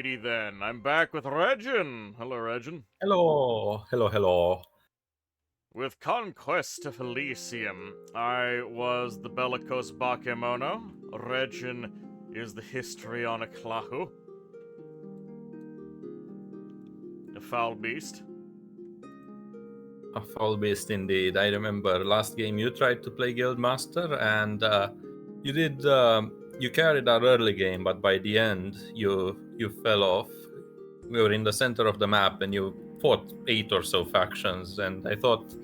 Alrighty then, I'm back with Regin. Hello, Regin. Hello, hello, hello. With Conquest of Elysium, I was the bellicose Bakemono. Regin is the histrionic Clahu. A foul beast. A foul beast indeed. I remember last game you tried to play Guildmaster and you did. You carried our early game, but by the end you fell off. We were in the center of the map and you fought 8 or so factions, and I thought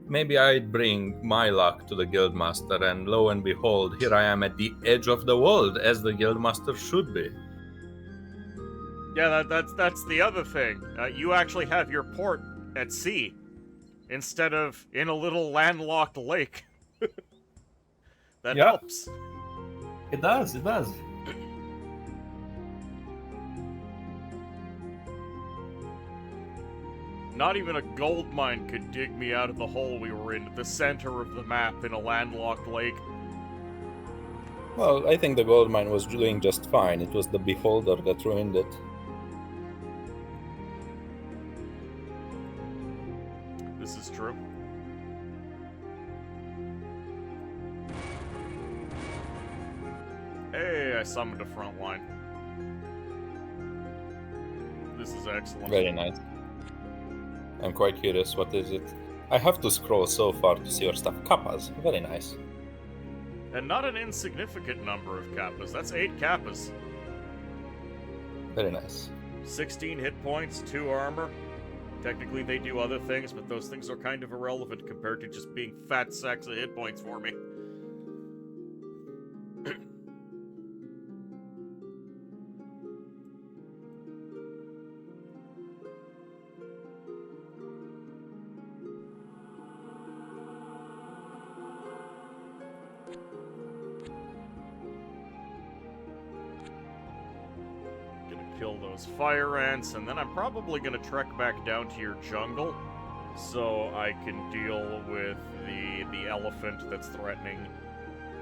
maybe I'd bring my luck to the Guildmaster, and lo and behold, here I am at the edge of the world, as the Guildmaster should be. Yeah, that's the other thing. You actually have your port at sea instead of in a little landlocked lake. That helps. It does. Not even a gold mine could dig me out of the hole we were in, at the center of the map in a landlocked lake. Well, I think the gold mine was doing just fine. It was the beholder that ruined it. This is true. Hey, I summoned a front line. This is excellent. Very nice. I'm quite curious, what is it? I have to scroll so far to see your stuff. Kappas, very nice. And not an insignificant number of kappas. That's 8 kappas. Very nice. 16 hit points, 2 armor. Technically they do other things, but those things are kind of irrelevant compared to just being fat sacks of hit points for me. Kill those fire ants, and then I'm probably gonna trek back down to your jungle so I can deal with the elephant that's threatening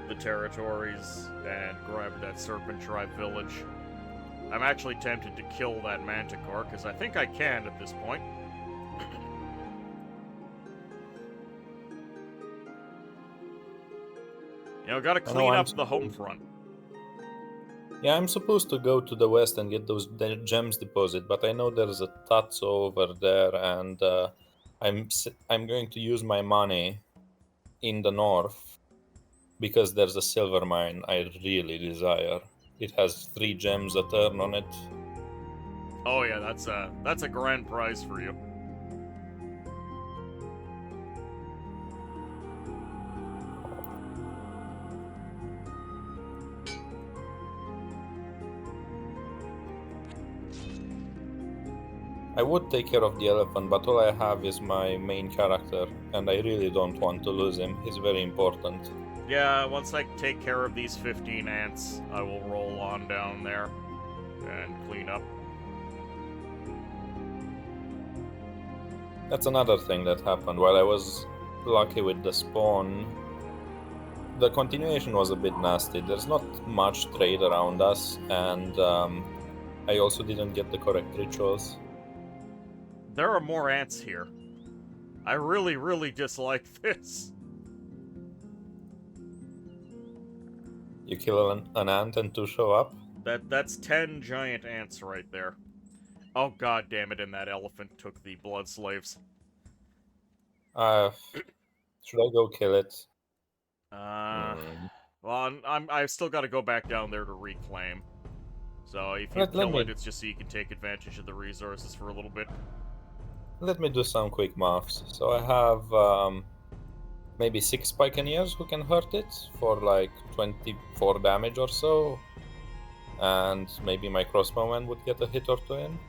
the territories and grab that serpent tribe village. I'm actually tempted to kill that manticore, because I think I can at this point. Gotta clean up the home front. Yeah, I'm supposed to go to the west and get those gems deposit, but I know there's a tussle over there, and I'm going to use my money in the north because there's a silver mine I really desire. It has 3 gems a turn on it. Oh yeah, that's a grand prize for you. I would take care of the elephant, but all I have is my main character, and I really don't want to lose him. He's very important. Yeah, once I take care of these 15 ants, I will roll on down there and clean up. That's another thing that happened. While I was lucky with the spawn, the continuation was a bit nasty. There's not much trade around us, and I also didn't get the correct rituals. There are more ants here. I really, really dislike this. You kill an ant and 2 show up? That's 10 giant ants right there. Oh god damn it, and that elephant took the blood slaves. Should I go kill it? Well, I've still got to go back down there to reclaim. So if you kill it, it's just so you can take advantage of the resources for a little bit. Let me do some quick maths. So I have maybe 6 Pikeneers who can hurt it for like 24 damage or so. And maybe my crossbowman would get a hit or 2 in.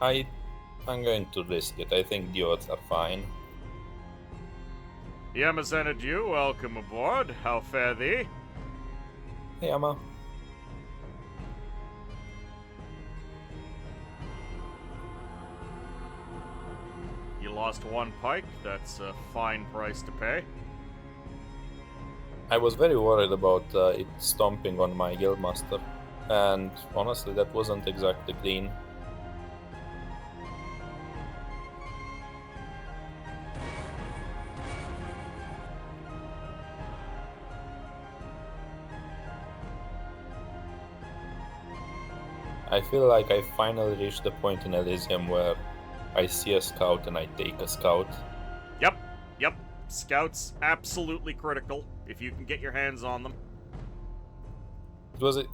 I'm going to risk it. I think the odds are fine. Yamazenadu, welcome aboard. How fare thee? Hey, Yama. You lost 1 pike. That's a fine price to pay. I was very worried about it stomping on my guildmaster, and honestly that wasn't exactly clean. I feel like I finally reached the point in Elysium where I see a scout and I take a scout. Yep. Scouts, absolutely critical, if you can get your hands on them.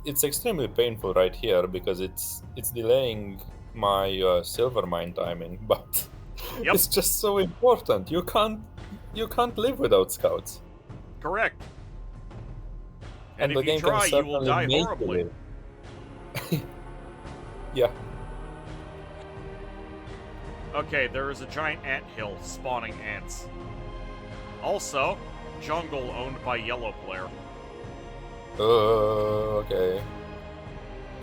It's extremely painful right here because it's delaying my silver mine timing, but Yep. it's just so important. You can't live without scouts. Correct. And if the you game can try, you will certainly die make you horribly. live. Yeah. Okay, there is a giant ant hill spawning ants. Also, jungle owned by yellow player. Okay.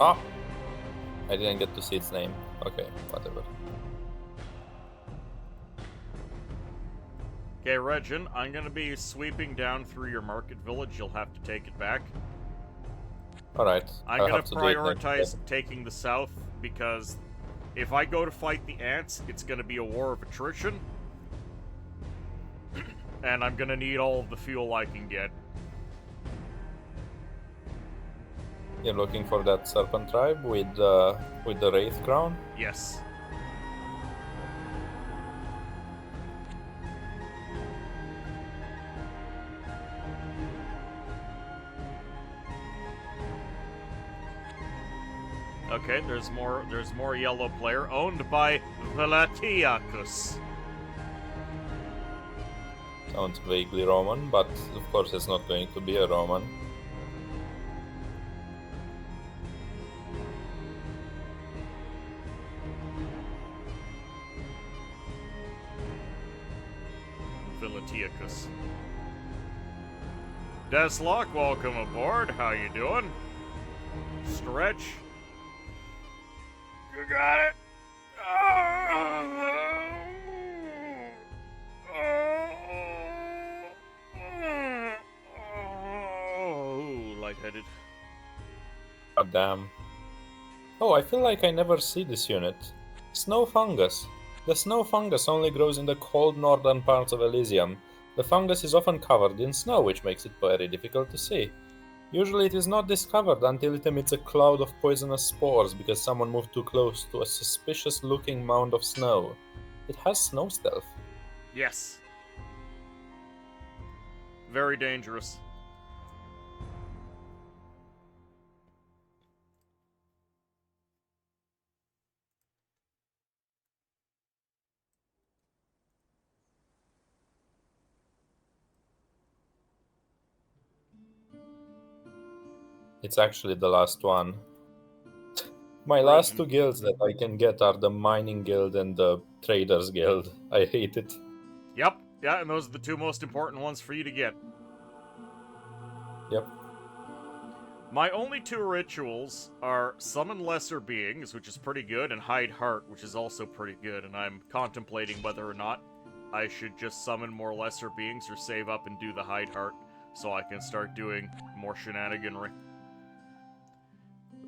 Ah! I didn't get to see its name. Okay, whatever. Okay, Regin, I'm gonna be sweeping down through your market village. You'll have to take it back. Alright. I'm gonna prioritize taking the south because if I go to fight the ants, it's gonna be a war of attrition. And I'm gonna need all of the fuel I can get. You're looking for that serpent tribe with the wraith crown? Yes. Okay, there's more yellow player owned by Velatiacus. Sounds vaguely Roman, but of course it's not going to be a Roman. Velatiacus. Deslock, welcome aboard. How you doing? Stretch. You got it. Oh, lightheaded. God damn. Oh, I feel like I never see this unit. Snow fungus. The snow fungus only grows in the cold northern parts of Elysium. The fungus is often covered in snow, which makes it very difficult to see. Usually it is not discovered until it emits a cloud of poisonous spores because someone moved too close to a suspicious-looking mound of snow. It has snow stealth. Yes. Very dangerous. It's actually the last one. My last two guilds that I can get are the Mining Guild and the Traders Guild. I hate it. Yep. Yeah, and those are the two most important ones for you to get. Yep. My only two rituals are Summon Lesser Beings, which is pretty good, and Hide Heart, which is also pretty good, and I'm contemplating whether or not I should just summon more Lesser Beings or save up and do the Hide Heart so I can start doing more shenaniganry.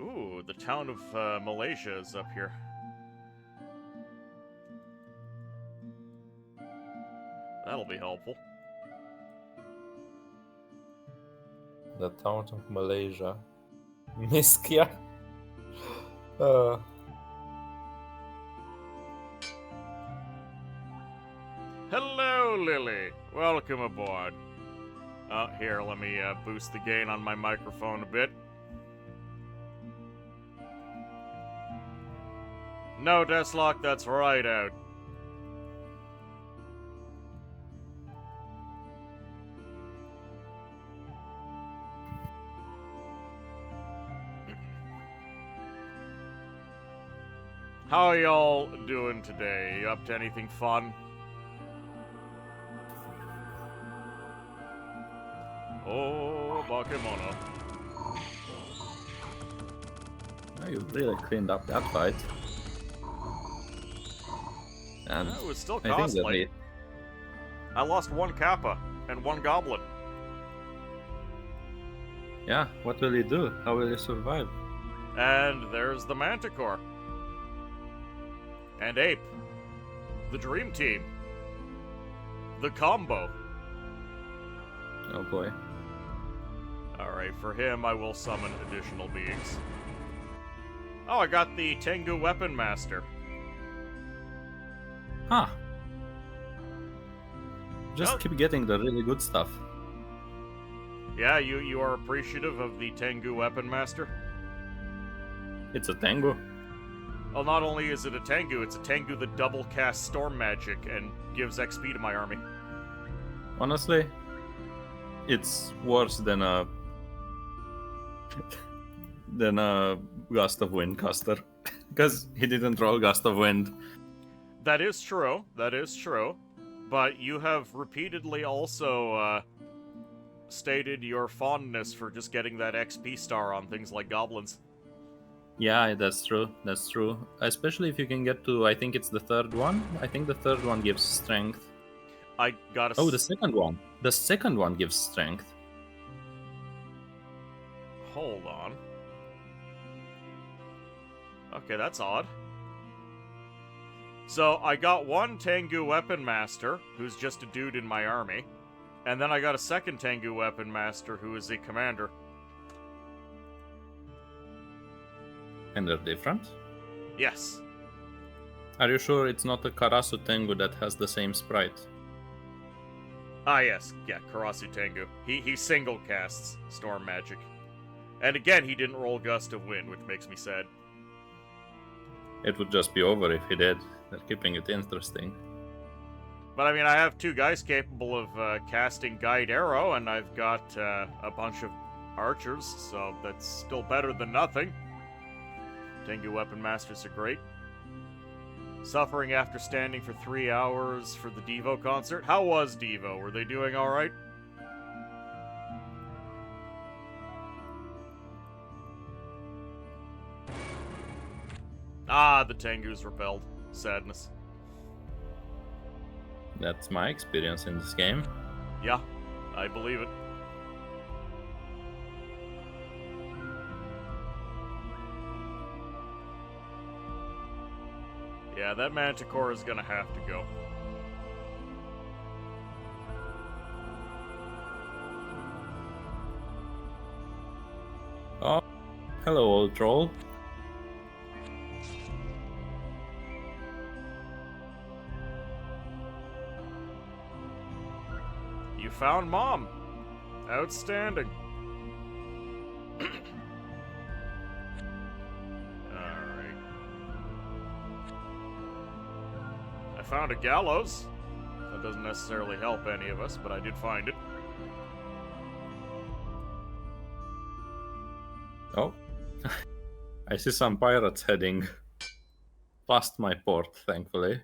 Ooh, the town of Malaysia is up here. That'll be helpful. The town of Malaysia. Miskia? Hello, Lily. Welcome aboard. Oh, here, let me boost the gain on my microphone a bit. No, Deslock, that's right out. How are y'all doing today? You up to anything fun? Oh, Bakemono. Oh, you really cleaned up that fight. And It was still I think costly. that I lost one Kappa and one Goblin. yeah, what will you do? How will you survive? And there's the Manticore. And Ape. The Dream Team. The combo. Oh boy. Alright, for him, I will summon additional beings. Oh, I got the Tengu Weapon Master. Huh. Just Oh. keep getting the really good stuff. Yeah, you are appreciative of the Tengu Weapon Master? It's a tango. Well, not only is it a Tengu, it's a Tengu that double casts Storm Magic and gives XP to my army. Honestly, it's worse than a Gust of Wind caster. Because he didn't roll Gust of Wind. That is true. That is true. But you have repeatedly also stated your fondness for just getting that XP star on things like goblins. Yeah, that's true. That's true. Especially if you can get to, I think it's the third one. I think the third one gives strength. I got a. Oh, the second one. The second one gives strength. Hold on. Okay, that's odd. So, I got one Tengu Weapon Master, who's just a dude in my army. And then I got a second Tengu Weapon Master, who is a commander. And they're different? Yes. Are you sure it's not a Karasu Tengu that has the same sprite? Ah, yes. Yeah, Karasu Tengu. He single casts Storm Magic. And again, he didn't roll Gust of Wind, which makes me sad. It would just be over if he did. They're keeping it interesting. But I mean, I have two guys capable of casting Guide Arrow, and I've got a bunch of archers, so that's still better than nothing. Tengu Weapon Masters are great. Suffering after standing for 3 hours for the Devo concert. How was Devo? Were they doing alright? Ah, the Tengus repelled. Sadness. That's my experience in this game. Yeah, I believe it. Yeah, that Manticore is gonna have to go. Oh, hello, old troll. You found Mom. Outstanding. Alright. I found a gallows. That doesn't necessarily help any of us, but I did find it. Oh. I see some pirates heading past my port, thankfully.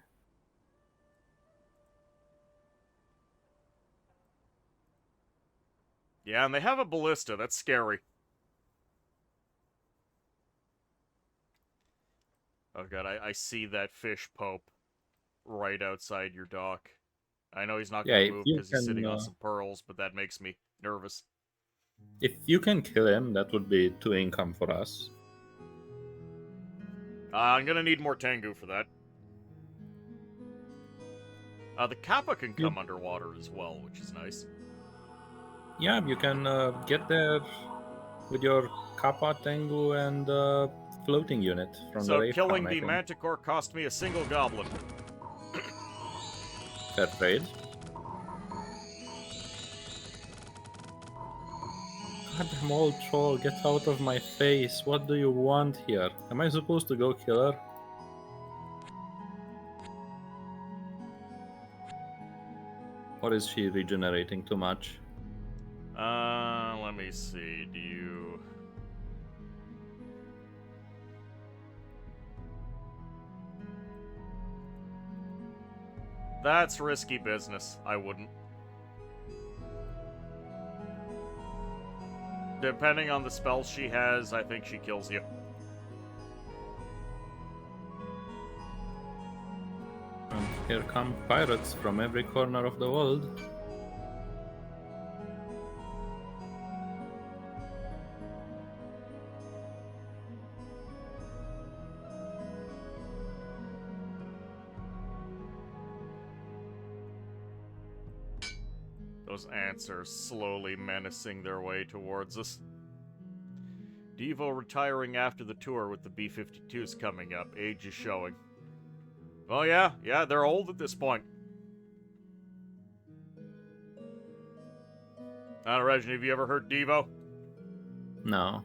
Yeah, and they have a ballista. That's scary. Oh god, I see that fish Pope right outside your dock. I know he's not Yeah, going if to move you because he's sitting can, on some pearls, but that makes me nervous. If you can kill him, that would be 2 income for us. I'm gonna need more Tengu for that. The Kappa can come underwater as well, which is nice. Yeah, you can get there with your Kappa Tengu and floating unit from the So Wraith killing Khan, I the think. Manticore cost me a single goblin. Fair trade. Goddamn old troll, get out of my face. What do you want here? Am I supposed to go kill her? Or is she regenerating too much? Let me see. Do you... That's risky business. I wouldn't. Depending on the spells she has, I think she kills you. And here come pirates from every corner of the world. Those ants are slowly menacing their way towards us. Devo retiring after the tour with the B-52s coming up. Age is showing. Oh yeah, they're old at this point. I don't know, Reggie, have you ever heard Devo? No.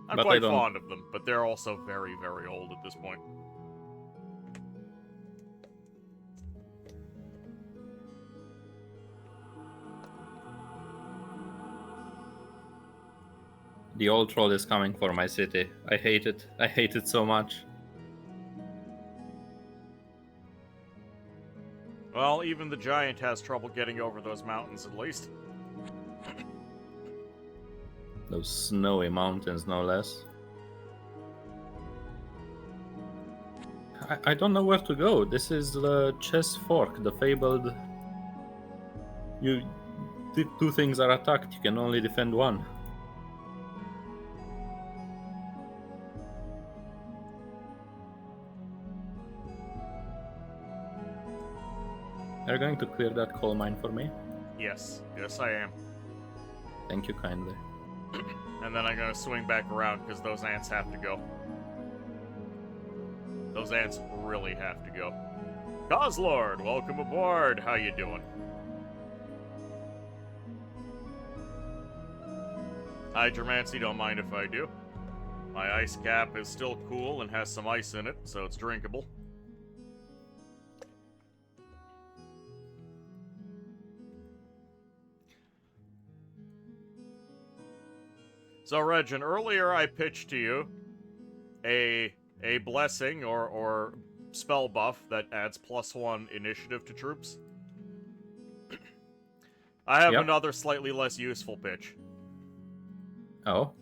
I'm But I quite don't- fond of them, but they're also very, very old at this point. The old troll is coming for my city. I hate it. I hate it so much. Well, even the giant has trouble getting over those mountains, at least. Those snowy mountains, no less. I don't know where to go. This is the Chess Fork, the fabled. Two things are attacked. You can only defend one. Are you going to clear that coal mine for me? Yes, I am. Thank you kindly. And then I'm gonna swing back around, because those ants have to go. Those ants really have to go. Coslord, welcome aboard. How you doing? Hydromancy, don't mind if I do. My ice cap is still cool and has some ice in it, so it's drinkable. So, Regin, earlier I pitched to you a blessing or spell buff that adds +1 initiative to troops. I have Yep. another slightly less useful pitch. Oh,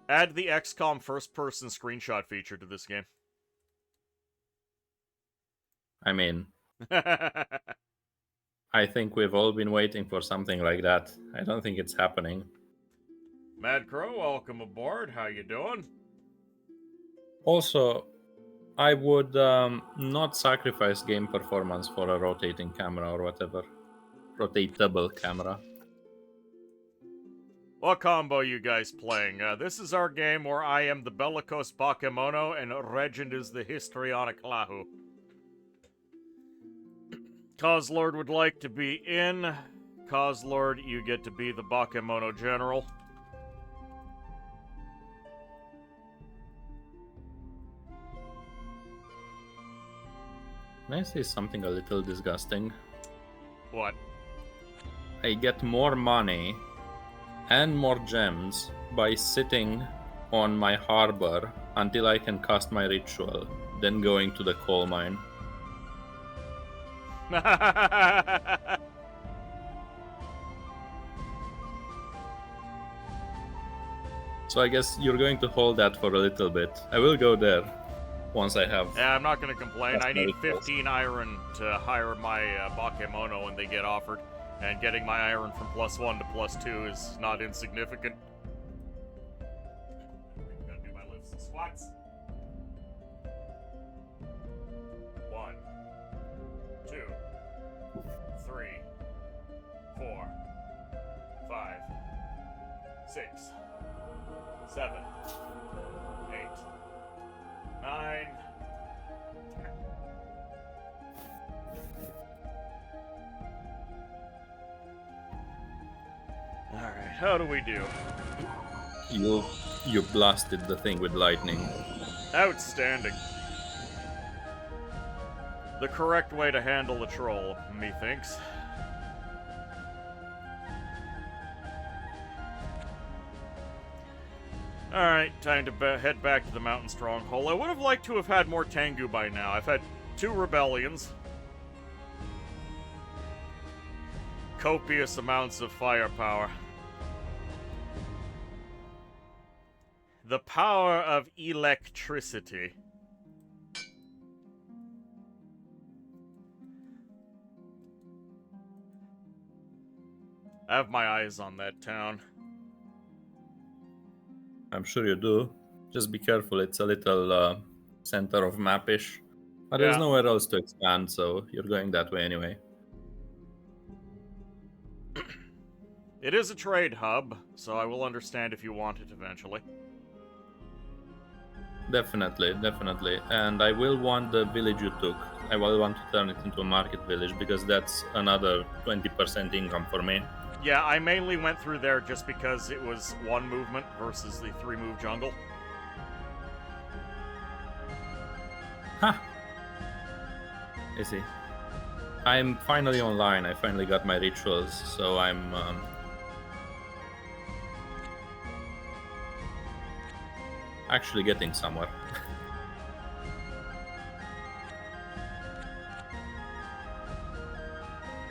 Add the XCOM first-person screenshot feature to this game. I mean, I think we've all been waiting for something like that. I don't think it's happening. Mad Crow, welcome aboard. How you doing? Also, I would not sacrifice game performance for a rotating camera or whatever. Rotatable camera. What combo you guys playing? This is our game where I am the bellicose Bakemono and Regent is the histrionic Lahu. Coslord would like to be in. Coslord, you get to be the Bakemono General. Can I say something a little disgusting? What? I get more money and more gems by sitting on my harbor until I can cast my ritual, then going to the coal mine. So I guess you're going to hold that for a little bit. I will go there once I have... Yeah, I'm not gonna complain. That's I need very cool. 15 iron to hire my Bakemono when they get offered. And getting my iron from +1 to +2 is not insignificant. Gotta do my lifts and squats. 1, 2, 3, 4, 5, 6, 7, 8, 9. Alright, how do we do? You blasted the thing with lightning. Outstanding. The correct way to handle a troll, methinks. Alright, time to head back to the mountain stronghold. I would have liked to have had more Tengu by now. I've had 2 rebellions. Copious amounts of firepower. The power of electricity. I have my eyes on that town. I'm sure you do. Just be careful, it's a little center of map-ish. But there's Yeah. nowhere else to expand, so you're going that way anyway. It is a trade hub, so I will understand if you want it eventually. Definitely, definitely. And I will want the village you took. I will want to turn it into a market village because that's another 20% income for me. Yeah, I mainly went through there just because it was 1 movement versus the 3-move jungle. Ha! I see. I'm finally online. I finally got my rituals, so I'm actually getting somewhere.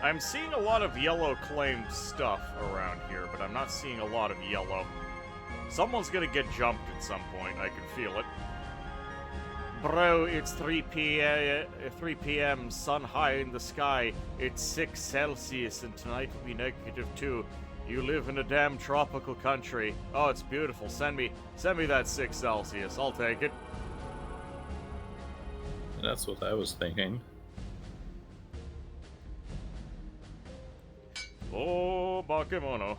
I'm seeing a lot of yellow claimed stuff around here, but I'm not seeing a lot of yellow. Someone's gonna get jumped at some point, I can feel it. Bro, it's 3 p.m., sun high in the sky. It's 6 Celsius, and tonight will be -2. You live in a damn tropical country. Oh, it's beautiful. Send me that 6 Celsius. I'll take it. That's what I was thinking. Oh, Bakemono.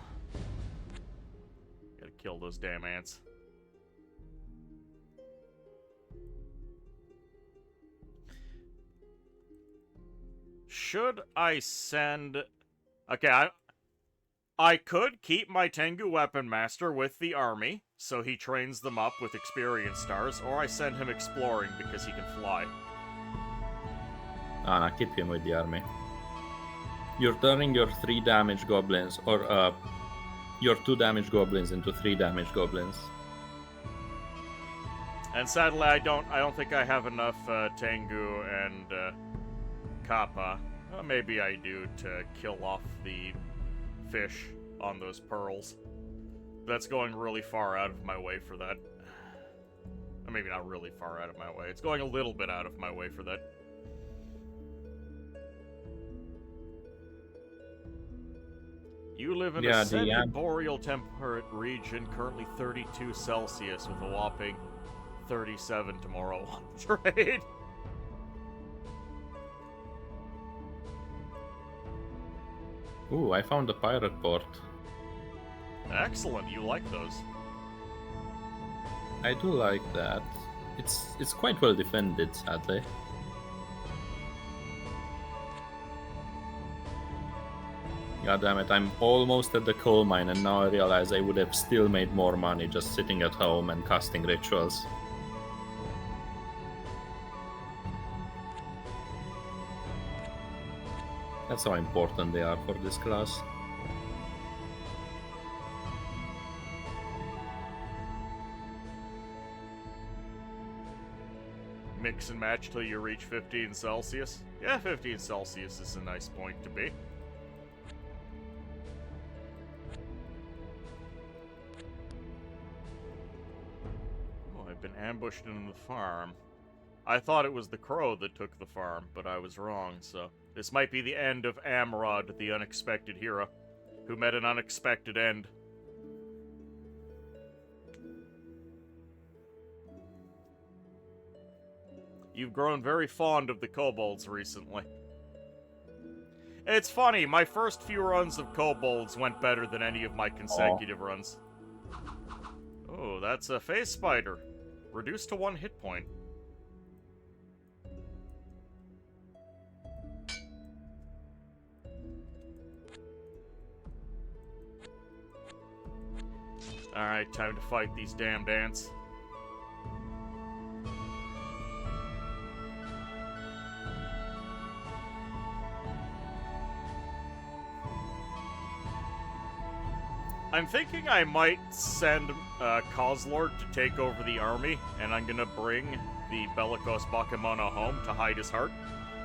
Gotta kill those damn ants. Should I send... Okay, I could keep my Tengu Weapon Master with the army, so he trains them up with experience stars, or I send him exploring because he can fly. No, keep him with the army. You're turning your 3 damage goblins, or your 2 damage goblins into 3 damage goblins. And sadly, I don't think I have enough Tengu and Kappa. Well, maybe I do to kill off the fish on those pearls. That's going really far out of my way for that. Or maybe not really far out of my way. It's going a little bit out of my way for that. You live in a semi-boreal temperate region, currently 32 Celsius, with a whopping 37 tomorrow on trade. Ooh, I found a pirate port. Excellent, you like those. I do like that. It's quite well defended, sadly. God damn it, I'm almost at the coal mine and now I realize I would have still made more money just sitting at home and casting rituals. That's how important they are for this class. Mix and match till you reach 15 Celsius. Yeah, 15 Celsius is a nice point to be. Oh, I've been ambushed in the farm. I thought it was the crow that took the farm, but I was wrong, so... This might be the end of Amrod, the unexpected hero, who met an unexpected end. You've grown very fond of the kobolds recently. It's funny, my first few runs of kobolds went better than any of my consecutive runs. Oh, that's a face spider. Reduced to 1 hit point. Alright, time to fight these damned ants. I'm thinking I might send Kozlord to take over the army, and I'm gonna bring the Bellicose Bakemono home to hide his heart,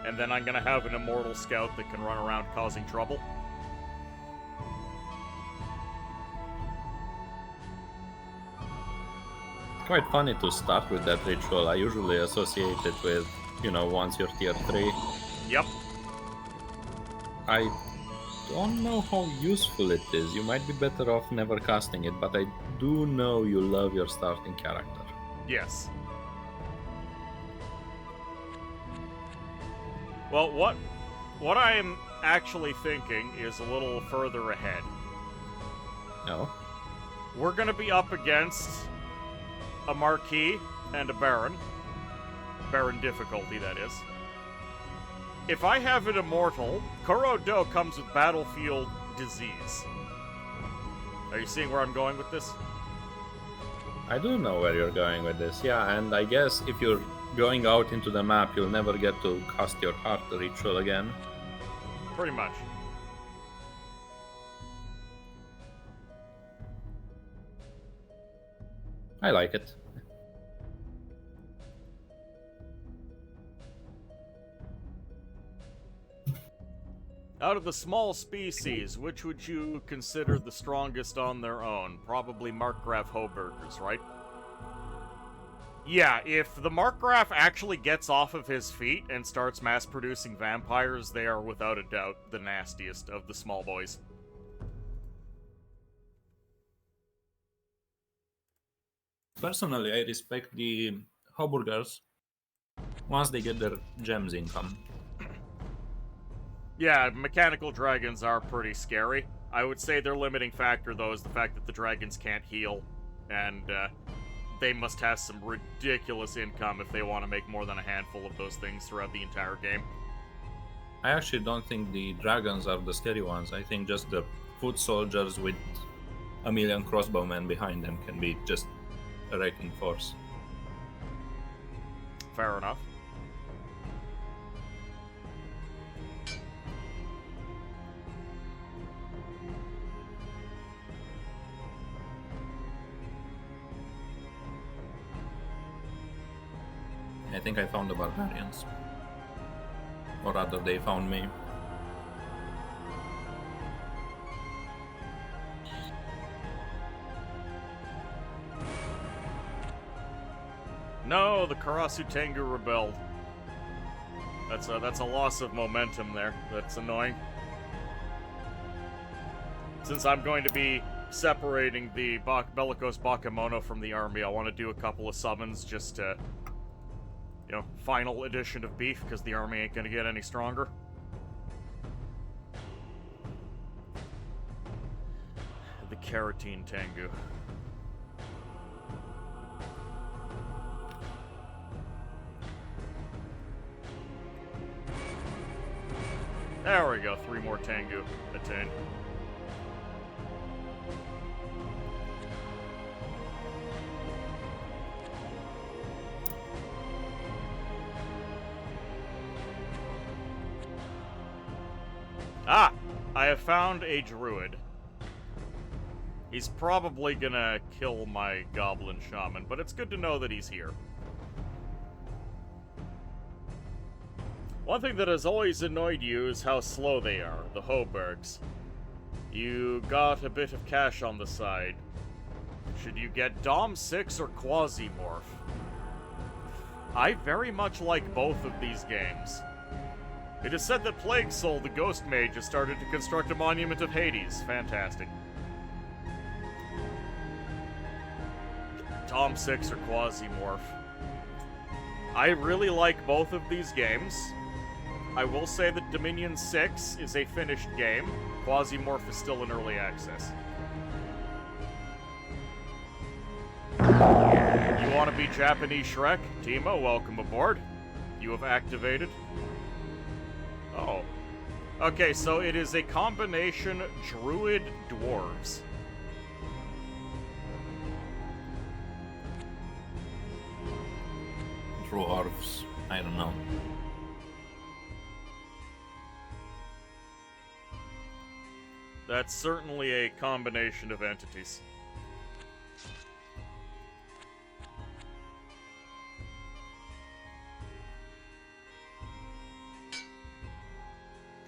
and then I'm gonna have an immortal scout that can run around causing trouble. Quite funny to start with that ritual. I usually associate it with, once you're tier 3. Yep. I don't know how useful it is. You might be better off never casting it, but I do know you love your starting character. Yes. Well, what I'm actually thinking is a little further ahead. No. We're gonna be up against a Marquis and a Baron. Baron difficulty, that is. If I have it Immortal, Kurodo comes with Battlefield Disease. Are you seeing where I'm going with this? I do know where you're going with this, yeah, and I guess if you're going out into the map, you'll never get to cast your heart ritual again. Pretty much. I like it. Out of the small species, which would you consider the strongest on their own? Probably Markgraf Hoburgers, right? Yeah, if the Markgraf actually gets off of his feet and starts mass-producing vampires, they are without a doubt the nastiest of the small boys. Personally, I respect the Hoburgers once they get their gems income. Yeah, mechanical dragons are pretty scary. I would say their limiting factor, though, is the fact that the dragons can't heal, and they must have some ridiculous income if they want to make more than a handful of those things throughout the entire game. I actually don't think the dragons are the scary ones. I think just the foot soldiers with a million crossbowmen behind them can be just a wrecking force. Fair enough. I think I found the barbarians. Or rather, they found me. No, the Karasu Tengu rebelled. That's a loss of momentum there. That's annoying. Since I'm going to be separating the Bellicose Bakemono from the army, I want to do a couple of summons just to, you know, final edition of beef, because the army ain't gonna get any stronger. The Carotene Tengu. There we go, 3 more Tengu attained. Ah! I have found a druid. He's probably gonna kill my goblin shaman, but it's good to know that he's here. One thing that has always annoyed you is how slow they are, the Hoburgs. You got a bit of cash on the side. Should you get Dom 6 or Quasimorph? I very much like both of these games. It is said that Plague Soul, the Ghost Mage, has started to construct a Monument of Hades. Fantastic. Dom 6 or Quasimorph. I really like both of these games. I will say that Dominion 6 is a finished game. Quasimorph is still in early access. You want to be Japanese Shrek? Timo, welcome aboard. You have activated. Oh. Okay, so it is a combination Druid Dwarves. Dwarves. I don't know. That's certainly a combination of entities.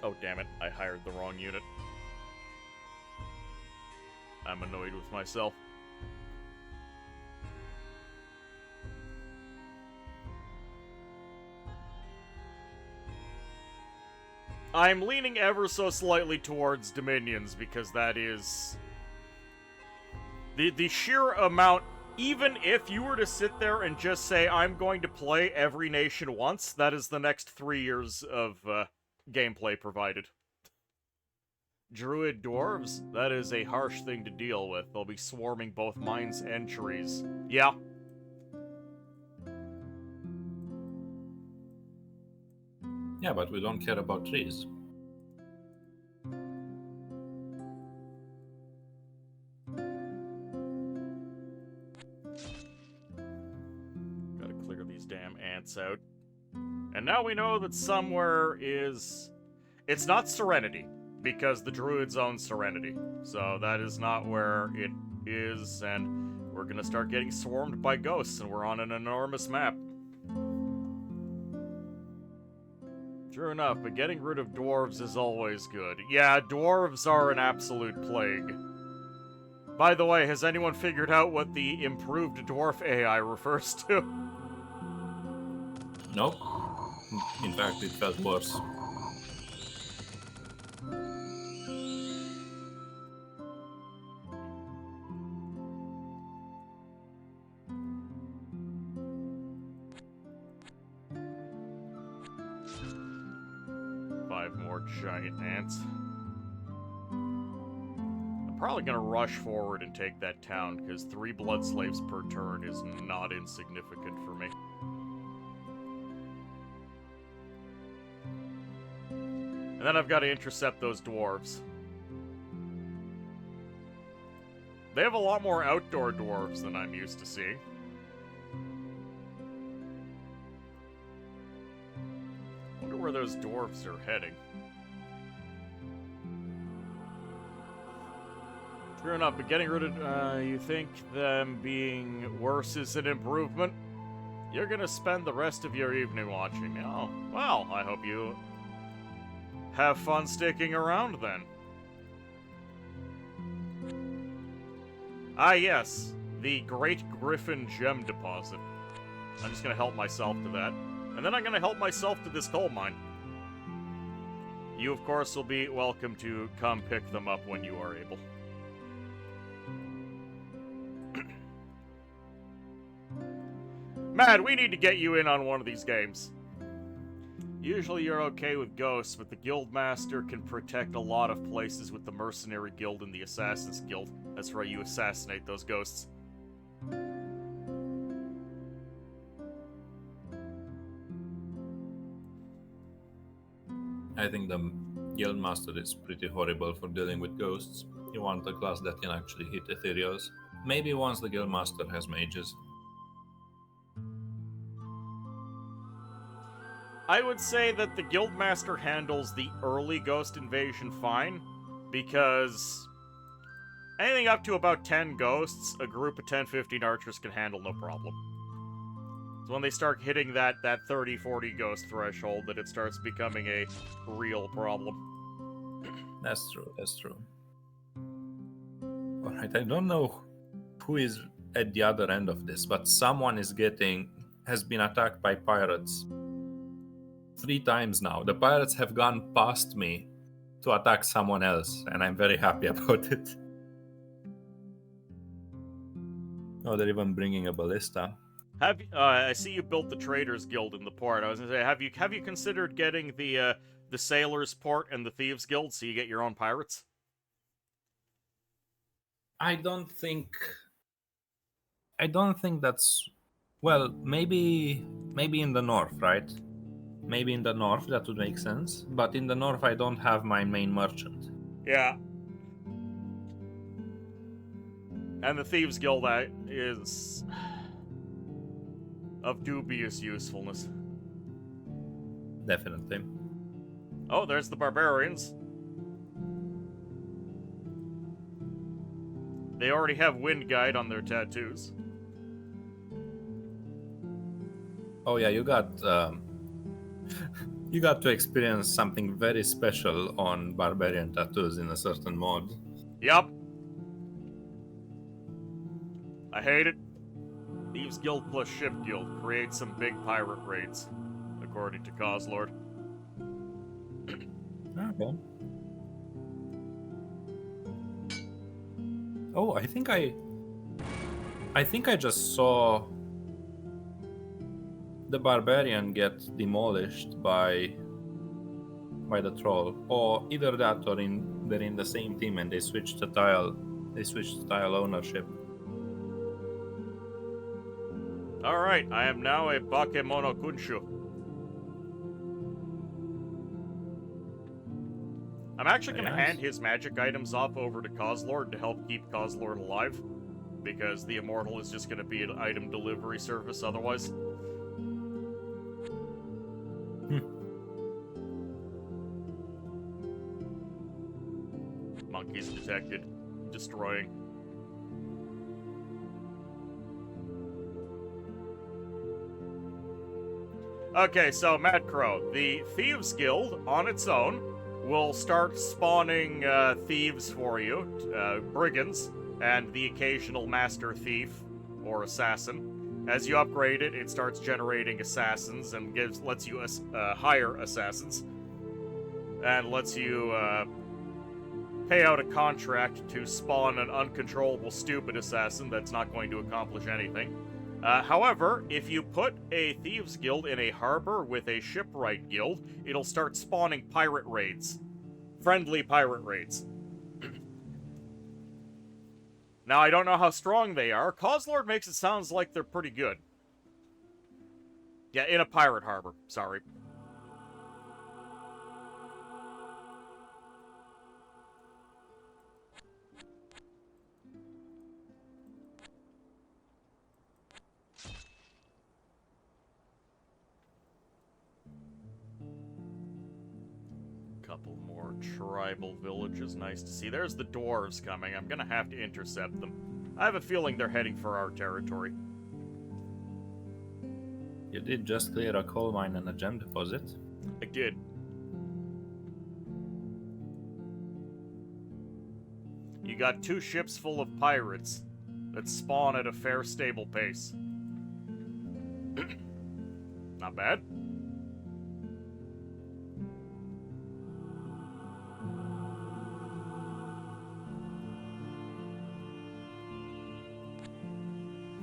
Oh, damn it. I hired the wrong unit. I'm annoyed with myself. I'm leaning ever so slightly towards Dominions, because that is... The sheer amount... Even if you were to sit there and just say, I'm going to play every nation once, that is the next 3 years of gameplay provided. Druid dwarves? That is a harsh thing to deal with. They'll be swarming both mines and trees. Yeah. Yeah, but we don't care about trees. Gotta clear these damn ants out. And now we know that somewhere is... It's not Serenity, because the druids own Serenity. So that is not where it is, and we're gonna start getting swarmed by ghosts, and we're on an enormous map. True enough, but getting rid of dwarves is always good. Yeah, dwarves are an absolute plague. By the way, has anyone figured out what the improved dwarf AI refers to? Nope. In fact, it felt worse. Giant ants. I'm probably gonna rush forward and take that town, because 3 blood slaves per turn is not insignificant for me. And then I've got to intercept those dwarves. They have a lot more outdoor dwarves than I'm used to seeing. Wonder where those dwarves are heading. True enough, but getting rid of, you think them being worse is an improvement? You're gonna spend the rest of your evening watching. Oh, well, I hope you have fun sticking around then. Ah, yes, the Great Griffin Gem Deposit. I'm just gonna help myself to that. And then I'm gonna help myself to this coal mine. You, of course, will be welcome to come pick them up when you are able. Mad, we need to get you in on one of these games. Usually you're okay with ghosts, but the Guildmaster can protect a lot of places with the Mercenary Guild and the Assassin's Guild. That's right, you assassinate those ghosts. I think the Guildmaster is pretty horrible for dealing with ghosts. You want a class that can actually hit ethereals. Maybe once the Guildmaster has mages. I would say that the Guildmaster handles the early ghost invasion fine, because anything up to about 10 ghosts, a group of 10-15 archers can handle no problem. It's when they start hitting that 30-40 ghost threshold that it starts becoming a real problem. That's true, that's true. Alright, I don't know who is at the other end of this, but someone has been attacked by pirates 3 times now. The pirates have gone past me to attack someone else, and I'm very happy about it. Oh, they're even bringing a ballista. I see you built the Traders Guild in the port. I was gonna say, have you considered getting the Sailors Port and the Thieves Guild so you get your own pirates? I don't think that's, well, maybe in the north, right? Maybe in the north that would make sense, but in the north I don't have my main merchant. Yeah. And the Thieves Guild is of dubious usefulness. Definitely. Oh, there's the barbarians. They already have Wind Guide on their tattoos. Oh yeah, you got you got to experience something very special on barbarian tattoos in a certain mod. Yup. I hate it. Thieves Guild plus Ship Guild create some big pirate raids, according to Causelord. Okay. Oh, I think I just saw the barbarian get demolished by by the troll, or either that, or they're in the same team and they switched the tile. They switched tile ownership. All right, I am now a Bakemono Kunshu. I'm actually going to Very nice. hand his magic items off over to Causlord to help keep Causlord alive, because the Immortal is just going to be an item delivery service otherwise. Monkeys detected. Destroying. Okay, so Mad Crow, the Thieves Guild on its own will start spawning thieves for you, brigands, and the occasional master thief or assassin. As you upgrade it, it starts generating assassins and lets you hire assassins, and lets you pay out a contract to spawn an uncontrollable stupid assassin that's not going to accomplish anything. However, if you put a Thieves Guild in a harbor with a shipwright guild, it'll start spawning pirate raids. Friendly pirate raids. Now, I don't know how strong they are. Causlord makes it sound like they're pretty good. Yeah, in a pirate harbor. Sorry. Couple more tribal villages, nice to see. There's the dwarves coming. I'm gonna have to intercept them. I have a feeling they're heading for our territory. You did just clear a coal mine and a gem deposit. I did. You got 2 ships full of pirates that spawn at a fair, stable pace. Not bad.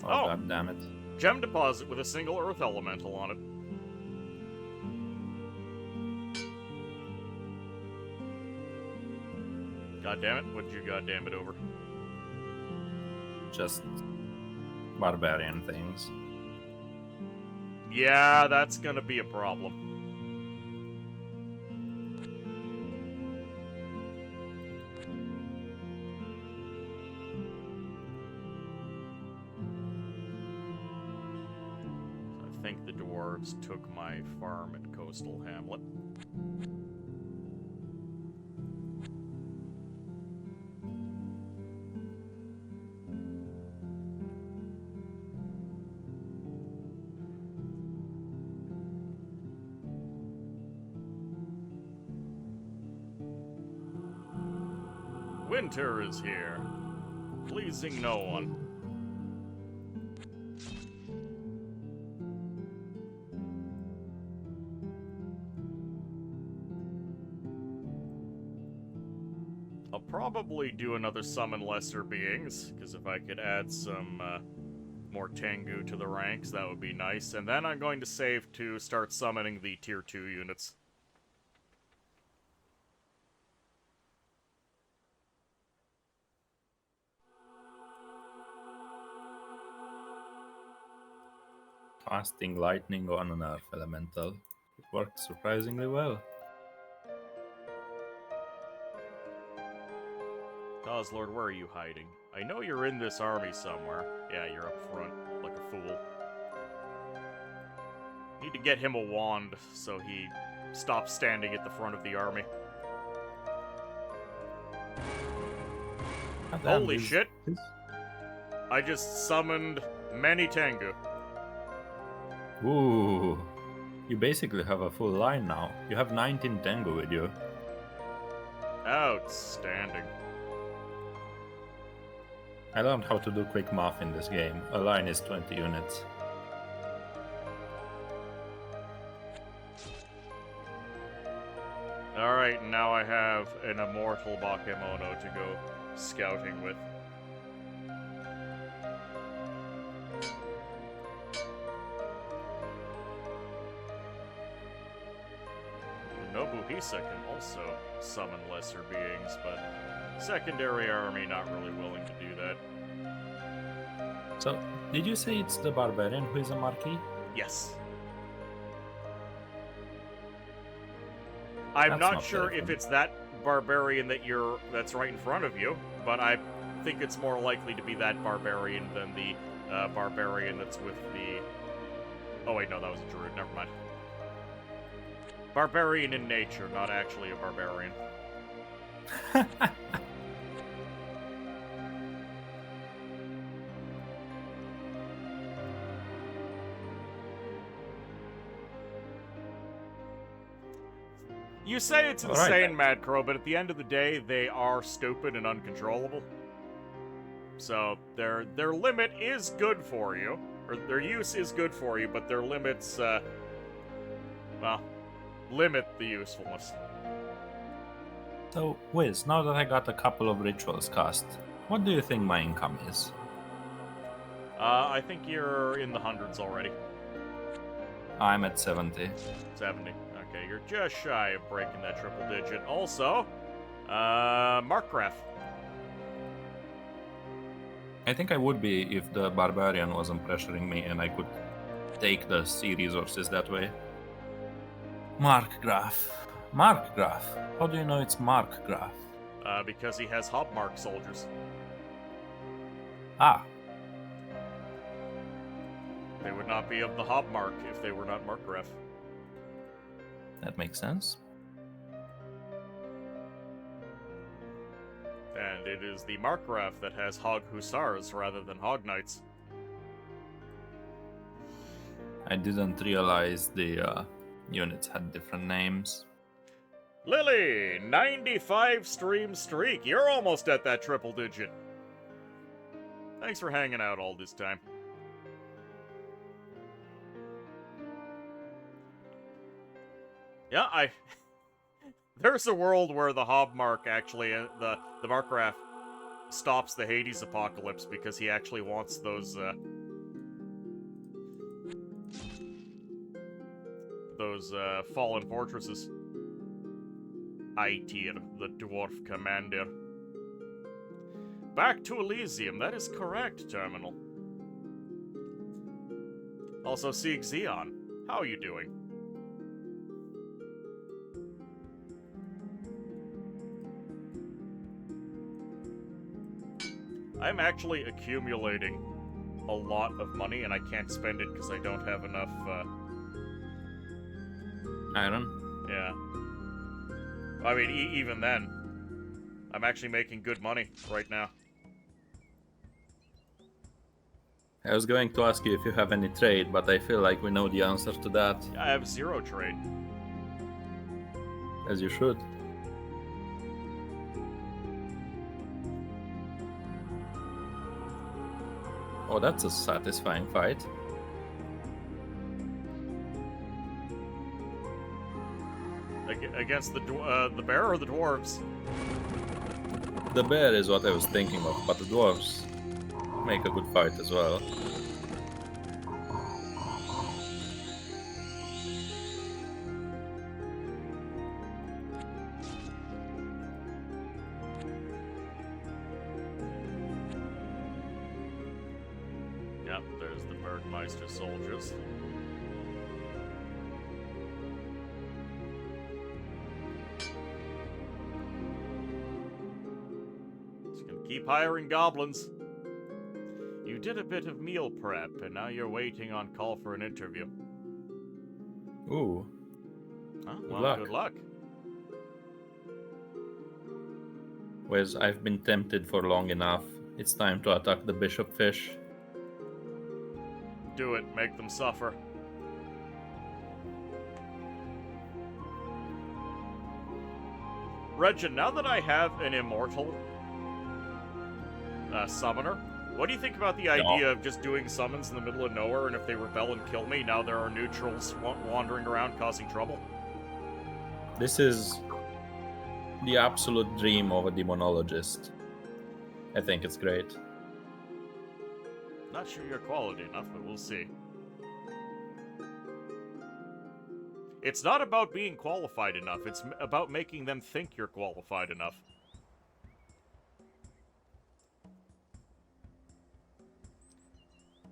Oh, god damn it. Gem deposit with a single earth elemental on it. God damn it, what did you goddamn it over? Just barbarian things. Yeah, that's gonna be a problem. I think the dwarves took my farm at Coastal Hamlet. Winter is here, pleasing no one. I'll probably do another summon lesser beings, because if I could add some more Tengu to the ranks, that would be nice. And then I'm going to save to start summoning the tier 2 units. Casting lightning on an earth elemental. It worked surprisingly well. Causlord, where are you hiding? I know you're in this army somewhere. Yeah, you're up front, like a fool. Need to get him a wand so he stops standing at the front of the army. Holy shit! I just summoned many Tengu. Ooh. You basically have a full line now. You have 19 Tengu with you. Outstanding. I learned how to do quick math in this game. A line is 20 units. Alright, now I have an immortal Bakemono to go scouting with. Nobuhisa can also summon lesser beings, but secondary army not really willing to do that. So, did you say it's the barbarian who is a marquis? Yes. I'm That's not not sure very if fun. it's that barbarian that's right in front of you, but I think it's more likely to be that barbarian than the barbarian that's with the... Oh wait, no, that was a druid, never mind. Barbarian in nature, not actually a barbarian. You say it's All right, insane, then. Mad Crow, but at the end of the day, they are stupid and uncontrollable. So their limit is good for you, or their use is good for you, but their limits, well, limit the usefulness. So, Wiz, now that I got a couple of rituals cast, what do you think my income is? I think you're in the hundreds already. I'm at 70. 70. Okay, you're just shy of breaking that triple digit. Also, Markgraf. I think I would be if the barbarian wasn't pressuring me and I could take the sea resources that way. Markgraf. Markgraf. How do you know it's Markgraf? Because he has Hobmark soldiers. Ah, They would not be of the Hobmark if they were not Markgraf. that makes sense. And it is the Markgraf that has Hog Hussars rather than Hog Knights. I didn't realize the units had different names. Lily, 95 stream streak. You're almost at that triple digit. Thanks for hanging out all this time. Yeah, There's a world where the Hobmark actually, the Markgraf stops the Hades apocalypse because he actually wants those fallen fortresses. Aitir, the dwarf commander. Back to Elysium, that is correct, Terminal. Also, Sieg Xeon, how are you doing? I'm actually accumulating a lot of money, and I can't spend it because I don't have enough, Iron? yeah. I mean, even then, I'm actually making good money right now. I was going to ask you if you have any trade, but I feel like we know the answer to that, I have 0 trade. as you should. Oh, that's a satisfying fight. Against the bear or the dwarves? The bear is what I was thinking of, but the dwarves make a good fight as well. Yep, there's the Bergmeister soldiers. Just gonna keep hiring goblins. You did a bit of meal prep, and now you're waiting on call for an interview. Ooh, Huh? Good Well, luck. good luck. Wes, I've been tempted for long enough. It's time to attack the bishop fish. Do it. Make them suffer. Regin, now that I have an immortal summoner, what do you think about the idea of just doing summons in the middle of nowhere, and if they rebel and kill me, now there are neutrals wandering around causing trouble? This is the absolute dream of a demonologist. I think it's great. Not sure you're quality enough, but we'll see. It's not about being qualified enough, it's about making them think you're qualified enough.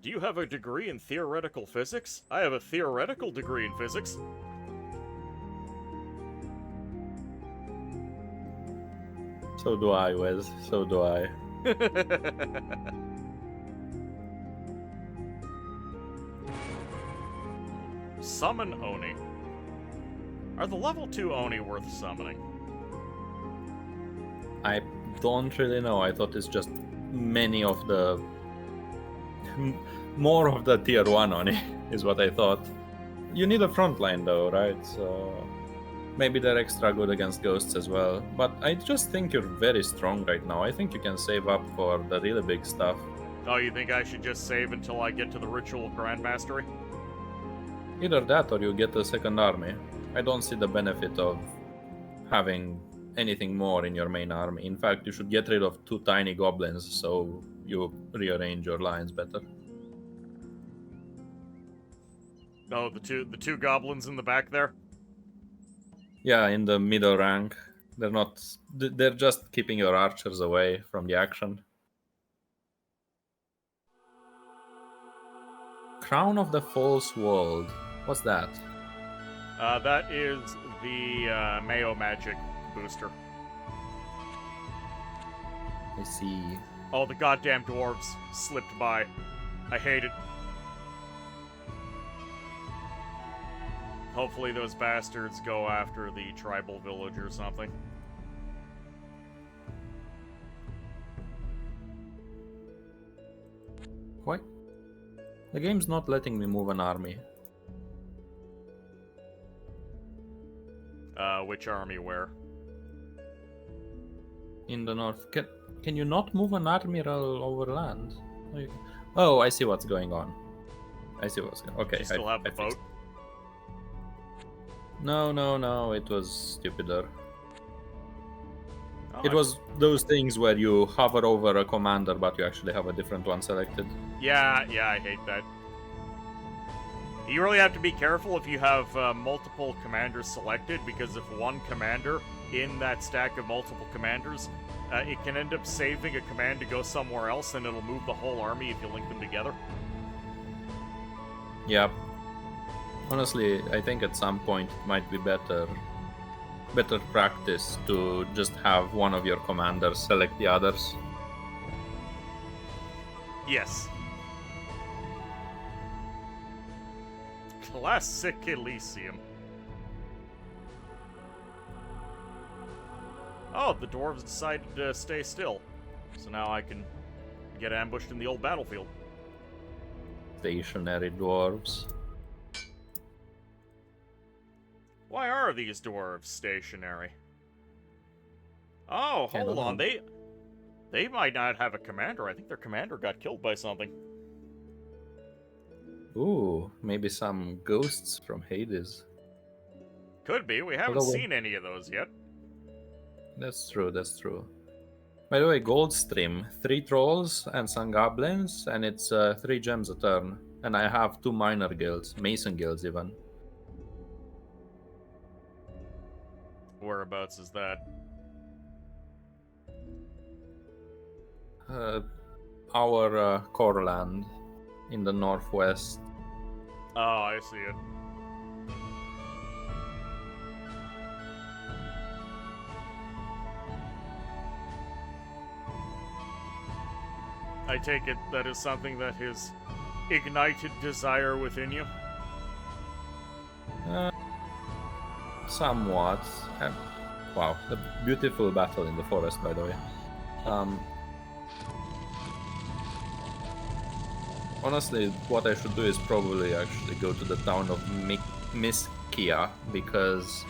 Do you have a degree in theoretical physics? I have a theoretical degree in physics. So do I, Wes. So do I. Summon Oni. Are the level 2 Oni worth summoning? I don't really know. I thought it's just many of the... more of the tier 1 Oni, is what I thought. You need a frontline though, right? So... maybe they're extra good against ghosts as well. But I just think you're very strong right now. I think you can save up for the really big stuff. Oh, you think I should just save until I get to the Ritual of Grand Mastery? Either that or you get a second army. I don't see the benefit of having anything more in your main army. In fact, you should get rid of 2 tiny goblins so you rearrange your lines better. Oh, the two goblins in the back there? Yeah, in the middle rank. They're just keeping your archers away from the action. Crown of the False World. What's that? That is the Mayo Magic booster. I see. Oh, the goddamn dwarves slipped by. I hate it. Hopefully those bastards go after the tribal village or something. What? The game's not letting me move an army. Which army where? In the north. Can you not move an admiral over land? Oh, I see what's going on. Okay, You still have the boat? No, it was stupider. Oh, It was those things where you hover over a commander, but you actually have a different one selected. Yeah, I hate that. You really have to be careful if you have multiple commanders selected, because if one commander in that stack of multiple commanders, it can end up saving a command to go somewhere else, and it'll move the whole army if you link them together. Yeah. Honestly, I think at some point it might be better practice to just have one of your commanders select the others. Yes. Classic Elysium. Oh, the dwarves decided to stay still. So now I can get ambushed in the old battlefield. Stationary dwarves. Why are these dwarves stationary? Oh, hold on. They might not have a commander. I think their commander got killed by something. Ooh, maybe some ghosts from Hades. Could be. We haven't seen any of those yet. That's true. By the way, Goldstream, 3 trolls and some goblins, and it's 3 gems a turn. And I have 2 minor guilds, mason guilds even. Whereabouts is that? Our core land in the northwest. Oh, I see it. I take it that is something that has ignited desire within you? Somewhat. Wow, a beautiful battle in the forest, by the way. Honestly, what I should do is probably actually go to the town of Miskia, because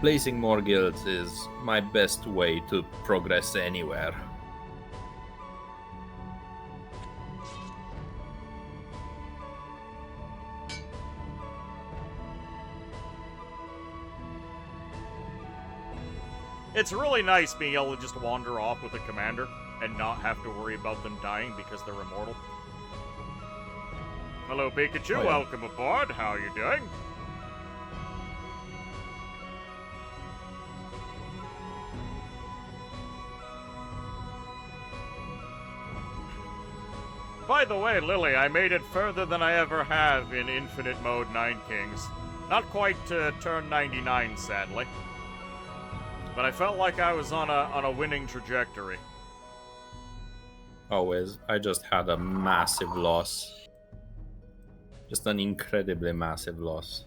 placing more guilds is my best way to progress anywhere. It's really nice being able to just wander off with a commander and not have to worry about them dying because they're immortal. Hello, Pikachu. Oh, yeah. Welcome aboard. How are you doing? by the way, Lily, I made it further than I ever have in Infinite Mode 9 Kings. Not quite to turn 99, sadly. But I felt like I was on a winning trajectory. Always. I just had a massive loss. Just an incredibly massive loss.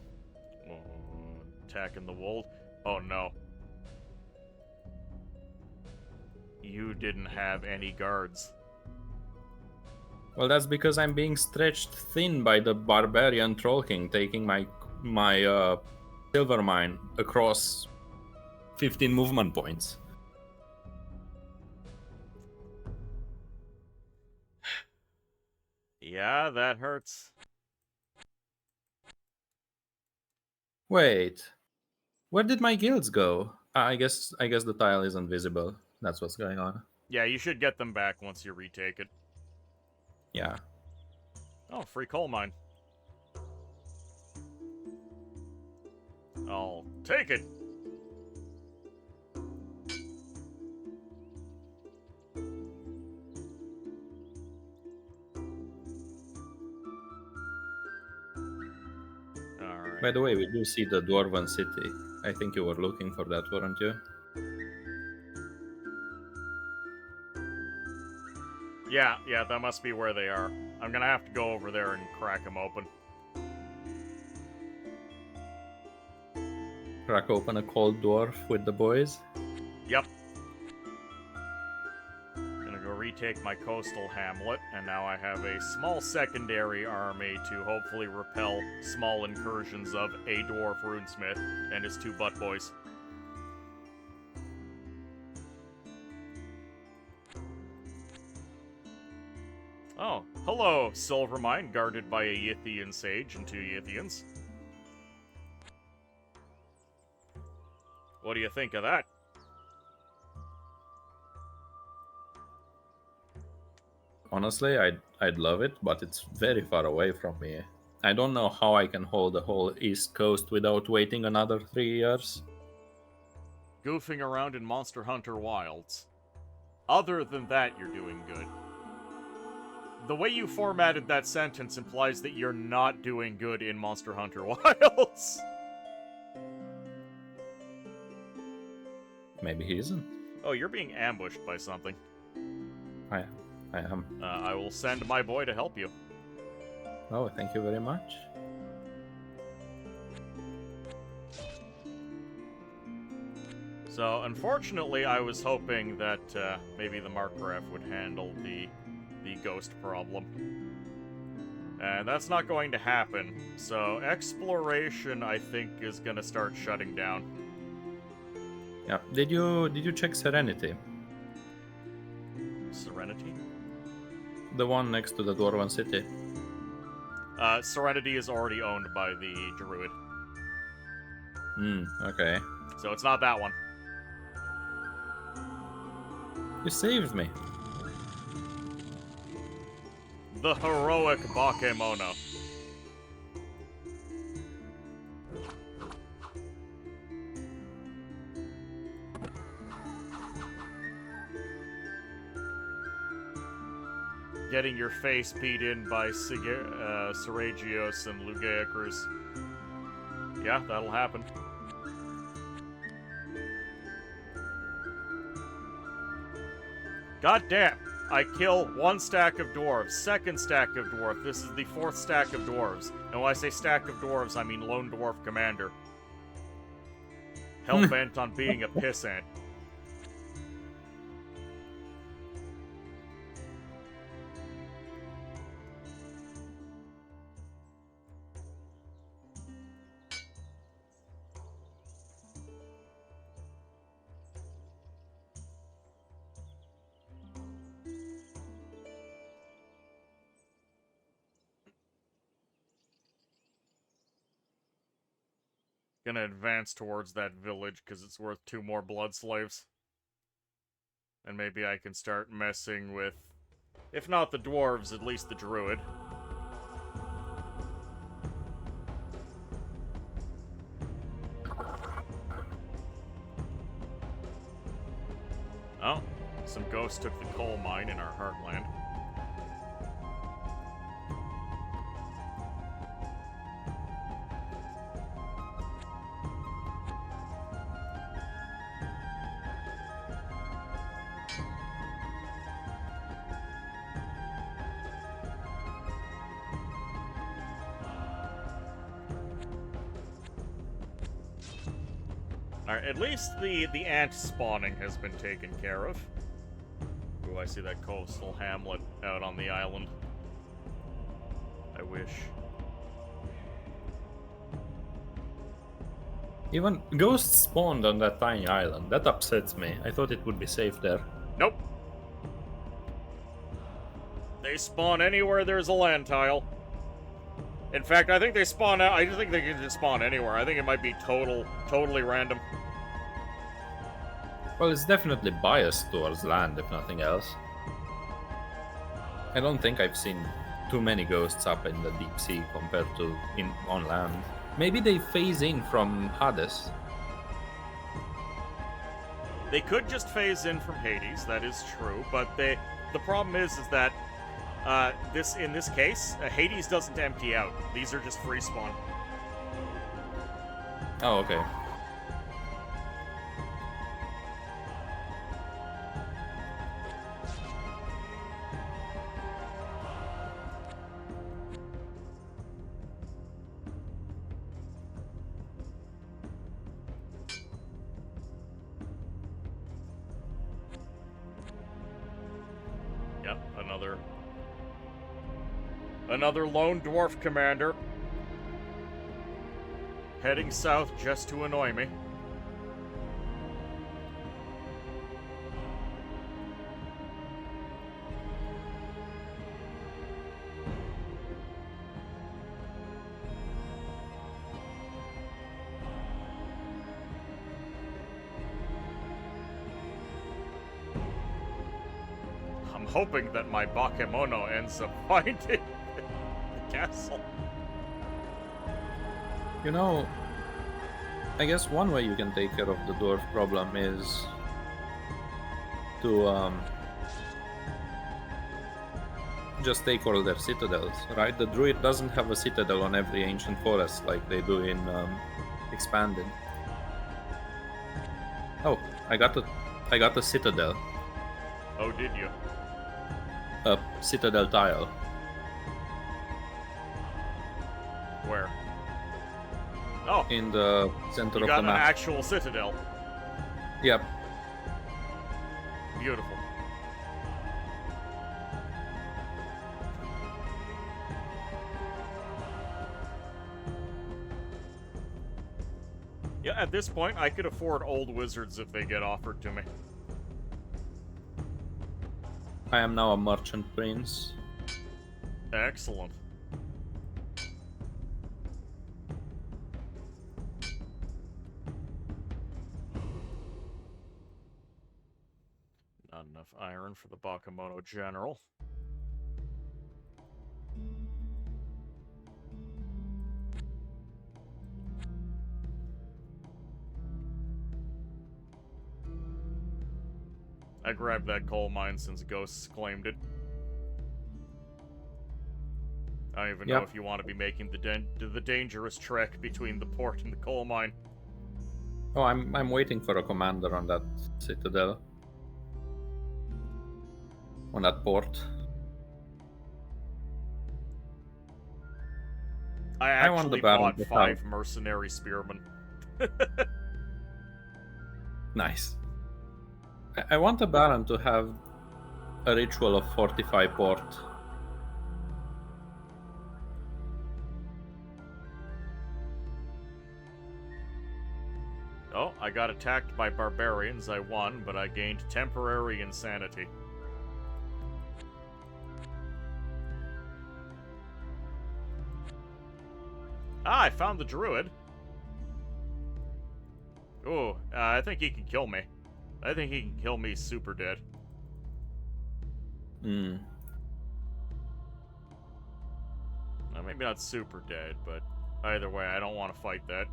Oh, attacking the wold? Oh no. You didn't have any guards. Well, that's because I'm being stretched thin by the barbarian troll king taking my silver mine across 15 movement points. Yeah, that hurts. Wait, where did my guilds go? I guess the tile isn't visible. That's what's going on. Yeah, you should get them back once you retake it. Yeah. Oh, free coal mine. I'll take it. Alright. By the way, we do see the Dwarven city. I think you were looking for that, weren't you? Yeah, that must be where they are. I'm gonna have to go over there and crack them open. Crack open a cold dwarf with the boys. Yep. Gonna go retake my coastal hamlet, and now I have a small secondary army to hopefully repel small incursions of a dwarf runesmith and his 2 butt boys. Oh, hello, silver mine guarded by a Yithian sage and 2 Yithians. What do you think of that? Honestly, I'd love it, but it's very far away from me. I don't know how I can hold the whole East Coast without waiting another 3 years. Goofing around in Monster Hunter Wilds. Other than that, you're doing good. The way you formatted that sentence implies that you're not doing good in Monster Hunter Wilds. Maybe he isn't. Oh, you're being ambushed by something. I am. I will send my boy to help you. Oh, thank you very much. So, unfortunately, I was hoping that maybe the Markgraf would handle the ghost problem. And that's not going to happen. So, exploration, I think, is gonna start shutting down. Yeah. Did you check Serenity? Serenity? The one next to the Dwarven city. Serenity is already owned by the Druid. Okay. So it's not that one. You saved me. The heroic Bakemono. Getting your face beat in by Seragios and Lugea Cruz. Yeah, that'll happen. God damn! I kill 1 stack of dwarves, 2nd stack of dwarf, this is the 4th stack of dwarves. And when I say stack of dwarves, I mean lone dwarf commander. Hell-bent on being a pissant. Gonna advance towards that village because it's worth 2 more blood slaves. And maybe I can start messing with, if not the dwarves, at least the druid. Oh, some ghosts took the coal mine in our heartland. Alright, at least the ant spawning has been taken care of. Ooh, I see that coastal hamlet out on the island. I wish. Even ghosts spawned on that tiny island. That upsets me. I thought it would be safe there. Nope. They spawn anywhere there's a land tile. In fact, I think they spawn out. I just think they can just spawn anywhere. I think it might be totally random. Well, it's definitely biased towards land, if nothing else. I don't think I've seen too many ghosts up in the deep sea compared to on land. Maybe they phase in from Hades. They could just phase in from Hades. That is true, but the problem is that in this case, Hades doesn't empty out. These are just free spawn. Oh, okay. Yep, another lone dwarf commander heading south just to annoy me. I'm hoping that my Bakemono ends up finding the castle. You know, I guess one way you can take care of the dwarf problem is to just take all their citadels, right? The druid doesn't have a citadel on every ancient forest like they do in Expanded. Oh, I got a citadel. Oh, did you? A citadel tile. Where? Oh, In the center you of got the an map. actual citadel. Yep. Beautiful. Yeah, at this point, I could afford old wizards if they get offered to me. I am now a merchant prince. Excellent. Not enough iron for the Bakemono General. I grabbed that coal mine since ghosts claimed it. I don't even know if you want to be making the dangerous trek between the port and the coal mine. Oh, I'm waiting for a commander on that citadel. On that port. I want the actually Baron bought to 5 mercenary spearmen. Nice. I want a Baron to have a ritual of fortify port. Oh, I got attacked by barbarians. I won, but I gained temporary insanity. Ah, I found the druid. Ooh, I think he can kill me. I think he can kill me super dead. Hmm. Well, maybe not super dead, but either way, I don't want to fight that.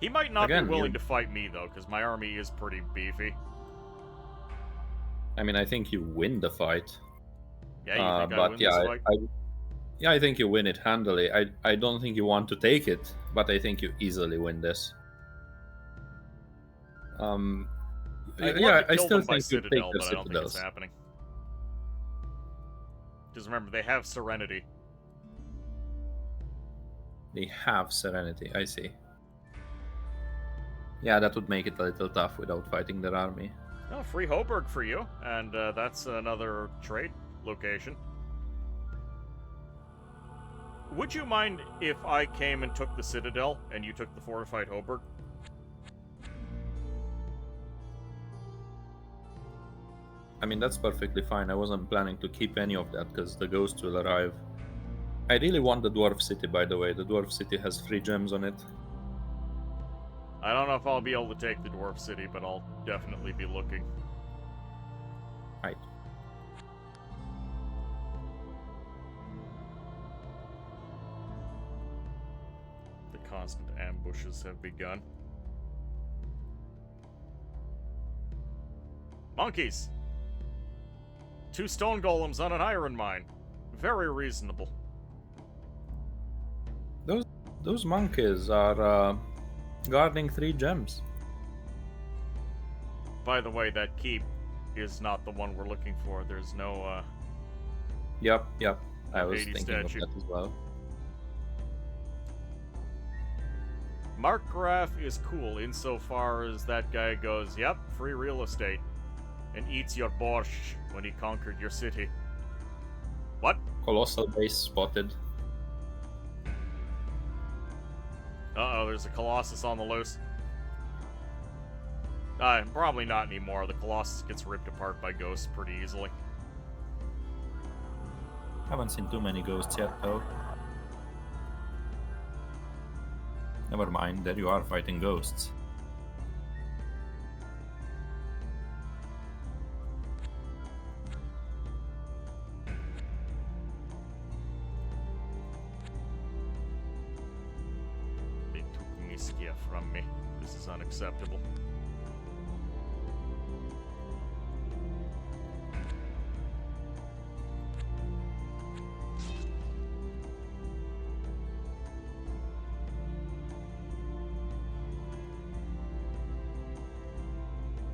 He might not Again, be willing to fight me, though, because my army is pretty beefy. I mean, I think you win the fight. Yeah, you think I but win yeah, this fight? I think you win it handily. I don't think you want to take it, but I think you easily win this. Yeah, I still think you take Citadel, the but I don't think it's citadels. happening. Because remember, they have Serenity. They have Serenity, I see. Yeah, that would make it a little tough without fighting their army. Oh, free Hoburg for you, and that's another trade location. Would you mind if I came and took the Citadel, and you took the fortified Hoburg? I mean, that's perfectly fine. I wasn't planning to keep any of that because the ghosts will arrive. I really want the Dwarf City, by the way. The Dwarf City has 3 gems on it. I don't know if I'll be able to take the Dwarf City, but I'll definitely be looking. Right. The constant ambushes have begun. Monkeys! 2 stone golems on an iron mine. Very reasonable. Those monkeys are guarding 3 gems. By the way, that keep is not the one we're looking for. There's no, Yep. I was Hades thinking statue. of that as well. Markgraf is cool insofar as that guy goes, yep, free real estate, and eats your borscht when he conquered your city. What? Colossal base spotted. Uh-oh, there's a Colossus on the loose. Probably not anymore. The Colossus gets ripped apart by ghosts pretty easily. Haven't seen too many ghosts yet, though. Never mind, there you are fighting ghosts. They took Miskia from me. This is unacceptable.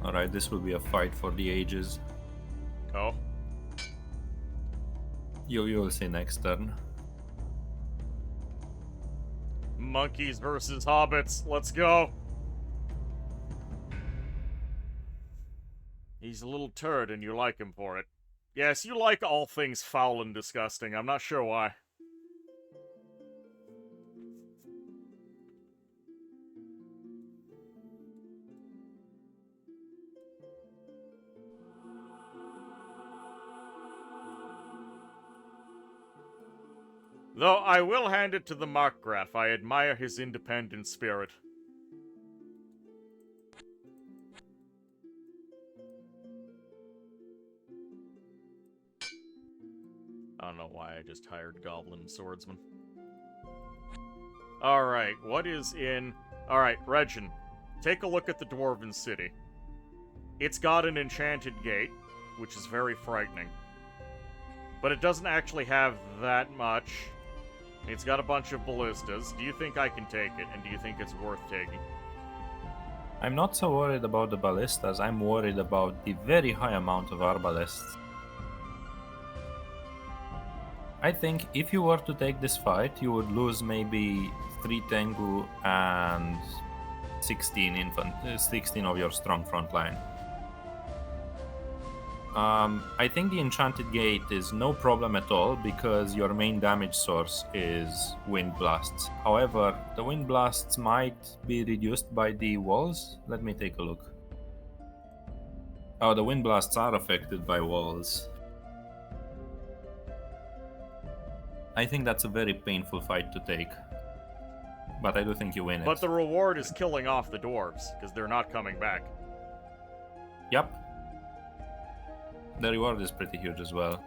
Alright, this will be a fight for the ages. Oh? You will see next turn. Monkeys versus hobbits. Let's go. He's a little turd and you like him for it. Yes, you like all things foul and disgusting. I'm not sure why. Though I will hand it to the Markgraf. I admire his independent spirit. I don't know why I just hired Goblin Swordsman. Alright, what is in... Alright, Regin, take a look at the Dwarven City. It's got an enchanted gate, which is very frightening. But it doesn't actually have that much. It's got a bunch of ballistas. Do you think I can take it, and do you think it's worth taking? I'm not so worried about the ballistas, I'm worried about the very high amount of arbalists. I think if you were to take this fight, you would lose maybe 3 Tengu and 16 of your strong front line. I think the enchanted gate is no problem at all because your main damage source is wind blasts. However, the wind blasts might be reduced by the walls. Let me take a look. Oh, the wind blasts are affected by walls. I think that's a very painful fight to take. But I do think you win it. But the reward is killing off the dwarves, because they're not coming back. Yep. The reward is pretty huge as well.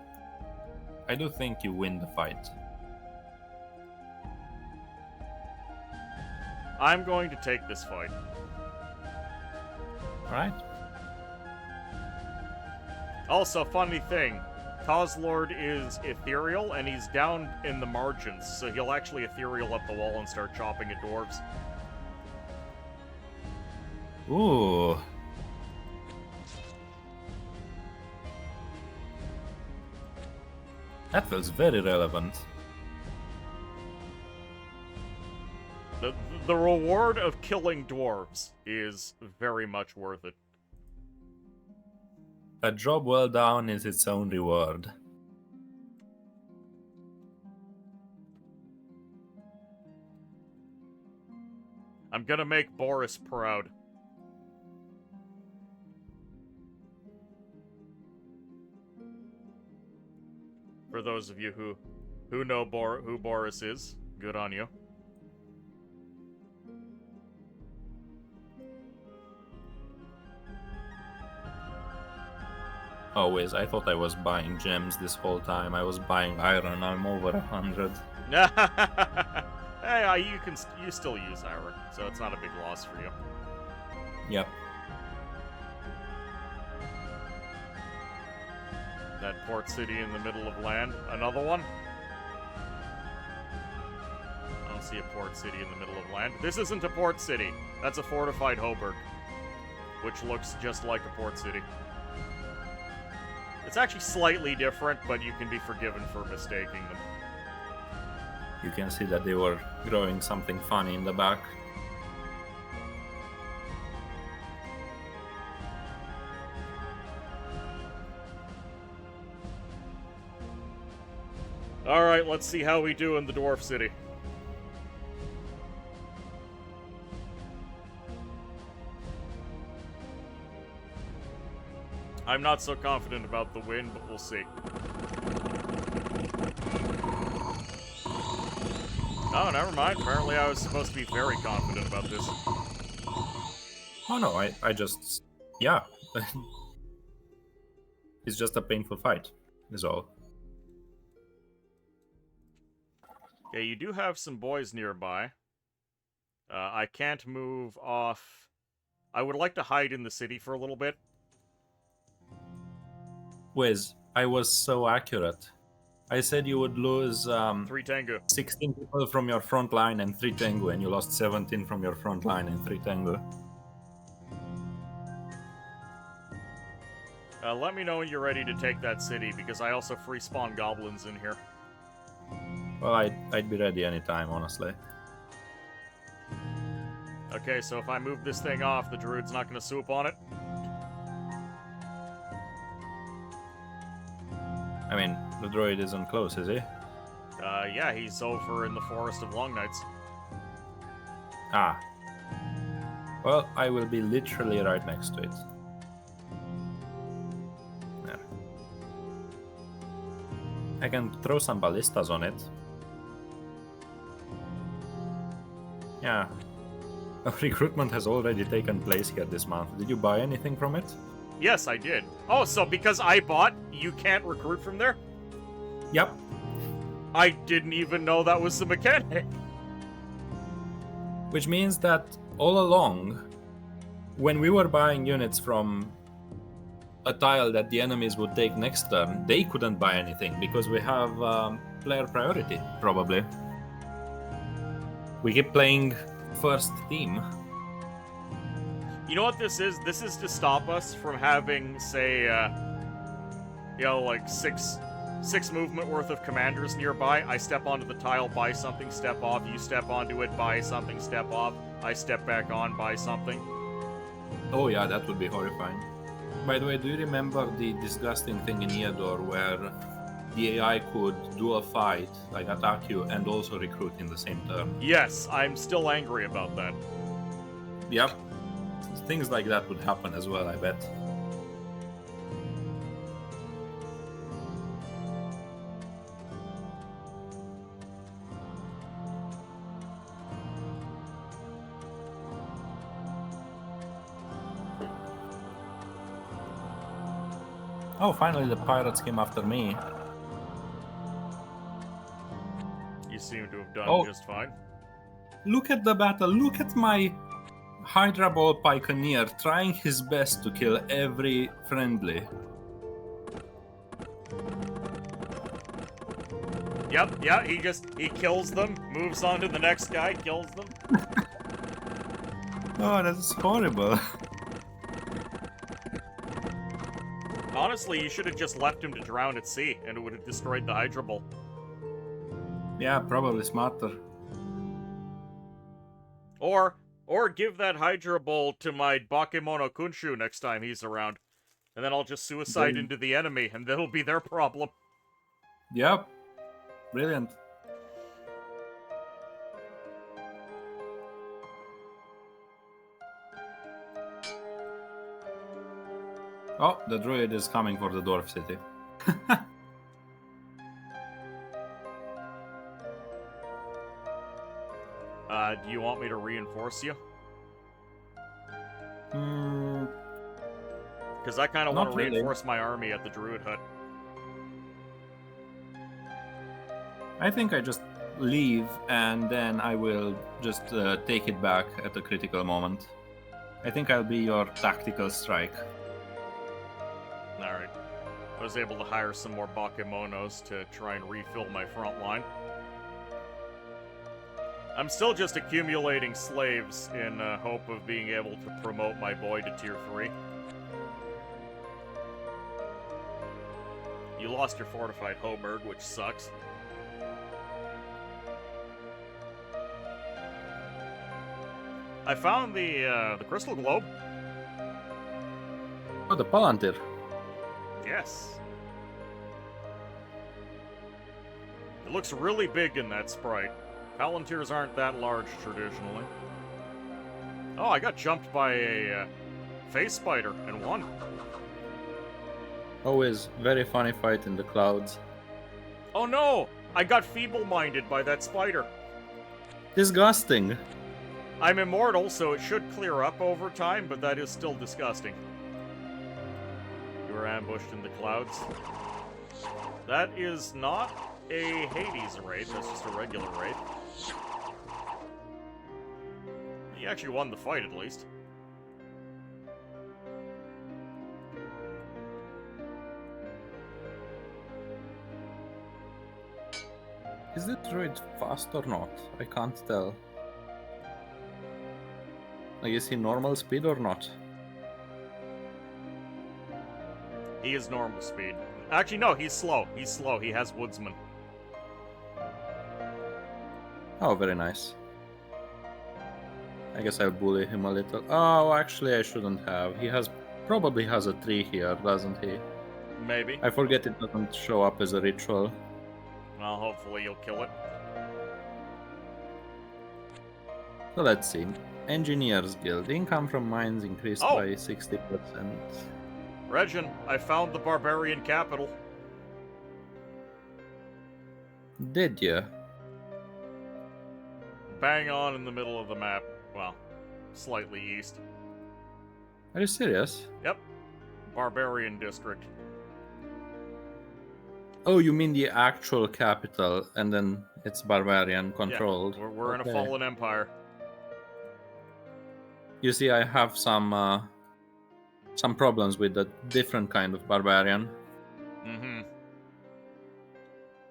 I do think you win the fight. I'm going to take this fight. Alright. Also, funny thing, Cosslord is ethereal, and he's down in the margins, so he'll actually ethereal up the wall and start chopping at dwarves. Ooh. That feels very relevant. The reward of killing dwarves is very much worth it. A job well done is its own reward. I'm gonna make Boris proud. For those of you who know who Boris is, good on you. Always, I thought I was buying gems this whole time. I was buying iron. I'm over 100. Hey, you still use iron, so it's not a big loss for you. Yep. That port city in the middle of land. Another one? I don't see a port city in the middle of land. This isn't a port city. That's a fortified Hoburg, which looks just like a port city. It's actually slightly different, but you can be forgiven for mistaking them. You can see that they were growing something funny in the back. Alright, let's see how we do in the Dwarf City. I'm not so confident about the win, but we'll see. Oh, never mind. Apparently I was supposed to be very confident about this. Oh no, I just... yeah. It's just a painful fight, is all. Yeah, you do have some boys nearby. I can't move off... I would like to hide in the city for a little bit. Wiz, I was so accurate. I said you would lose 3 Tengu. 16 people from your front line and 3 Tengu, and you lost 17 from your front line and 3 Tengu. Let me know when you're ready to take that city, because I also free spawn goblins in here. Well, I'd be ready anytime, honestly. Okay, so if I move this thing off, the druid's not going to swoop on it? I mean, the droid isn't close, is he? Yeah, he's over in the Forest of Long Nights. Ah. Well, I will be literally right next to it. There. I can throw some ballistas on it. Yeah. Recruitment has already taken place here this month. Did you buy anything from it? Yes, I did. Oh, so because I bought, you can't recruit from there? Yep. I didn't even know that was the mechanic. Which means that all along, when we were buying units from a tile that the enemies would take next turn, they couldn't buy anything because we have player priority, probably. We keep playing first team. You know what this is? This is to stop us from having, say, you know, like six movement worth of commanders nearby. I step onto the tile, buy something, step off. You step onto it, buy something, step off. I step back on, buy something. Oh yeah, that would be horrifying. By the way, do you remember the disgusting thing in Eador where the AI could dual fight, like attack you, and also recruit in the same turn? Yes, I'm still angry about that. Yep. Things like that would happen as well, I bet. Oh, finally the pirates came after me. You seem to have done just fine. Look at the battle. Look at my Hydra Ball Pioneer trying his best to kill every friendly. Yep, yeah, he kills them, moves on to the next guy, kills them. Oh, that's horrible. Honestly, you should have just left him to drown at sea, and it would have destroyed the Hydra Ball. Yeah, probably smarter. Or give that Hydra Bowl to my Bakemono Kunshu next time he's around. And then I'll just suicide into the enemy, and that'll be their problem. Yep. Brilliant. Oh, the druid is coming for the dwarf city. Do you want me to reinforce you? Because I kind of want to reinforce my army at the druid hut. I think I just leave and then I will just take it back at a critical moment. I think I'll be your tactical strike. Alright. I was able to hire some more Bakemonos to try and refill my front line. I'm still just accumulating slaves in hope of being able to promote my boy to tier 3. You lost your fortified Hoburg, which sucks. I found the crystal globe. Oh, the Palantir. Yes. It looks really big in that sprite. Palantirs aren't that large traditionally. Oh, I got jumped by a face spider and won. Always very funny fight in the clouds. Oh no! I got feeble-minded by that spider. Disgusting. I'm immortal, so it should clear up over time, but that is still disgusting. You were ambushed in the clouds. That is not a Hades raid, that's just a regular raid. You actually won the fight, at least. Is the druid fast or not? I can't tell. Like, is he normal speed or not? He is normal speed. Actually, no, he's slow. He's slow. He has Woodsman. Oh, very nice. I guess I'll bully him a little. Oh, actually I shouldn't have. He probably has a tree here, doesn't he? Maybe. I forget it doesn't show up as a ritual. Well, hopefully you'll kill it. So let's see. Engineers Guild. Income from mines increased by 60%. Regin, I found the barbarian capital. Did you? Bang on in the middle of the map. Well, slightly east. Are you serious? Yep. Barbarian district. Oh, you mean the actual capital, and then it's barbarian controlled. Yeah, we're in a fallen empire. You see, I have some problems with a different kind of barbarian. Mm-hmm.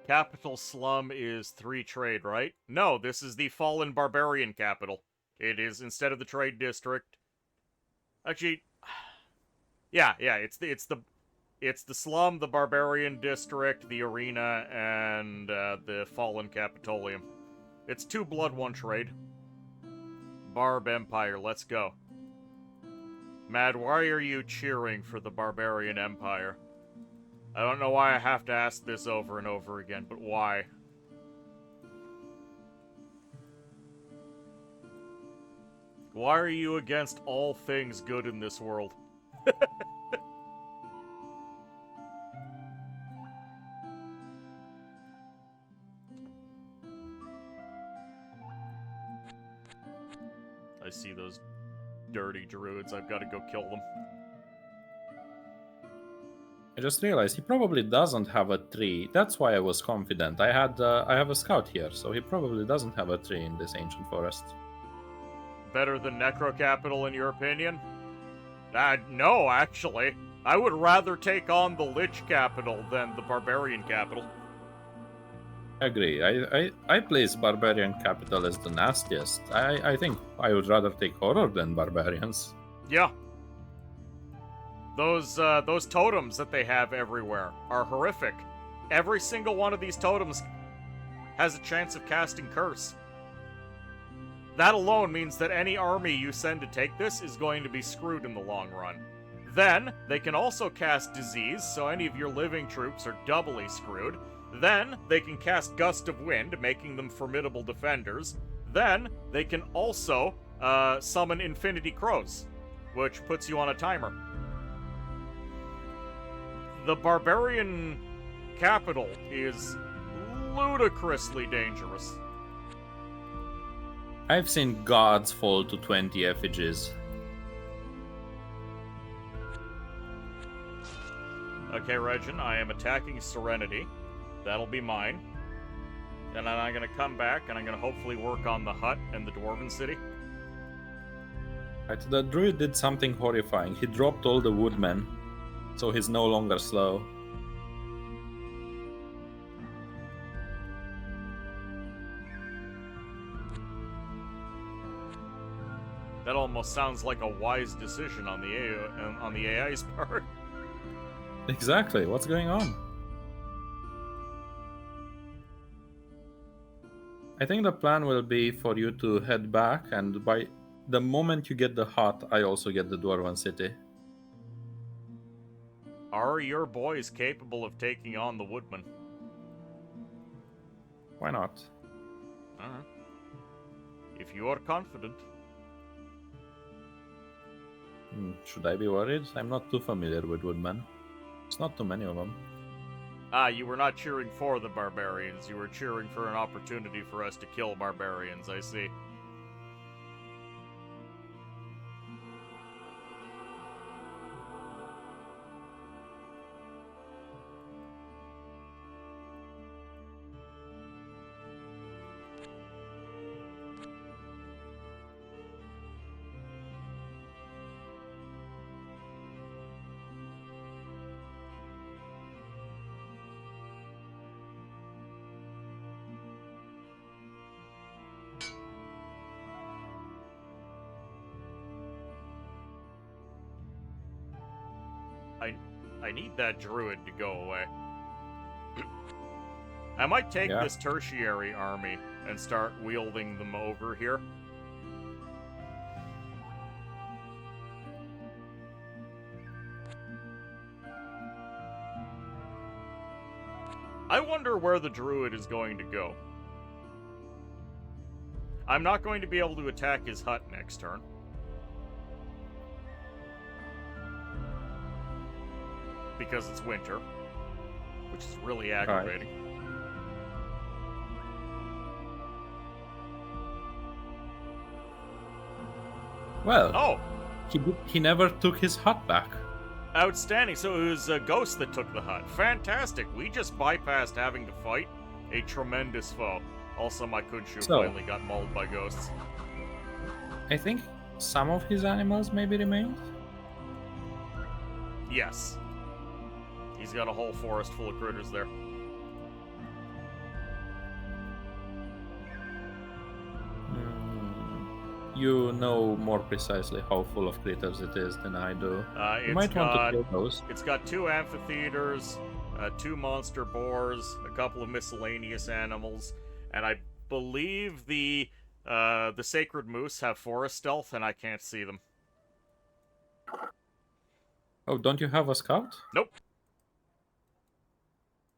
Capital slum is 3 trade, right? No, this is the fallen barbarian capital. It is instead of the trade district. Actually, yeah, it's the slum, the barbarian district, the arena, and the fallen Capitolium. It's 2 blood, 1 trade. Barb Empire, let's go. Mad, why are you cheering for the barbarian empire? I don't know why I have to ask this over and over again, but why? Why are you against all things good in this world? I see those dirty druids. I've got to go kill them. I just realized he probably doesn't have a tree. That's why I was confident. I have a scout here, so he probably doesn't have a tree in this ancient forest. Better than Necro Capital, in your opinion? No, actually. I would rather take on the Lich Capital than the Barbarian Capital. Agree. I place Barbarian Capital as the nastiest. I think I would rather take Horror than Barbarians. Yeah. Those totems that they have everywhere are horrific. Every single one of these totems has a chance of casting Curse. That alone means that any army you send to take this is going to be screwed in the long run. Then, they can also cast Disease, so any of your living troops are doubly screwed. Then, they can cast Gust of Wind, making them formidable defenders. Then, they can also summon Infinity Crows, which puts you on a timer. The Barbarian capital is ludicrously dangerous. I've seen gods fall to 20 effigies. Okay, Regin, I am attacking Serenity. That'll be mine. And then I'm gonna come back and I'm gonna hopefully work on the hut and the Dwarven city. Right, the druid did something horrifying. He dropped all the woodmen, so he's no longer slow. That almost sounds like a wise decision on the AI's part. Exactly, what's going on? I think the plan will be for you to head back, and by the moment you get the hut, I also get the Dwarven city. Are your boys capable of taking on the Woodman? Why not? Alright. If you are confident. Should I be worried? I'm not too familiar with woodmen. It's not too many of them. Ah, you were not cheering for the barbarians. You were cheering for an opportunity for us to kill barbarians, I see. I need that druid to go away. I might take this tertiary army and start wielding them over here. I wonder where the druid is going to go. I'm not going to be able to attack his hut next turn. Because it's winter, which is really aggravating. Well, he never took his hut back. Outstanding. So it was a ghost that took the hut. Fantastic. We just bypassed having to fight a tremendous foe. Also, my Kunshu finally got mauled by ghosts. I think some of his animals maybe remained? Yes. He's got a whole forest full of critters there. You know more precisely how full of critters it is than I do. You might want to kill those. It's got 2 amphitheaters, 2 monster boars, a couple of miscellaneous animals, and I believe the sacred moose have forest stealth, and I can't see them. Oh, don't you have a scout? Nope.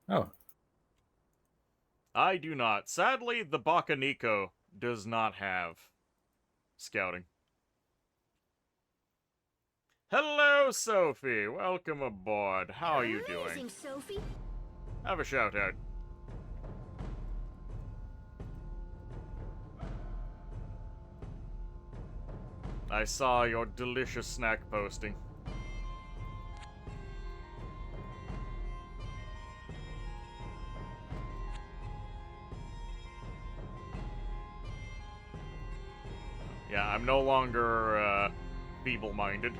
Oh. I do not. Sadly, the Bakaniko does not have scouting. Hello, Sophie. Welcome aboard. How are you doing? Sophie? Have a shout out. I saw your delicious snack posting. Yeah, I'm no longer feeble-minded,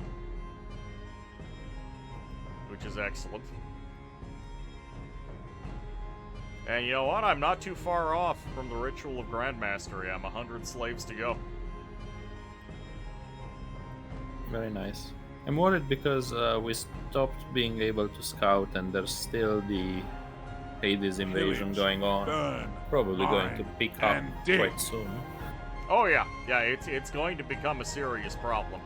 which is excellent. And you know what? I'm not too far off from the Ritual of Grand Mastery. I'm 100 slaves to go. Very nice. I'm worried because we stopped being able to scout, and there's still the Hades invasion going on. Probably going to pick up quite soon. Oh yeah, yeah, it's going to become a serious problem.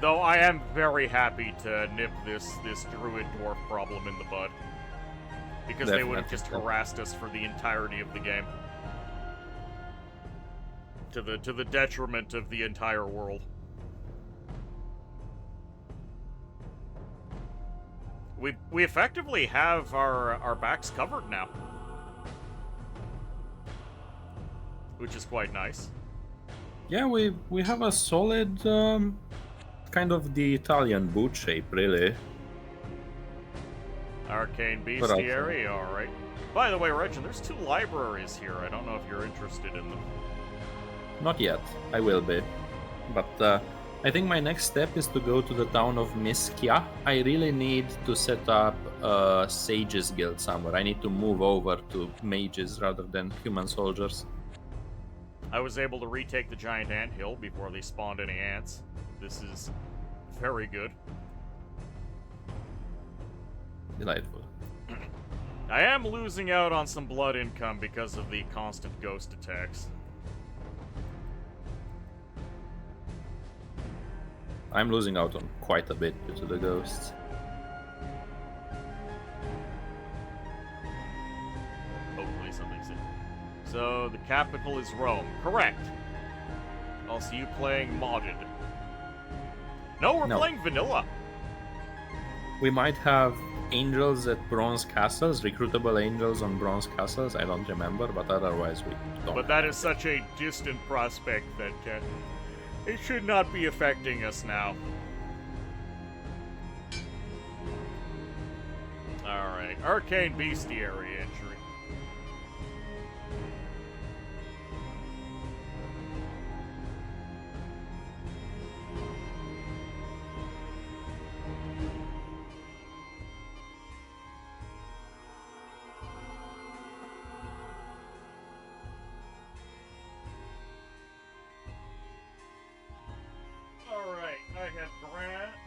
Though I am very happy to nip this druid dwarf problem in the bud. Because they would have just harassed us for the entirety of the game. To the detriment of the entire world. We effectively have our backs covered now. Which is quite nice. Yeah, we have a solid kind of the Italian boot shape, really. Arcane Bestiary, alright. By the way, Regin, there's 2 libraries here. I don't know if you're interested in them. Not yet. I will be. But I think my next step is to go to the town of Mischia. I really need to set up a Sages Guild somewhere. I need to move over to mages rather than human soldiers. I was able to retake the giant anthill before they spawned any ants. This is very good. Delightful. I am losing out on some blood income because of the constant ghost attacks. I'm losing out on quite a bit due to the ghosts. Hopefully something's in. So, the capital is Rome. Correct. Also, you playing modded. No, we're playing vanilla. We might have angels at bronze castles, recruitable angels on bronze castles. I don't remember, but otherwise we don't. But that is such a distant prospect that it should not be affecting us now. Alright, Arcane Bestiary entry.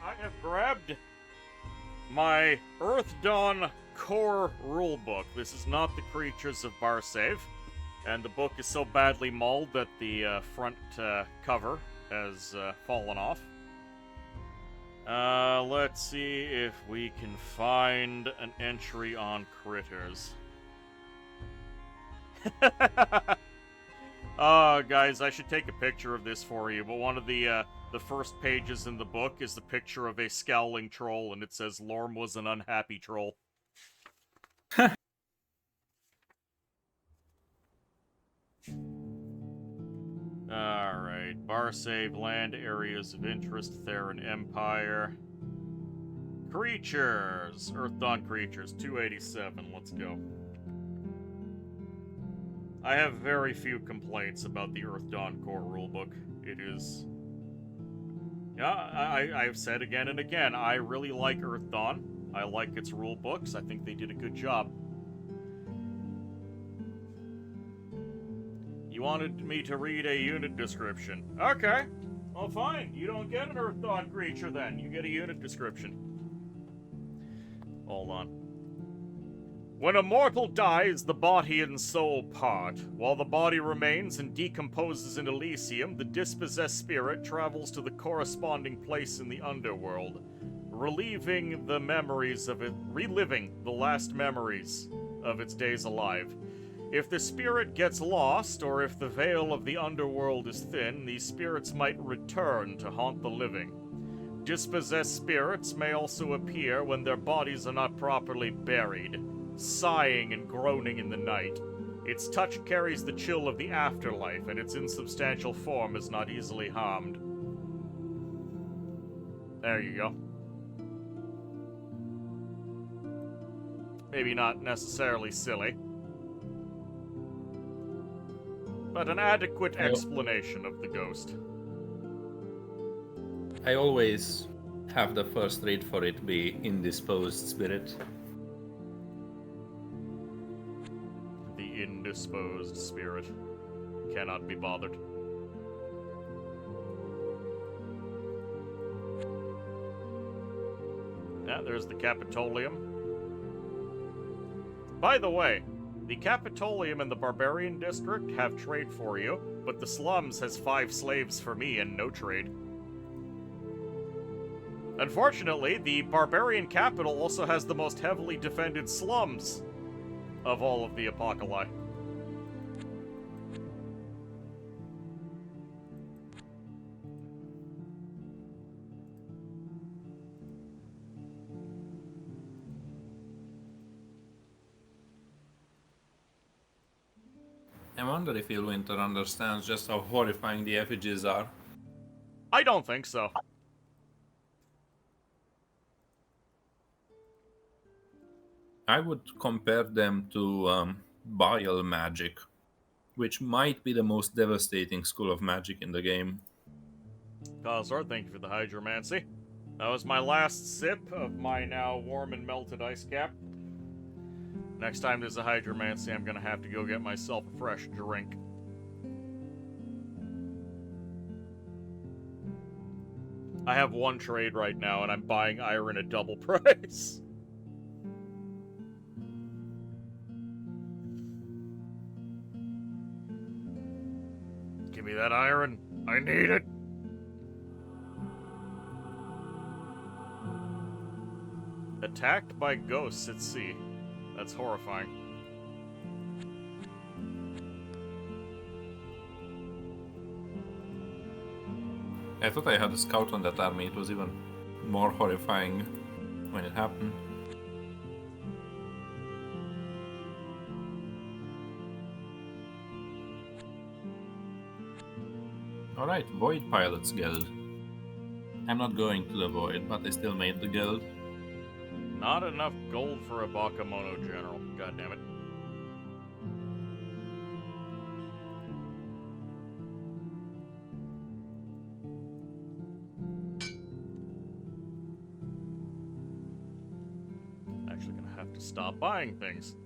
I have grabbed my Earth Dawn core rulebook. This is not the Creatures of Barsave, and the book is so badly mauled that the front cover has fallen off. Let's see if we can find an entry on critters. Guys, I should take a picture of this for you, but one of the first pages in the book is the picture of a scowling troll, and it says, Lorm was an unhappy troll. Alright, Barsave, land, areas of interest, Theron Empire. Creatures! Earth Dawn creatures, 287, let's go. I have very few complaints about the Earth Dawn core rulebook. It is... Yeah, I've said again and again, I really like Earth Dawn. I like its rulebooks. I think they did a good job. You wanted me to read a unit description. Okay. Well, fine. You don't get an Earth Dawn creature then. You get a unit description. Hold on. When a mortal dies, the body and soul part. While the body remains and decomposes in Elysium, the dispossessed spirit travels to the corresponding place in the underworld, reliving the last memories of its days alive. If the spirit gets lost, or if the veil of the underworld is thin, these spirits might return to haunt the living. Dispossessed spirits may also appear when their bodies are not properly buried, sighing and groaning in the night. Its touch carries the chill of the afterlife, and its insubstantial form is not easily harmed. There you go. Maybe not necessarily silly, but an adequate explanation of the ghost. I always have the first read for it be indisposed spirit. The indisposed spirit cannot be bothered. Yeah, there's the Capitolium. By the way, The Capitolium and the Barbarian District have trade for you, but the Slums has 5 slaves for me and no trade. Unfortunately, the Barbarian Capital also has the most heavily defended slums of all of the Apocali. I wonder if Ilwinter understands just how horrifying the effigies are. I don't think so. I would compare them to bile magic, which might be the most devastating school of magic in the game. Cosar, thank you for the hydromancy. That was my last sip of my now warm and melted ice cap. Next time there's a hydromancy, I'm gonna have to go get myself a fresh drink. I have 1 trade right now, and I'm buying iron at double price. Give me that iron. I need it. Attacked by ghosts at sea. That's horrifying. I thought I had a scout on that army. It was even more horrifying when it happened. Alright, Void Pilots Guild. I'm not going to the Void, but I still made the guild. Not enough gold for a Bakemono general. God damn it. Actually gonna have to stop buying things.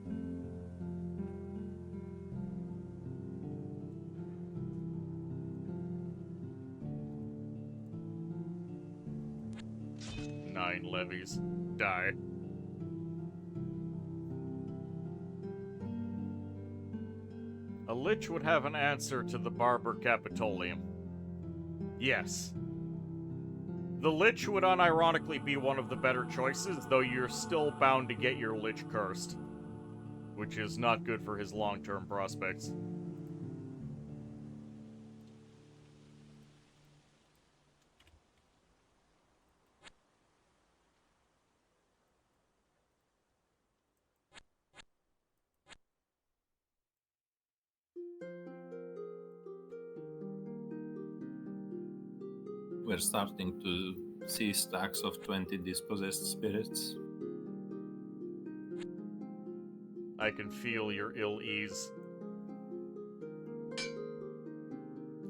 Nine levies. Die. A lich would have an answer to the Barber Capitolium. Yes. The lich would unironically be one of the better choices, though you're still bound to get your lich cursed, which is not good for his long-term prospects. We're starting to see stacks of 20 dispossessed spirits. I can feel your ill ease.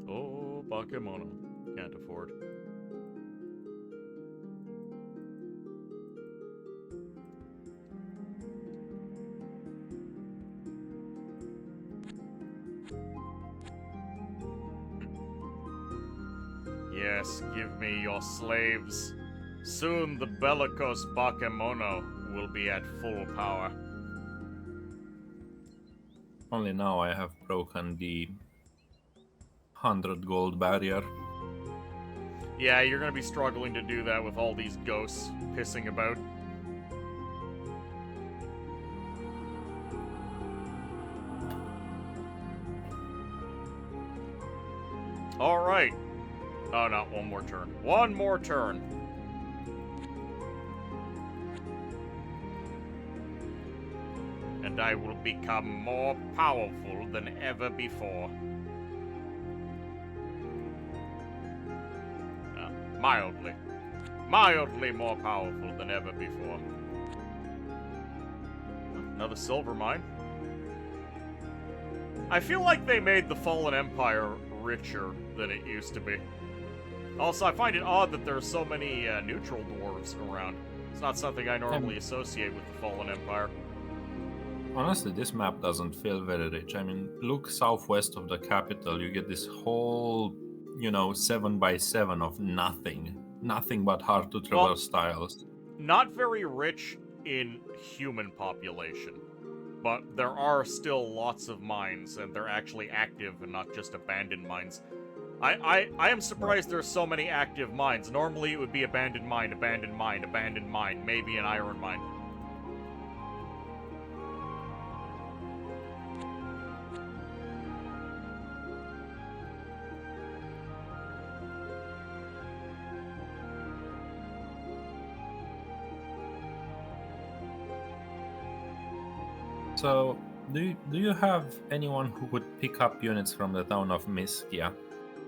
Oh, Bakemono. Can't afford. Yes, give me your slaves. Soon the bellicose Bakemono will be at full power. Only now I have broken the 100 gold barrier. Yeah, you're gonna be struggling to do that with all these ghosts pissing about. Alright. Oh, not one more turn. One more turn. And I will become more powerful than ever before. Mildly. Mildly more powerful than ever before. Another silver mine. I feel like they made the Fallen Empire richer than it used to be. Also, I find it odd that there are so many neutral dwarves around. It's not something I normally associate with the Fallen Empire. Honestly, this map doesn't feel very rich. I mean, look southwest of the capital, you get this whole, 7x7 of nothing. Nothing but hard to traverse tiles. Not very rich in human population. but there are still lots of mines, and they're actually active and not just abandoned mines. I am surprised there's so many active mines. Normally it would be abandoned mine, abandoned mine, abandoned mine, maybe an iron mine. So, do you have anyone who could pick up units from the town of Miskia?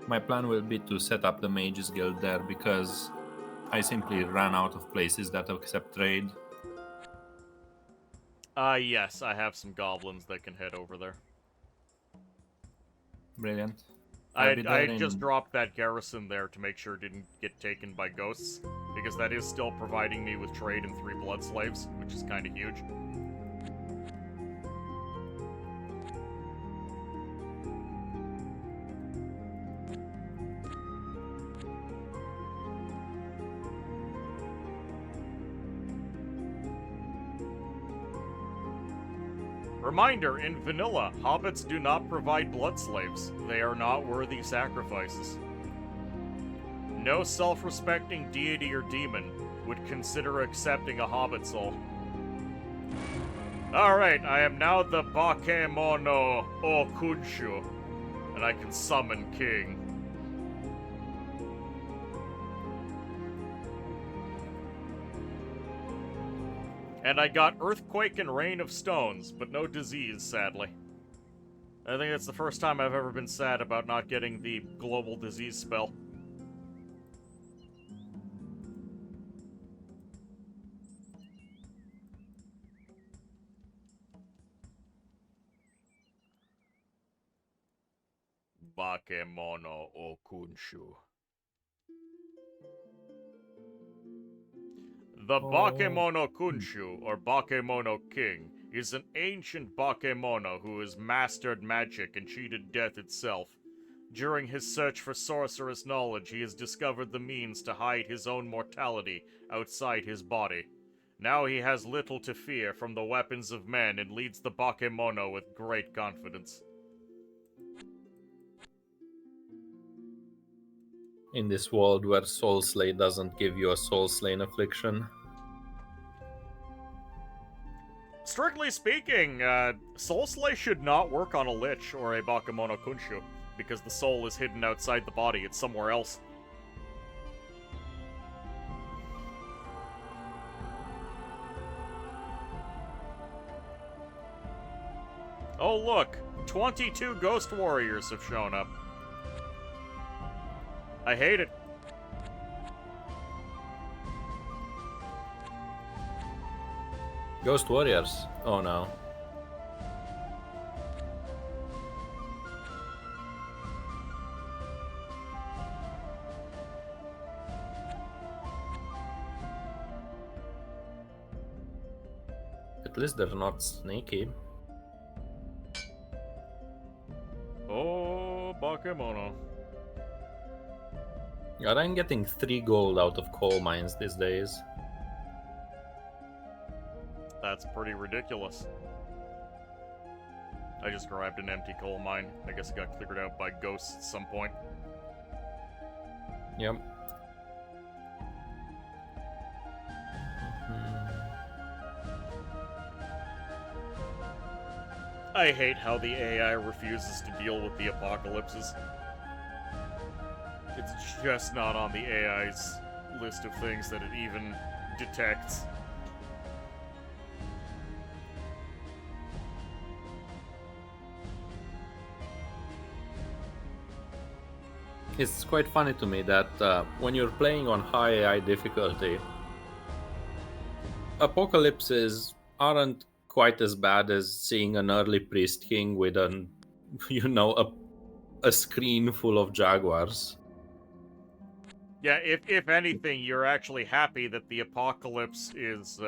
My plan will be to set up the Mages Guild there because I simply ran out of places that accept trade. Yes, I have some goblins that can head over there. Brilliant. I just dropped that garrison there to make sure it didn't get taken by ghosts, because that is still providing me with trade and 3 blood slaves, which is kind of huge. Reminder, in vanilla, hobbits do not provide blood slaves. They are not worthy sacrifices. No self-respecting deity or demon would consider accepting a hobbit soul. Alright, I am now the Bakemono Okunshu, and I can summon King. And I got Earthquake and Rain of Stones, but no disease, sadly. I think that's the first time I've ever been sad about not getting the global disease spell. Bakemono Okunshu. The Bakemono Kunshu, or Bakemono King, is an ancient Bakemono who has mastered magic and cheated death itself. During his search for sorcerous knowledge, he has discovered the means to hide his own mortality outside his body. Now he has little to fear from the weapons of men and leads the Bakemono with great confidence. In this world where Soul Slay doesn't give you a Soul Slain affliction. Strictly speaking, Soul Slay should not work on a Lich or a Bakemono Kunshu, because the soul is hidden outside the body, it's somewhere else. Oh look, 22 Ghost Warriors have shown up. I hate it. Ghost Warriors? Oh no. At least they're not sneaky. Oh, Bakemono. God, I'm getting 3 gold out of coal mines these days. That's pretty ridiculous. I just grabbed an empty coal mine. I guess it got cleared out by ghosts at some point. Yep. I hate how the AI refuses to deal with the apocalypses. It's just not on the AI's list of things that it even detects. It's quite funny to me that when you're playing on high AI difficulty, apocalypses aren't quite as bad as seeing an early priest king with an, a screen full of jaguars. Yeah, if anything, you're actually happy that the apocalypse is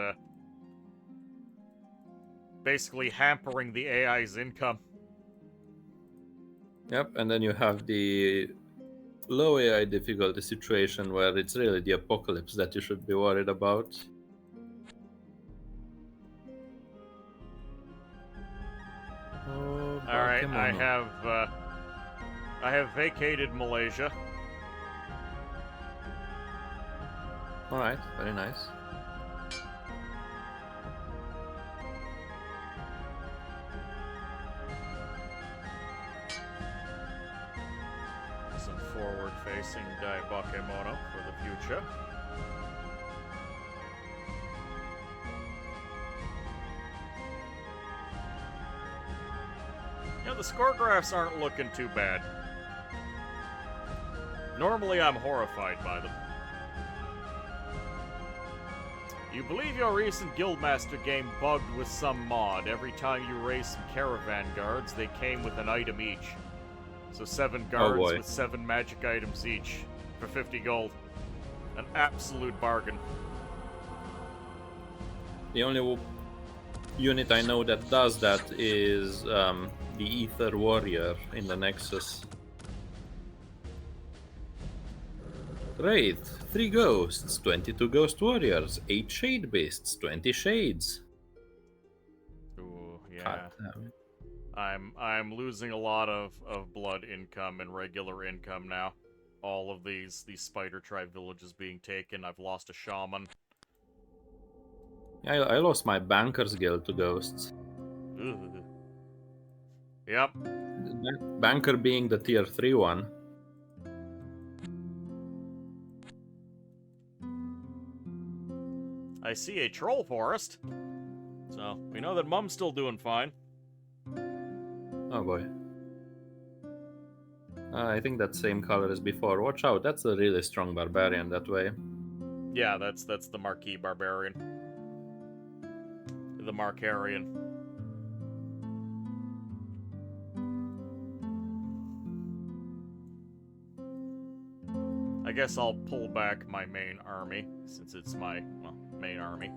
basically hampering the AI's income. Yep, and then you have the low AI difficulty situation where it's really the apocalypse that you should be worried about. All right, Bakemono. I have vacated Malaysia. All right, very nice. Some forward-facing Dai Bakemono for the future. You know, the score graphs aren't looking too bad. Normally, I'm horrified by them. You believe your recent Guildmaster game bugged with some mod. Every time you raised some caravan guards, they came with an item each. So 7 guards boy. with 7 magic items each for 50 gold. An absolute bargain. The only unit I know that does that is the Ether Warrior in the Nexus. Wraith, 3 ghosts, 22 ghost warriors, 8 shade beasts, 20 shades. Ooh, yeah. God damn it. I'm losing a lot of blood income and regular income now. All of these spider tribe villages being taken. I've lost a shaman. I lost my Banker's Guild to ghosts. Ugh. Yep. Banker being the tier 3 one. I see a troll forest. So, we know that Mum's still doing fine. Oh boy. I think that same color as before. Watch out, that's a really strong barbarian that way. Yeah, that's the Marquis Barbarian. The Markarian. I guess I'll pull back my main army, since it's my, well, main army.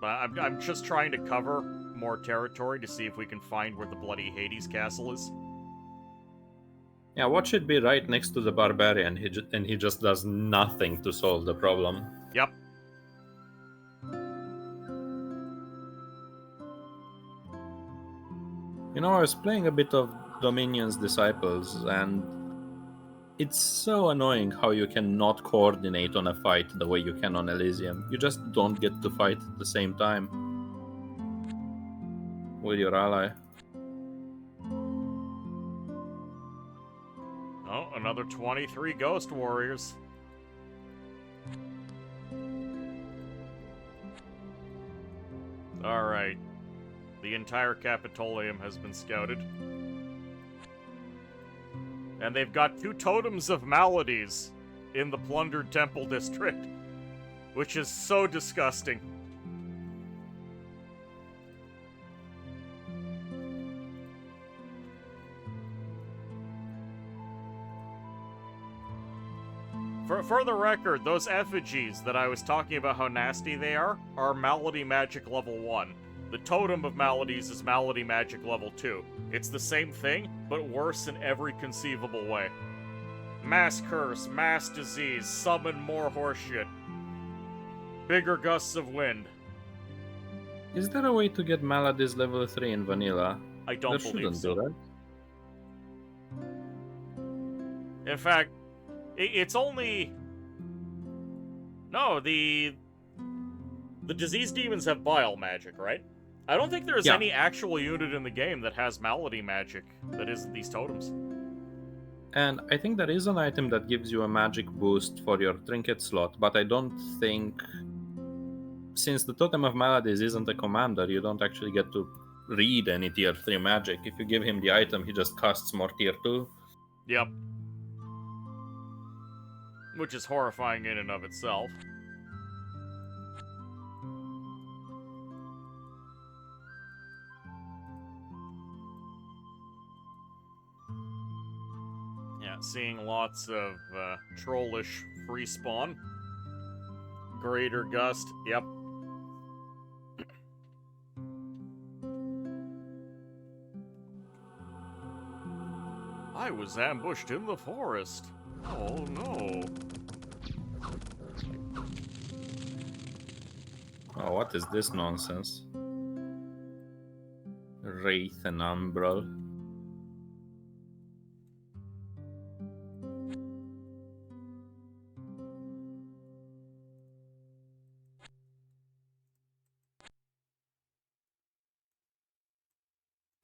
But I'm just trying to cover more territory to see if we can find where the bloody Hades castle is. Yeah, watch it be right next to the barbarian, and he just does nothing to solve the problem. Yep. You know, I was playing a bit of Dominion's Disciples, and it's so annoying how you cannot coordinate on a fight the way you can on Elysium. You just don't get to fight at the same time with your ally. Oh, another 23 Ghost Warriors. Alright. The entire Capitolium has been scouted. And they've got 2 totems of maladies in the plundered temple district, which is so disgusting. For the record, those effigies that I was talking about how nasty they are Malady Magic level 1. The Totem of Maladies is Malady Magic level 2. It's the same thing, but worse in every conceivable way. Mass curse, mass disease, summon more horseshit. Bigger gusts of wind. Is there a way to get Maladies level 3 in vanilla? I don't There believe shouldn't so. do that. In fact, it's only... No, the disease demons have bile magic, right? I don't think there's Yeah. any actual unit in the game that has malady magic that isn't these totems. And I think there is an item that gives you a magic boost for your trinket slot, but I don't think... Since the Totem of Maladies isn't a commander, you don't actually get to read any tier 3 magic. If you give him the item, he just casts more tier 2. Yep. Which is horrifying in and of itself. Yeah, seeing lots of trollish free spawn. Greater Gust, yep. I was ambushed in the forest. Oh no. Oh, what is this nonsense? Wraith and Umbral.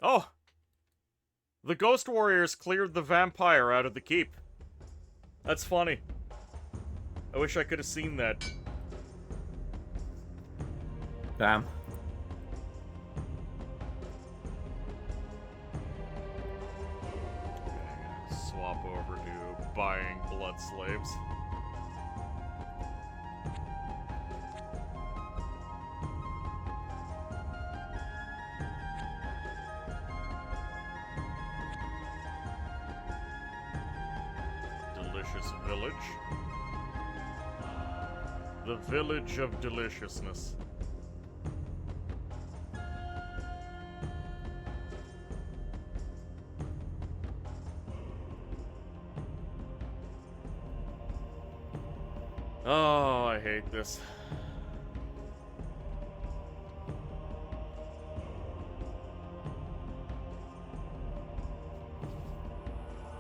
Oh! The Ghost Warriors cleared the vampire out of the keep. That's funny. I wish I could have seen that. Damn. Swap over to buying blood slaves. Delicious village. The village of deliciousness. Oh, I hate this.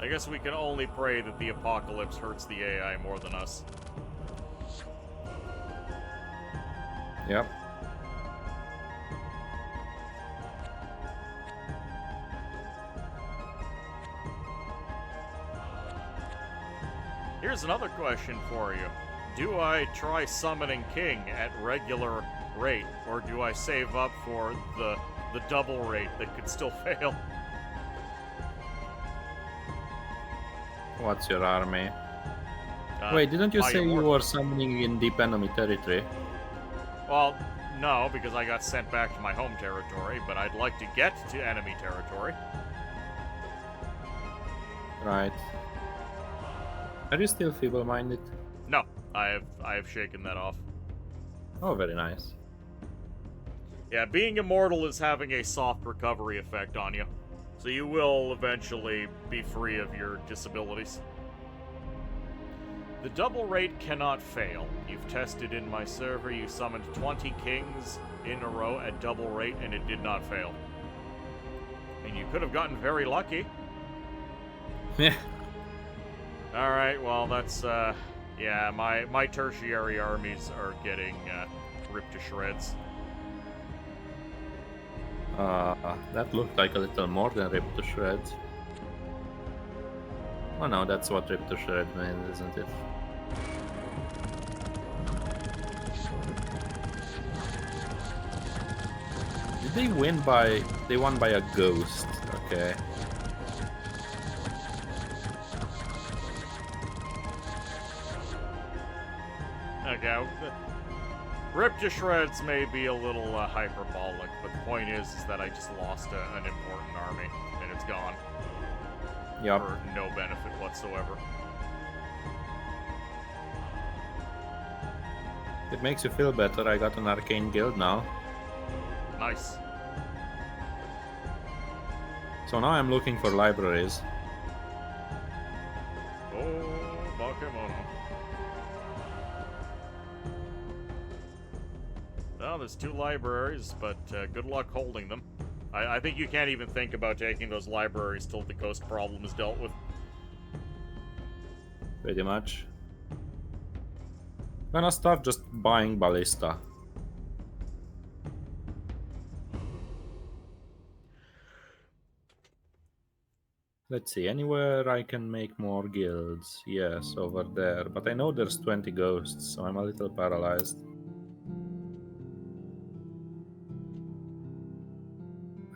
I guess we can only pray that the apocalypse hurts the AI more than us. Yep. Here's another question for you. Do I try summoning King at regular rate, or do I save up for the double rate that could still fail? What's your army? Wait, didn't you my say you immortal- were summoning in deep enemy territory? Well, no, because I got sent back to my home territory, but I'd like to get to enemy territory. Right. Are you still feeble-minded? No, I have shaken that off. Oh, very nice. Yeah, being immortal is having a soft recovery effect on you. So you will eventually be free of your disabilities. The double rate cannot fail. You've tested in my server, you summoned 20 kings in a row at double rate, and it did not fail. And you could have gotten very lucky. Yeah. Alright, well, that's, yeah, my tertiary armies are getting, ripped to shreds. That looked like a little more than ripped to shreds. Oh no, that's what ripped to shreds means, isn't it? Did they win by... They won by a ghost. Okay. Okay, ripped to shreds may be a little hyperbolic, but the point is that I just lost an important army, and it's gone. Yup. For no benefit whatsoever. It makes you feel better. I got an arcane guild now. Nice. So now I'm looking for libraries. Oh, Bakemono. Well, there's 2 libraries, but good luck holding them. I think you can't even think about taking those libraries till the coast problem is dealt with. Pretty much. Gonna start just buying ballista. Let's see, anywhere I can make more guilds. Yes, over there. But I know there's 20 ghosts, so I'm a little paralyzed.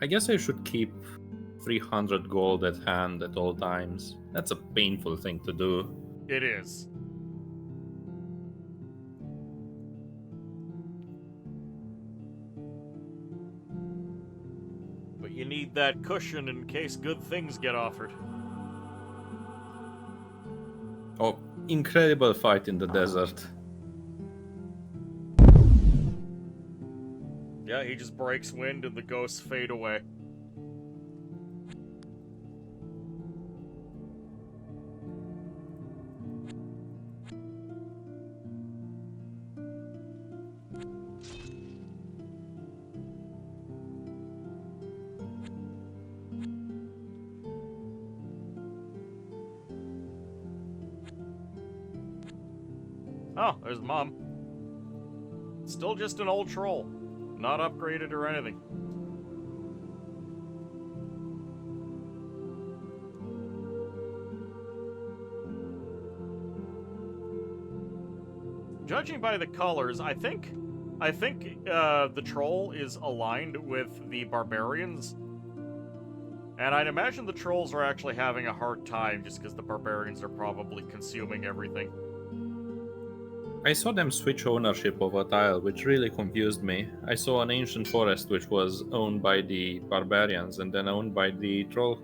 I guess I should keep 300 gold at hand at all times. That's a painful thing to do. It is. But you need that cushion in case good things get offered. Oh, incredible fight in the desert. Yeah, he just breaks wind and the ghosts fade away. Oh, there's Mom. Still just an old troll. Not upgraded or anything. Judging by the colors, I think the troll is aligned with the barbarians. And I'd imagine the trolls are actually having a hard time just because the barbarians are probably consuming everything. I saw them switch ownership of a tile, which really confused me. I saw an ancient forest which was owned by the barbarians and then owned by the troll.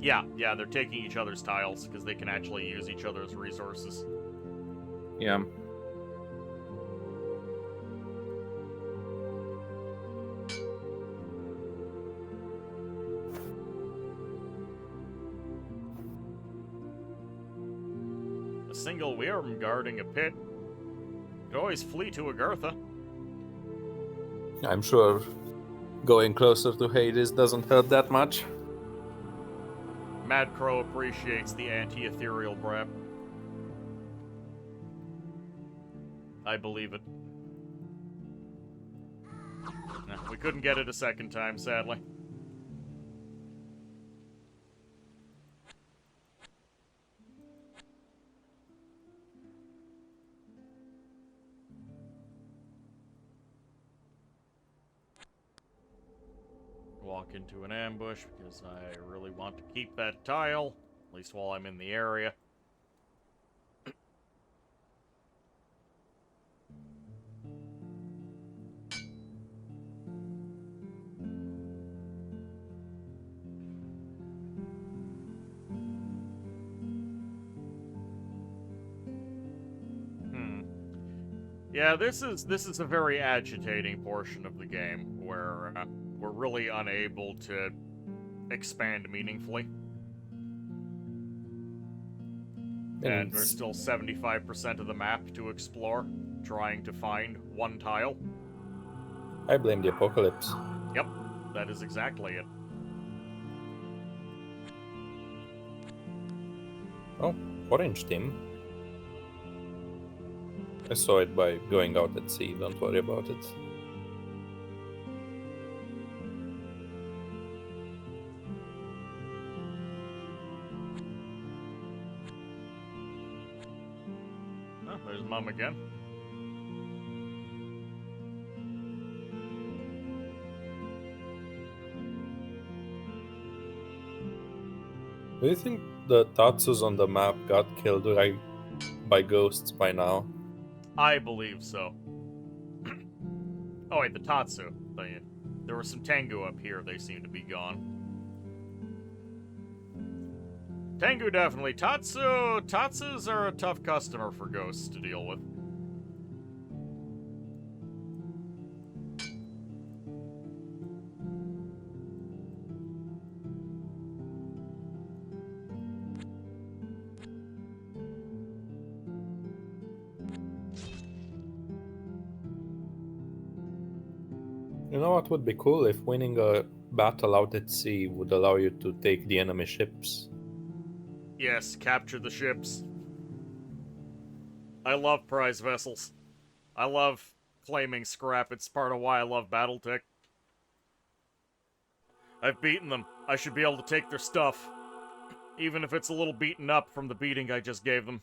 Yeah, they're taking each other's tiles because they can actually use each other's resources. Yeah. A single worm guarding a pit could always flee to Agartha. I'm sure going closer to Hades doesn't hurt that much. Mad Crow appreciates the anti-ethereal brab. I believe it. We couldn't get it a second time, sadly. Walk into an ambush because I really want to keep that tile, at least while I'm in the area. Yeah, this is a very agitating portion of the game where we're really unable to expand meaningfully. And there's still 75% of the map to explore, trying to find one tile. I blame the apocalypse. Yep, that is exactly it. Oh, orange team. I saw it by going out at sea, don't worry about it. Oh, there's Mom again. Do you think the Tatsus on the map got killed by ghosts by now? I believe so. Oh wait, the Tatsu. There were some Tengu up here, they seem to be gone. Tengu definitely. Tatsus are a tough customer for ghosts to deal with. You know what would be cool if winning a battle out at sea would allow you to take the enemy ships? Yes, capture the ships. I love prize vessels. I love claiming scrap. It's part of why I love Battletech. I've beaten them. I should be able to take their stuff. Even if it's a little beaten up from the beating I just gave them.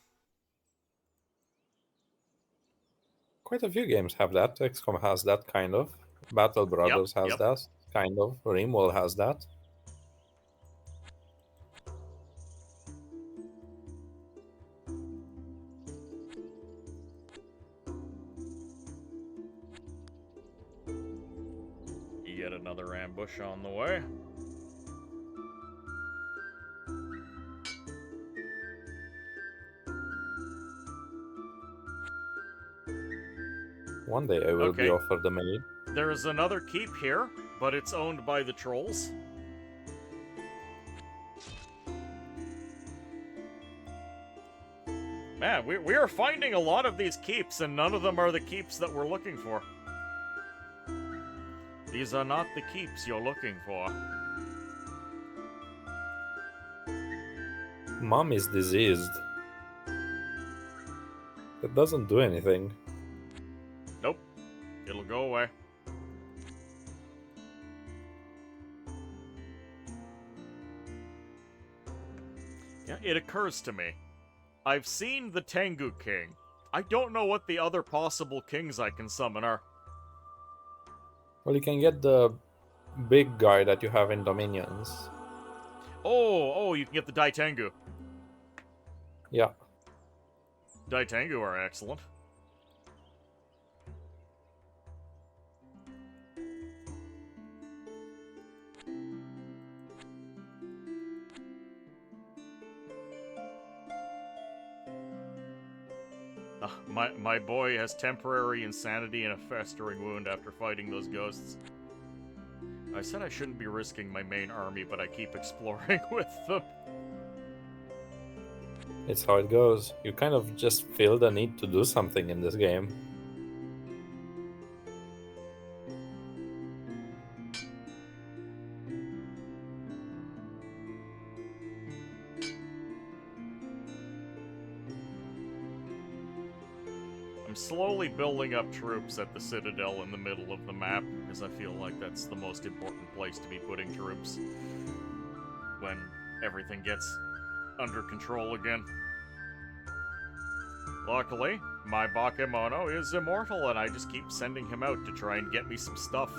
Quite a few games have that. XCOM has that, kind of. Battle Brothers has yep. that, kind of. Rimworld has that. Yet another ambush on the way. One day I will be offered a maid. There's another keep here, but it's owned by the trolls. Man, we are finding a lot of these keeps, and none of them are the keeps that we're looking for. These are not the keeps you're looking for. Mom is diseased. That doesn't do anything. Nope. It'll go away. Yeah, it occurs to me. I've seen the Tengu King. I don't know what the other possible kings I can summon are. Well, you can get the big guy that you have in Dominions. Oh, you can get the Dai Tengu. Yeah. Dai Tengu are excellent. My boy has temporary insanity and a festering wound after fighting those ghosts. I said I shouldn't be risking my main army, but I keep exploring with them. It's how it goes. You kind of just feel the need to do something in this game. I'm slowly building up troops at the Citadel in the middle of the map, because I feel like that's the most important place to be putting troops when everything gets under control again. Luckily, my Bakemono is immortal, and I just keep sending him out to try and get me some stuff.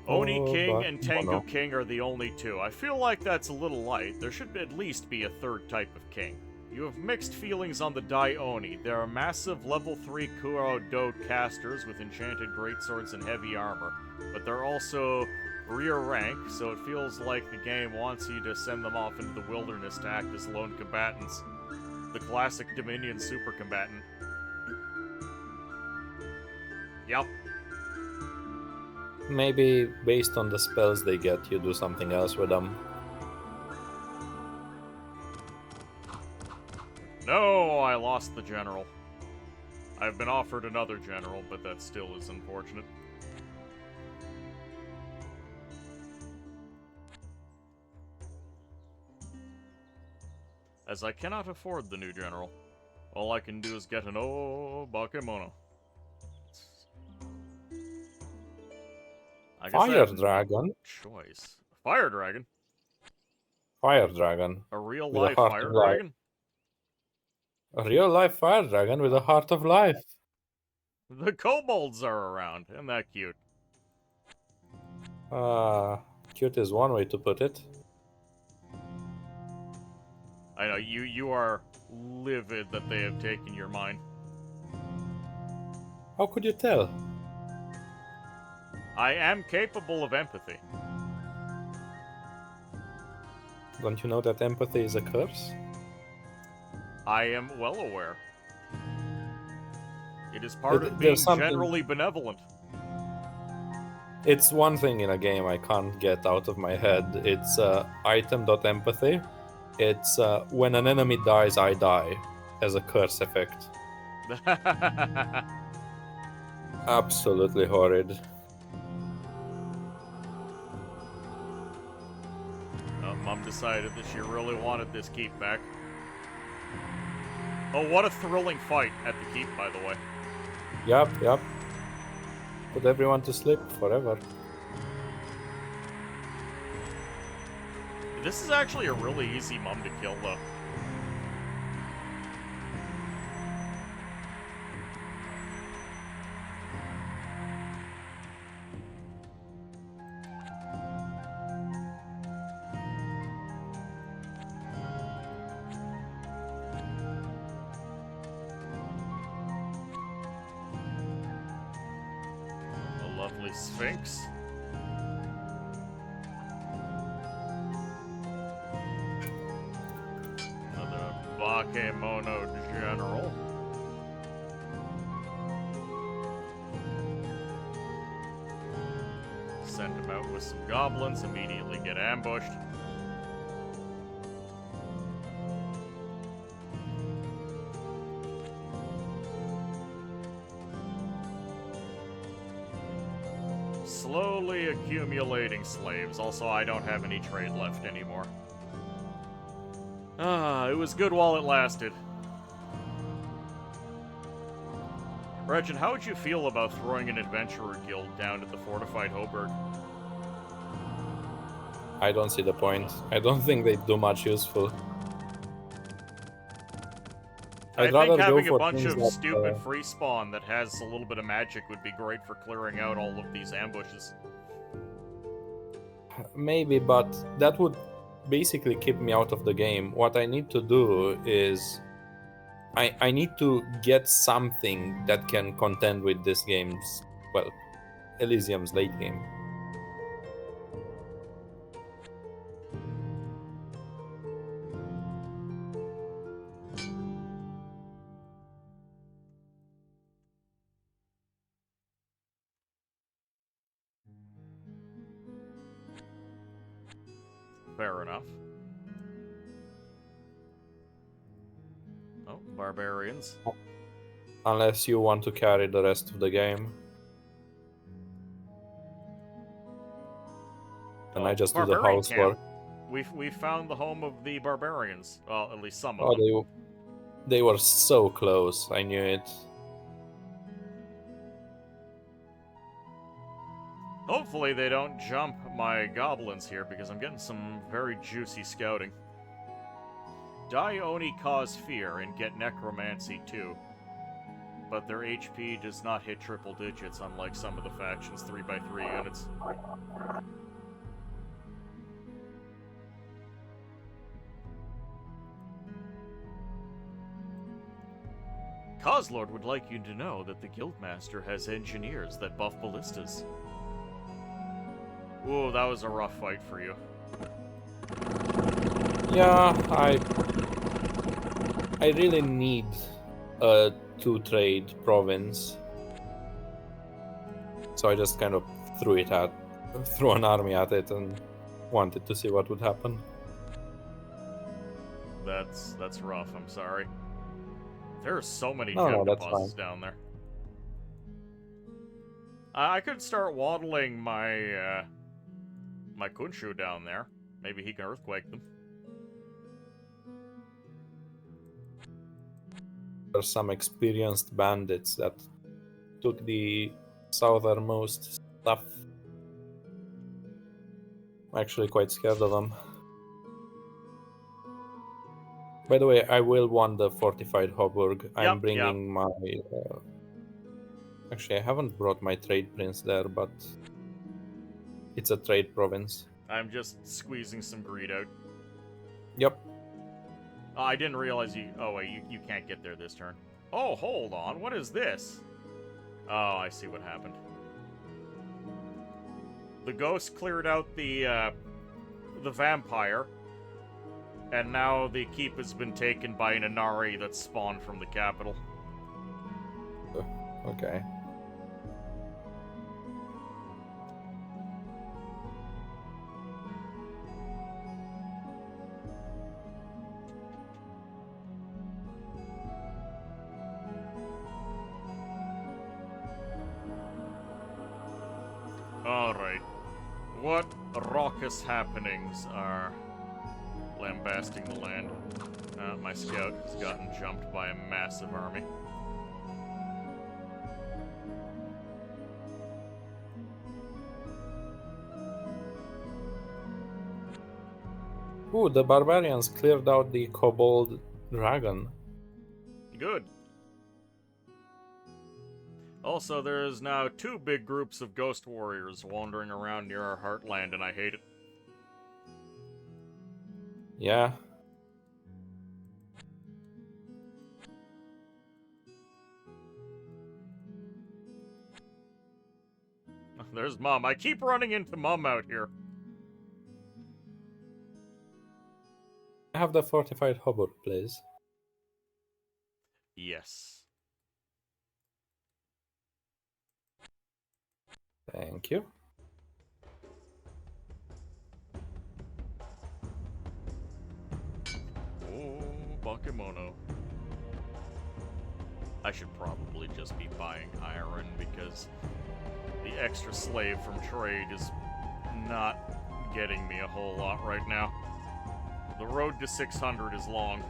Oni King and Tengu King are the only two. I feel like that's a little light. There should at least be a third type of king. You have mixed feelings on the Dai Oni. They are massive level 3 Kuro Do casters with enchanted greatswords and heavy armor, but they're also rear rank, so it feels like the game wants you to send them off into the wilderness to act as lone combatants. The classic Dominion super combatant. Yep. Maybe based on the spells they get, you do something else with them. No, I lost the general. I've been offered another general, but that still is unfortunate. As I cannot afford the new general, all I can do is get an Bakemono. I guess I Fire have no dragon? choice. Fire dragon? Fire dragon. A real With a life heart fire of life. dragon? A real life fire dragon with a heart of life. The kobolds are around. Isn't that cute? Cute is one way to put it. I know, you are livid that they have taken your mine. How could you tell? I am capable of empathy. Don't you know that empathy is a curse? I am well aware. It is part of being There's something- generally benevolent. It's one thing in a game I can't get out of my head. It's item.empathy. It's when an enemy dies, I die, as a curse effect. Absolutely horrid. Mom decided that she really wanted this keep back. Oh, what a thrilling fight at the keep, by the way. Yep. Put everyone to sleep forever. This is actually a really easy mum to kill, though. A lovely Sphinx. Another Bakemono General. Send him out with some goblins, immediately get ambushed. Slowly accumulating slaves. Also, I don't have any trade left anymore. Ah, it was good while it lasted. Regin, how would you feel about throwing an adventurer guild down at the fortified Hoburg? I don't see the point. I don't think they do much useful. I I'd think rather go having a for bunch things of that, stupid free spawn that has a little bit of magic would be great for clearing out all of these ambushes. maybe, but that would basically keep me out of the game. What I need to do is I need to get something that can contend with this game's, well, Elysium's late game. Fair enough. Oh, barbarians. Unless you want to carry the rest of the game. And I just do the Barbarian housework. camp. We found the home of the barbarians. Well, at least some of Oh, them. they were so close. I knew it. Hopefully they don't jump my goblins here, because I'm getting some very juicy scouting. Die Oni cause fear and get necromancy too. But their HP does not hit triple digits, unlike some of the factions' 3x3 units. Coslord would like you to know that the Guildmaster has engineers that buff ballistas. Ooh, that was a rough fight for you. Yeah, I really need a two-trade province. So I just kind of threw an army at it and wanted to see what would happen. That's rough, I'm sorry. There are so many No, gem that's deposits fine. down there. I could start waddling my my Kunshu down there. Maybe he can earthquake them. There's some experienced bandits that took the southernmost stuff. I'm actually quite scared of them. By the way, I will want the fortified Hoburg. I'm bringing my... Actually, I haven't brought my trade prince there, but it's a trade province. I'm just squeezing some greed out. Yep. Oh, I didn't realize you... Oh, wait, you can't get there this turn. Oh, hold on. What is this? Oh, I see what happened. The ghost cleared out the vampire, and now the keep has been taken by an Inari that spawned from the capital. Okay. Alright. What raucous happenings are lambasting the land? My scout has gotten jumped by a massive army. Ooh, the barbarians cleared out the kobold dragon. Good. Also, there's now 2 big groups of ghost warriors wandering around near our heartland, and I hate it. Yeah. There's Mum. I keep running into Mum out here. I have the fortified Hoburg, please. Yes. Thank you. Oh, Bakemono. I should probably just be buying iron because the extra slave from trade is not getting me a whole lot right now. The road to 600 is long.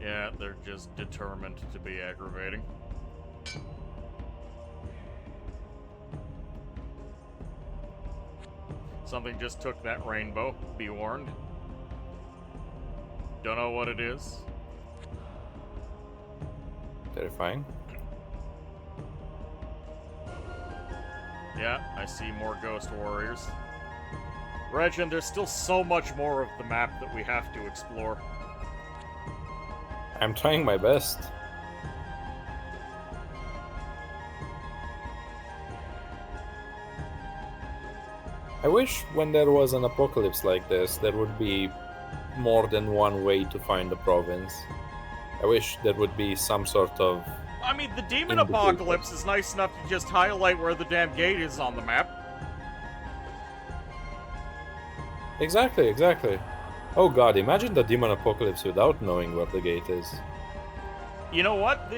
Yeah, they're just determined to be aggravating. Something just took that rainbow, be warned. Don't know what it is. Terrifying. Yeah, I see more ghost warriors. Regin, there's still so much more of the map that we have to explore. I'm trying my best. I wish when there was an apocalypse like this, there would be more than one way to find the province. I wish there would be some sort of... I mean, the demon indicator. apocalypse is nice enough to just highlight where the damn gate is on the map. Exactly, exactly. Oh god, imagine the demon apocalypse without knowing where the gate is. You know what?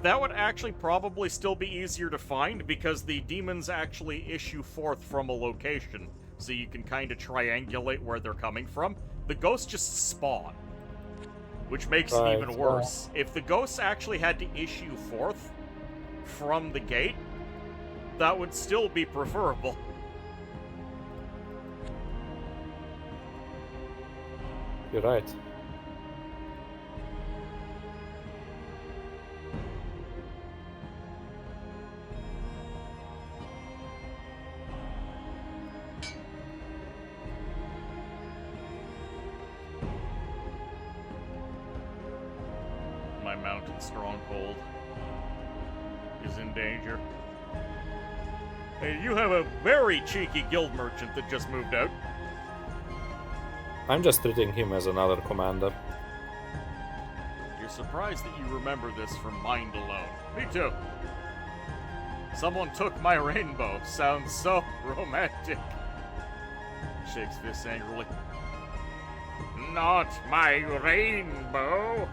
That would actually probably still be easier to find because the demons actually issue forth from a location, so you can kind of triangulate where they're coming from. The ghosts just spawn, which makes it even worse. If the ghosts actually had to issue forth from the gate, that would still be preferable. You're right. My mountain stronghold is in danger. Hey, you have a very cheeky guild merchant that just moved out. I'm just treating him as another commander. You're surprised that you remember this from mind alone. Me too. Someone took my rainbow. Sounds so romantic. Shakes fists angrily. Not my rainbow.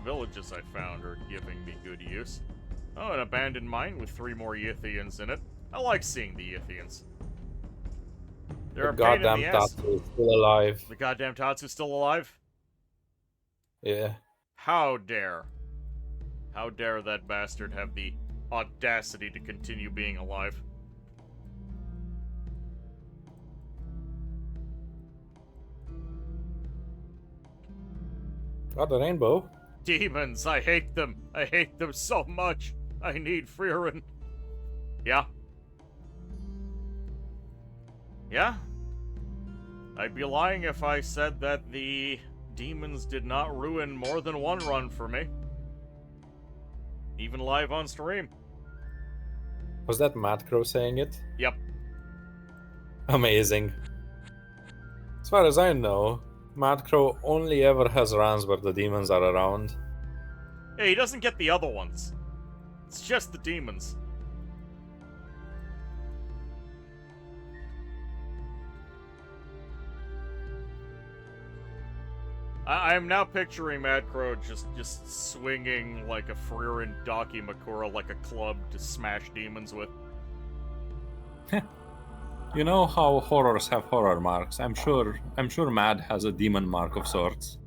Villages I found are giving me good use. Oh, an abandoned mine with 3 more Yithians in it. I like seeing the Yithians. They're The a pain in goddamn the ass. Tatsu is still alive. The goddamn Tatsu's still alive? Yeah. How dare? How dare that bastard have the audacity to continue being alive? Got the rainbow. Demons, I hate them. I hate them so much. I need Frieren. Yeah? Yeah? I'd be lying if I said that the demons did not ruin more than one run for me. Even live on stream. Was that Mad Crow saying it? Yep. Amazing. As far as I know, Mad Crow only ever has runs where the demons are around. Hey, he doesn't get the other ones. It's just the demons. I'm now picturing Mad Crow just swinging like a Frieren Dakimakura like a club to smash demons with. You know how horrors have horror marks. I'm sure Mad has a demon mark of sorts.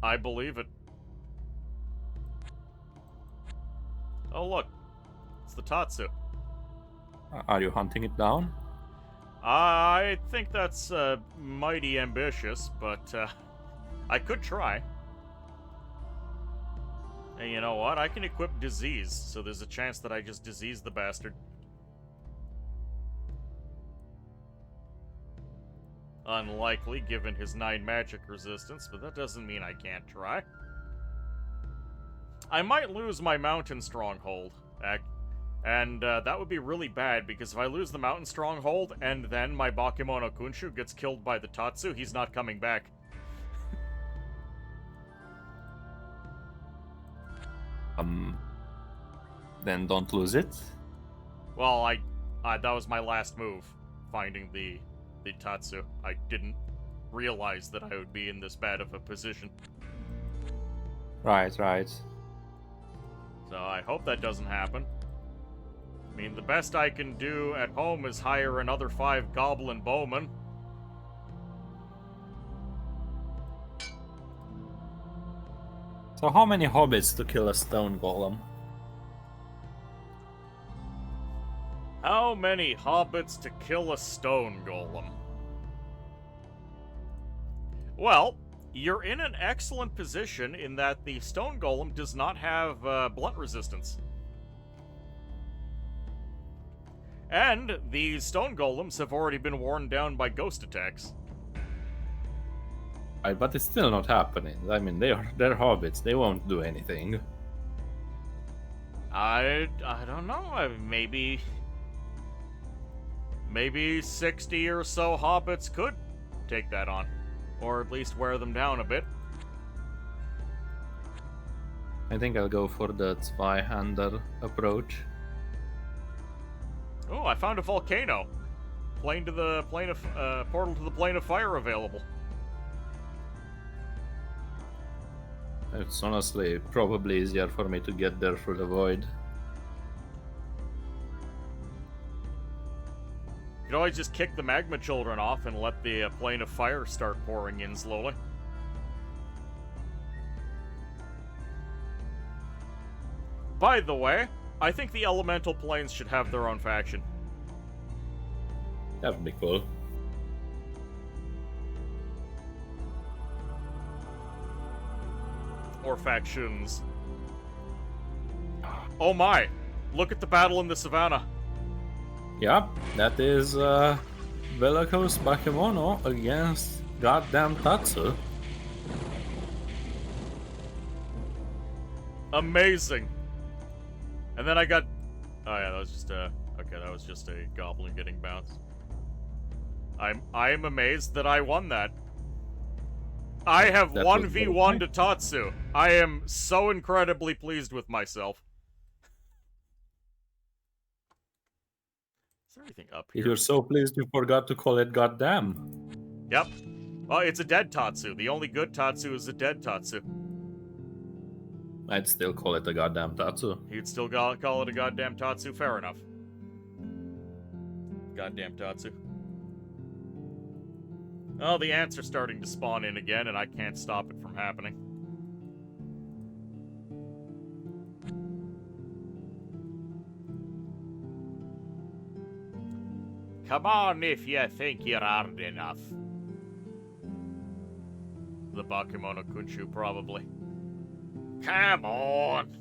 I believe it. Oh look, it's the Tatsu. Are you hunting it down? I think that's mighty ambitious, but I could try. And you know what? I can equip disease, so there's a chance that I just disease the bastard. Unlikely, given his 9 magic resistance, but that doesn't mean I can't try. I might lose my mountain stronghold, and that would be really bad, because if I lose the mountain stronghold, and then my Bakemono Kunshu gets killed by the Tatsu, he's not coming back. Then don't lose it. Well, that was my last move, finding the Tatsu. I didn't realize that I would be in this bad of a position. Right. So I hope that doesn't happen. I mean, the best I can do at home is hire another 5 goblin bowmen. So how many hobbits to kill a stone golem? How many hobbits to kill a stone golem? Well, you're in an excellent position in that the stone golem does not have blunt resistance. And the stone golems have already been worn down by ghost attacks. Right, but it's still not happening. I mean, they're hobbits. They won't do anything. I don't know. Maybe 60 or so hobbits could take that on, or at least wear them down a bit. I think I'll go for the Zweihander approach. Oh, I found a volcano. Portal to the plane of fire available. It's honestly probably easier for me to get there through the void. You could always just kick the magma children off and let the plane of fire start pouring in slowly. By the way, I think the elemental planes should have their own faction. That would be cool. Or factions. Oh my! Look at the battle in the savannah. Yeah, that is Velokos Bakemono against goddamn Tatsu. Amazing. And then I got... Oh yeah, that was just a... Okay, that was just a goblin getting bounced. I am amazed that I won that. I have That 1v1 to Tatsu. I am so incredibly pleased with myself. Is there anything up If here? you're so pleased you forgot to call it goddamn. Yep. Well, it's a dead Tatsu. The only good Tatsu is a dead Tatsu. I'd still call it a goddamn Tatsu. You'd still call it a goddamn Tatsu? Fair enough. Goddamn Tatsu. Oh, the ants are starting to spawn in again, and I can't stop it from happening. Come on if you think you're hard enough. The Bakemono Kunshu, probably. Come on!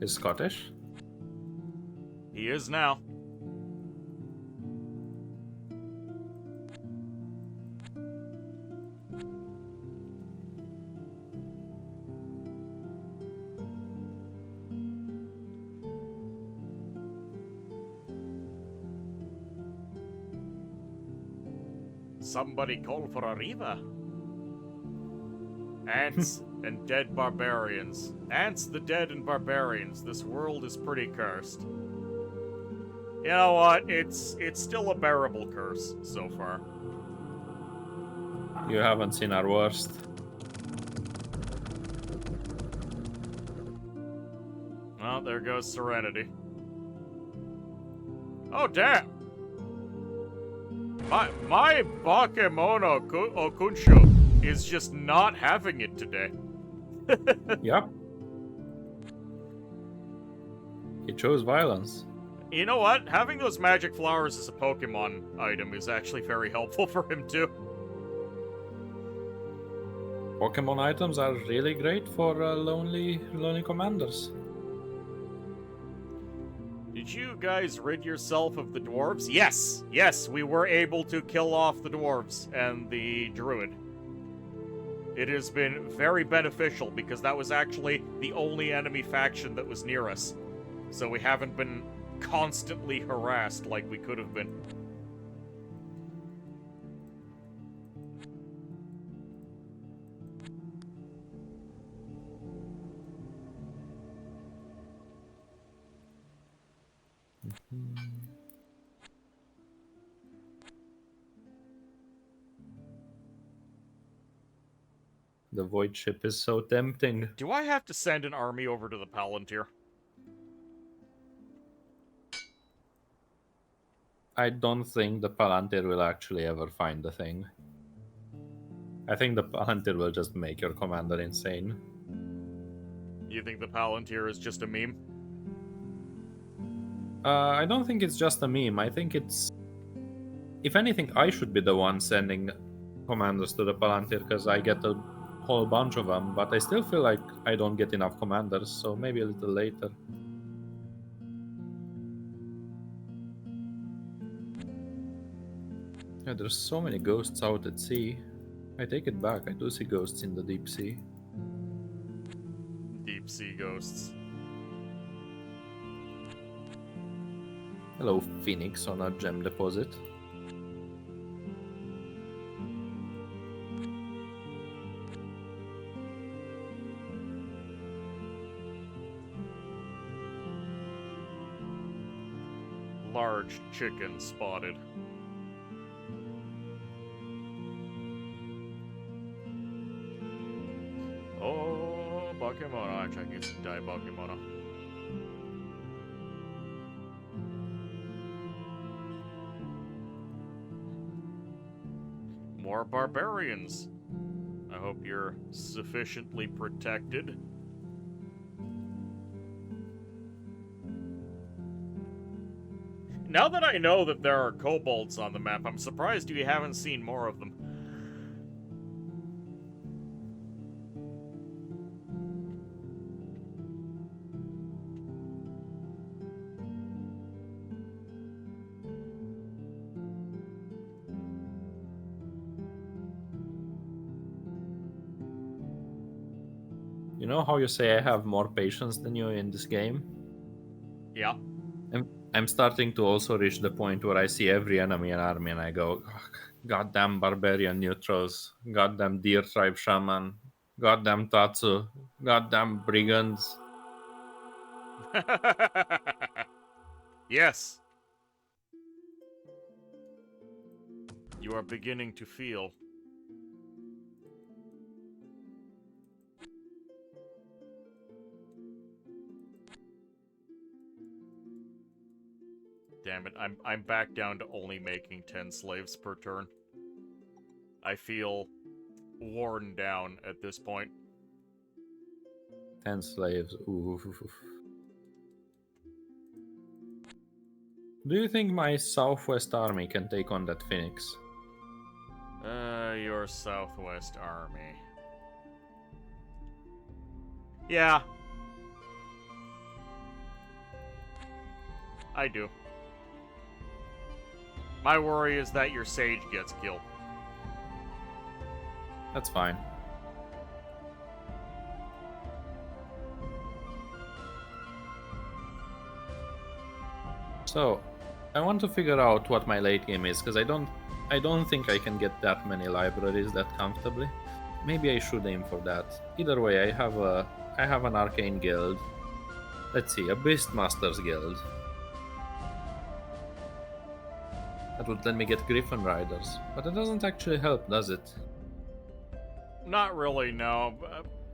He's Scottish? He is now. Somebody call for a river. Ants and dead barbarians. Ants, the dead, and barbarians. This world is pretty cursed. You know what? It's still a bearable curse so far. You haven't seen our worst. Well, there goes Serenity. Oh, damn! My Bakemono Okunsho is just not having it today. Yep. He chose violence. You know what? Having those magic flowers as a Pokemon item is actually very helpful for him, too. Pokemon items are really great for lonely commanders. Did you guys rid yourself of the dwarves? Yes! Yes, we were able to kill off the dwarves and the druid. It has been very beneficial because that was actually the only enemy faction that was near us. So we haven't been constantly harassed like we could have been. The void ship is so tempting. Do I have to send an army over to the Palantir? I don't think the Palantir will actually ever find the thing. I think the Palantir will just make your commander insane. You think the Palantir is just a meme? I don't think it's just a meme. I think it's... If anything, I should be the one sending commanders to the Palantir, because I get a whole bunch of them, but I still feel like I don't get enough commanders, so maybe a little later. Yeah, there's so many ghosts out at sea. I take it back, I do see ghosts in the deep sea. Deep sea ghosts. Hello, Phoenix on a gem deposit. Large chicken spotted. Oh, Bakemono. Actually, I can get some Dai Bakemono. More barbarians. I hope you're sufficiently protected. Now that I know that there are kobolds on the map, I'm surprised you haven't seen more of them. You know how you say I have more patience than you in this game? Yeah. I'm starting to also reach the point where I see every enemy in army and I go, "Ugh, goddamn barbarian neutrals, goddamn deer tribe shaman, goddamn Tatsu, goddamn brigands." Yes. You are beginning to feel. Damn it, I'm back down to only making 10 slaves per turn. I feel worn down at this point. 10 slaves. Ooh. Do you think my Southwest army can take on that Phoenix? Your Southwest Army. Yeah. I do. My worry is that your Sage gets killed. That's fine. So, I want to figure out what my late game is, because I don't think I can get that many libraries that comfortably. Maybe I should aim for that. Either way, I have an arcane guild. Let's see, a Beastmaster's guild. That would let me get Griffin Riders, but it doesn't actually help, does it? Not really, no.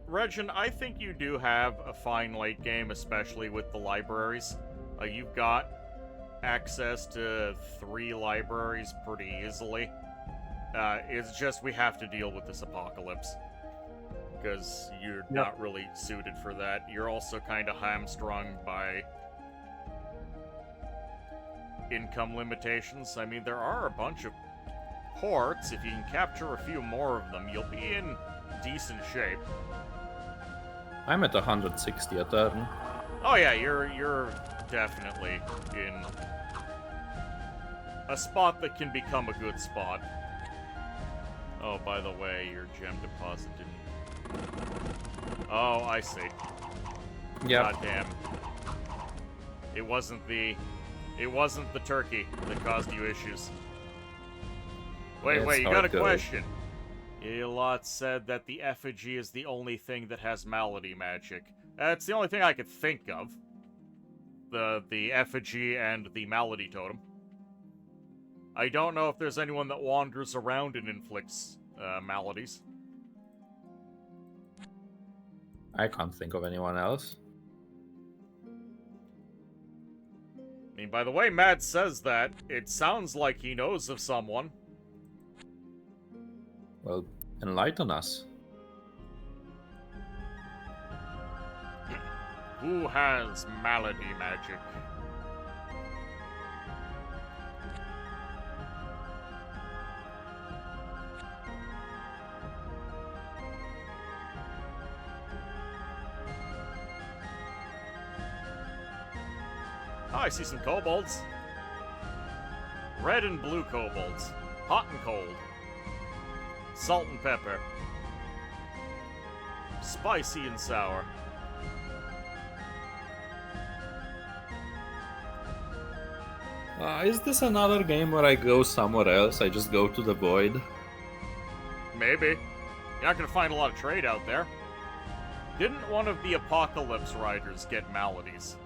Regin, I think you do have a fine late game, especially with the libraries. You've got access to 3 libraries pretty easily. It's just we have to deal with this apocalypse. Because you're not really suited for that. You're also kind of hamstrung by income limitations. I mean, there are a bunch of ports. If you can capture a few more of them, you'll be in decent shape. I'm at 160 a turn. Oh yeah, you're definitely in a spot that can become a good spot. Oh, by the way, your gem deposit didn't... Oh, I see. Yeah. Goddamn. It wasn't the turkey that caused you issues. Wait, you got a question. Elot said that the effigy is the only thing that has malady magic. That's the only thing I could think of. The effigy and the malady totem. I don't know if there's anyone that wanders around and inflicts maladies. I can't think of anyone else. I mean, by the way Matt says that, it sounds like he knows of someone. Well, enlighten us. Who has malady magic? Oh, I see some kobolds. Red and blue kobolds. Hot and cold. Salt and pepper. Spicy and sour. Is this another game where I go somewhere else? I just go to the void? Maybe. You're not gonna find a lot of trade out there. Didn't one of the Apocalypse Riders get maladies?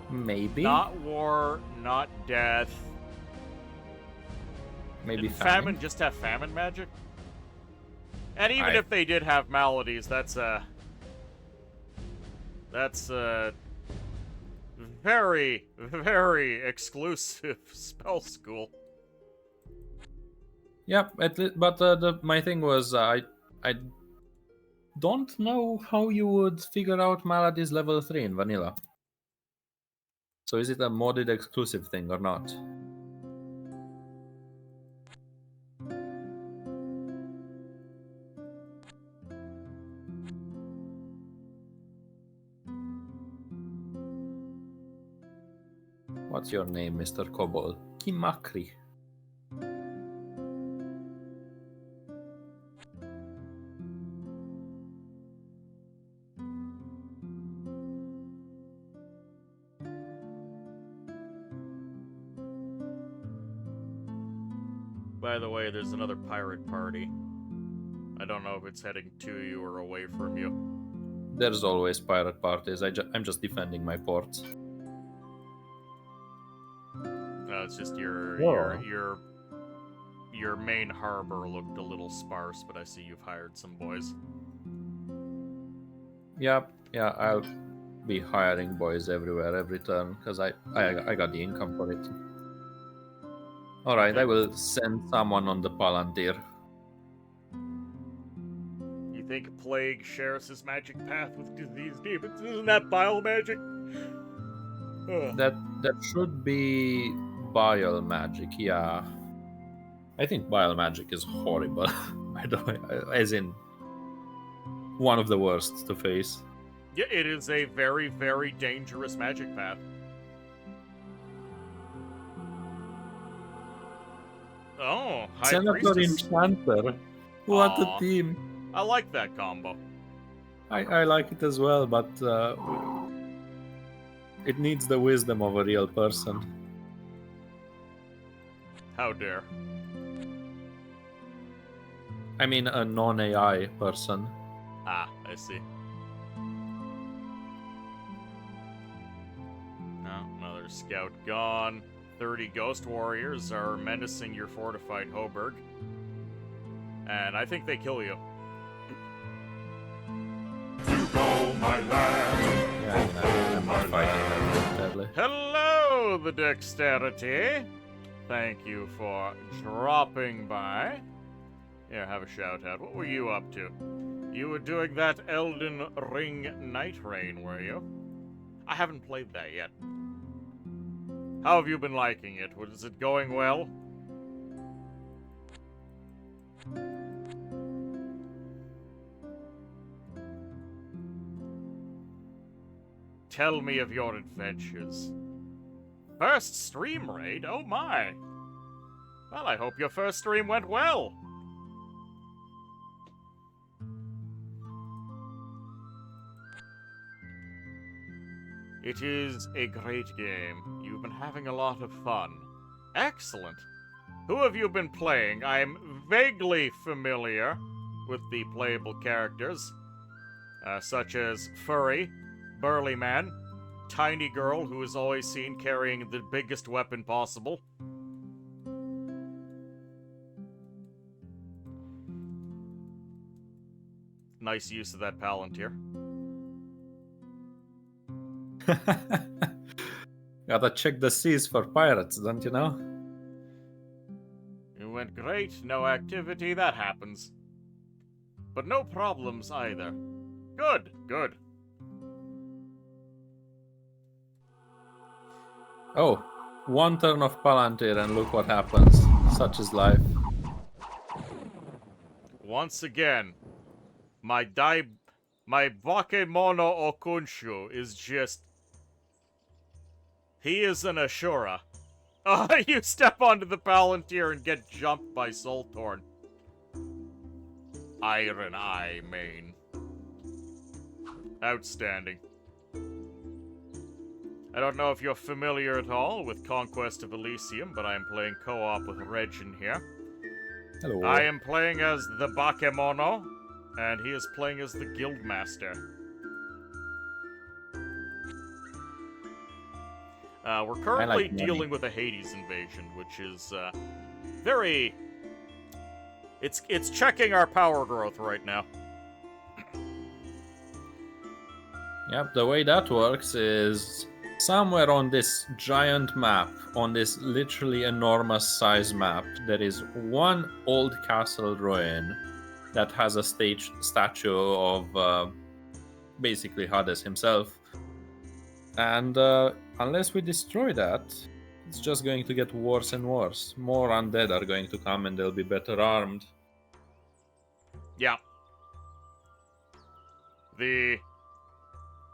Maybe. Not war, not death. Maybe Did famine just have famine magic? And even if they did have maladies, that's very, very exclusive spell school. Yep, but my thing was I don't know how you would figure out maladies level 3 in vanilla. So is it a modded exclusive thing or not? What's your name, Mr. Kobold? Kimakri. By the way, there's another pirate party. I don't know if it's heading to you or away from you. There's always pirate parties. I'm just defending my ports. No, it's just your main harbor looked a little sparse, but I see you've hired some boys. Yep, yeah, I'll be hiring boys everywhere every turn because I got the income for it. All right, Okay. I will send someone on the Palantir. You think Plague shares his magic path with these demons? Isn't that bile magic? Ugh. That should be bile magic. Yeah, I think bile magic is horrible. As in one of the worst to face. Yeah, it is a very, very dangerous magic path. Oh, High Senator Priestess. Enchanter. What Aw. a team. I like that combo. I like it as well, but it needs the wisdom of a real person. How dare. I mean, a non-AI person. Ah, I see. No, another scout gone. 30 ghost warriors are menacing your fortified Hoburg. And I think they kill you. You go, my lad. Yeah, I'm not fighting them, sadly. Hello, the dexterity. Thank you for dropping by. Here, have a shout out. What were you up to? You were doing that Elden Ring Night Rain, were you? I haven't played that yet. How have you been liking it? Was it going well? Tell me of your adventures. First stream raid? Oh my! Well, I hope your first stream went well. It is a great game. You've been having a lot of fun. Excellent. Who have you been playing? I'm vaguely familiar with the playable characters, such as Furry, Burly Man, Tiny Girl, who is always seen carrying the biggest weapon possible. nice use of that Palantir. Gotta check the seas for pirates, don't you know? It went great, no activity, that happens. But no problems either. Good, good. Oh, one turn of Palantir and look what happens. Such is life. Once again, my Bakemono Okunshu is just... He is an Ashura. You step onto the Palantir and get jumped by Soltorn. Iron Eye main. Outstanding. I don't know if you're familiar at all with Conquest of Elysium, but I am playing co-op with Regin here. Hello. I am playing as the Bakemono, and he is playing as the Guildmaster. We're currently dealing with a Hades invasion, which is very... It's checking our power growth right now. Yep, the way that works is somewhere on this giant map, on this literally enormous size map, there is one old castle ruin that has a statue of basically Hades himself. And unless we destroy that, it's just going to get worse and worse. More undead are going to come and they'll be better armed. Yeah.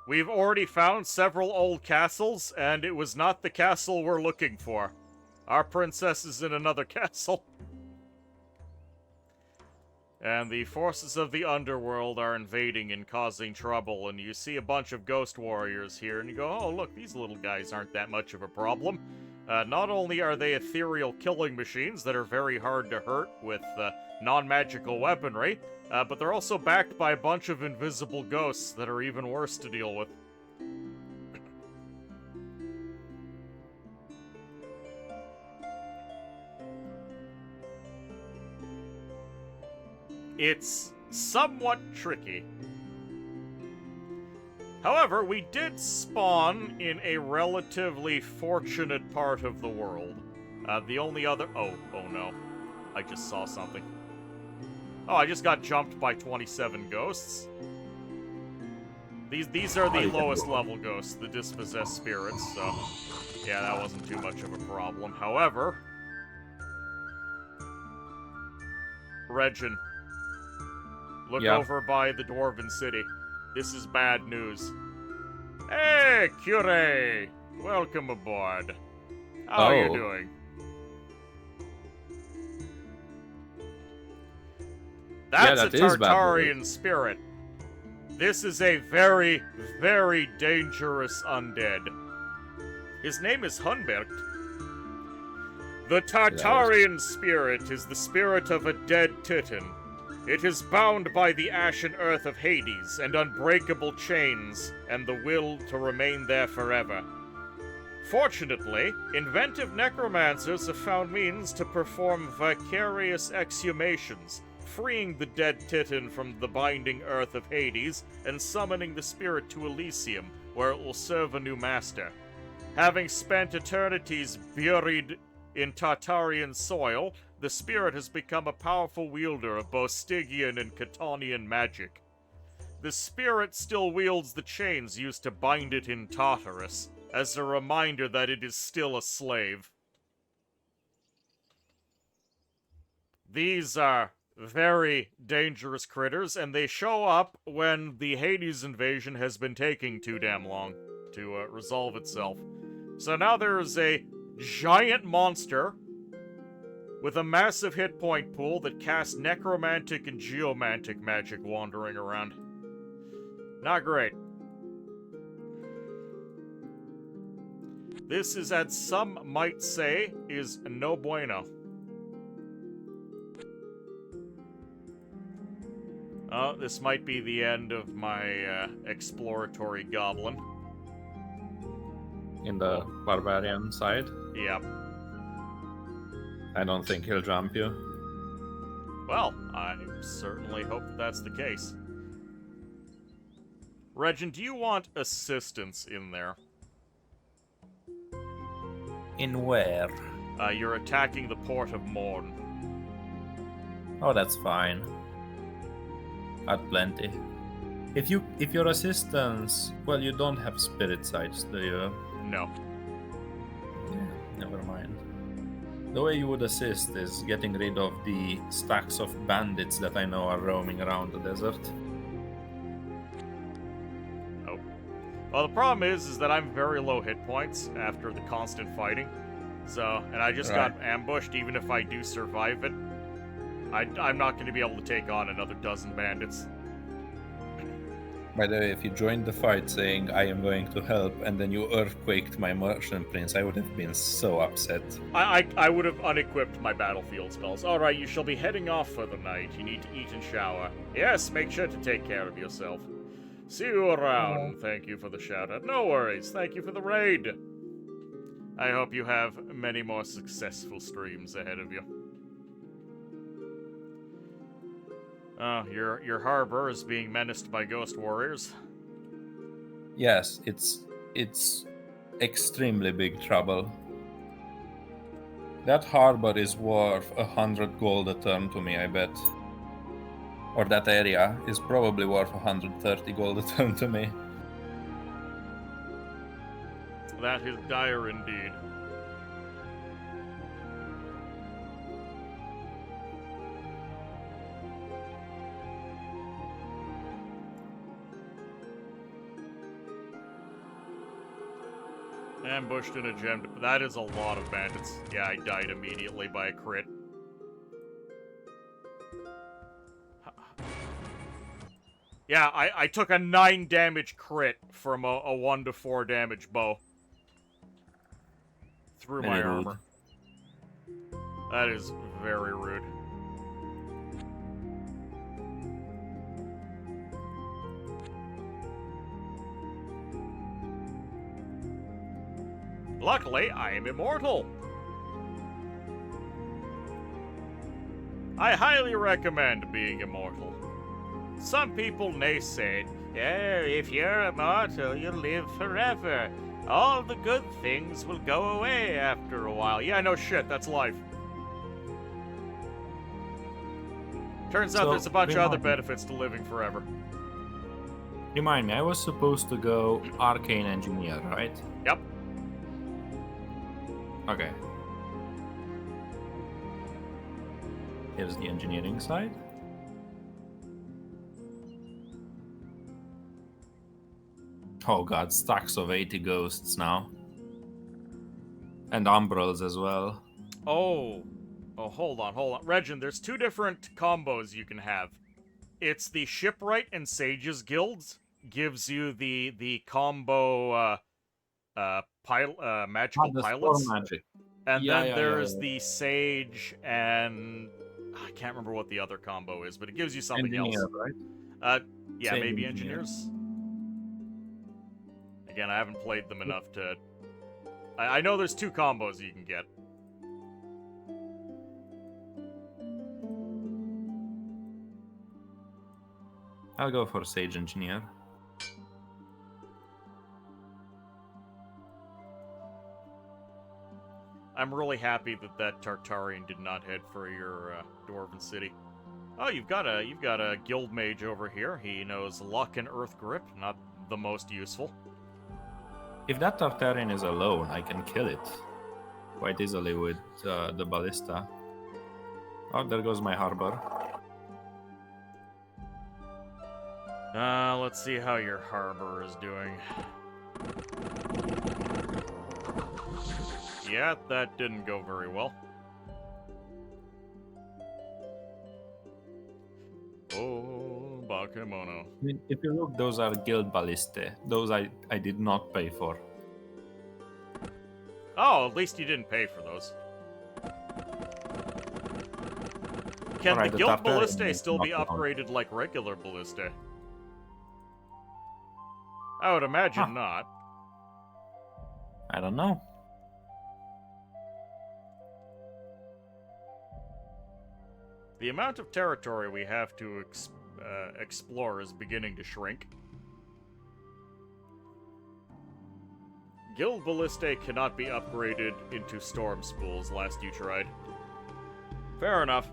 We've already found several old castles, and it was not the castle we're looking for. Our princess is in another castle. And the forces of the underworld are invading and causing trouble, and you see a bunch of ghost warriors here, and you go, oh, look, these little guys aren't that much of a problem. Not only are they ethereal killing machines that are very hard to hurt with non-magical weaponry, but they're also backed by a bunch of invisible ghosts that are even worse to deal with. It's somewhat tricky. However, we did spawn in a relatively fortunate part of the world. The only other... Oh no. I just saw something. Oh, I just got jumped by 27 ghosts. These are the lowest level ghosts, the dispossessed spirits, so... Yeah, that wasn't too much of a problem. However... Regin. Look over by the Dwarven City. This is bad news. Hey, Cure! Welcome aboard. How are you doing? That's a Tartarian spirit. This is a very, very dangerous undead. His name is Hunbert. The Tartarian spirit is the spirit of a dead Titan. It is bound by the ashen earth of Hades and unbreakable chains, and the will to remain there forever. Fortunately, inventive necromancers have found means to perform vicarious exhumations, freeing the dead Titan from the binding earth of Hades and summoning the spirit to Elysium, where it will serve a new master. Having spent eternities buried in Tartarian soil, the spirit has become a powerful wielder of both Stygian and Catonian magic. The spirit still wields the chains used to bind it in Tartarus, as a reminder that it is still a slave. These are very dangerous critters, and they show up when the Hades invasion has been taking too damn long to resolve itself. So now there is a giant monster with a massive hit point pool that casts necromantic and geomantic magic wandering around. Not great. This is, as some might say, is no bueno. Oh, this might be the end of my exploratory goblin. In the barbarian side? Yep. I don't think he'll jump you. Well, I certainly hope that that's the case. Regin, do you want assistance in there? In where? You're attacking the port of Morn. Oh, that's fine. Got plenty. If your assistance, well, you don't have spirit sights, do you? No. Yeah, never mind. The way you would assist is getting rid of the stacks of bandits that I know are roaming around the desert. Oh. Well, the problem is that I'm very low hit points after the constant fighting. So, and I just got ambushed. Even if I do survive it, I'm not going to be able to take on another dozen bandits. By the way, if you joined the fight saying I am going to help and then you earthquaked my merchant prince, I would have been so upset. I would have unequipped my battlefield spells. Alright, you shall be heading off for the night. You need to eat and shower. Yes, make sure to take care of yourself. See you around. Thank you for the shout out. No worries. Thank you for the raid. I hope you have many more successful streams ahead of you. Oh, your harbor is being menaced by ghost warriors. Yes, it's extremely big trouble. That harbor is worth 100 gold a turn to me, I bet. Or that area is probably worth 130 gold a turn to me. That is dire indeed. Ambushed in a gem. That is a lot of bandits. Yeah, I died immediately by a crit. Yeah, I took a 9 damage crit from a 1 to 4 damage bow. Through my armor. That is very rude. Luckily, I am immortal. I highly recommend being immortal. Some people naysay, yeah, if you're immortal, you'll live forever. All the good things will go away after a while. Yeah, no shit, that's life. Turns out there's a bunch of other benefits to living forever. Remind me, I was supposed to go Arcane Engineer, right? Yep. Okay. Here's the engineering side. Oh god, stacks of 80 ghosts now. And umbrals as well. Oh, hold on. Regin, there's 2 different combos you can have. It's the Shipwright and Sages guilds gives you the combo magical pilots. Magic. And then there's the Sage and I can't remember what the other combo is, but it gives you something else. Right? Yeah, Same maybe engineer. engineers. Again, I haven't played them enough to. I know there's 2 combos you can get. I'll go for Sage Engineer. I'm really happy that Tartarian did not head for your Dwarven city. Oh, you've got a guild mage over here. He knows luck and earth grip, not the most useful. If that Tartarian is alone, I can kill it quite easily with the ballista. Oh, there goes my harbor. Let's see how your harbor is doing. Yeah, that didn't go very well. Oh, Bakemono. I mean, if you look, those are guild ballistae. Those I did not pay for. Oh, at least you didn't pay for those. Can Alright, the the guild Tartarian ballistae is still be not wrong. upgraded like regular ballistae? I would imagine not. I don't know. The amount of territory we have to explore is beginning to shrink. Guild Ballistae cannot be upgraded into storm spools last you tried. Fair enough.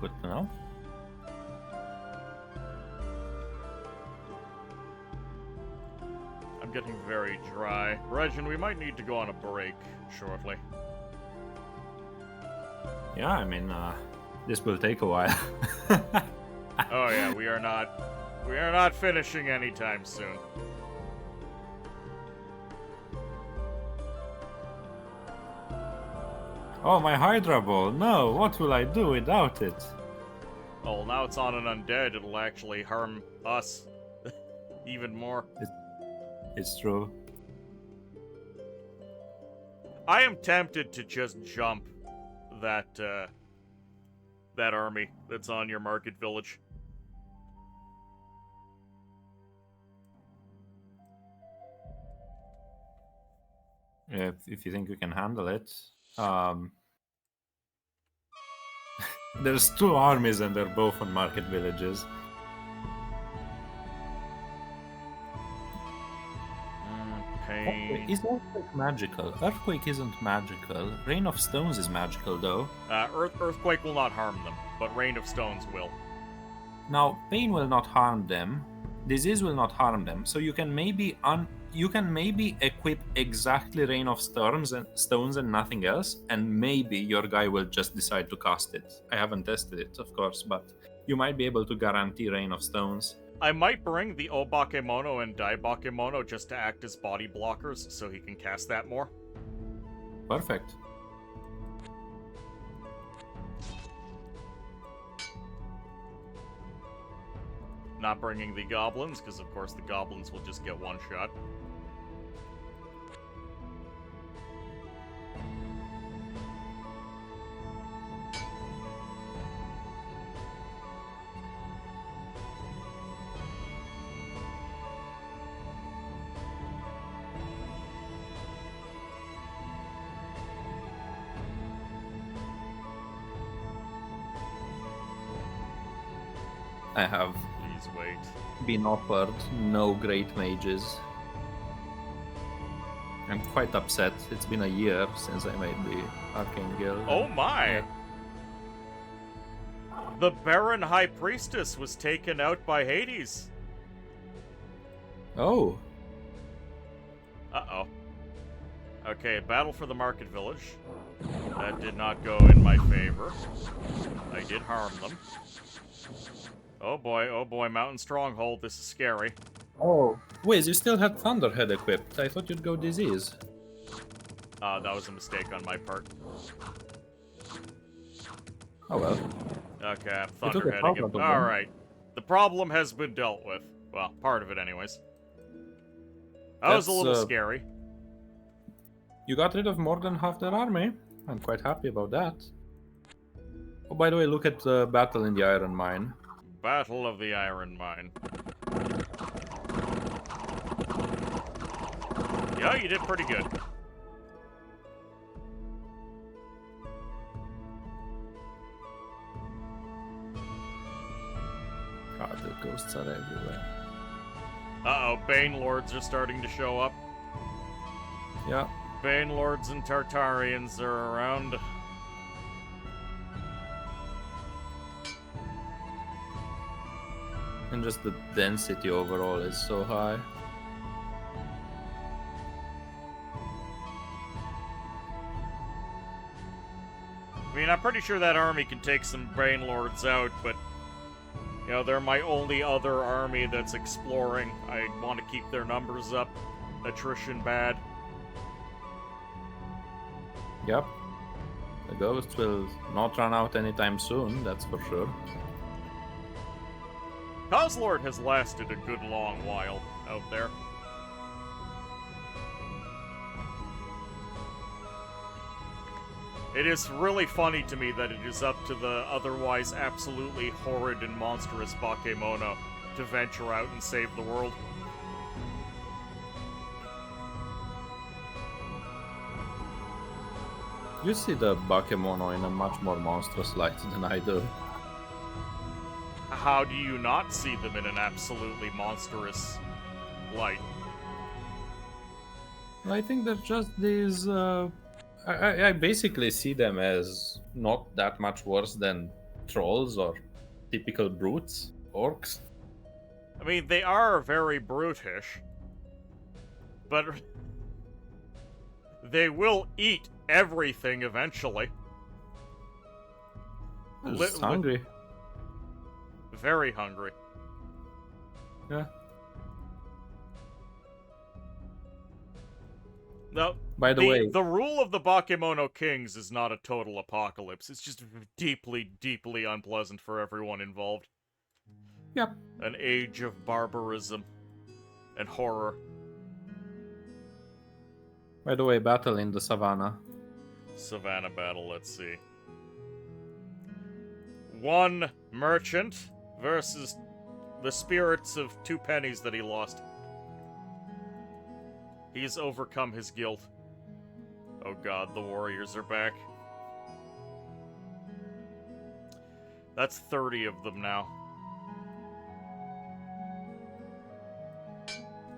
Good to know. I'm getting very dry. Regin, we might need to go on a break shortly. Yeah, I mean, this will take a while. Oh yeah, we are not finishing anytime soon. Oh, my Hydra Ball. No, what will I do without it? Oh, now it's on an undead, it'll actually harm us even more. It's true. I am tempted to just jump that army that's on your market village. If you think you can handle it. There's two armies and they're both on market villages. Pain. Is Earthquake magical? Earthquake isn't magical. Rain of Stones is magical though. Earthquake will not harm them, but Rain of Stones will. Now, pain will not harm them. Disease will not harm them. So you can maybe equip exactly Rain of Storms and Stones and nothing else, and maybe your guy will just decide to cast it. I haven't tested it, of course, but you might be able to guarantee Rain of Stones. I might bring the Obakemono and Daibakemono just to act as body blockers so he can cast that more. Perfect. Not bringing the goblins, because of course the goblins will just get one shot. I have Please wait. been offered no great mages. I'm quite upset. It's been a year since I made the Arcane Guild. Oh my! Yeah. The Baron High Priestess was taken out by Hades. Oh, Uh-oh. Okay, battle for the Market Village. That did not go in my favor. I did harm them. Oh boy, Mountain Stronghold, this is scary. oh. Wait, you still had Thunderhead equipped. I thought you'd go Disease. That was a mistake on my part. Oh well. Okay, I'm It took a Thunderheading problem it. to them. Alright. The problem has been dealt with. Well, part of it anyways. That was a That's, little scary. You got rid of more than half their army. I'm quite happy about that. Oh, by the way, look at the battle in the Iron Mine. Battle of the Iron Mine. Yeah, you did pretty good. God, the ghosts are everywhere. Uh-oh, Bane Lords are starting to show up. Yeah. Bane Lords and Tartarians are around. And just the density overall is so high. I mean, I'm pretty sure that army can take some Bane Lords out, but you know, they're my only other army that's exploring. I want to keep their numbers up. Attrition bad. Yep. The ghosts will not run out anytime soon, that's for sure. Cosslord has lasted a good long while out there. It is really funny to me that it is up to the otherwise absolutely horrid and monstrous Bakemono to venture out and save the world. You see the Bakemono in a much more monstrous light than I do. how do you not see them in an absolutely monstrous light? I think they're just these. I basically see them as not that much worse than trolls or typical brutes, orcs. I mean, they are very brutish, but they will eat everything eventually. I'm just hungry. Very hungry. Yeah. No. By the way, the rule of the Bakemono Kings is not a total apocalypse. It's just deeply, deeply unpleasant for everyone involved. yep. An age of barbarism and horror. By the way, battle in the savannah. Savannah battle, let's see. One merchant versus the spirits of 2 pennies that he lost. He's overcome his guilt. Oh god, the warriors are back. That's 30 of them now.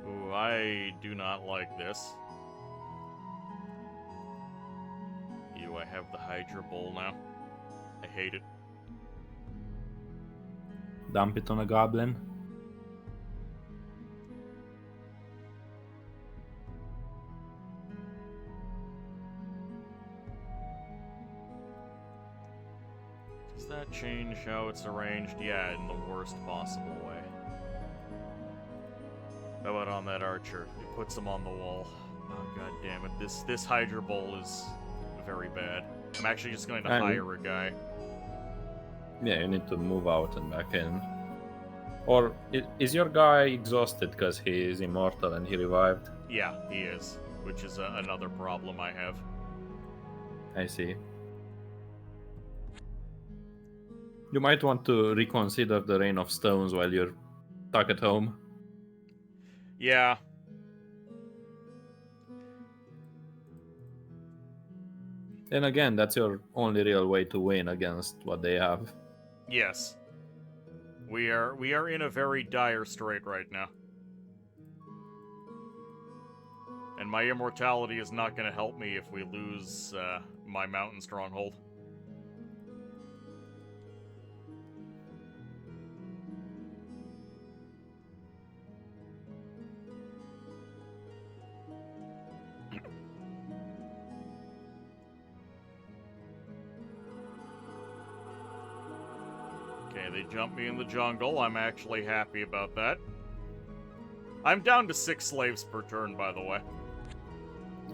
Ooh, I do not like this. Ew, I have the Hydra Bowl now. I hate it. Dump it on a goblin. Does that change how it's arranged? Yeah, in the worst possible way. How about on that archer? It puts him on the wall. Oh god damn it. This Hydra Bowl is very bad. I'm actually just going to hire a guy. Yeah, you need to move out and back in. Or is your guy exhausted because he is immortal and he revived? Yeah, he is. Which is another problem I have. I see. You might want to reconsider the Rain of Stones while you're stuck at home. Yeah. Then again, that's your only real way to win against what they have. Yes. We are in a very dire strait right now. And my immortality is not going to help me if we lose my mountain stronghold. Okay, they jumped me in the jungle. I'm actually happy about that. I'm down to 6 slaves per turn, by the way.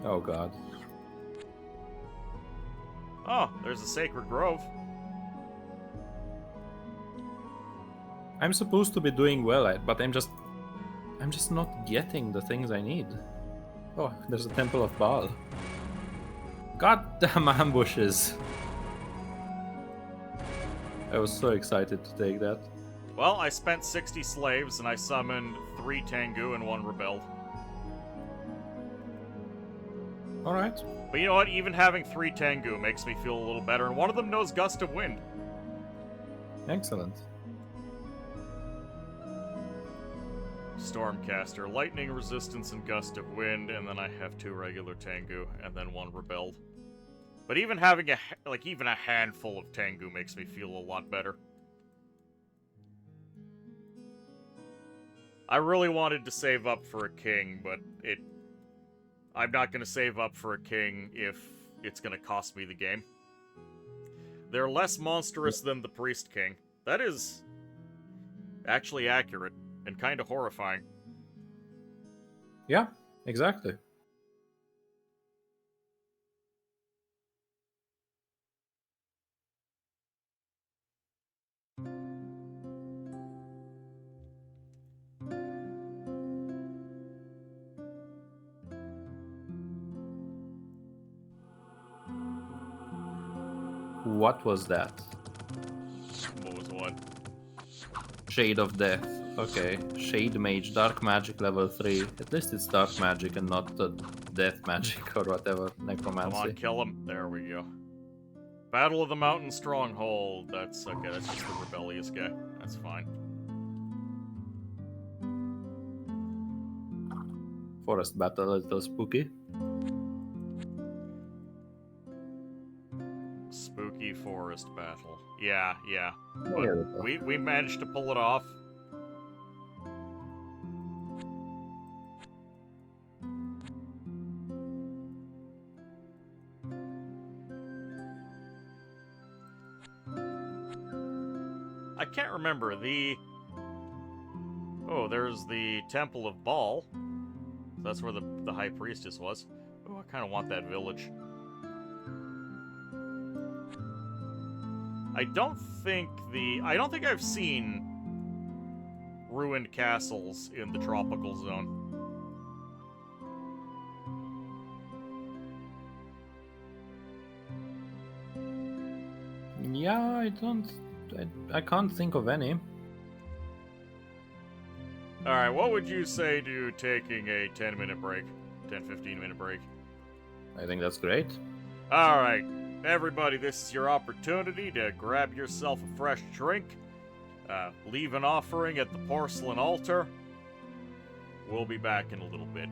Oh god. Oh, there's a sacred grove. I'm supposed to be doing well, but I'm just not getting the things I need. Oh, there's a Temple of Baal. Goddamn ambushes. I was so excited to take that. Well, I spent 60 slaves and I summoned 3 Tengu and 1 rebelled. Alright. But you know what? Even having 3 Tengu makes me feel a little better, and one of them knows Gust of Wind. Excellent. Stormcaster, Lightning Resistance and Gust of Wind, and then I have 2 regular Tengu, and then 1 rebelled. But even having even a handful of Tengu makes me feel a lot better. I really wanted to save up for a king, but I'm not going to save up for a king if it's going to cost me the game. They're less monstrous than the Priest King. That is actually accurate and kind of horrifying. Yeah, exactly. What was that? What was what? Shade of Death. Okay. Shade Mage, Dark Magic level 3. At least it's Dark Magic and not the Death Magic or whatever. Necromancy. Come on, kill him. There we go. Battle of the Mountain Stronghold. That's okay, that's just the rebellious guy. That's fine. Forest battle, a little spooky. Spooky forest battle. Yeah, yeah. Yeah, But we managed to pull it off. I can't remember the... Oh, there's the Temple of Baal. That's where the High Priestess was. Oh, I kind of want that village. I don't think I've seen ruined castles in the tropical zone. Yeah, I can't think of any. Alright, what would you say to taking a 10-minute break? 10-15-minute break? I think that's great. Alright, everybody, this is your opportunity to grab yourself a fresh drink, leave an offering at the porcelain altar. We'll be back in a little bit.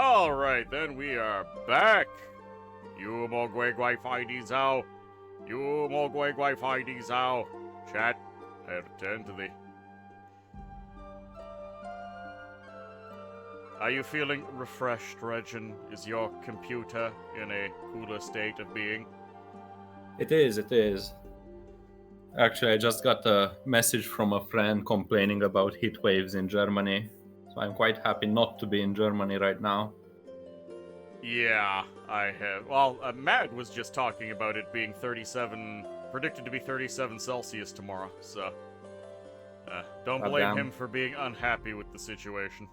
Alright, then we are back. You mo gui gui fi di zao. You mo gui gui fi di zao. Chat, I return to thee. Are you feeling refreshed, Regin? Is your computer in a cooler state of being? It is. Actually, I just got a message from a friend complaining about heat waves in Germany. So I'm quite happy not to be in Germany right now. Yeah, I have. Well, Matt was just talking about it being 37, predicted to be 37 Celsius tomorrow, so. Don't blame Goddamn. him for being unhappy with the situation.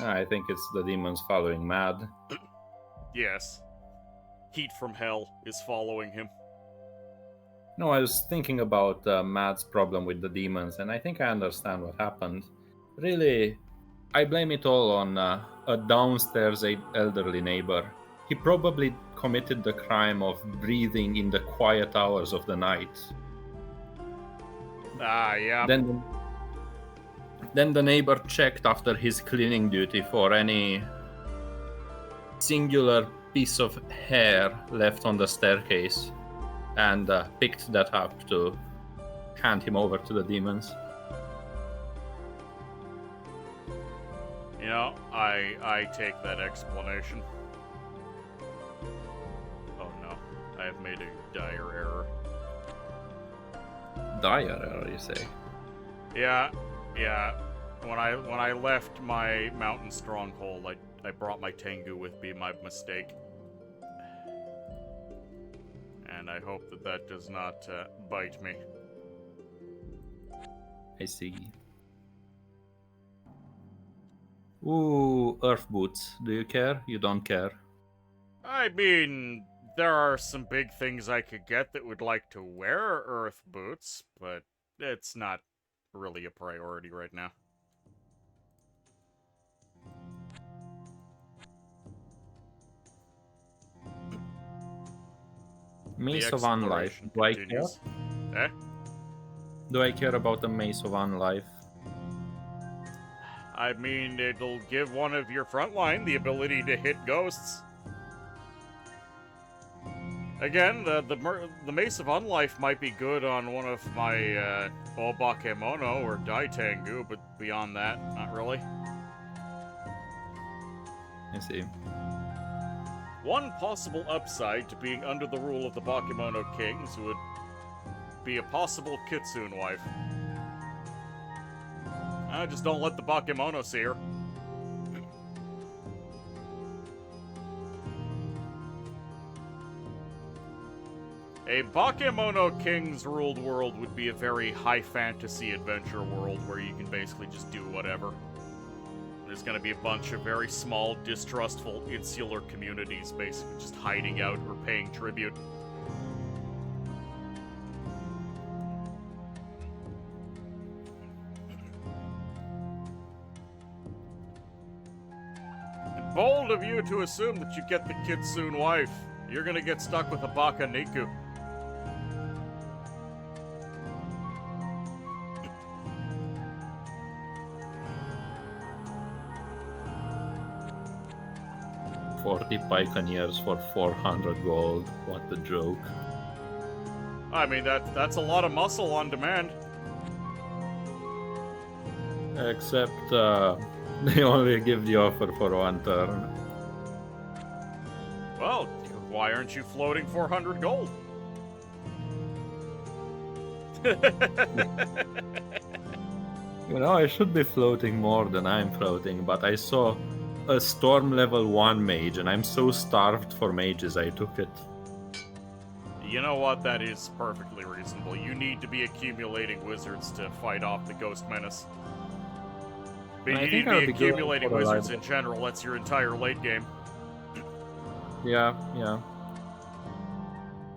I think it's the demons following Mad. Yes. Heat from hell is following him. No, I was thinking about Mad's problem with the demons, and I think I understand what happened. Really, I blame it all on a downstairs elderly neighbor. He probably committed the crime of breathing in the quiet hours of the night. Ah, yeah. Then the neighbor checked after his cleaning duty for any singular piece of hair left on the staircase and picked that up to hand him over to the demons. You know, I take that explanation. Oh no, I have made a dire error. Dire error, you say? Yeah. When I left my mountain stronghold, I brought my Tengu with me, my mistake. And I hope that does not bite me. I see. Ooh, earth boots. Do you care? You don't care. I mean, there are some big things I could get that would like to wear earth boots, but it's not really a priority right now. Mace The of Unlife. exploration Do I care? continues. Eh? Do I care about the Mace of Unlife? I mean, it'll give one of your frontline the ability to hit ghosts. Again, the Mace of Unlife might be good on one of my Obakemono or Daitengu, but beyond that, not really. I see. One possible upside to being under the rule of the Bakemono Kings would be a possible Kitsune wife. Just don't let the Bakemono see her. A Bakemono Kings ruled world would be a very high fantasy adventure world where you can basically just do whatever. There's gonna be a bunch of very small, distrustful, insular communities basically just hiding out or paying tribute. Bold of you to assume that you get the Kitsune wife. You're gonna get stuck with a Baka Niku. $40 Pioneers for 400 gold. What a joke. I mean, that's a lot of muscle on demand. Except they only give the offer for one turn. Well, why aren't you floating 400 gold? You know, I should be floating more than I'm floating, but I saw a storm level 1 mage and I'm so starved for mages I took it. You know what? That is perfectly reasonable. You need to be accumulating wizards to fight off the Ghost Menace. But I you think need I'll to be be going accumulating for a wizards live- in general. That's your entire late game. Yeah.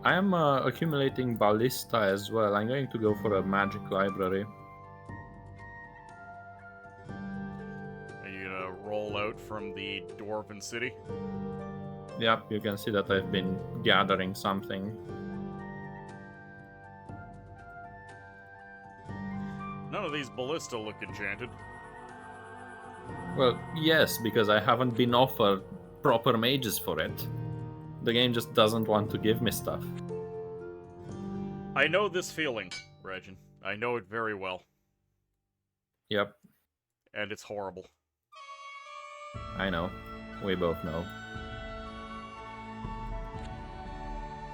I am accumulating ballista as well. I'm going to go for a magic library. Are you gonna roll out from the Dwarven City? Yep, you can see that I've been gathering something. None of these ballista look enchanted. Well, yes, because I haven't been offered proper mages for it. The game just doesn't want to give me stuff. I know this feeling, Regin. I know it very well. Yep, And it's horrible. I know. We both know.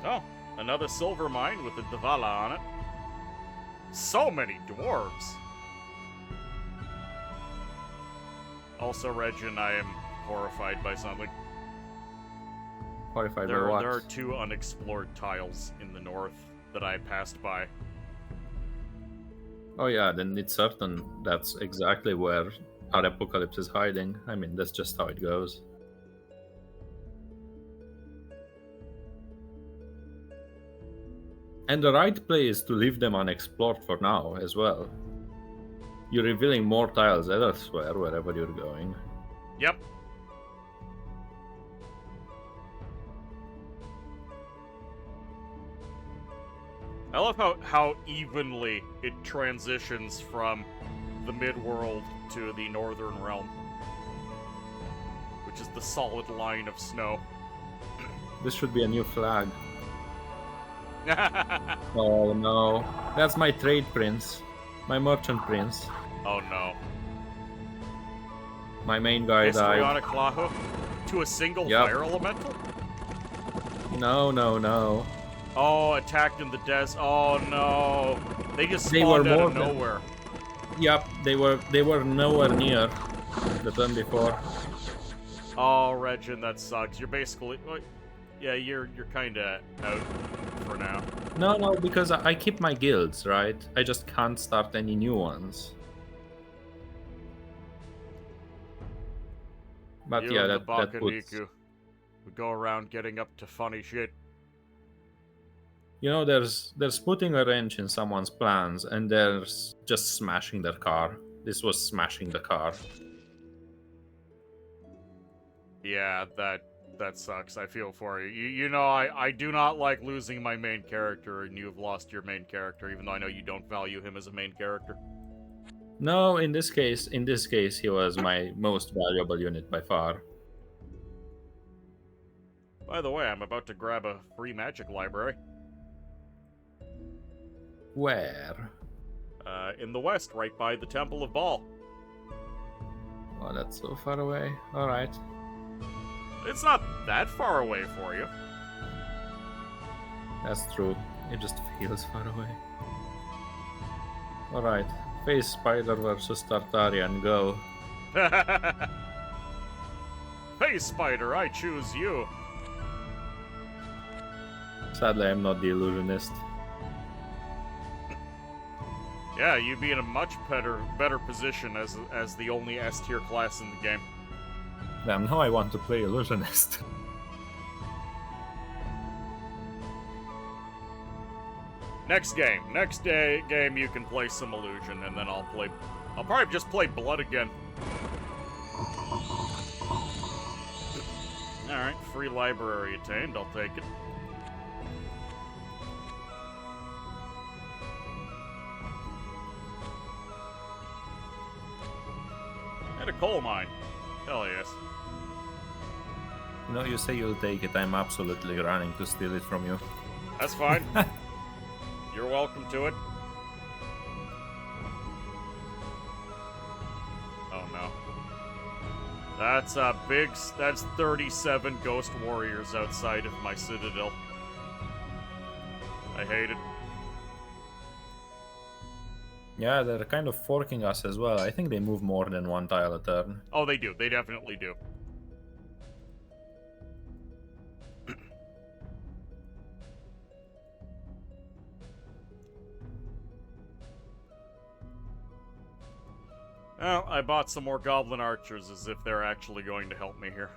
Oh, another silver mine with a Davala on it. So many dwarves! Also, Regin, I am horrified by something. Horrified by There what? are 2 unexplored tiles in the north that I passed by. Oh yeah, then it's certain that's exactly where our apocalypse is hiding. I mean, that's just how it goes. And the right play is to leave them unexplored for now as well. You're revealing more tiles elsewhere wherever you're going. Yep. I love how evenly it transitions from the mid-world to the northern realm, which is the solid line of snow. This should be a new flag. Oh no. That's my trade prince. My merchant prince. Oh no. My main guy died. Histrionic Clahu to a single Yep. fire elemental? No. Oh, attacked in the des. Oh no. They just They were spawned out of more than- nowhere. Yep, they were nowhere near the turn before. Oh, Regin, that sucks. You're basically... well, yeah, you're kind of out for now. No, because I keep my guilds, right? I just can't start any new ones. But You yeah, and the that puts... Bakaniku. We go around getting up to funny shit. You know, there's putting a wrench in someone's plans, and there's just smashing their car. This was smashing the car. Yeah, that sucks. I feel for you. You know, I do not like losing my main character, and you've lost your main character, even though I know you don't value him as a main character. No, in this case, he was my most valuable unit by far. By the way, I'm about to grab a free magic library. Where? In the west, right by the Temple of Baal. Oh, that's so far away. All right. It's not that far away for you. That's true. It just feels far away. Alright. Face Spider versus Tartarian, go. Hey, Spider, I choose you. Sadly, I'm not the illusionist. Yeah, you'd be in a much better position as the only S tier class in the game. Damn, now I want to play illusionist. Next game you can play some illusion, and then I'll probably just play blood again. Alright, free library attained, I'll take it. And a coal mine. Hell yes. You know, you say you'll take it, I'm absolutely running to steal it from you. That's fine. You're welcome to it. Oh no. That's that's 37 ghost warriors outside of my citadel. I hate it. Yeah, they're kind of forking us as well. I think they move more than one tile a turn. Oh, they do. They definitely do. Well, I bought some more goblin archers as if they're actually going to help me here.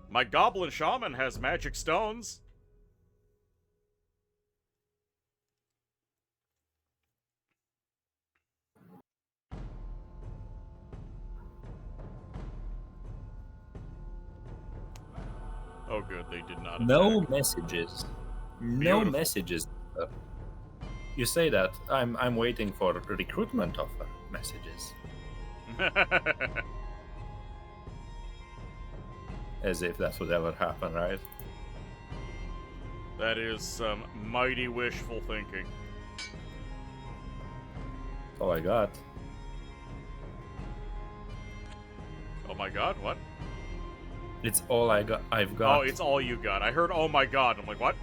My goblin shaman has magic stones. Oh good, they did not attack. No messages. No Beautiful. messages. You say that. I'm waiting for recruitment offer messages. As if that would ever happen, right? That is some mighty wishful thinking. That's all I got. Oh my god, what? It's all I've got. Oh, it's all you got. I heard oh my god. I'm like, what?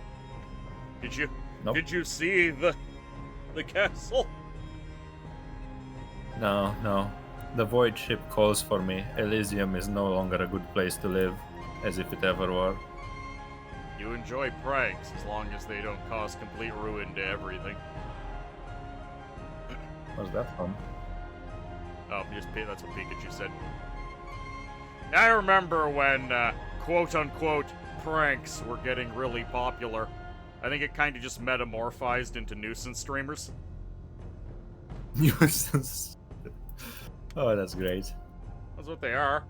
Nope. Did you see the castle? No. The void ship calls for me. Elysium is no longer a good place to live, as if it ever were. You enjoy pranks as long as they don't cause complete ruin to everything. What's that from? Oh, that's what Pikachu said. I remember when quote-unquote pranks were getting really popular. I think it kind of just metamorphized into nuisance streamers. Nuisance. Oh, that's great. That's what they are.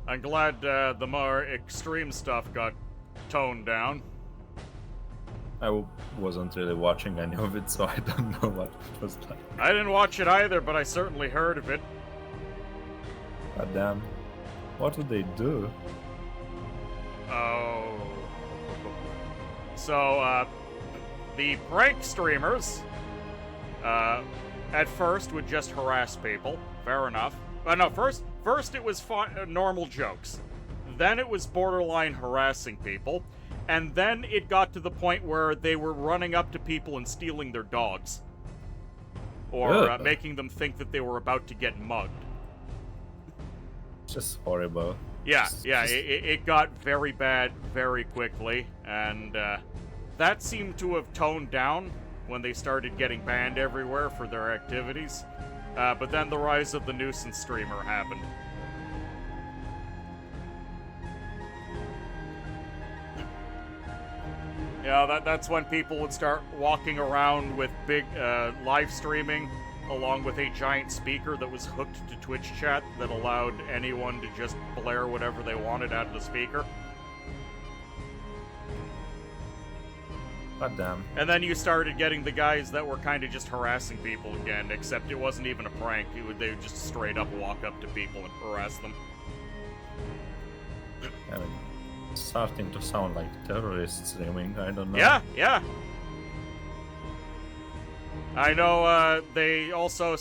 I'm glad the more extreme stuff got toned down. I wasn't really watching any of it, so I don't know what it was like. I didn't watch it either, but I certainly heard of it. God damn. What would they do? Oh. So, the prank streamers, at first would just harass people. Fair enough. No, first it was normal jokes. Then it was borderline harassing people. And then it got to the point where they were running up to people and stealing their dogs. Or making them think that they were about to get mugged. Just horrible. Yeah, it got very bad very quickly, and that seemed to have toned down when they started getting banned everywhere for their activities. But then the rise of the nuisance streamer happened. Yeah, that's when people would start walking around with big live streaming, along with a giant speaker that was hooked to Twitch chat that allowed anyone to just blare whatever they wanted out of the speaker. God damn. And then you started getting the guys that were kind of just harassing people again, except it wasn't even a prank. They would just straight up walk up to people and harass them. I mean, it's starting to sound like terrorist streaming, I don't know. Yeah. I know, they also,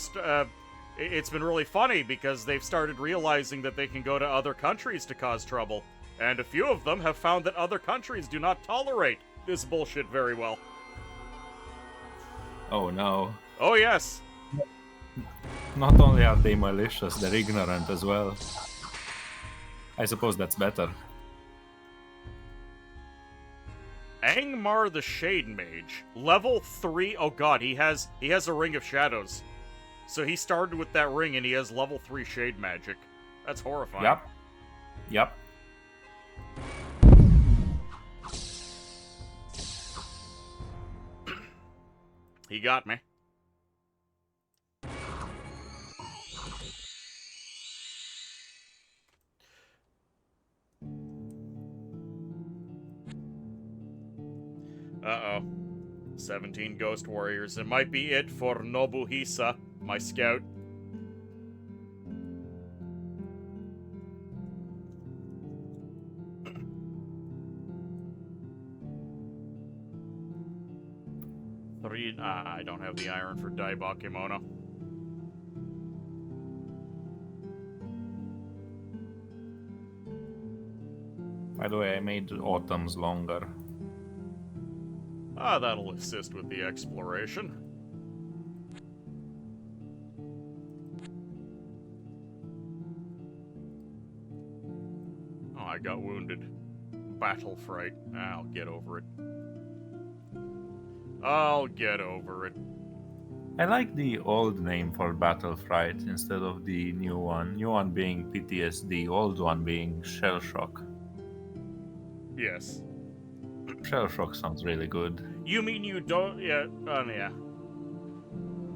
it's been really funny because they've started realizing that they can go to other countries to cause trouble. And a few of them have found that other countries do not tolerate this bullshit very well. Oh no. Oh yes. Not only are they malicious, they're ignorant as well. I suppose that's better. Angmar the Shade Mage, level 3. Oh god, he has a Ring of Shadows. So he started with that ring and he has level 3 Shade Magic. That's horrifying. Yep. He got me. Uh-oh. 17 Ghost Warriors. It might be it for Nobuhisa, my scout. I don't have the iron for Daibakemono. By the way, I made autumns longer. That'll assist with the exploration. Oh, I got wounded. Battle fright. I'll get over it. I'll get over it. I like the old name for Battle Fright instead of the new one. New one being PTSD, old one being Shell Shock. Yes. Shell Shock sounds really good. You mean you don't? Yeah. Yeah.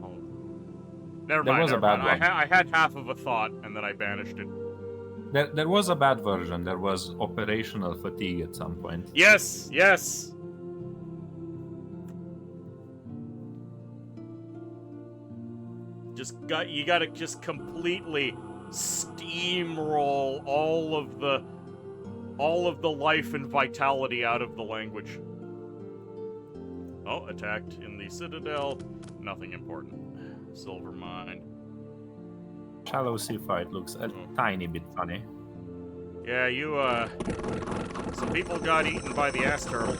Oh. Never mind. There was a bad one. I had half of a thought and then I banished it. There was a bad version. There was operational fatigue at some point. Yes, yes. You gotta just completely steamroll all of the life and vitality out of the language. Oh, attacked in the Citadel. Nothing important. Silver mine. Shallow sea fight looks a tiny bit funny. Yeah, some people got eaten by the ass turtle.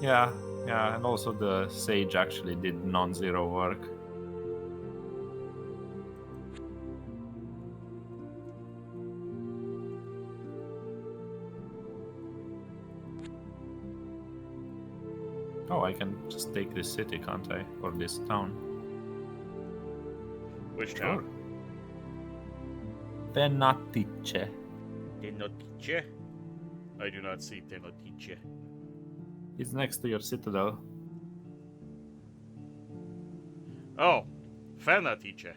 Yeah, and also the sage actually did non-zero work. Oh, I can just take this city, can't I? Or this town. Which town? Tenotice. Tenotice? I do not see Tenotice. It's next to your citadel. Oh, Fenatice.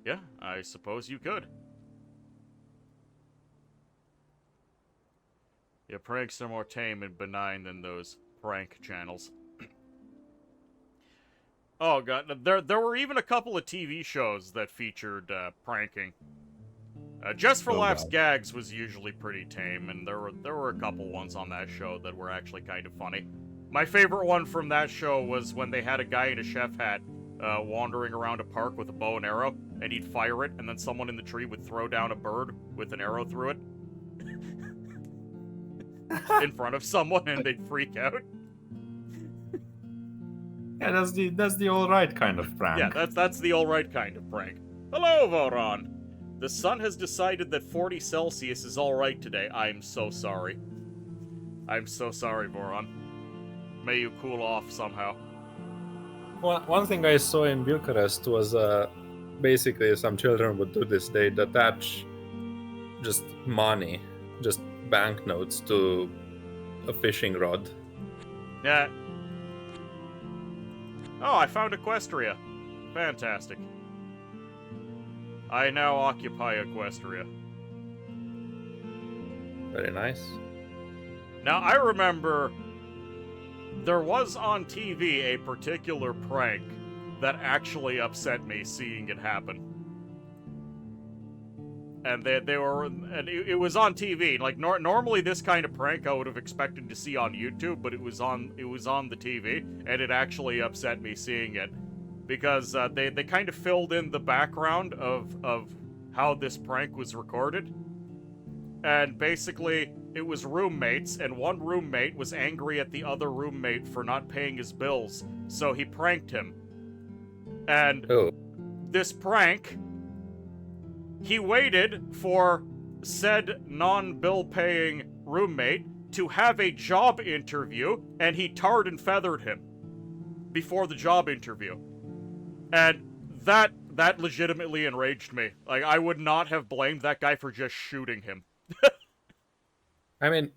Yeah, I suppose you could. Your pranks are more tame and benign than those prank channels. Oh god, there were even a couple of TV shows that featured pranking. Just for Laughs Gags was usually pretty tame, and there were a couple ones on that show that were actually kind of funny. My favorite one from that show was when they had a guy in a chef hat wandering around a park with a bow and arrow, and he'd fire it, and then someone in the tree would throw down a bird with an arrow through it in front of someone, and they'd freak out. Yeah, that's the alright kind of prank. Yeah, that's the alright kind of prank. Hello, Voron. The sun has decided that 40 Celsius is alright today. I'm so sorry. I'm so sorry, Voron. May you cool off somehow. One thing I saw in Bucharest was basically some children would do this. They'd attach just money, just banknotes to a fishing rod. Yeah. Oh, I found Equestria. Fantastic. I now occupy Equestria. Very nice. Now, I remember there was on TV a particular prank that actually upset me seeing it happen. And it was on TV. Like normally this kind of prank I would have expected to see on YouTube, but it was on the TV, and it actually upset me seeing it because they kind of filled in the background of how this prank was recorded. And basically it was roommates, and one roommate was angry at the other roommate for not paying his bills, so he pranked him. And this prank, he waited for said non-bill paying roommate to have a job interview, and he tarred and feathered him before the job interview. And that legitimately enraged me. Like, I would not have blamed that guy for just shooting him. I mean,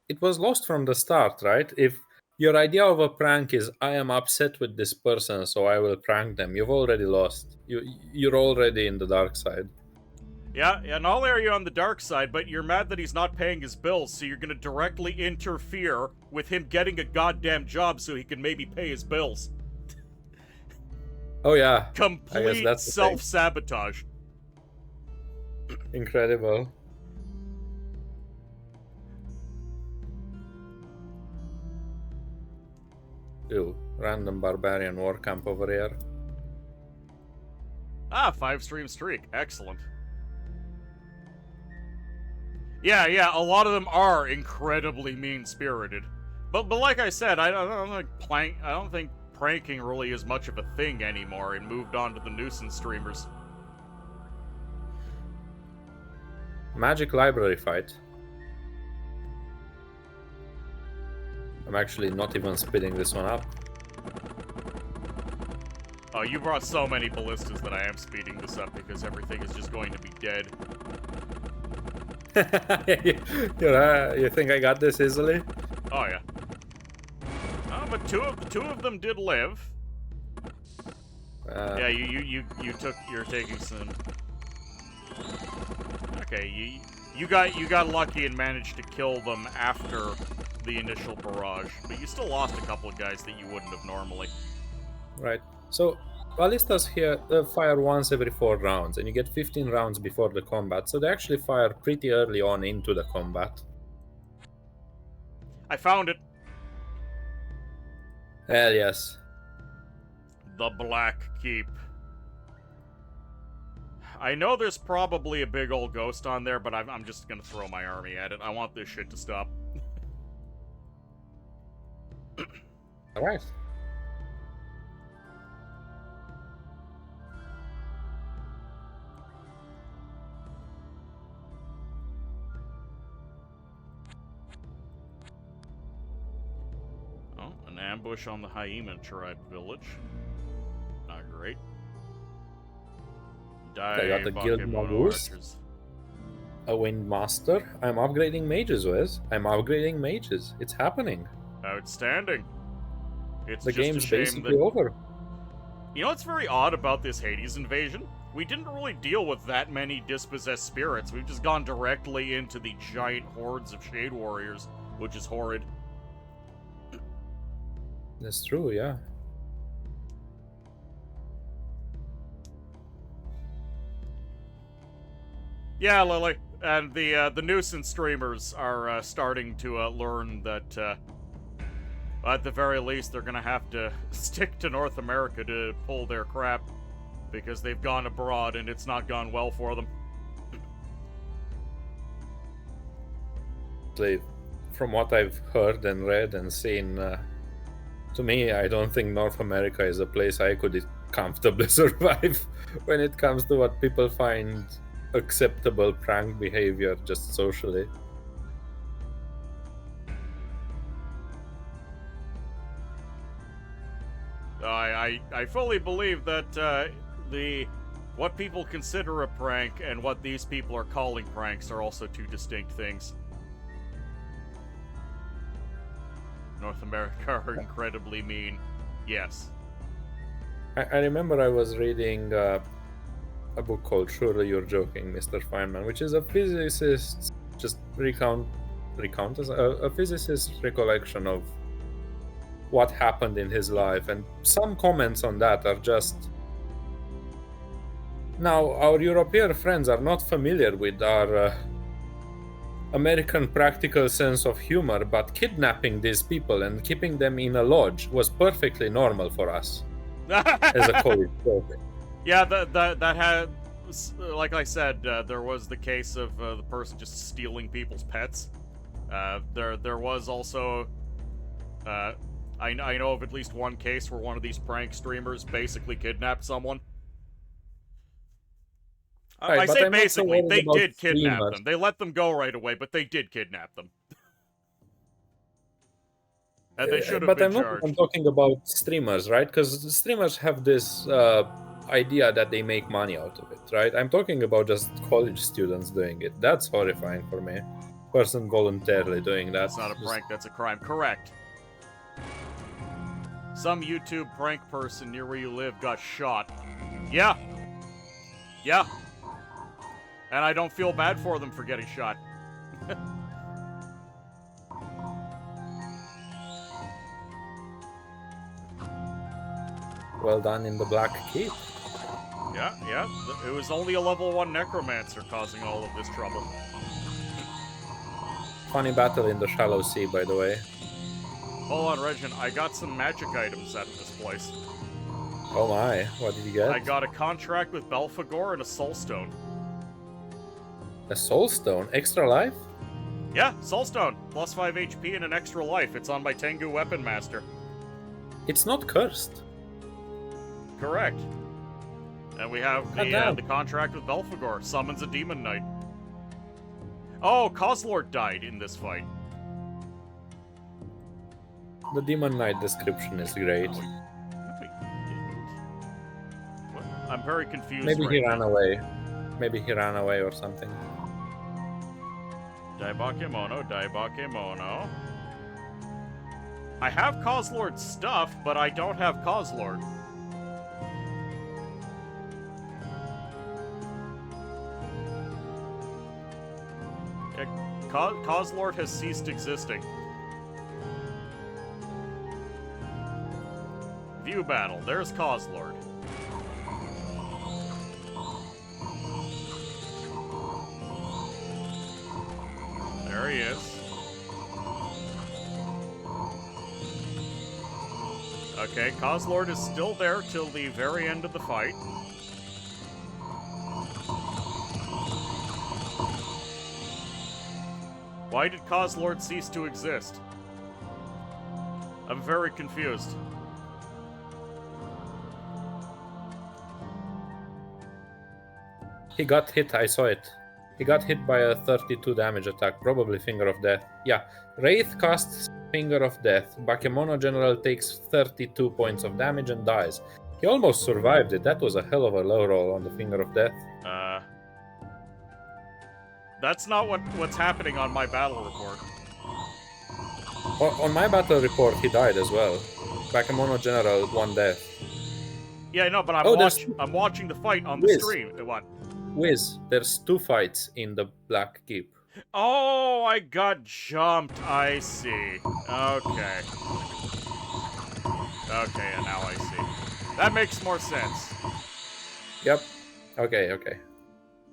it was lost from the start, right? If your idea of a prank is, I am upset with this person, so I will prank them, you've already lost. You're already in the dark side. Yeah, not only are you on the dark side, but you're mad that he's not paying his bills, so you're gonna directly interfere with him getting a goddamn job so he can maybe pay his bills. Oh yeah. Complete self-sabotage. Incredible. Ew, random barbarian war camp over here. Ah, 5-stream streak. Excellent. Yeah, a lot of them are incredibly mean-spirited. But like I said, I don't think pranking really is much of a thing anymore, and moved on to the nuisance streamers. Magic library fight. I'm actually not even speeding this one up. Oh, you brought so many ballistas that I am speeding this up because everything is just going to be dead. You think I got this easily? Oh yeah. Oh, but two of them did live. Yeah, you're taking some. Okay, you got lucky and managed to kill them after the initial barrage, but you still lost a couple of guys that you wouldn't have normally. Right. So ballistas here fire once every 4 rounds, and you get 15 rounds before the combat. So they actually fire pretty early on into the combat. I found it. Hell yes. The Black Keep. I know there's probably a big old ghost on there, but I'm just gonna throw my army at it. I want this shit to stop. All right. Oh, an ambush on the Hyena tribe village. Not great. I got the guild models. A wind master. I'm upgrading mages, Wes. I'm upgrading mages. It's happening. Outstanding. It's The just game's a shame basically that... over. You know what's very odd about this Hades invasion? We didn't really deal with that many dispossessed spirits. We've just gone directly into the giant hordes of Shade Warriors, which is horrid. That's true, yeah. Yeah, Lily. And the nuisance streamers are starting to learn that at the very least they're gonna have to stick to North America to pull their crap, because they've gone abroad and it's not gone well for them. From what I've heard and read and seen, to me, I don't think North America is a place I could comfortably survive when it comes to what people find acceptable prank behavior just socially. I fully believe that what people consider a prank and what these people are calling pranks are also two distinct things. North America are incredibly mean. Yes. I remember I was reading a book called Surely You're Joking, Mr. Feynman, which is a physicist's just a physicist's recollection of what happened in his life, and some comments on that are just... Now, our European friends are not familiar with our American practical sense of humor, but kidnapping these people and keeping them in a lodge was perfectly normal for us as a college joke. Yeah, that had, like I said, there was the case of the person just stealing people's pets. There was also, I know of at least one case where one of these prank streamers basically kidnapped someone. Right, I say basically, they did kidnap streamers. them. They let them go right away, but they did kidnap them. And they should have been charged. I'm talking about streamers, right? Because streamers have this idea that they make money out of it, right? I'm talking about just college students doing it. That's horrifying for me. Person voluntarily doing that. That's not a prank, that's a crime. Correct. Some YouTube prank person near where you live got shot. Yeah. Yeah. And I don't feel bad for them for getting shot. Well done in the Black Keep. Yeah. It was only a level 1 necromancer causing all of this trouble. Funny battle in the shallow sea, by the way. Hold on, Regin. I got some magic items out of this place. Oh my, what did you get? I got a contract with Belphegor and a soulstone. A soulstone? Extra life? Yeah, soulstone. Plus 5 HP and an extra life. It's on my Tengu Weapon Master. It's not cursed. Correct. And we have the contract with Belphegor. Summons a Demon Knight. Oh, Coslord died in this fight. The Demon Knight description is great. No, he didn't. What? I'm very confused. Maybe he right ran now. away. Maybe he ran away or something. Daibakemono. I have Coslord's stuff, but I don't have Coslord. Okay, Causelord has ceased existing. View battle. There's Causelord. There he is. Okay, Causelord is still there till the very end of the fight. Why did Causelord cease to exist? I'm very confused. He got hit, I saw it. He got hit by a 32 damage attack, probably Finger of Death. Yeah, Wraith casts Finger of Death. Bakemono General takes 32 points of damage and dies. He almost survived it. That was a hell of a low roll on the Finger of Death. That's not what's happening on my battle report. On my battle report, he died as well. Bakemono General, 1 death. Yeah, no, but I'm watching the fight on the stream. What? Wiz, there's 2 fights in the Black Keep. Oh, I got jumped. I see. Okay. Okay, and now I see. That makes more sense. Yep. Okay.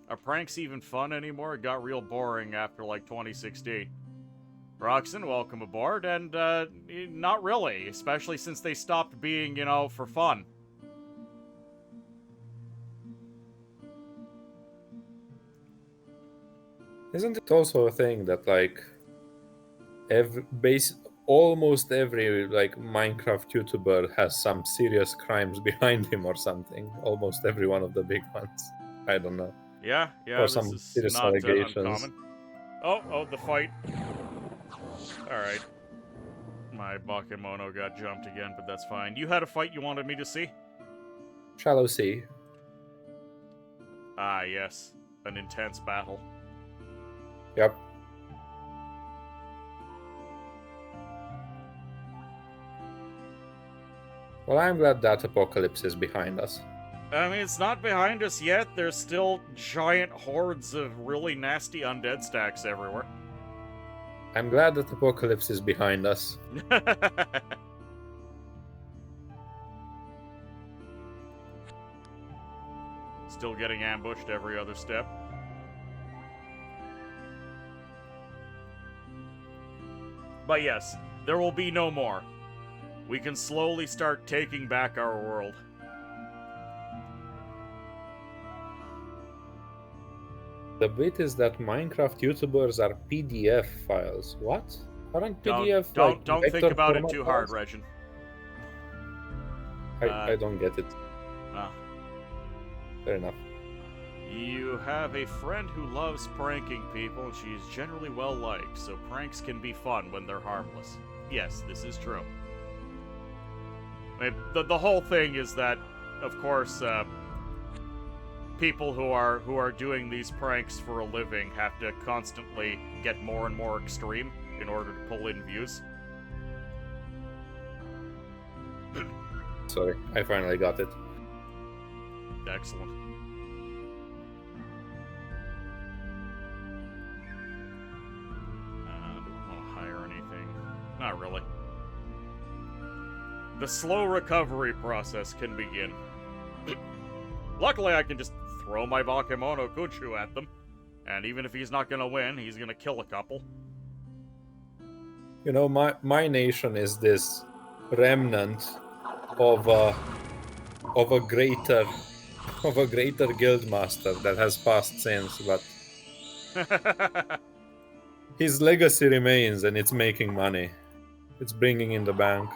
Are pranks even fun anymore? It got real boring after, like, 2016. Roxon, welcome aboard, and, not really, especially since they stopped being, you know, for fun. Isn't it also a thing that, like, almost every, like, Minecraft YouTuber has some serious crimes behind him or something? Almost every one of the big ones. I don't know. Yeah, Or this some is serious not allegations. uncommon. Oh, the fight. Alright. My Bakemono got jumped again, but that's fine. You had a fight you wanted me to see? Shallow Sea. Ah, yes. An intense battle. Yep. Well, I'm glad that apocalypse is behind us. I mean, it's not behind us yet. There's still giant hordes of really nasty undead stacks everywhere. I'm glad that apocalypse is behind us. Still getting ambushed every other step. But yes, there will be no more. We can slowly start taking back our world. The bit is that Minecraft YouTubers are PDF files. What? Aren't PDF Don't think vector about it format too hard, files? Regin. I don't get it. Ah. Fair enough. You have a friend who loves pranking people, and she is generally well liked, so pranks can be fun when they're harmless. Yes, this is true. I mean, the whole thing is that, of course, people who are doing these pranks for a living have to constantly get more and more extreme in order to pull in views. Sorry, I finally got it. Excellent. Do we want to hire anything? Not really. The slow recovery process can begin. Luckily, I can just throw my Bakemono Kuchu at them, and even if he's not gonna win, he's gonna kill a couple. You know, my nation is this remnant of a greater guild master that has passed since, but his legacy remains and it's making money. It's bringing in the bank.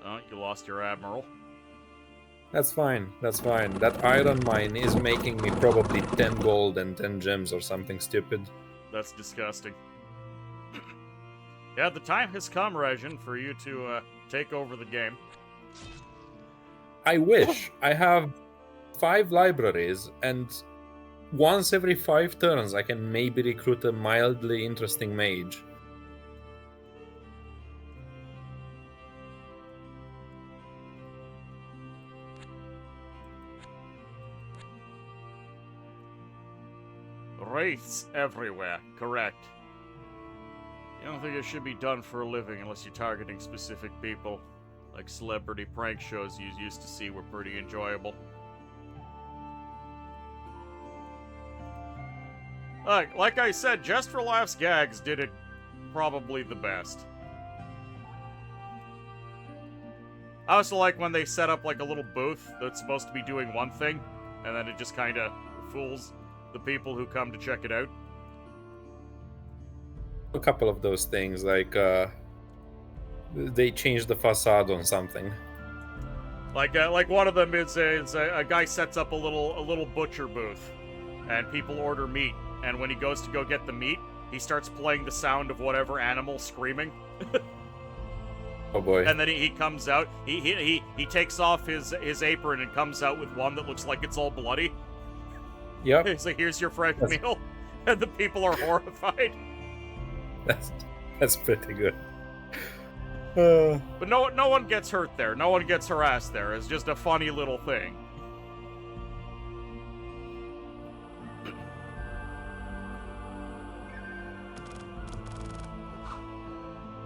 Oh, you lost your admiral. That's fine. That iron mine is making me probably 10 gold and 10 gems or something stupid. That's disgusting. Yeah, the time has come, Regin, for you to take over the game. I wish. I have 5 libraries, and once every 5 turns I can maybe recruit a mildly interesting mage. Wraiths everywhere, correct. You don't think it should be done for a living unless you're targeting specific people. Like celebrity prank shows you used to see were pretty enjoyable. Like I said, Just for Laughs Gags did it probably the best. I also like when they set up like a little booth that's supposed to be doing one thing, and then it just kind of fools the people who come to check it out. A couple of those things, like they changed the facade on something. Like one of them is a guy sets up a little butcher booth, and people order meat. And when he goes to go get the meat, he starts playing the sound of whatever animal screaming. Oh boy! And then he comes out. He takes off his apron and comes out with one that looks like it's all bloody. Yep. He's like, "Here's your fresh meal," and the people are horrified. That's pretty good. But no one gets hurt there. No one gets harassed there. It's just a funny little thing.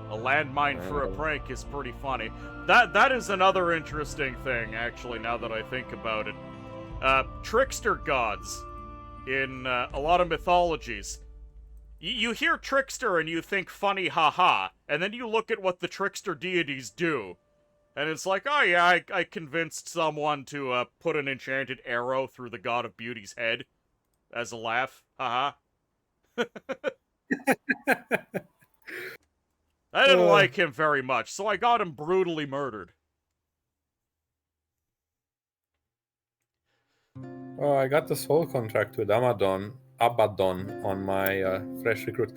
A landmine for a prank is pretty funny. That is another interesting thing, actually, now that I think about it. Trickster gods in a lot of mythologies. You hear trickster and you think funny haha, and then you look at what the trickster deities do. And it's like, oh yeah, I convinced someone to put an enchanted arrow through the god of beauty's head as a laugh. Haha. I didn't like him very much, so I got him brutally murdered. Oh, I got the soul contract with Abaddon on my fresh recruit.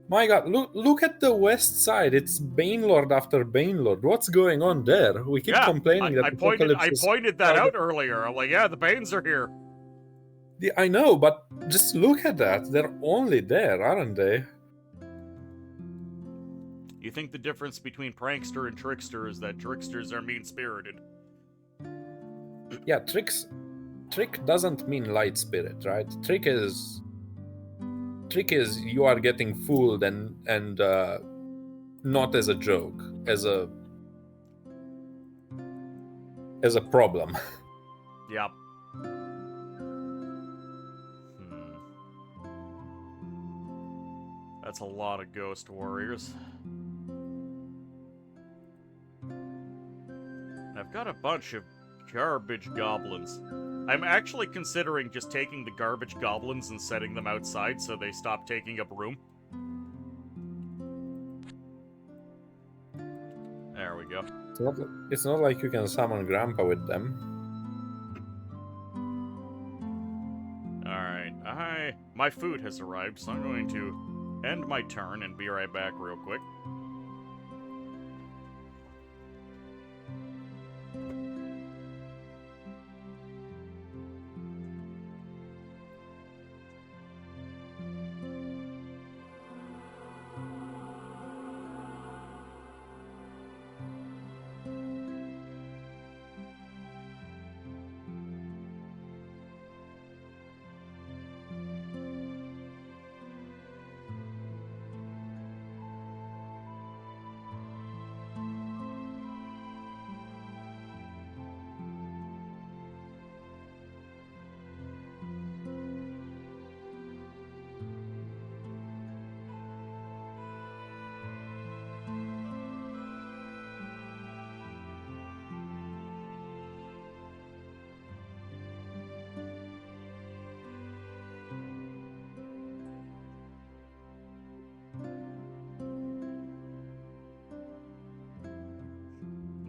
My god, look at the west side. It's Banelord after Banelord. What's going on there? We keep complaining that I pointed that out earlier. I'm like, yeah, the Banes are here. Yeah, I know, but just look at that. They're only there, aren't they? You think the difference between prankster and trickster is that tricksters are mean-spirited? Yeah, trick doesn't mean light spirit, right? Trick is you are getting fooled and not as a joke, as a problem. Yep. That's a lot of ghost warriors. I've got a bunch of garbage goblins. I'm actually considering just taking the garbage goblins and setting them outside so they stop taking up room. There we go. It's not like you can summon Grandpa with them. Alright, my food has arrived, so I'm going to end my turn and be right back real quick.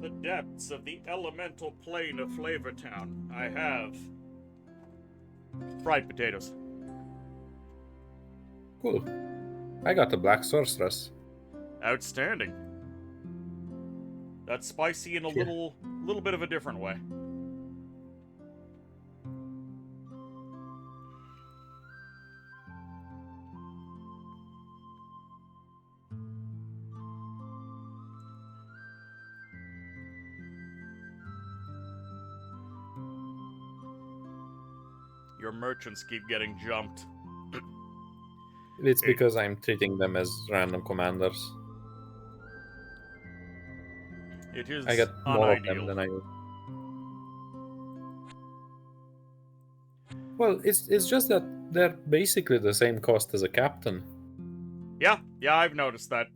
The depths of the elemental plane of Flavortown. I have fried potatoes. Cool. I got the black sorceress. Outstanding. That's spicy in a little bit of a different way. Your merchants keep getting jumped. It's because I'm treating them as random commanders. It is I get more of them unideal. than I. Well, it's just that they're basically the same cost as a captain. Yeah, I've noticed that.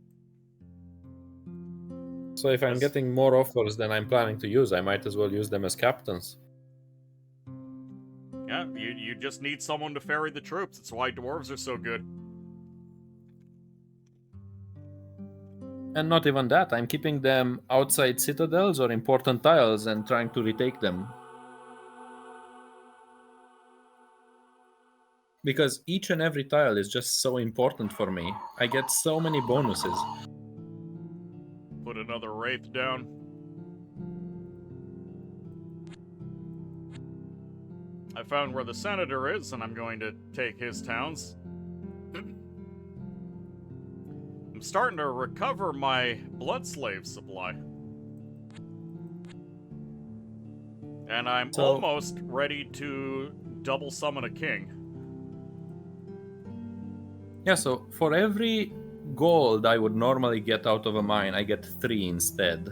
So if I'm Yes. getting more offers than I'm planning to use, I might as well use them as captains. Yeah, you just need someone to ferry the troops. It's why dwarves are so good. And not even that, I'm keeping them outside citadels or important tiles and trying to retake them. Because each and every tile is just so important for me. I get so many bonuses. Put another wraith down. I found where the senator is, and I'm going to take his towns. I'm starting to recover my blood slave supply. And I'm So- almost ready to double summon a king. Yeah, so for every gold I would normally get out of a mine, I get 3 instead.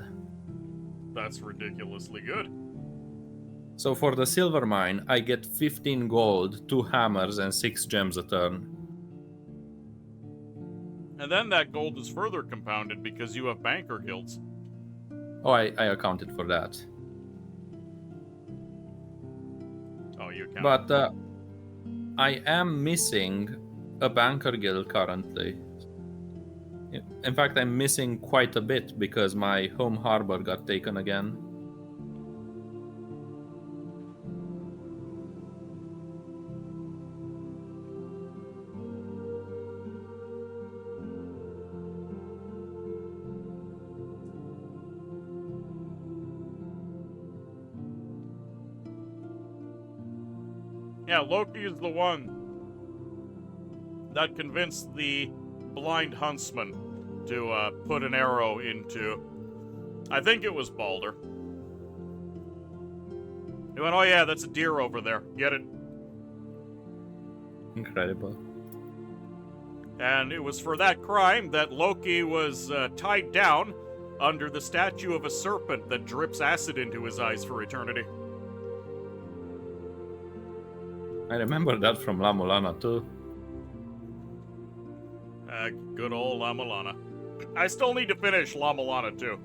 That's ridiculously good. So for the silver mine, I get 15 gold, 2 hammers, and 6 gems a turn. And then that gold is further compounded because you have banker guilds. Oh, I accounted for that. Oh, you count. But I am missing a banker guild currently. In fact, I'm missing quite a bit because my home harbor got taken again. Yeah, Loki is the one that convinced the blind huntsman to put an arrow into, I think it was Balder. He went, oh yeah, that's a deer over there. Get it? Incredible. And it was for that crime that Loki was tied down under the statue of a serpent that drips acid into his eyes for eternity. I remember that from La Mulana too. Good old La Mulana. I still need to finish La Mulana too.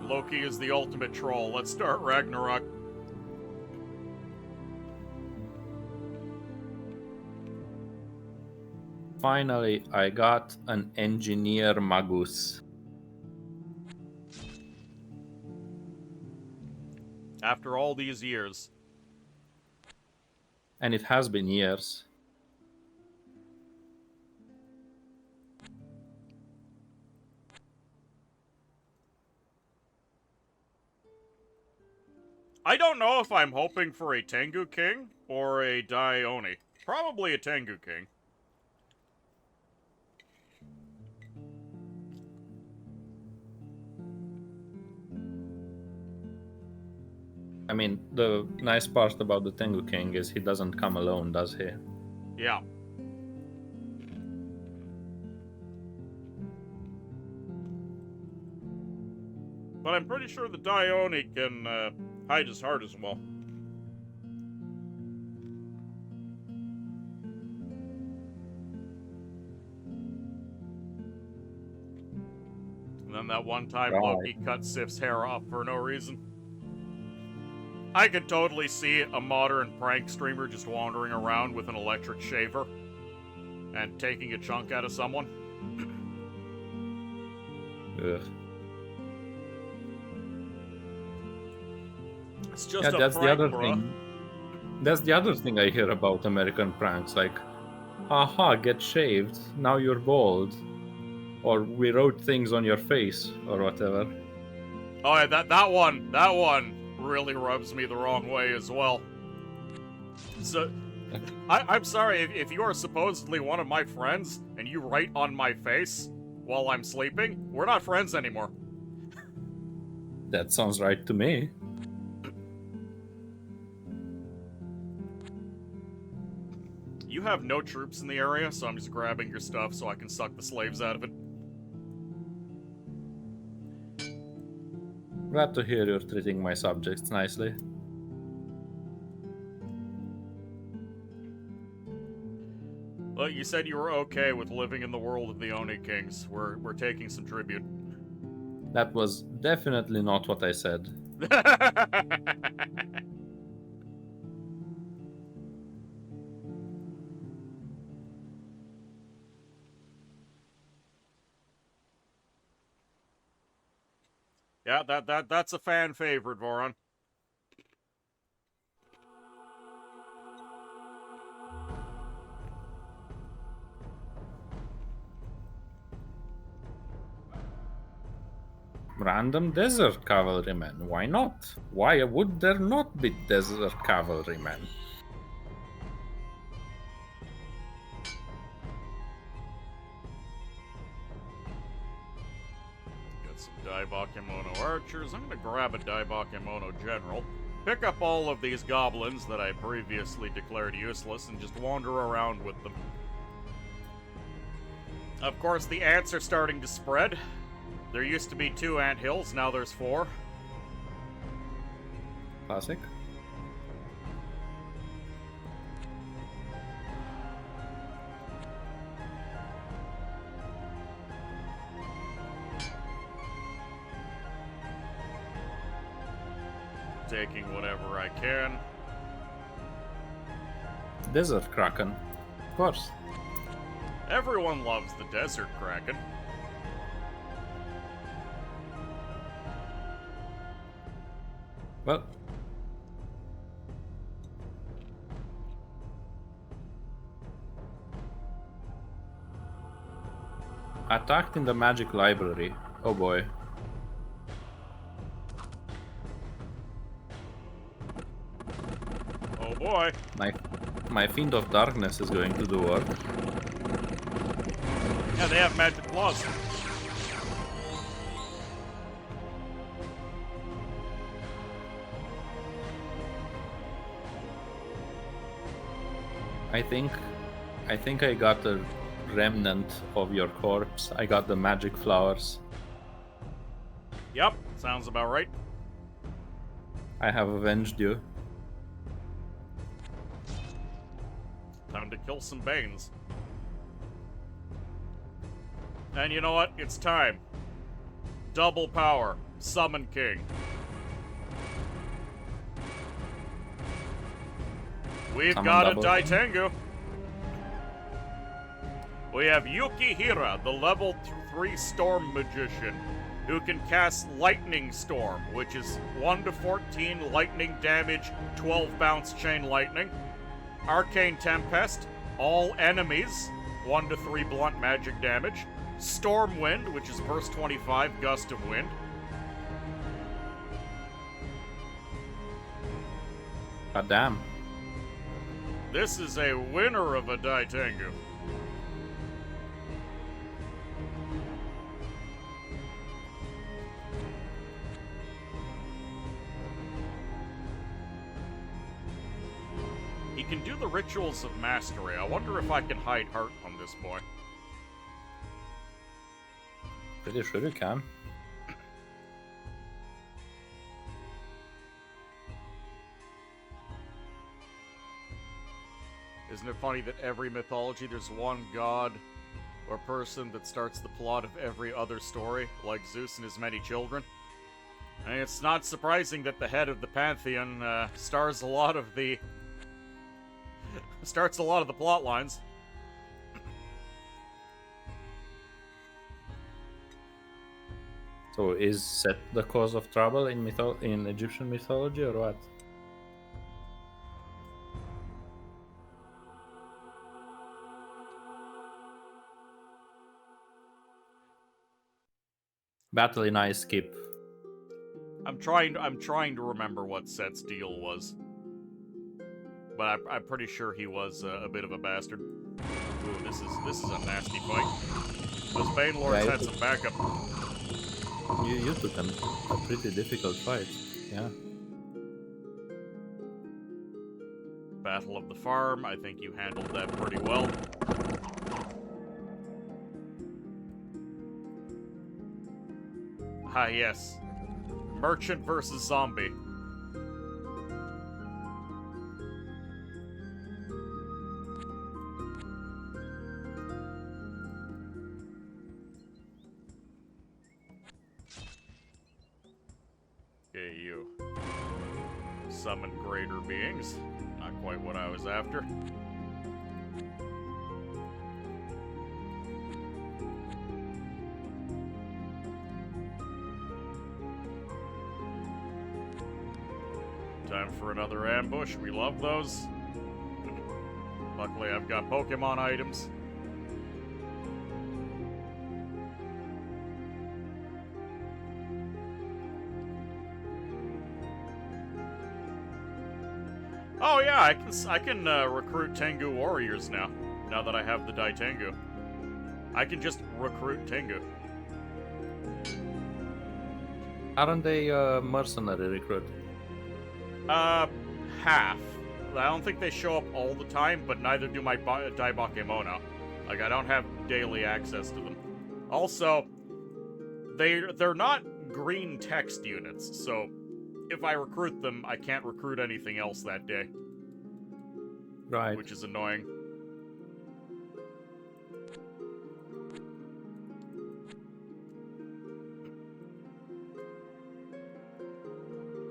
Loki is the ultimate troll. Let's start Ragnarok. Finally, I got an engineer magus. After all these years. And it has been years. I don't know if I'm hoping for a Tengu King or a Daioni. Probably a Tengu King. I mean, the nice part about the Tengu King is he doesn't come alone, does he? Yeah. But I'm pretty sure the Daioni can hide his heart as well. And then that one time Right. Loki cut Sif's hair off for no reason. I could totally see a modern prank streamer just wandering around with an electric shaver and taking a chunk out of someone. Ugh. It's just Yeah, a that's prank, the other bruh. thing. That's the other thing I hear about American pranks. Like, haha, get shaved. Now you're bald. Or we wrote things on your face, or whatever. Oh yeah, that one really rubs me the wrong way as well. So, I'm sorry if you are supposedly one of my friends and you write on my face while I'm sleeping. We're not friends anymore. That sounds right to me. You have no troops in the area, so I'm just grabbing your stuff so I can suck the slaves out of it. Glad to hear you're treating my subjects nicely. Well, you said you were okay with living in the world of the Oni Kings. We're taking some tribute. That was definitely not what I said. Yeah, that's a fan favorite, Voron. Random desert cavalrymen. Why not? Why would there not be desert cavalrymen? Got some Daibakemono archers. I'm gonna grab a Daibakemono general. Pick up all of these goblins that I previously declared useless and just wander around with them. Of course, the ants are starting to spread. There used to be 2 ant hills, now there's 4. Classic. Taking whatever I can. Desert Kraken. Of course. Everyone loves the Desert Kraken. Well, attacked in the magic library. Oh boy. Oh boy. My Fiend of Darkness is going to do work. Yeah, they have magic claws. I think I got a remnant of your corpse. I got the magic flowers. Yep, sounds about right. I have avenged you. Time to kill some Banes. And you know what? It's time. Double power. Summon King. We've Summon got a double. Daitengu. We have Yukihira, the level 3 Storm Magician, who can cast Lightning Storm, which is 1 to 14 lightning damage, 12 bounce chain lightning. Arcane Tempest, all enemies, 1 to 3 blunt magic damage. Storm Wind, which is burst 25, gust of wind. God damn. This is a winner of a Daitengu. He can do the rituals of mastery. I wonder if I can hide heart on this boy. Pretty sure you can. Isn't it funny that every mythology there's one god or person that starts the plot of every other story, like Zeus and his many children? And it's not surprising that the head of the pantheon starts a lot of the plot lines. So is Set the cause of trouble in Egyptian mythology or what? Battle in Ice skip. I'm trying to remember what Set's deal was, but I'm pretty sure he was a bit of a bastard. Ooh, this is a nasty fight. Those Bane Lords Right. had some backup. You took a pretty difficult fight. Yeah. Battle of the Farm. I think you handled that pretty well. Ah, yes. Merchant versus zombie. Okay, you. Summon greater beings. Not quite what I was after. Time for another ambush. We love those. Luckily, I've got Pokemon items. Oh yeah, I can recruit Tengu warriors now. Now that I have the Dai Tengu, I can just recruit Tengu. Aren't they mercenary recruit? Half. I don't think they show up all the time, but neither do my Daibakemono. Like, I don't have daily access to them. Also, they're not green text units, so if I recruit them, I can't recruit anything else that day. Right. Which is annoying.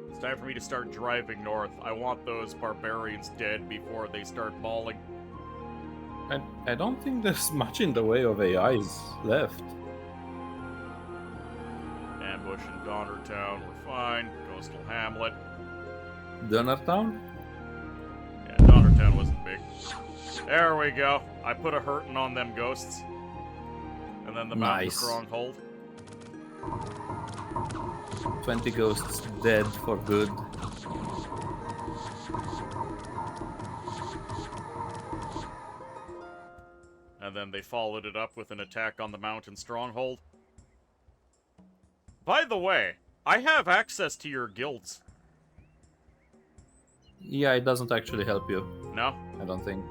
It's time for me to start driving north. I want those barbarians dead before they start mauling. I don't think there's much in the way of AIs left. Ambush in Donnertown, we're fine. Coastal Hamlet. Donnertown? Yeah, Donnertown wasn't big. There we go. I put a hurtin' on them ghosts. And then the mountain Nice. stronghold. 20 ghosts dead for good. And then they followed it up with an attack on the mountain stronghold. By the way, I have access to your guilds. Yeah, it doesn't actually help you. No? I don't think.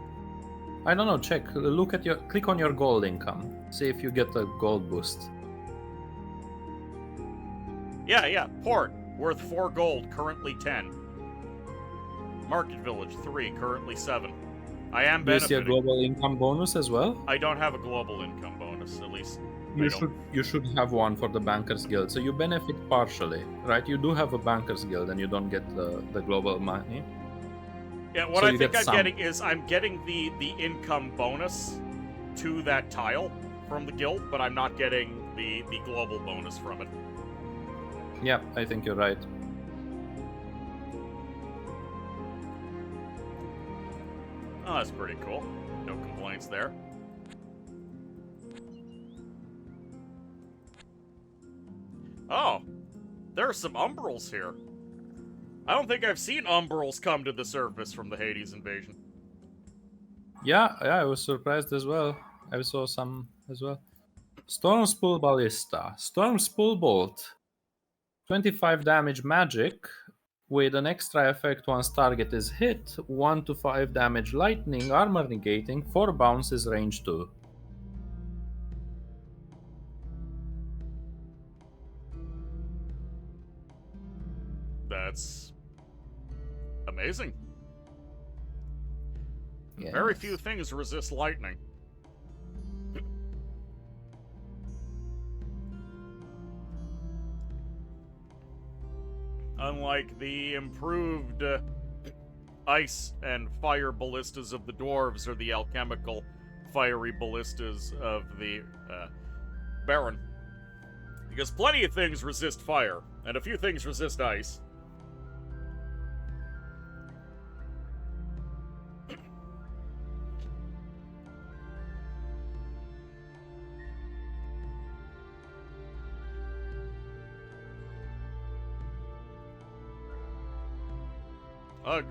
I don't know, check. Look at click on your gold income. See if you get a gold boost. Yeah. Port, worth 4 gold, currently 10. Market Village, 3, currently 7. I am Do you see a benefiting. global income bonus as well? I don't have a global income bonus, at least. You should have one for the Bankers Guild, so you benefit partially, right? You do have a Bankers Guild and you don't get the global money. Yeah, what So I you think get I'm some. getting is I'm getting the income bonus to that tile from the guild, but I'm not getting the global bonus from it. Yeah, I think you're right. Oh, that's pretty cool. No complaints there. Oh, there are some Umbrals here. I don't think I've seen Umbrals come to the surface from the Hades invasion. Yeah, I was surprised as well. I saw some as well. Storm Spool Ballista. Storm Spool Bolt. 25 damage magic with an extra effect once target is hit. 1 to 5 damage lightning, armor negating, 4 bounces, range 2. That's amazing. Yes. Very few things resist lightning. Unlike the improved ice and fire ballistas of the dwarves or the alchemical fiery ballistas of the Baron. Because plenty of things resist fire, and a few things resist ice.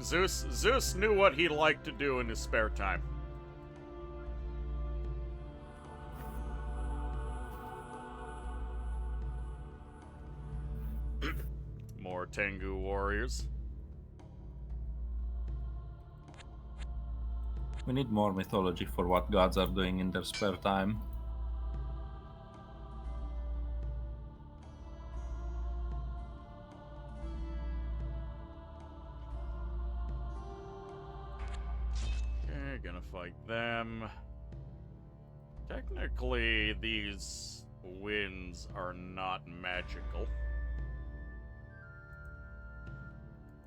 Zeus knew what he liked to do in his spare time. More Tengu warriors. We need more mythology for what gods are doing in their spare time. Okay, gonna fight them. Technically, these winds are not magical.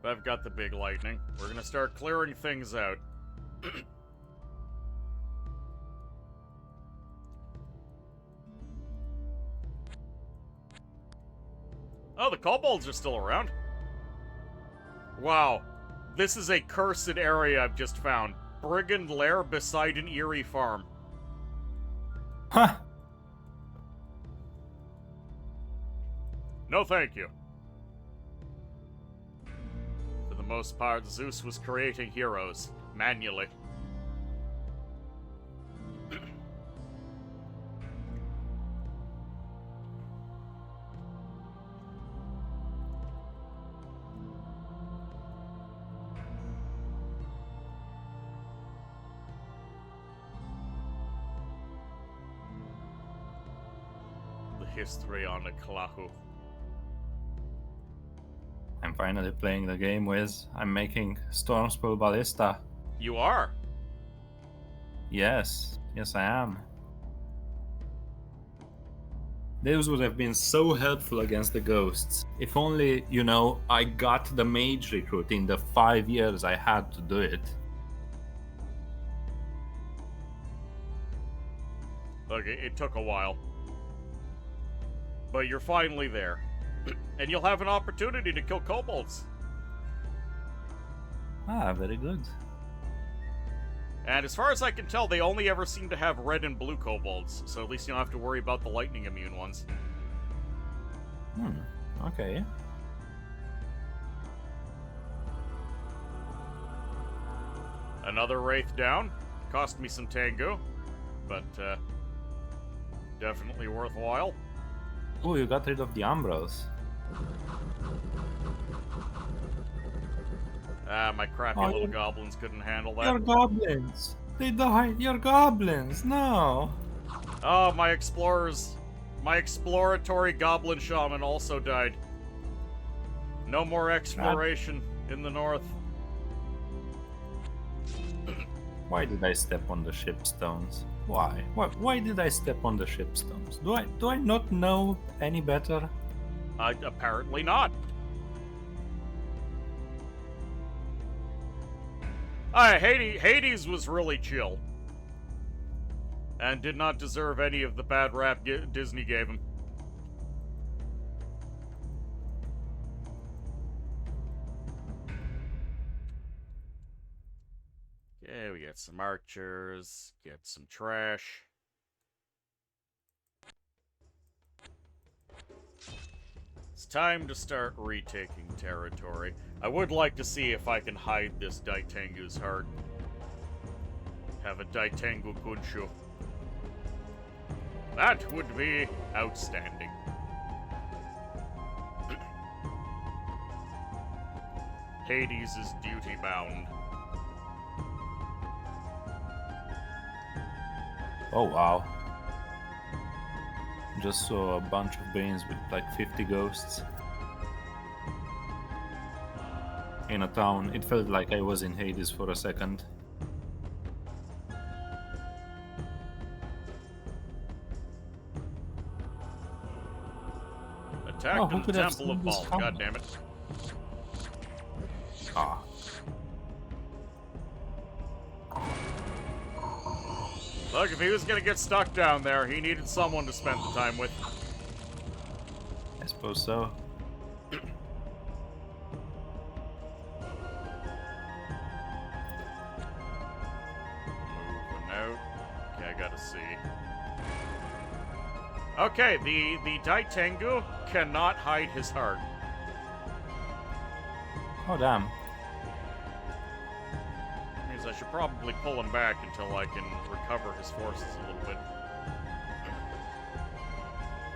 But I've got the big lightning. We're gonna start clearing things out. Oh, the kobolds are still around. Wow. This is a cursed area I've just found. Brigand lair beside an eerie farm. Huh! No thank you. For the most part, Zeus was creating heroes, manually. The history on a Klahu. I'm finally playing the game with. I'm making Stormspell Ballista. You are? Yes, I am. Those would have been so helpful against the ghosts. If only, I got the mage recruit in the 5 years I had to do it. Look, it took a while. But you're finally there. And you'll have an opportunity to kill kobolds. Ah, very good. And as far as I can tell, they only ever seem to have red and blue kobolds, so at least you don't have to worry about the lightning immune ones. Okay. Another wraith down. Cost me some tango, but definitely worthwhile. Oh, you got rid of the Umbros. My crappy Oh, little goblins couldn't handle that. Your goblins! They died! Your goblins! No! Oh, my explorers. My exploratory goblin shaman also died. No more exploration in the north. Why did I step on the shipstones? Why? Why did I step on the shipstones? Do I not know any better? Apparently not. Hades was really chill. And did not deserve any of the bad rap Disney gave him. Okay, we got some archers, get some trash. It's time to start retaking territory. I would like to see if I can hide this Daitengu's heart. Have a Daitengu Kunshu. That would be outstanding. Hades is duty bound. Oh wow. Just saw a bunch of brains with like 50 ghosts. In a town. It felt like I was in Hades for a second. Attacked who in the could have Temple seen of this Baal. coming? God damn it. Ah. Look, if he was gonna get stuck down there, he needed someone to spend the time with. I suppose so. Moving out. Okay, I gotta see. Okay, the Daitengu cannot hide his heart. Oh damn. Means I should probably pull him back until I can recover his forces a little bit.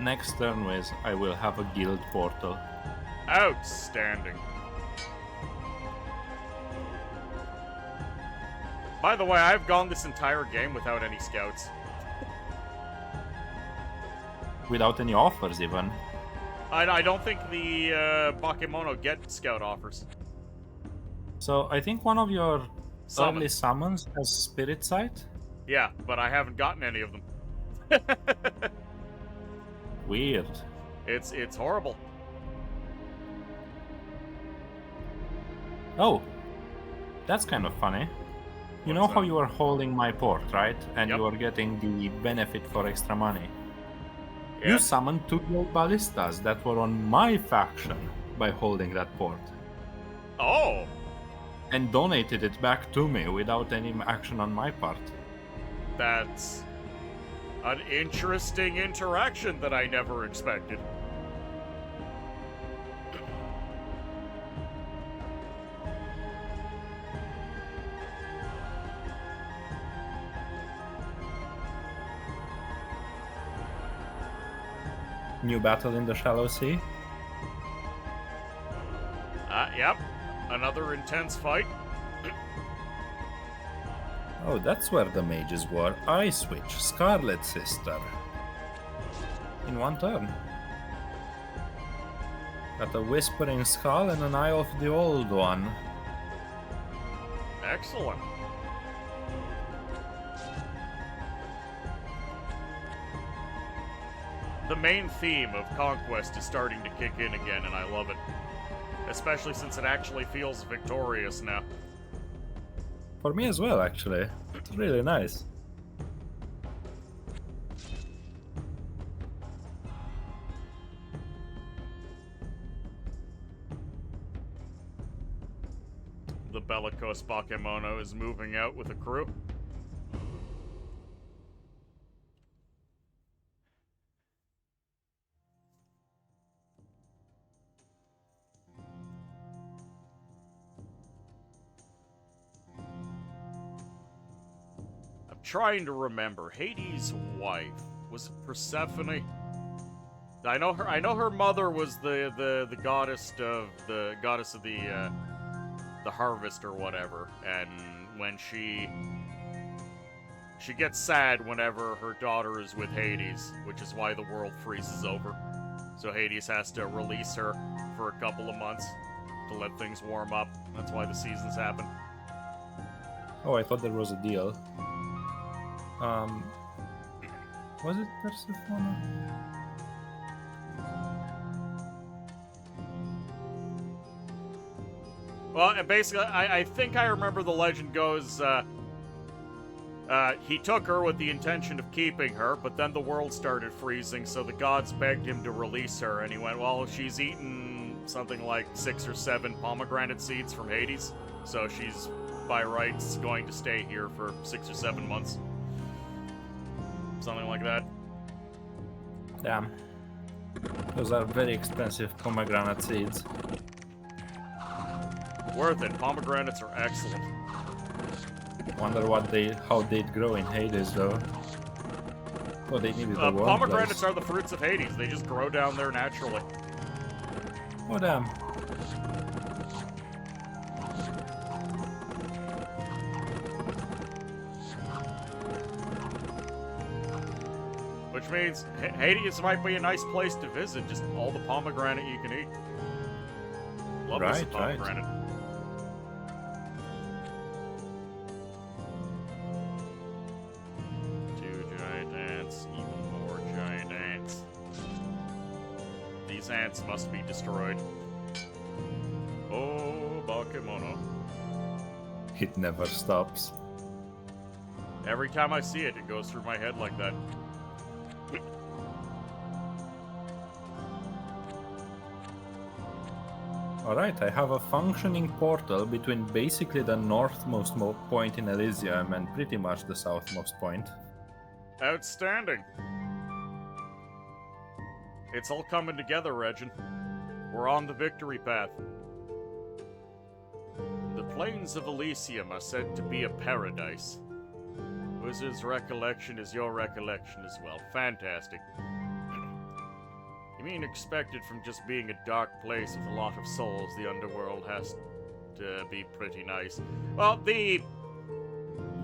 Next turn with I will have a guild portal. Outstanding. By the way, I've gone this entire game without any scouts. Without any offers, even. I don't think the Bakemono get scout offers. So I think one of your early Summons. summons has Spirit Sight. Yeah, but I haven't gotten any of them. Weird. It's horrible. Oh, that's kind of funny. You know What's how that? you are holding my port, right? And Yep. you are getting the benefit for extra money. Yeah. You summoned 2 gold ballistas that were on my faction by holding that port. Oh, And donated it back to me without any action on my part. that's an interesting interaction that I never expected. New battle in the shallow sea. Yep. Another intense fight. Oh, that's where the mages were. I switch. Scarlet Sister. In one turn. Got a Whispering Skull and an Eye of the Old One. Excellent. The main theme of Conquest is starting to kick in again, and I love it. Especially since it actually feels victorious now. For me as well, actually. It's really nice. The bellicose Bakemono is moving out with a crew. I'm trying to remember. Hades' wife, was it Persephone? I know her mother was the goddess of the harvest or whatever, and when she gets sad whenever her daughter is with Hades, which is why the world freezes over. So Hades has to release her for a couple of months to let things warm up. That's why the seasons happen. Oh, I thought there was a deal. Was it Persephone? Well, and basically, I think I remember the legend goes, he took her with the intention of keeping her, but then the world started freezing, so the gods begged him to release her, and he went, well, she's eaten something like 6 or 7 pomegranate seeds from Hades, so she's, by rights, going to stay here for 6 or 7 months. Something like that. Damn. Those are very expensive pomegranate seeds. Worth it. Pomegranates are excellent. Wonder how they'd grow in Hades though. Oh, they needed the warm Pomegranates place. are the fruits of Hades. They just grow down there naturally. Oh damn. Which means Hades might be a nice place to visit. Just all the pomegranate you can eat. Love this Right. pomegranate. Two giant ants, even more giant ants. These ants must be destroyed. Oh, Bakemono. It never stops. Every time I see it, it goes through my head like that. Alright, I have a functioning portal between basically the northmost point in Elysium and pretty much the southmost point. Outstanding. It's all coming together, Regin. We're on the victory path. The plains of Elysium are said to be a paradise. Wizard's recollection is your recollection as well. Fantastic. You mean expected from just being a dark place with a lot of souls, the underworld has to be pretty nice. Well, the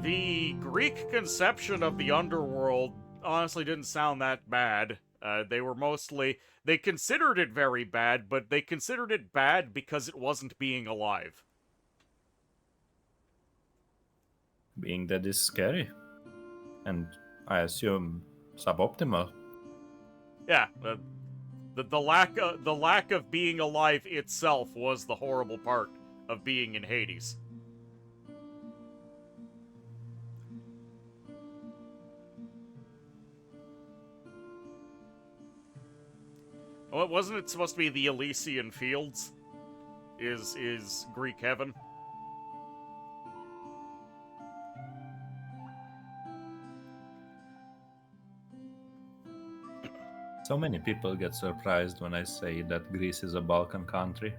The Greek conception of the underworld honestly didn't sound that bad. They considered it very bad, but they considered it bad because it wasn't being alive. Being dead is scary. And I assume suboptimal. Yeah, the lack of being alive itself was the horrible part of being in Hades. Well, wasn't it supposed to be the Elysian Fields? Is Greek heaven? So many people get surprised when I say that Greece is a Balkan country.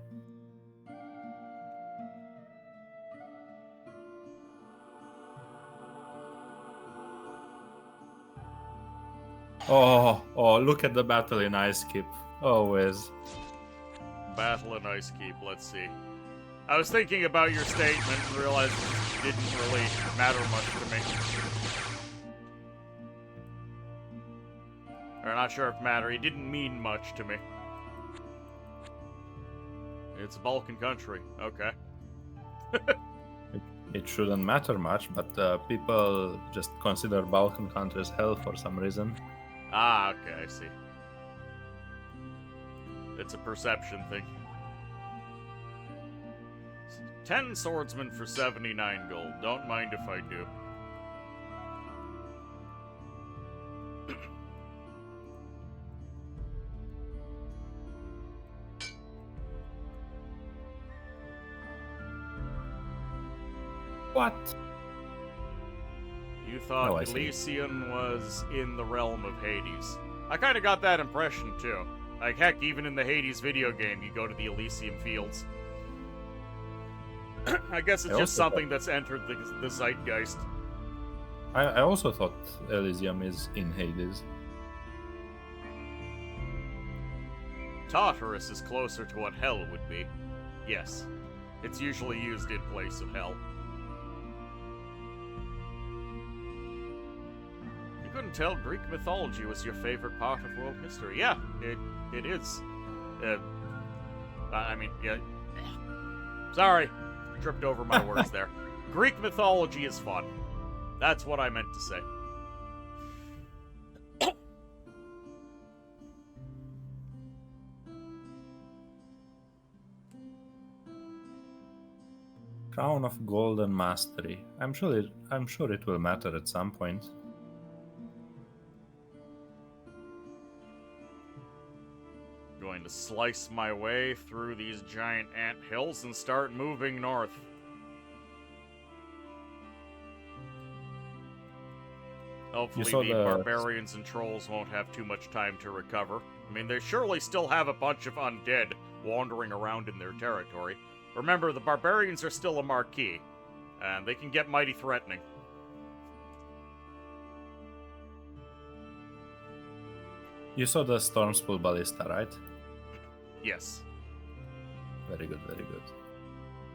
Oh, look at the battle in Ice Keep. Always. Battle in Ice Keep, let's see. I was thinking about your statement and realized it didn't really matter much to me. Or not sure if it mattered. It didn't mean much to me. It's a Balkan country. Okay. It shouldn't matter much, but people just consider Balkan countries hell for some reason. Ah, okay, I see. It's a perception thing. 10 swordsmen for 79 gold. Don't mind if I do. What? You thought Oh, I see. Elysium was in the realm of Hades. I kind of got that impression, too. Like, heck, even in the Hades video game, you go to the Elysium Fields. I guess it's I just also something that's entered the zeitgeist. I also thought Elysium is in Hades. Tartarus is closer to what hell would be. Yes. It's usually used in place of hell. You couldn't tell Greek mythology was your favorite part of world history. Yeah, it is. I mean, yeah. Sorry. Tripped over my words there. Greek mythology is fun. That's what I meant to say. Crown of Golden Mastery. I'm sure it will matter at some point. Going to slice my way through these giant ant hills and start moving north. Hopefully saw the the- barbarians and trolls won't have too much time to recover. I mean, they surely still have a bunch of undead wandering around in their territory. Remember, the barbarians are still a marquee, and they can get mighty threatening. You saw the Stormspool Ballista, right? Yes. Very good, very good.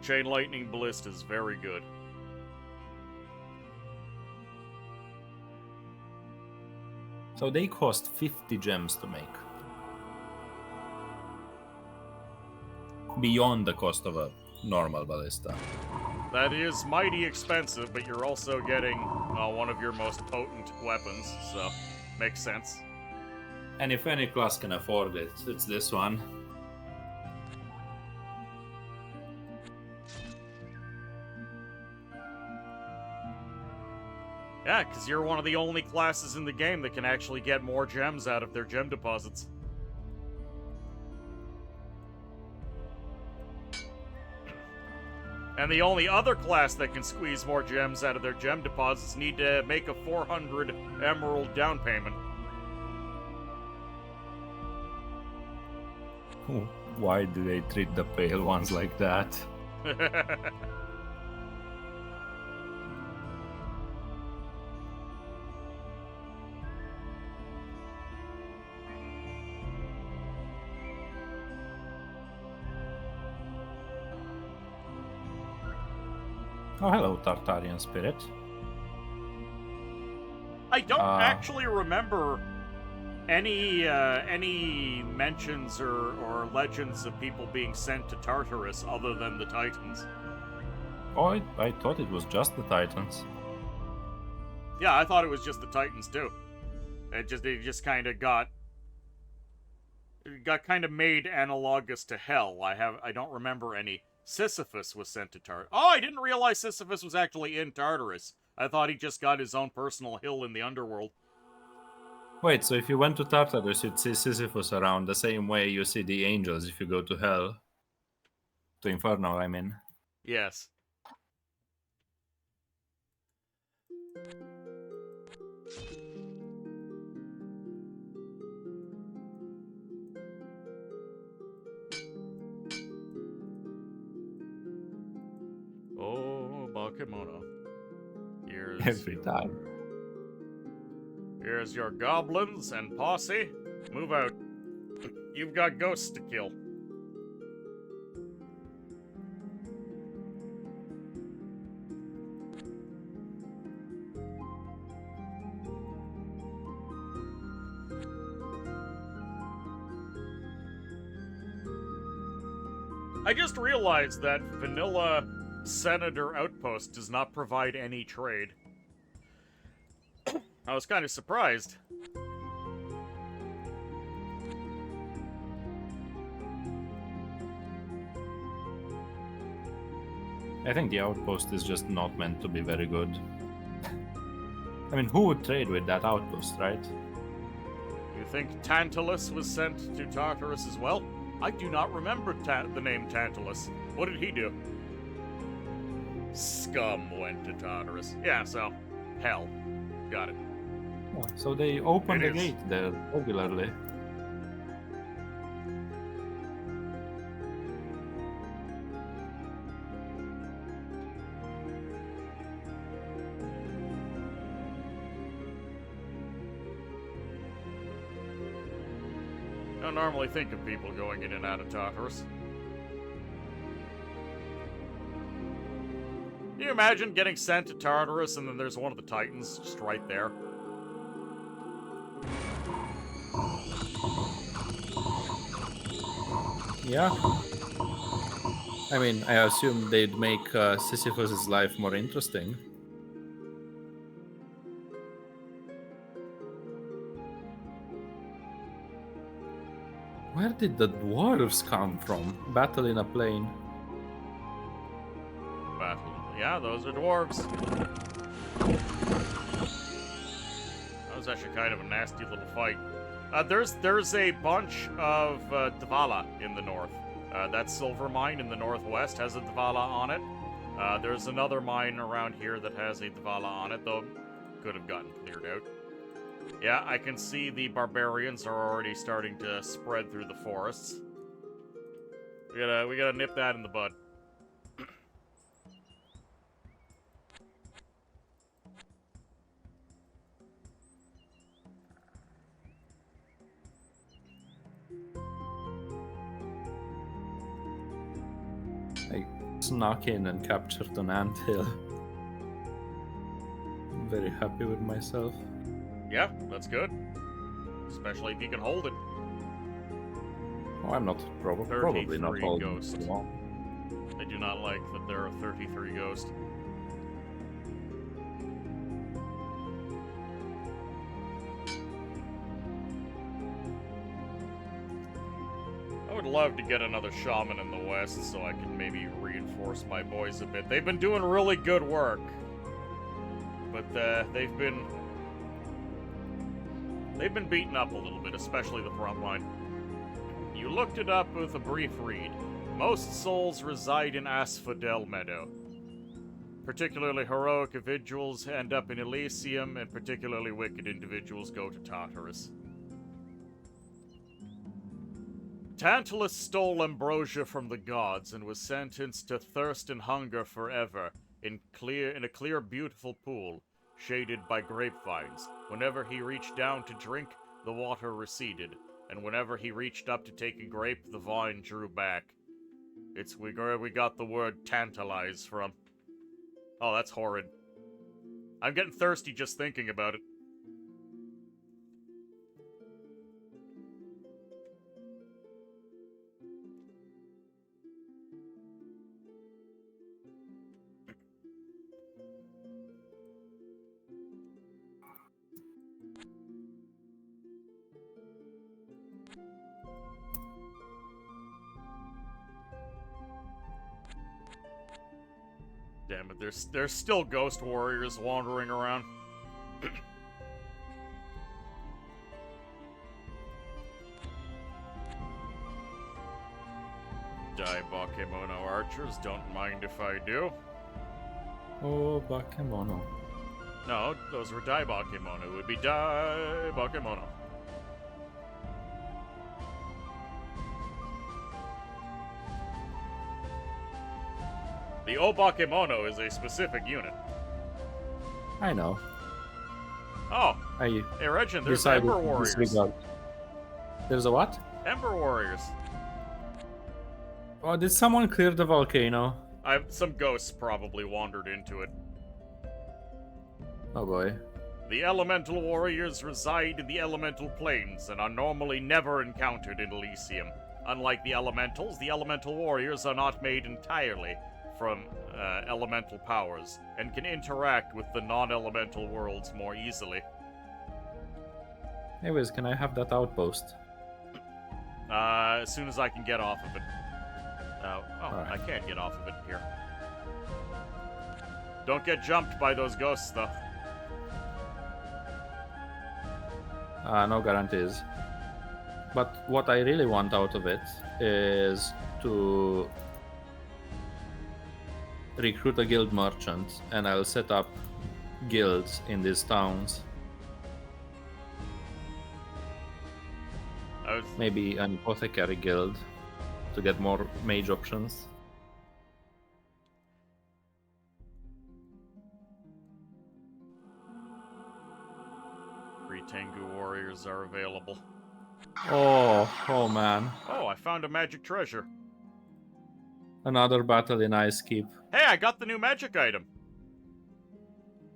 Chain Lightning Ballista is very good. So they cost 50 gems to make. Beyond the cost of a normal ballista. That is mighty expensive, but you're also getting one of your most potent weapons, so makes sense. And if any class can afford it, it's this one. Yeah, because you're one of the only classes in the game that can actually get more gems out of their gem deposits. And the only other class that can squeeze more gems out of their gem deposits need to make a 400 emerald down payment. Why do they treat the pale ones like that? Oh, hello, Tartarian Spirit. I don't actually remember any mentions or legends of people being sent to Tartarus other than the Titans. Oh, I thought it was just the Titans. Yeah, I thought it was just the Titans too. It just kind of got kind of made analogous to Hell. I don't remember any. Sisyphus was sent to Tartarus. Oh, I didn't realize Sisyphus was actually in Tartarus. I thought he just got his own personal hill in the underworld. Wait, so if you went to Tartarus, you'd see Sisyphus around the same way you see the angels if you go to Hell. To Inferno, I mean. Yes. Oh, Bakemono. Every time. Here's your goblins and posse. Move out. You've got ghosts to kill. I just realized that vanilla Senator Outpost does not provide any trade. I was kind of surprised. I think the outpost is just not meant to be very good. I mean, who would trade with that outpost, right? You think Tantalus was sent to Tartarus as well? I do not remember the name Tantalus. What did he do? Scum went to Tartarus. Yeah, so, Hell. Got it. Oh, so they open It the is. gate there regularly. I don't normally think of people going in and out of Tartarus. Can you imagine getting sent to Tartarus and then there's one of the Titans just right there? Yeah. I mean, I assume they'd make Sisyphus' life more interesting. Where did the dwarves come from? Battle in a plane. Battle. Yeah, those are dwarves. That was actually kind of a nasty little fight. There's a bunch of Dvala in the north. That silver mine in the northwest has a Dvala on it. There's another mine around here that has a Dvala on it, though could have gotten cleared out. Yeah, I can see the barbarians are already starting to spread through the forests. We gotta nip that in the bud. I snuck in and captured an anthill. I'm very happy with myself. Yeah, that's good. Especially if you can hold it. Oh, I'm not probably not 33 holding ghosts. too long. I do not like that there are 33 ghosts. I would love to get another shaman in the west so I can maybe reinforce my boys a bit. They've been doing really good work. But they've been beaten up a little bit, especially the front line. You looked it up with a brief read. Most souls reside in Asphodel Meadow. Particularly heroic individuals end up in Elysium, and particularly wicked individuals go to Tartarus. Tantalus stole ambrosia from the gods and was sentenced to thirst and hunger forever in a clear, beautiful pool, shaded by grapevines. Whenever he reached down to drink, the water receded, and whenever he reached up to take a grape, the vine drew back. It's where we got the word tantalize from. Oh, that's horrid. I'm getting thirsty just thinking about it. Damn it, there's still ghost warriors wandering around. Daibakemono archers, don't mind if I do. Oh, Bakemono. No, those were Daibakemono. It would be Daibakemono. The Obakemono is a specific unit. I know. Oh, I hey Regin, there's decided Ember to Warriors. disregard. There's a what? Ember Warriors. Oh, did someone clear the volcano? Some ghosts probably wandered into it. Oh boy. The Elemental Warriors reside in the Elemental Planes and are normally never encountered in Elysium. Unlike the Elemental Warriors are not made entirely from elemental powers, and can interact with the non-elemental worlds more easily. Anyways, can I have that outpost? As soon as I can get off of it. Alright. I can't get off of it here. Don't get jumped by those ghosts, though. No guarantees. But what I really want out of it is to recruit a guild merchant, and I'll set up guilds in these towns. Maybe an apothecary guild to get more mage options. Three Tengu warriors are available. Oh man. Oh, I found a magic treasure. Another battle in Ice Keep. Hey, I got the new magic item.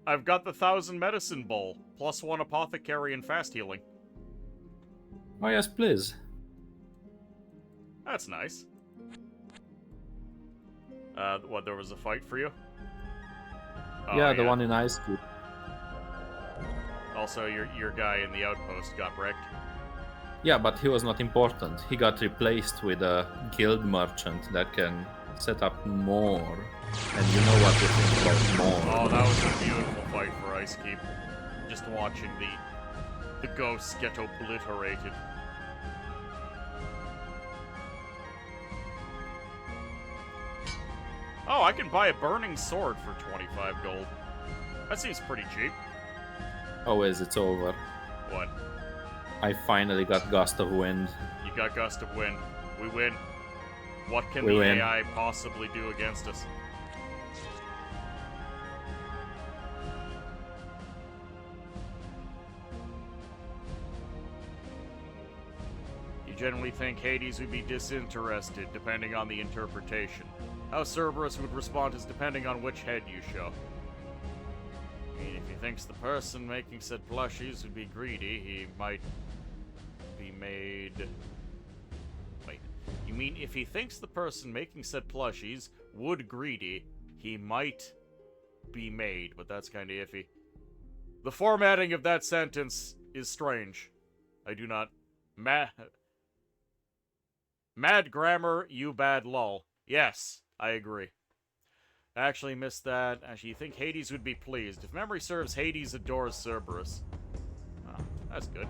I've got the 1000 medicine bowl, +1 apothecary and fast healing. Oh yes, please. That's nice. What, there was a fight for you? Oh, Yeah, the one in Ice Keep. Also, your guy in the outpost got wrecked. Yeah, but he was not important. He got replaced with a guild merchant that can set up more. And you know what you think about more. Oh, that was a beautiful fight for Ice Keep. Just watching the ghosts get obliterated. Oh, I can buy a burning sword for 25 gold. That seems pretty cheap. Always, it's over. What? I finally got Gust of Wind. You got Gust of Wind. We win. What can We the win. AI possibly do against us? You generally think Hades would be disinterested, depending on the interpretation. How Cerberus would respond is depending on which head you show. I mean, if he thinks the person making said plushies would be greedy, he might be made... Wait, you mean if he thinks the person making said plushies would greedy, he might be made, but that's kinda iffy. The formatting of that sentence is strange. I do not... Mad grammar, you bad lol. Yes, I agree. I actually missed that. Actually, you think Hades would be pleased. If memory serves, Hades adores Cerberus. Oh, that's good.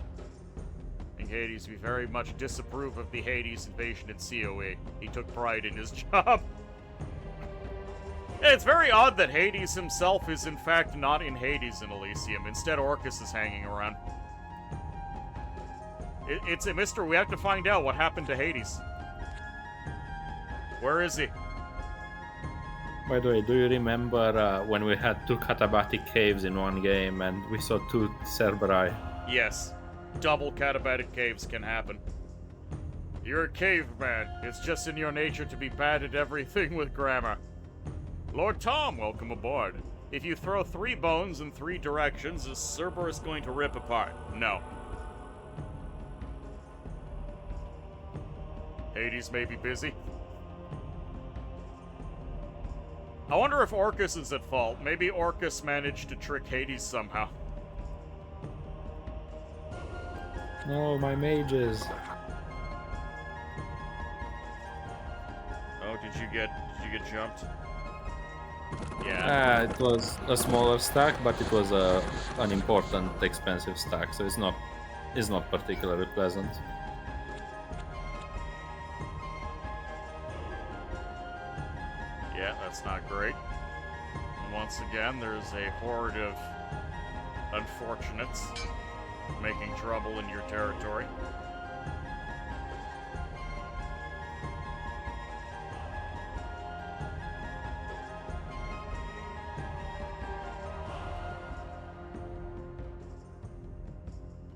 I think Hades would very much disapprove of the Hades invasion in COE. He took pride in his job. It's very odd that Hades himself is in fact not in Hades in Elysium. Instead, Orcus is hanging around. It's a mystery. We have to find out what happened to Hades. Where is he? By the way, do you remember when we had 2 Katabatic caves in one game and we saw 2 Cerberi? Yes. Double Katabatic caves can happen. You're a caveman. It's just in your nature to be bad at everything with grammar. Lord Tom, welcome aboard. If you throw 3 bones in 3 directions, is Cerberus going to rip apart? No. Hades may be busy. I wonder if Orcus is at fault. Maybe Orcus managed to trick Hades somehow. No, my mages. Oh, did you get jumped? Yeah. It was a smaller stack, but it was an important, expensive stack, so it's not particularly pleasant. Yeah, that's not great. And once again, there's a horde of unfortunates making trouble in your territory.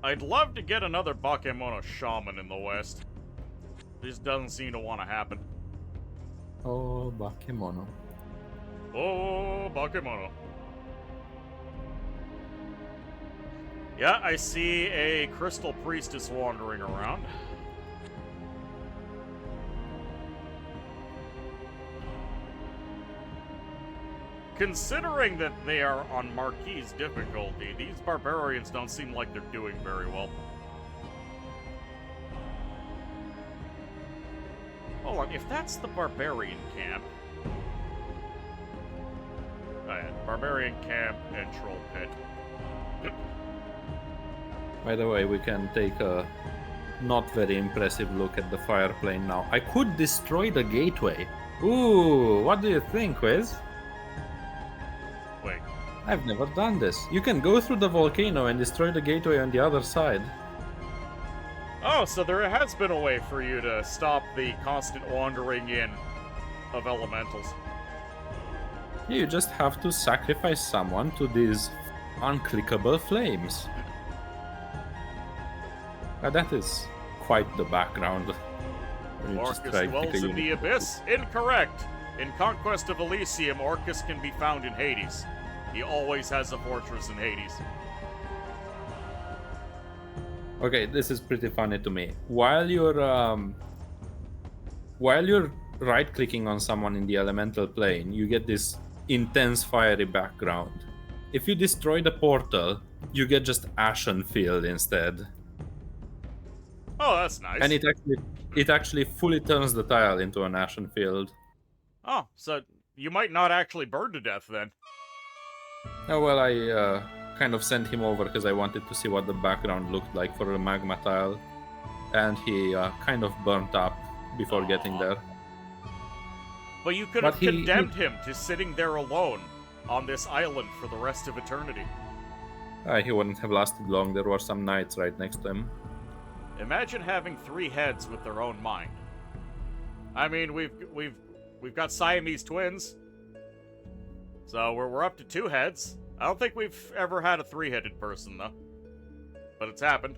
I'd love to get another Bakemono Shaman in the West. This doesn't seem to want to happen. Oh, Bakemono. Oh, Bakemono. Yeah, I see a Crystal Priestess wandering around. Considering that they are on Marquis difficulty, these barbarians don't seem like they're doing very well. Hold on, if that's the barbarian camp... Oh yeah, barbarian camp and troll pit. By the way, we can take a not very impressive look at the fire plane now. I could destroy the gateway. Ooh, what do you think, Wiz? Wait, I've never done this. You can go through the volcano and destroy the gateway on the other side. oh, so there has been a way for you to stop the constant wandering in of elementals. You just have to sacrifice someone to these unclickable flames. Now that is quite the background. You just Orcus try to pick dwells a in the unit. abyss? Incorrect! In Conquest of Elysium, Orcus can be found in Hades. He always has a fortress in Hades. Okay, this is pretty funny to me. While you're right-clicking on someone in the elemental plane, you get this intense fiery background. If you destroy the portal, you get just ashen field instead, Oh, that's nice. and it actually fully turns the tile into an ashen field. Oh, so you might not actually burn to death then. Oh well, I kind of sent him over because I wanted to see what the background looked like for the magma tile, and he kind of burnt up before getting there. But you could But have he- condemned him to sitting there alone on this island for the rest of eternity. He wouldn't have lasted long. There were some knights right next to him. Imagine having 3 heads with their own mind. I mean, we've got Siamese twins, so we're up to 2 heads. I don't think we've ever had a 3-headed person though, but it's happened.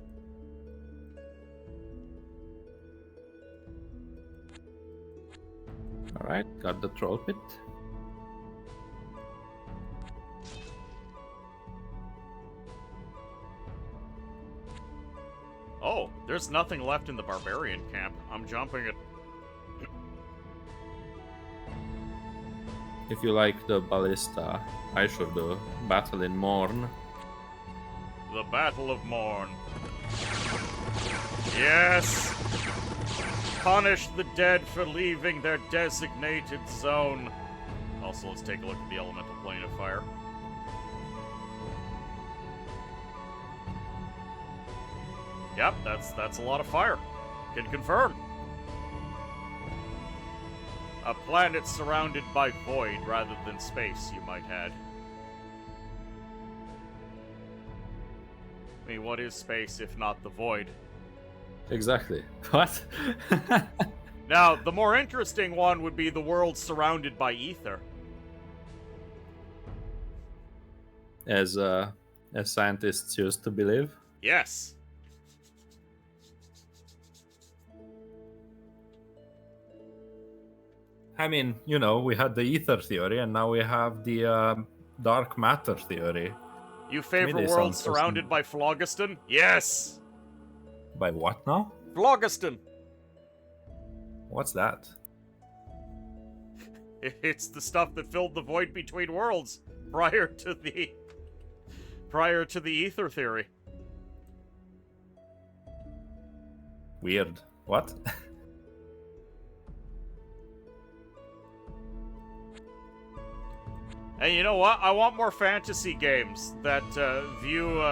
Alright, got the troll pit. Oh, there's nothing left in the barbarian camp. I'm jumping it. If you like the ballista, I should do Battle in Morn. The Battle of Morn. Yes! Punish the dead for leaving their designated zone. Also, let's take a look at the elemental plane of fire. Yep, that's a lot of fire. Can confirm. A planet surrounded by void rather than space, you might add. I mean, what is space if not the void? Exactly. What? Now, the more interesting one would be the world surrounded by ether. As scientists used to believe. Yes. I mean, you know, we had the ether theory, and now we have the dark matter theory. You favor they worlds sound so surrounded by phlogiston? Yes! By what now? Phlogiston! What's that? It's the stuff that filled the void between worlds prior to the ether theory. Weird. What? And you know what? I want more fantasy games that view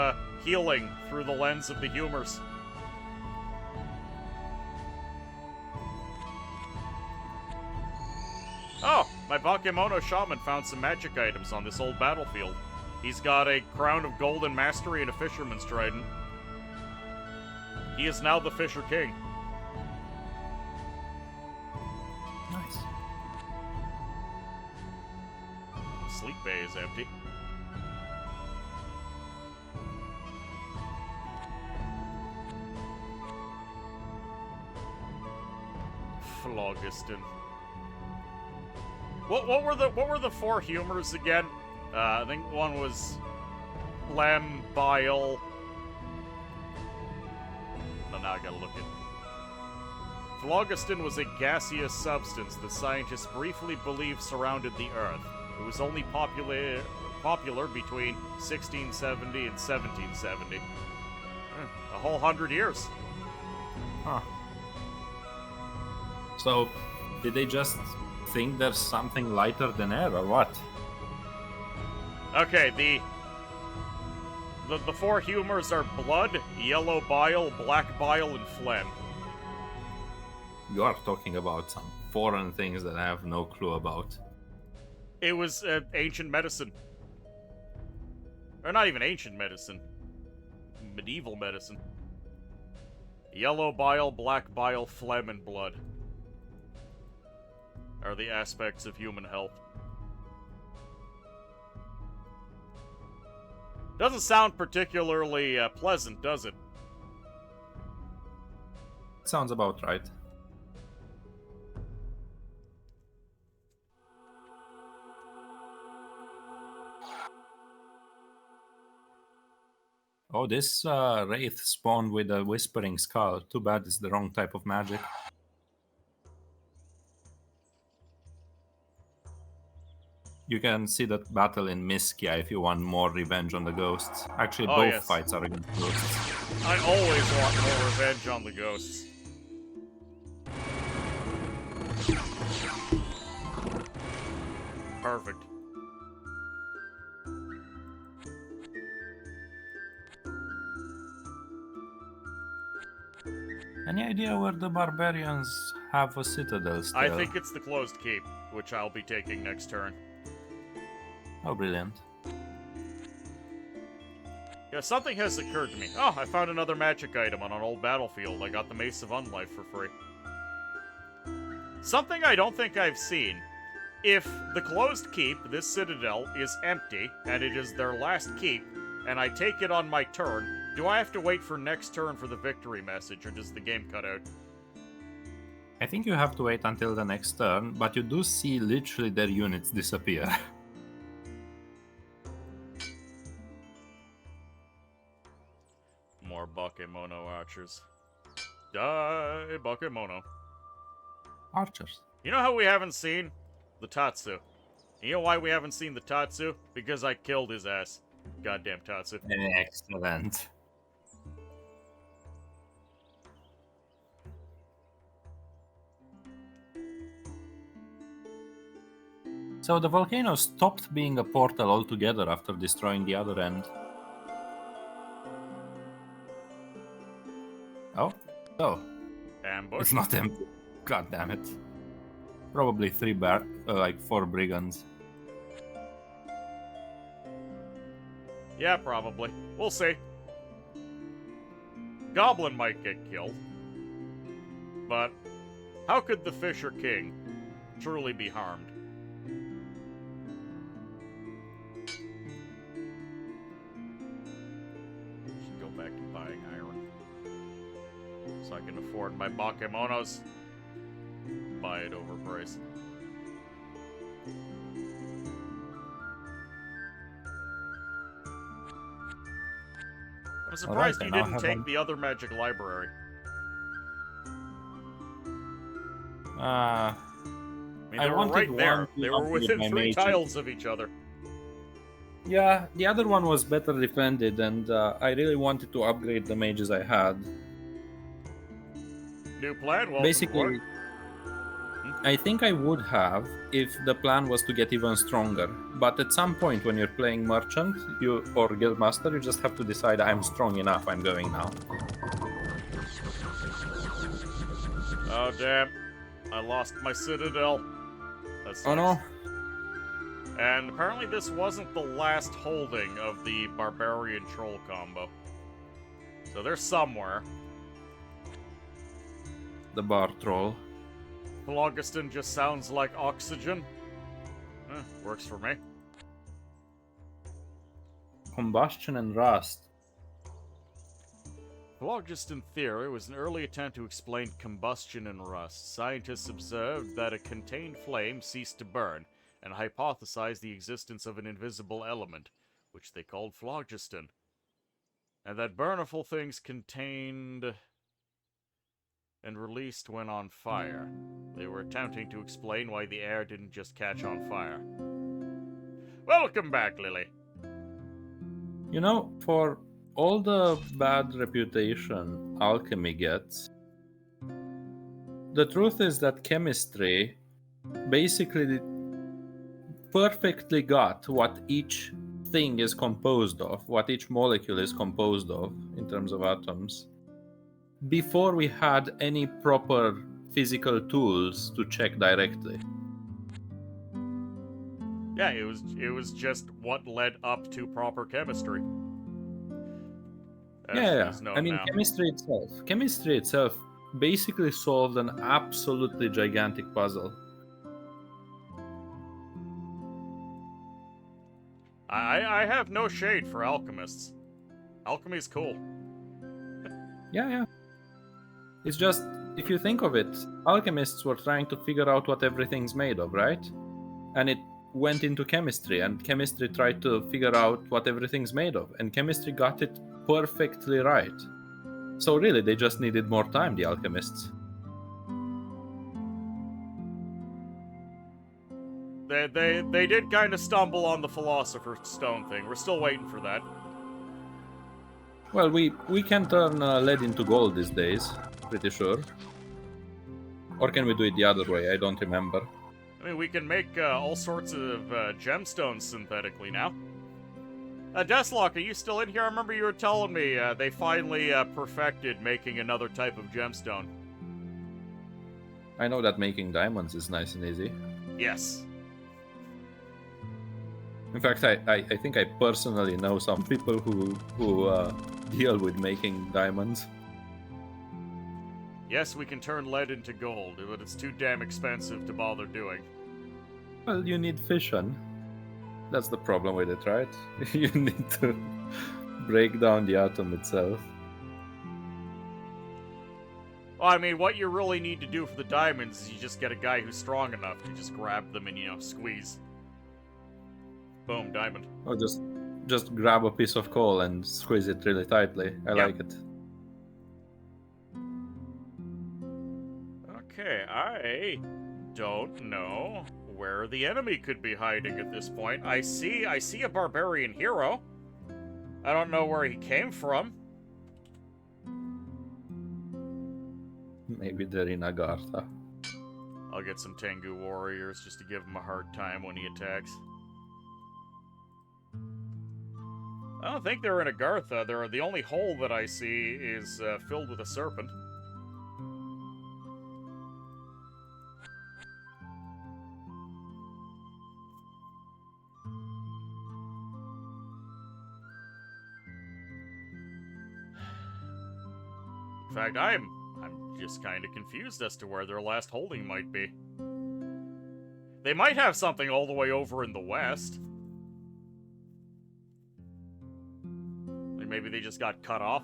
healing through the lens of the humors. Oh, my Bakemono shaman found some magic items on this old battlefield. He's got a crown of golden mastery and a fisherman's trident. He is now the Fisher King. Nice. Sleep bay is empty. Phlogiston. What were the four humors again? I think one was phlegm, bile. No, now I gotta look at. Phlogiston was a gaseous substance that scientists briefly believed surrounded the Earth. It was only popular between 1670 and 1770. A whole 100 years. Huh. So, did they just think there's something lighter than air, or what? Okay, the four humors are blood, yellow bile, black bile, and phlegm. You are talking about some foreign things that I have no clue about. It was ancient medicine. Or not even ancient medicine. Medieval medicine. Yellow bile, black bile, phlegm, and blood are the aspects of human health. Doesn't sound particularly pleasant, does it? Sounds about right. Oh, this wraith spawned with a whispering skull. Too bad it's the wrong type of magic. You can see that battle in Miskia if you want more revenge on the ghosts. Actually, Oh, both yes. fights are against ghosts. I always want more revenge on the ghosts. Perfect. Any idea where the barbarians have a citadel still? I think it's the closed keep, which I'll be taking next turn. Oh, brilliant. Yeah, something has occurred to me. Oh, I found another magic item on an old battlefield. I got the Mace of Unlife for free. Something I don't think I've seen. If the closed keep, this citadel, is empty, and it is their last keep, and I take it on my turn, do I have to wait for next turn for the victory message, or does the game cut out? I think you have to wait until the next turn, but you do see literally their units disappear. More Bakemono archers. Die, Bakemono. Archers. You know how we haven't seen the Tatsu? You know why we haven't seen the Tatsu? Because I killed his ass. Goddamn Tatsu. Excellent. So the volcano stopped being a portal altogether after destroying the other end. Oh, so Ambush. it's not empty. God damn it! Probably four brigands. Yeah, probably. We'll see. Goblin might get killed. But how could the Fisher King truly be harmed? Should go back to buying iron. So I can afford my Bakemonos. Buy it overpriced. I'm surprised I you now didn't have take one. the other magic library. I mean, I they were wanted right there. one to They were upgrade within my 3 mage. tiles of each other. Yeah, the other one was better defended, and I really wanted to upgrade the mages I had. New plan? Well, Basically, I think I would have if the plan was to get even stronger. But at some point when you're playing merchant or guildmaster, you just have to decide I'm strong enough, I'm going now. Oh, damn. I lost my citadel. That sucks. Oh no. And apparently this wasn't the last holding of the barbarian troll combo. So they're somewhere. The bar troll. Phlogiston just sounds like oxygen. Works for me. Combustion and rust. Phlogiston theory was an early attempt to explain combustion and rust. Scientists observed that a contained flame ceased to burn, and hypothesized the existence of an invisible element, which they called phlogiston. And that burnable things contained and released when on fire. They were attempting to explain why the air didn't just catch on fire. Welcome back, Lily. You know, for all the bad reputation alchemy gets, the truth is that chemistry basically perfectly got what each thing is composed of, what each molecule is composed of in terms of atoms, before we had any proper physical tools to check directly. Yeah, it was just what led up to proper chemistry. As known I mean, now. chemistry itself basically solved an absolutely gigantic puzzle. I have no shade for alchemists. Alchemy's cool. Yeah. It's just, if you think of it, alchemists were trying to figure out what everything's made of, right? And it went into chemistry, and chemistry tried to figure out what everything's made of, and chemistry got it perfectly right. So really, they just needed more time, the alchemists. They did kind of stumble on the Philosopher's Stone thing. We're still waiting for that. Well, we can turn lead into gold these days, pretty sure. Or can we do it the other way? I don't remember. I mean, we can make all sorts of gemstones synthetically now. Deathlock, are you still in here? I remember you were telling me they finally perfected making another type of gemstone. I know that making diamonds is nice and easy. Yes. In fact, I think I personally know some people who deal with making diamonds. Yes, we can turn lead into gold, but it's too damn expensive to bother doing. Well, you need fission. That's the problem with it, right? You need to break down the atom itself. Well, I mean, what you really need to do for the diamonds is you just get a guy who's strong enough to just grab them and, squeeze. Boom, diamond. Or just grab a piece of coal and squeeze it really tightly. I like it. Okay, I don't know where the enemy could be hiding at this point. I see a barbarian hero. I don't know where he came from. Maybe they're in Agartha. I'll get some Tengu warriors just to give him a hard time when he attacks. I don't think they're in Agartha. The only hole that I see is filled with a serpent. In fact, I'm just kind of confused as to where their last holding might be. They might have something all the way over in the west. Like maybe they just got cut off.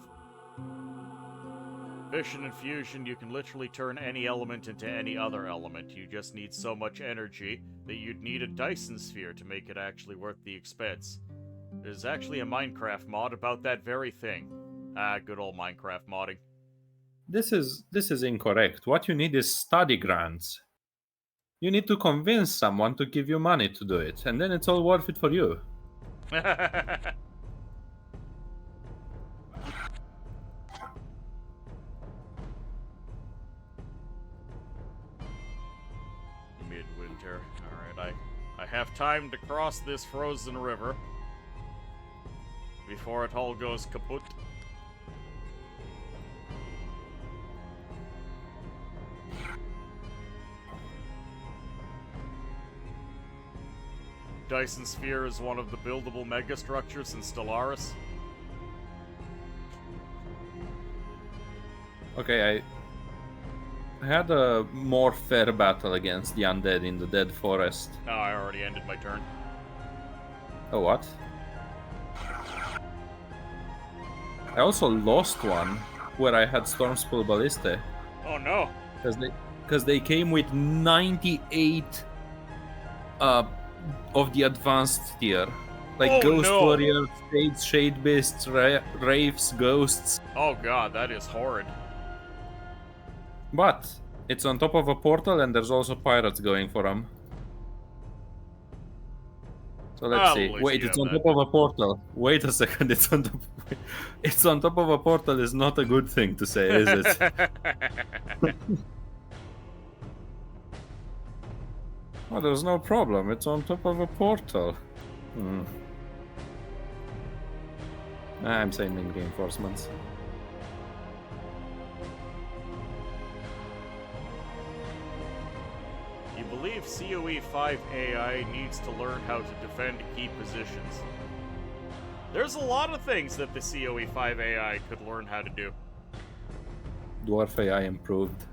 Fission and fusion, you can literally turn any element into any other element. You just need so much energy that you'd need a Dyson sphere to make it actually worth the expense. There's actually a Minecraft mod about that very thing. Ah, good old Minecraft modding. This is incorrect. What you need is study grants. You need to convince someone to give you money to do it, and then it's all worth it for you. time to cross this frozen river before it all goes kaput. Dyson Sphere is one of the buildable megastructures in Stellaris. Okay, I had a more fair battle against the undead in the Dead Forest. Oh, I already ended my turn. Oh, what? I also lost one where I had Stormspool Ballista. Oh no! Because they came with 98 of the advanced tier. Like Oh, Ghost no. Warrior, Shades, Shade Beasts, Wraiths, Ghosts. Oh god, that is horrid. But it's on top of a portal and there's also pirates going for them. So let's Well, see. at least Wait, you it's have on that. top of a portal. Wait a second, it's on top. It's on top of a portal is not a good thing to say, is it? Oh, there's no problem. It's on top of a portal. I'm sending reinforcements. You believe COE 5 AI needs to learn how to defend key positions. There's a lot of things that the COE 5 AI could learn how to do. Dwarf AI improved.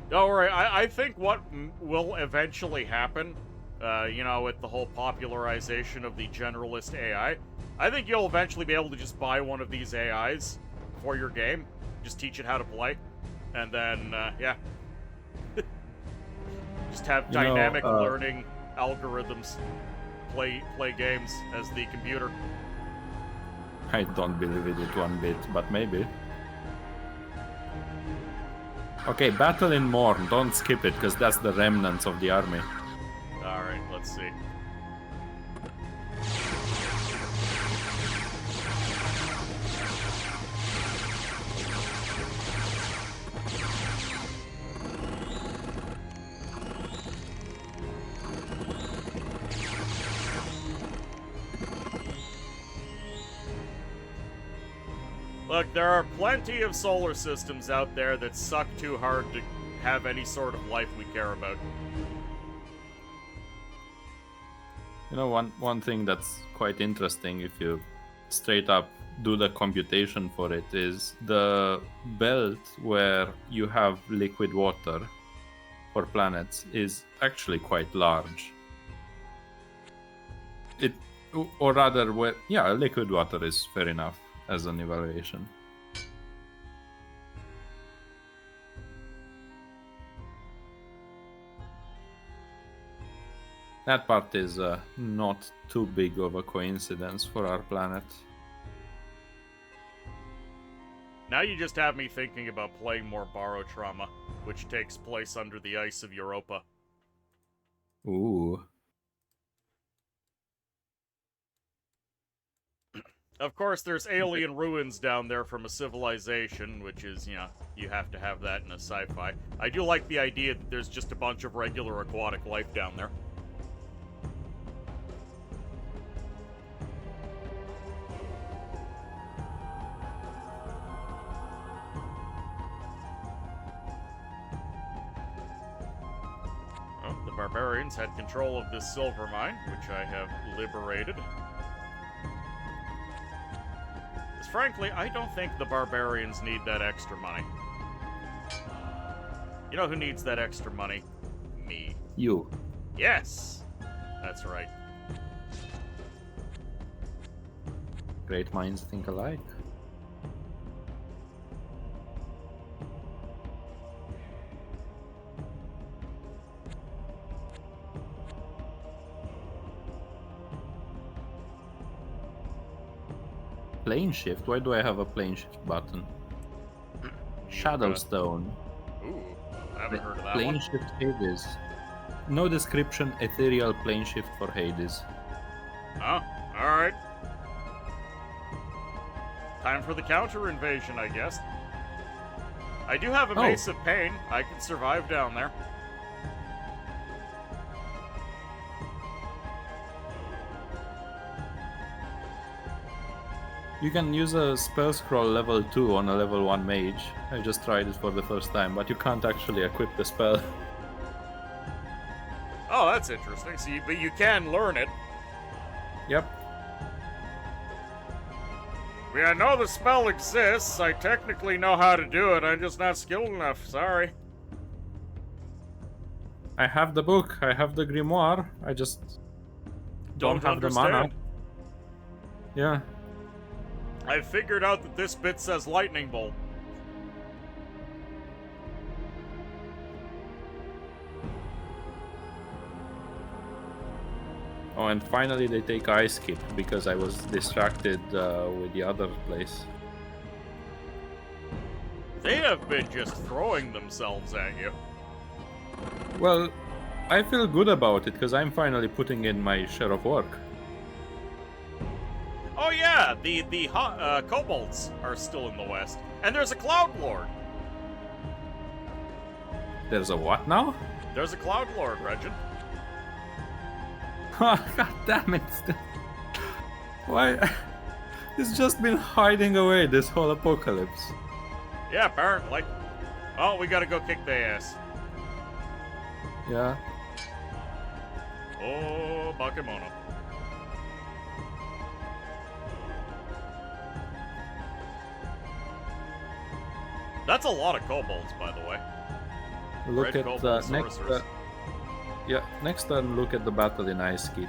Don't worry, I think what will eventually happen, with the whole popularization of the generalist AI, I think you'll eventually be able to just buy one of these AIs for your game, just teach it how to play, and then, just have dynamic learning algorithms play games as the computer. I don't believe it one bit, but maybe. Okay, battle in Morn. Don't skip it, because that's the remnants of the army. Alright, let's see. Look, there are plenty of solar systems out there that suck too hard to have any sort of life we care about. You know, one thing that's quite interesting if you straight up do the computation for it is the belt where you have liquid water for planets is actually quite large. Or rather, liquid water is fair enough as an evaluation. That part is not too big of a coincidence for our planet. Now you just have me thinking about playing more Barotrauma, which takes place under the ice of Europa. Ooh. Of course, there's alien ruins down there from a civilization, which is, you have to have that in a sci-fi. I do like the idea that there's just a bunch of regular aquatic life down there. Well, the barbarians had control of this silver mine, which I have liberated. Frankly, I don't think the barbarians need that extra money. You know who needs that extra money? Me. You. Yes! That's right. Great minds think alike. Plane shift? Why do I have a plane shift button? Shadowstone. Ooh, I haven't heard of that Plane one. shift Hades. No description, ethereal plane shift for Hades. Oh, alright. Time for the counter invasion, I guess. I do have a mace of pain. I can survive down there. You can use a spell scroll level 2 on a level 1 mage. I just tried it for the first time, but you can't actually equip the spell. Oh, that's interesting. So but you can learn it. Yep. I mean, I know the spell exists. I technically know how to do it. I'm just not skilled enough. Sorry. I have the book, I have the grimoire, I just don't have the mana. understand. Yeah. I figured out that this bit says lightning bolt. Oh, and finally they take ice skip because I was distracted with the other place. They have been just throwing themselves at you. Well, I feel good about it because I'm finally putting in my share of work. Oh yeah, the kobolds are still in the west, and there's a cloud lord. There's a what now? There's a cloud lord, Regin. God damn it. Why? It's just been hiding away this whole apocalypse. Yeah, apparently. Oh, we gotta go kick their ass. Yeah. Oh, Bakemono. That's a lot of kobolds, by the way. Look Red at kobold next. sorcerers. Yeah, next turn look at the battle in Ice Skip.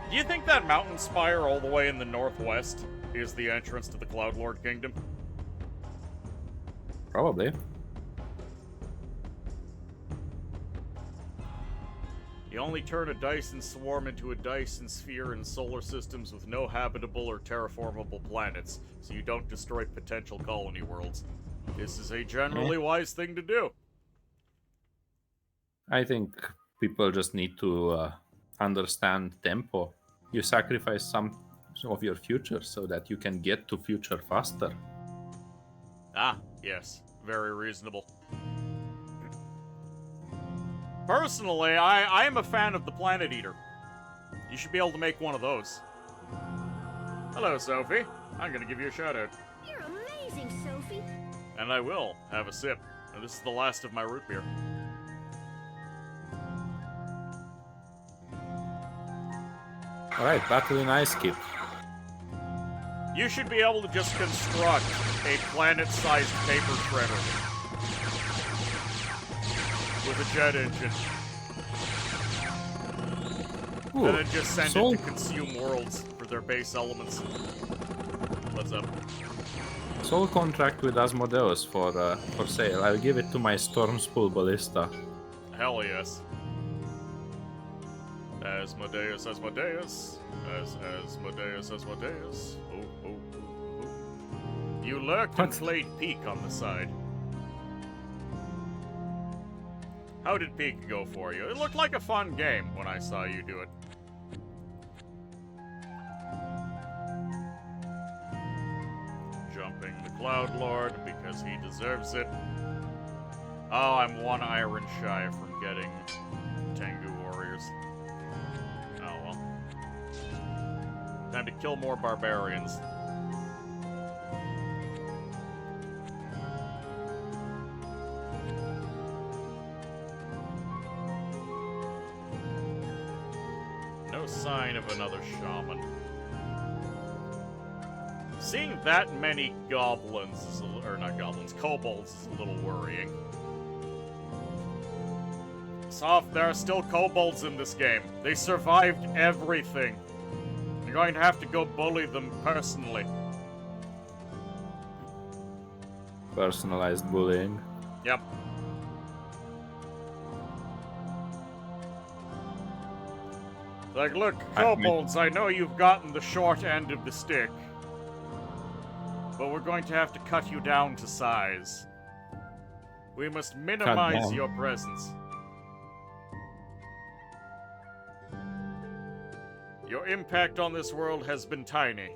Do you think that mountain spire all the way in the northwest is the entrance to the Cloud Lord Kingdom? Probably. You only turn a Dyson swarm into a Dyson sphere in solar systems with no habitable or terraformable planets, so you don't destroy potential colony worlds. This is a generally wise thing to do. I think people just need to understand tempo. You sacrifice some of your future so that you can get to future faster. Ah, yes. Very reasonable. Personally, I am a fan of the Planet Eater. You should be able to make one of those. Hello, Sophie. I'm gonna give you a shout-out. You're amazing, Sophie. And I will have a sip. And this is the last of my root beer. Alright, battle in Ice Skip. You should be able to just construct a planet-sized paper shredder with a jet engine. Ooh, And then just send soul- it to consume worlds for their base elements. What's up? Soul contract with Asmodeus for sale. I'll give it to my Stormspool Ballista. Hell yes. Asmodeus, Asmodeus. Asmodeus, Asmodeus. Oh, oh, oh, oh. You lurked and What? played Peak on the side. How did Peak go for you? It looked like a fun game when I saw you do it. Jumping the Cloud Lord because he deserves it. Oh, I'm one iron shy from getting Tengu Warriors. Oh well. Time to kill more barbarians. No sign of another shaman. Seeing that many goblins, or not goblins, kobolds is a little worrying. Soft, there are still kobolds in this game. They survived everything. You're going to have to go bully them personally. Personalized bullying. Yep. Like, look, kobolds, I know you've gotten the short end of the stick. But we're going to have to cut you down to size. We must minimize down. your presence. Your impact on this world has been tiny.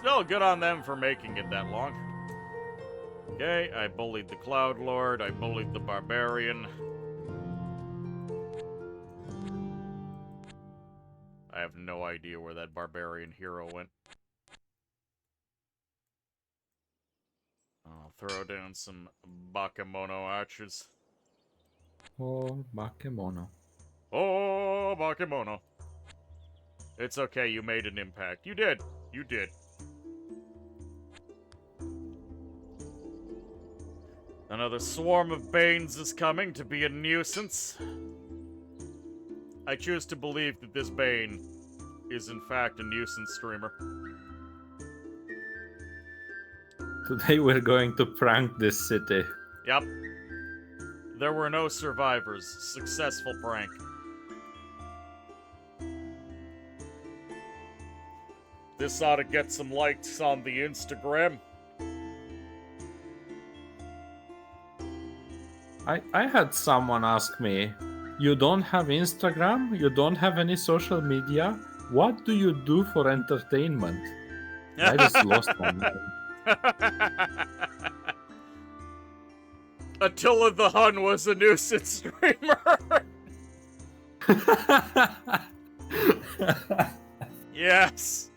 Still good on them for making it that long. Okay, I bullied the Cloud Lord, I bullied the Barbarian. I have no idea where that Barbarian hero went. I'll throw down some Bakemono archers. Oh, Bakemono. Oh, Bakemono. It's okay, you made an impact. You did. You did. Another swarm of Banes is coming to be a nuisance. I choose to believe that this Bane is in fact a nuisance streamer. Today we're going to prank this city. Yep. There were no survivors. Successful prank. This ought to get some likes on the Instagram. I had someone ask me, you don't have Instagram? You don't have any social media? What do you do for entertainment? I just lost my mind. Attila the Hun was a nuisance streamer. Yes.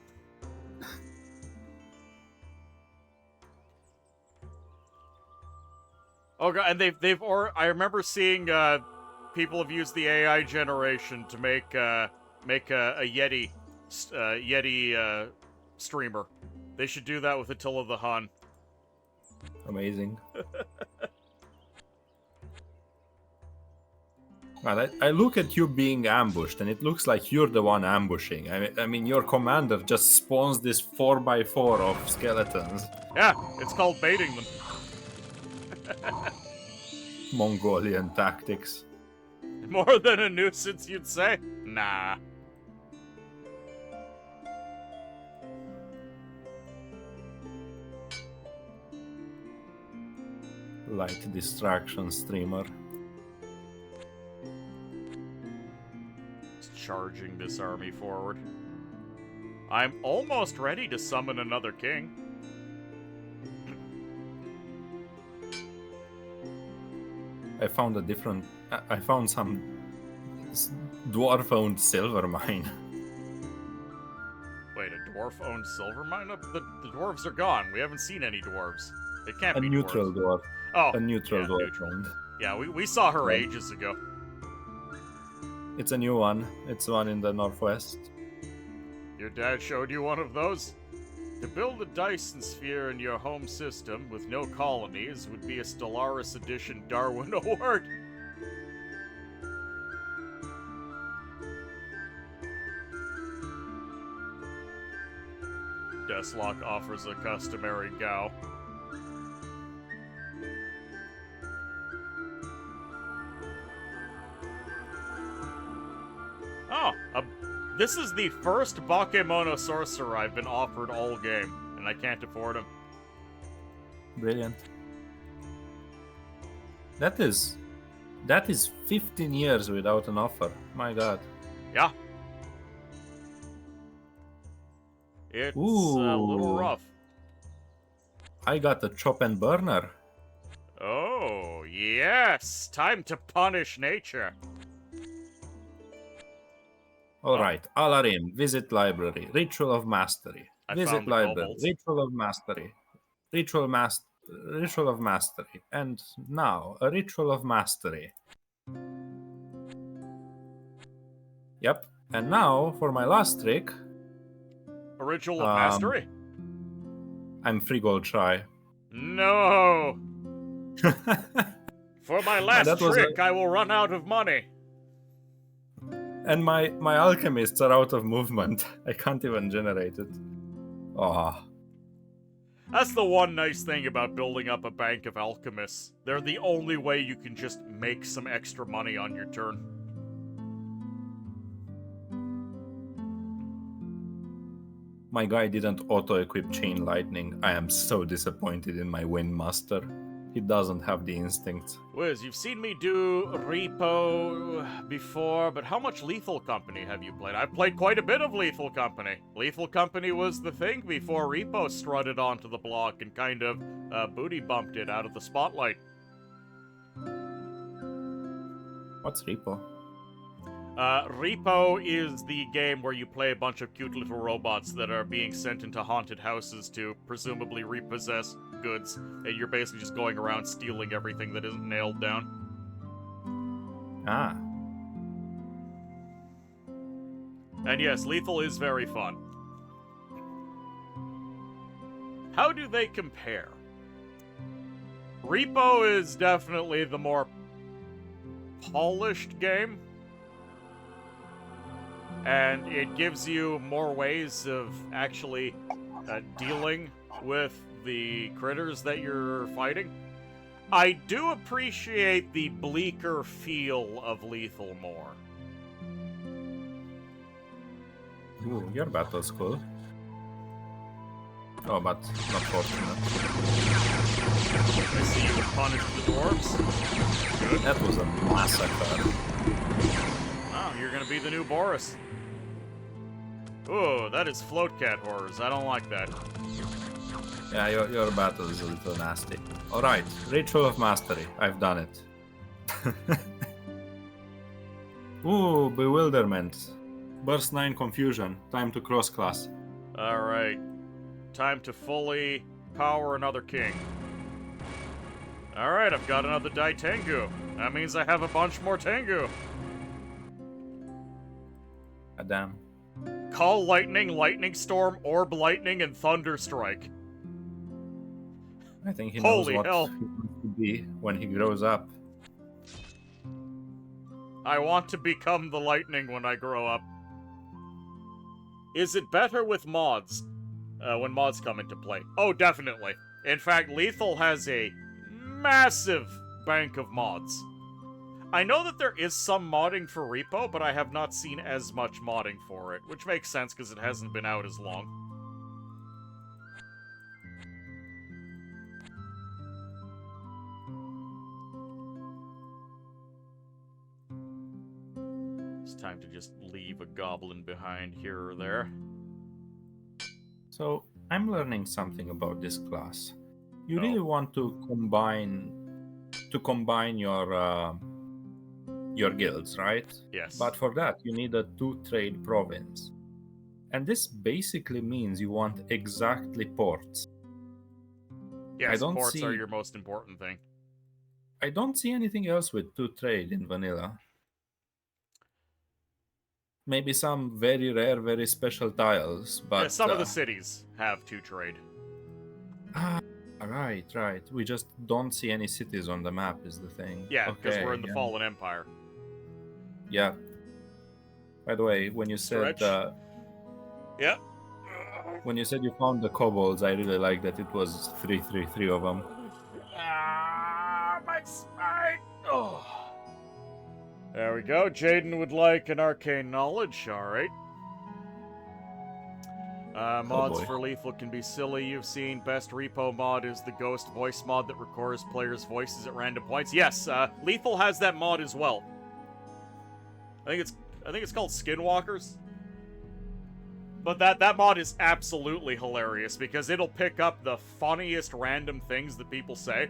Oh god, and I remember seeing people have used the AI generation to make a Yeti streamer. They should do that with Attila the Hun. Amazing. Well, I look at you being ambushed, and it looks like you're the one ambushing. I mean, your commander just spawns this 4x4 of skeletons. Yeah, it's called baiting them. Mongolian tactics. More than a nuisance, you'd say? Nah. Light distraction streamer. Just charging this army forward. I'm almost ready to summon another king. I found I found some dwarf-owned silver mine. Wait, a dwarf-owned silver mine? The dwarves are gone. We haven't seen any dwarves. They can't A be neutral dwarves. dwarf. Oh, A neutral yeah, dwarf neutral. owned. Yeah, we saw her Right. ages ago. It's a new one. It's one in the northwest. Your dad showed you one of those? To build a Dyson sphere in your home system with no colonies would be a Stellaris Edition Darwin Award. Deathlock offers a customary Gao. Oh, this is the first Bakemono sorcerer I've been offered all game, and I can't afford him. Brilliant. That is 15 years without an offer. My god. Yeah. It's a little Ooh. rough. I got a chop and burner. Oh, yes! Time to punish nature. Alright, Alarim, visit library. Ritual of mastery. I Visit found the library. kobolds. Ritual of mastery. Ritual of mastery. And now, a ritual of mastery. Yep. And now, for my last trick, A ritual of mastery? I'm free gold try. No! For my last that was trick, I will run out of money. And my alchemists are out of movement. I can't even generate it. Oh. That's the one nice thing about building up a bank of alchemists. They're the only way you can just make some extra money on your turn. My guy didn't auto-equip Chain Lightning. I am so disappointed in my Wind Master. He doesn't have the instincts. Wiz, you've seen me do Repo before, but how much Lethal Company have you played? I've played quite a bit of Lethal Company. Lethal Company was the thing before Repo strutted onto the block and kind of booty bumped it out of the spotlight. What's Repo? Repo is the game where you play a bunch of cute little robots that are being sent into haunted houses to presumably repossess goods, and you're basically just going around stealing everything that isn't nailed down. Ah. And yes, Lethal is very fun. How do they compare? Repo is definitely the more polished game, and it gives you more ways of actually dealing with the critters that you're fighting. I do appreciate the bleaker feel of Lethal more. Ooh, your battle's cool. Oh, but not fortunate. I see you punished the dwarves. Good. That was a massacre. Oh, you're gonna be the new Boris. Ooh, that is float cat horrors. I don't like that. Yeah, your battle is a little nasty. Alright, Ritual of Mastery. I've done it. Ooh, Bewilderment. Burst 9 Confusion. Time to cross class. Alright. Time to fully power another king. Alright, I've got another Dai Tengu. That means I have a bunch more Tengu. Goddamn. Call Lightning, Lightning Storm, Orb Lightning, and Thunder Strike. I think he knows Holy what hell. he wants to be when he grows up. I want to become the Lightning when I grow up. Is it better with mods? When mods come into play? Oh, definitely. In fact, Lethal has a massive bank of mods. I know that there is some modding for Repo, but I have not seen as much modding for it, which makes sense because it hasn't been out as long. It's time to just leave a goblin behind here or there. So, I'm learning something about this class. You Oh. really want to combine your guilds, right? Yes. But for that, you need a 2-trade province. And this basically means you want exactly ports. yes, I don't ports are see- your most important thing. I don't see anything else with 2-trade in vanilla. Maybe some very rare, very special tiles, but... Yeah, some of the cities have 2-trade. Right. We just don't see any cities on the map is the thing. Yeah, because Okay, we're in the yeah. Fallen Empire. Yeah. By the way, when you said Stretch. Yep. when you said you found the kobolds, I really like that it was three of them. Ah, my spine! Oh. There we go. Jaden would like an arcane knowledge. All right. Mods boy. for Lethal can be silly. You've seen best repo mod is the ghost voice mod that records players' voices at random points. Yes, Lethal has that mod as well. I think it's called Skinwalkers. But that mod is absolutely hilarious because it'll pick up the funniest random things that people say,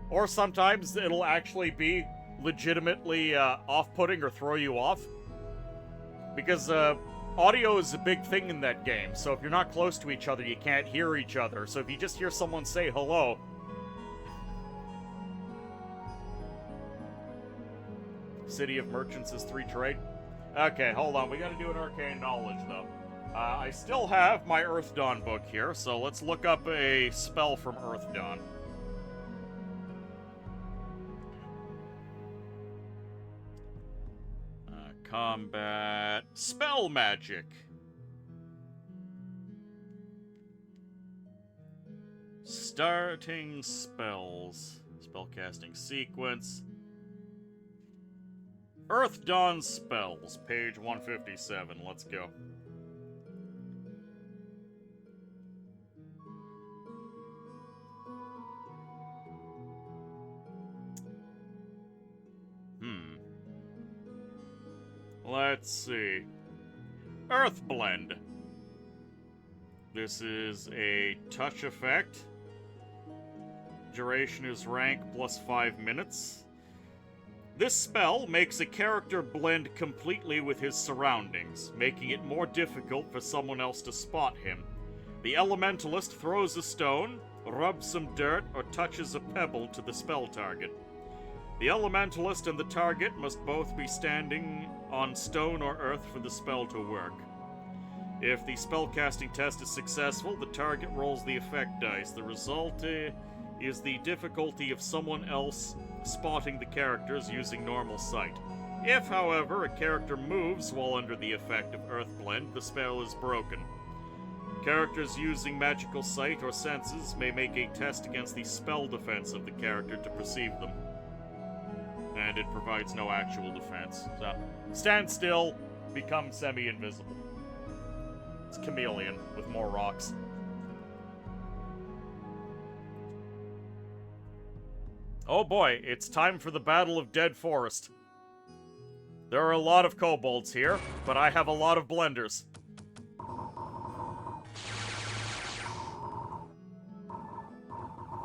or sometimes it'll actually be legitimately off-putting or throw you off. Because audio is a big thing in that game, so if you're not close to each other, you can't hear each other. So if you just hear someone say hello... City of Merchants is 3-trade. Okay, hold on. We gotta do an arcane knowledge, though. I still have my Earth Dawn book here, so let's look up a spell from Earth Dawn. Combat... Spell Magic. Starting spells. Spellcasting sequence. Earth Dawn spells, page 157. Let's go. let's see. Earth Blend. This is a touch effect. Duration is rank plus 5 minutes. This spell makes a character blend completely with his surroundings, making it more difficult for someone else to spot him. The Elementalist throws a stone, rubs some dirt, or touches a pebble to the spell target. The Elementalist and the target must both be standing on stone or earth for the spell to work. If the spellcasting test is successful, the target rolls the effect dice. The result is the difficulty of someone else spotting the characters using normal sight. If, however, a character moves while under the effect of Earth Blend, the spell is broken. Characters using magical sight or senses may make a test against the spell defense of the character to perceive them. And it provides no actual defense. So, stand still, become semi-invisible. It's chameleon with more rocks. Oh boy, it's time for the Battle of Dead Forest. There are a lot of kobolds here, but I have a lot of blenders.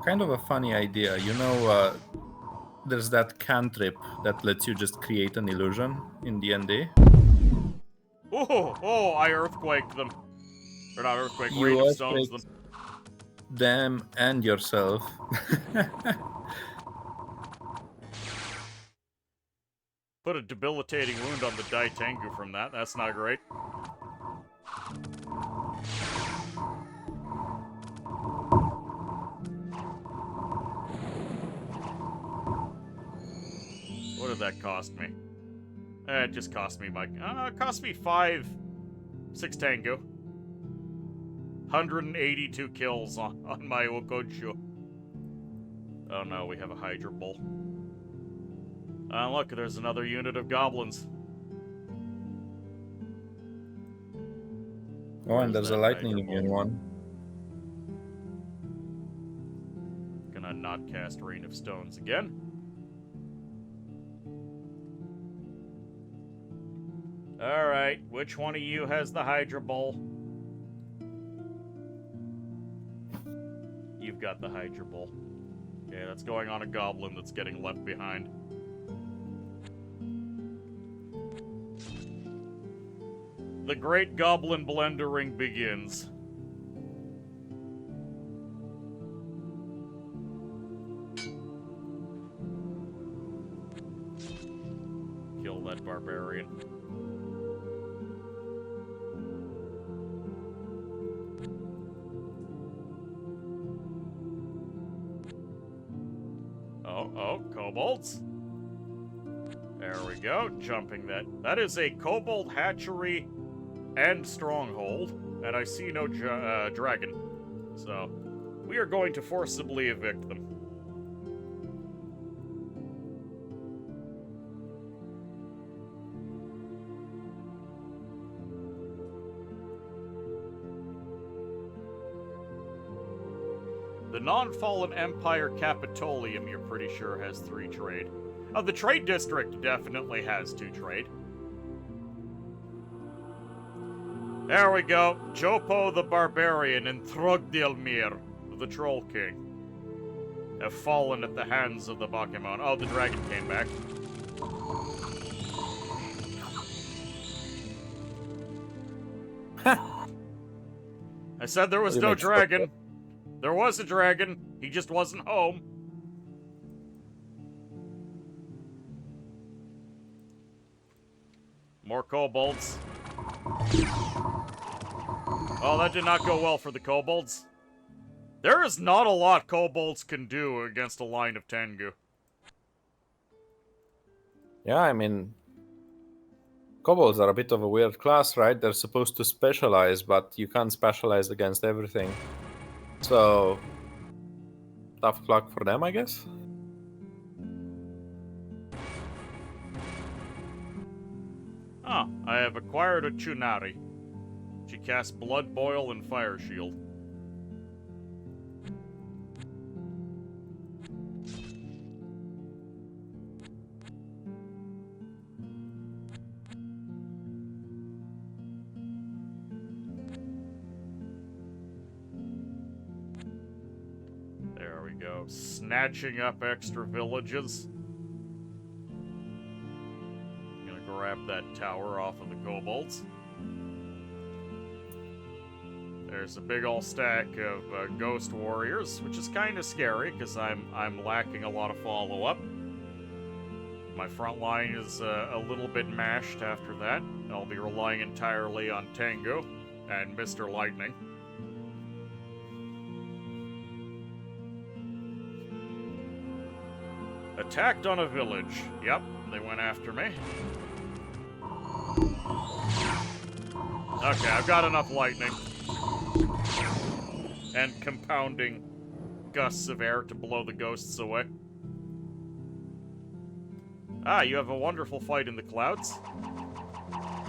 Kind of a funny idea. You know, there's that cantrip that lets you just create an illusion in D&D. Oh, I earthquaked them. Or not earthquake, You rain of stones them. earthquaked them and yourself. Put a debilitating wound on the Dai Tengu from that. That's not great. What did that cost me? It just cost me my... it cost me 6 Tengu. 182 kills on my Okocho. Oh no, we have a Hydra Bull. Look, there's another unit of goblins. Oh, and Where's there's a that lightning Hydra immune Bull? one. Gonna not cast Rain of Stones again. Alright, which one of you has the Hydra Bull? You've got the Hydra Bull. Okay, that's going on a goblin that's getting left behind. The Great Goblin Blendering begins. Kill that barbarian. Oh, kobolds. There we go, jumping that. That is a kobold hatchery and stronghold, and I see no dragon. So, we are going to forcibly evict them. The Non-Fallen Empire Capitolium, you're pretty sure, has 3 trade. The Trade District definitely has 2 trade. There we go. Jopo the Barbarian and Throgdilmir, the Troll King, have fallen at the hands of the Bakemon. Oh, the dragon came back. I said there was no dragon. There was a dragon. He just wasn't home. More kobolds. Oh, that did not go well for the kobolds. There is not a lot kobolds can do against a line of Tengu. Yeah, I mean, kobolds are a bit of a weird class, right? They're supposed to specialize, but you can't specialize against everything. So, tough luck for them, I guess. Ah, I have acquired a Chunari. She casts Blood Boil and Fire Shield. we go. Snatching up extra villages. Gonna grab that tower off of the kobolds. There's a big ol' stack of ghost warriors, which is kind of scary because I'm lacking a lot of follow-up. My front line is a little bit mashed after that. I'll be relying entirely on Tengu and Mr. Lightning. Attacked on a village. Yep, they went after me. Okay, I've got enough lightning. And compounding gusts of air to blow the ghosts away. Ah, you have a wonderful fight in the clouds.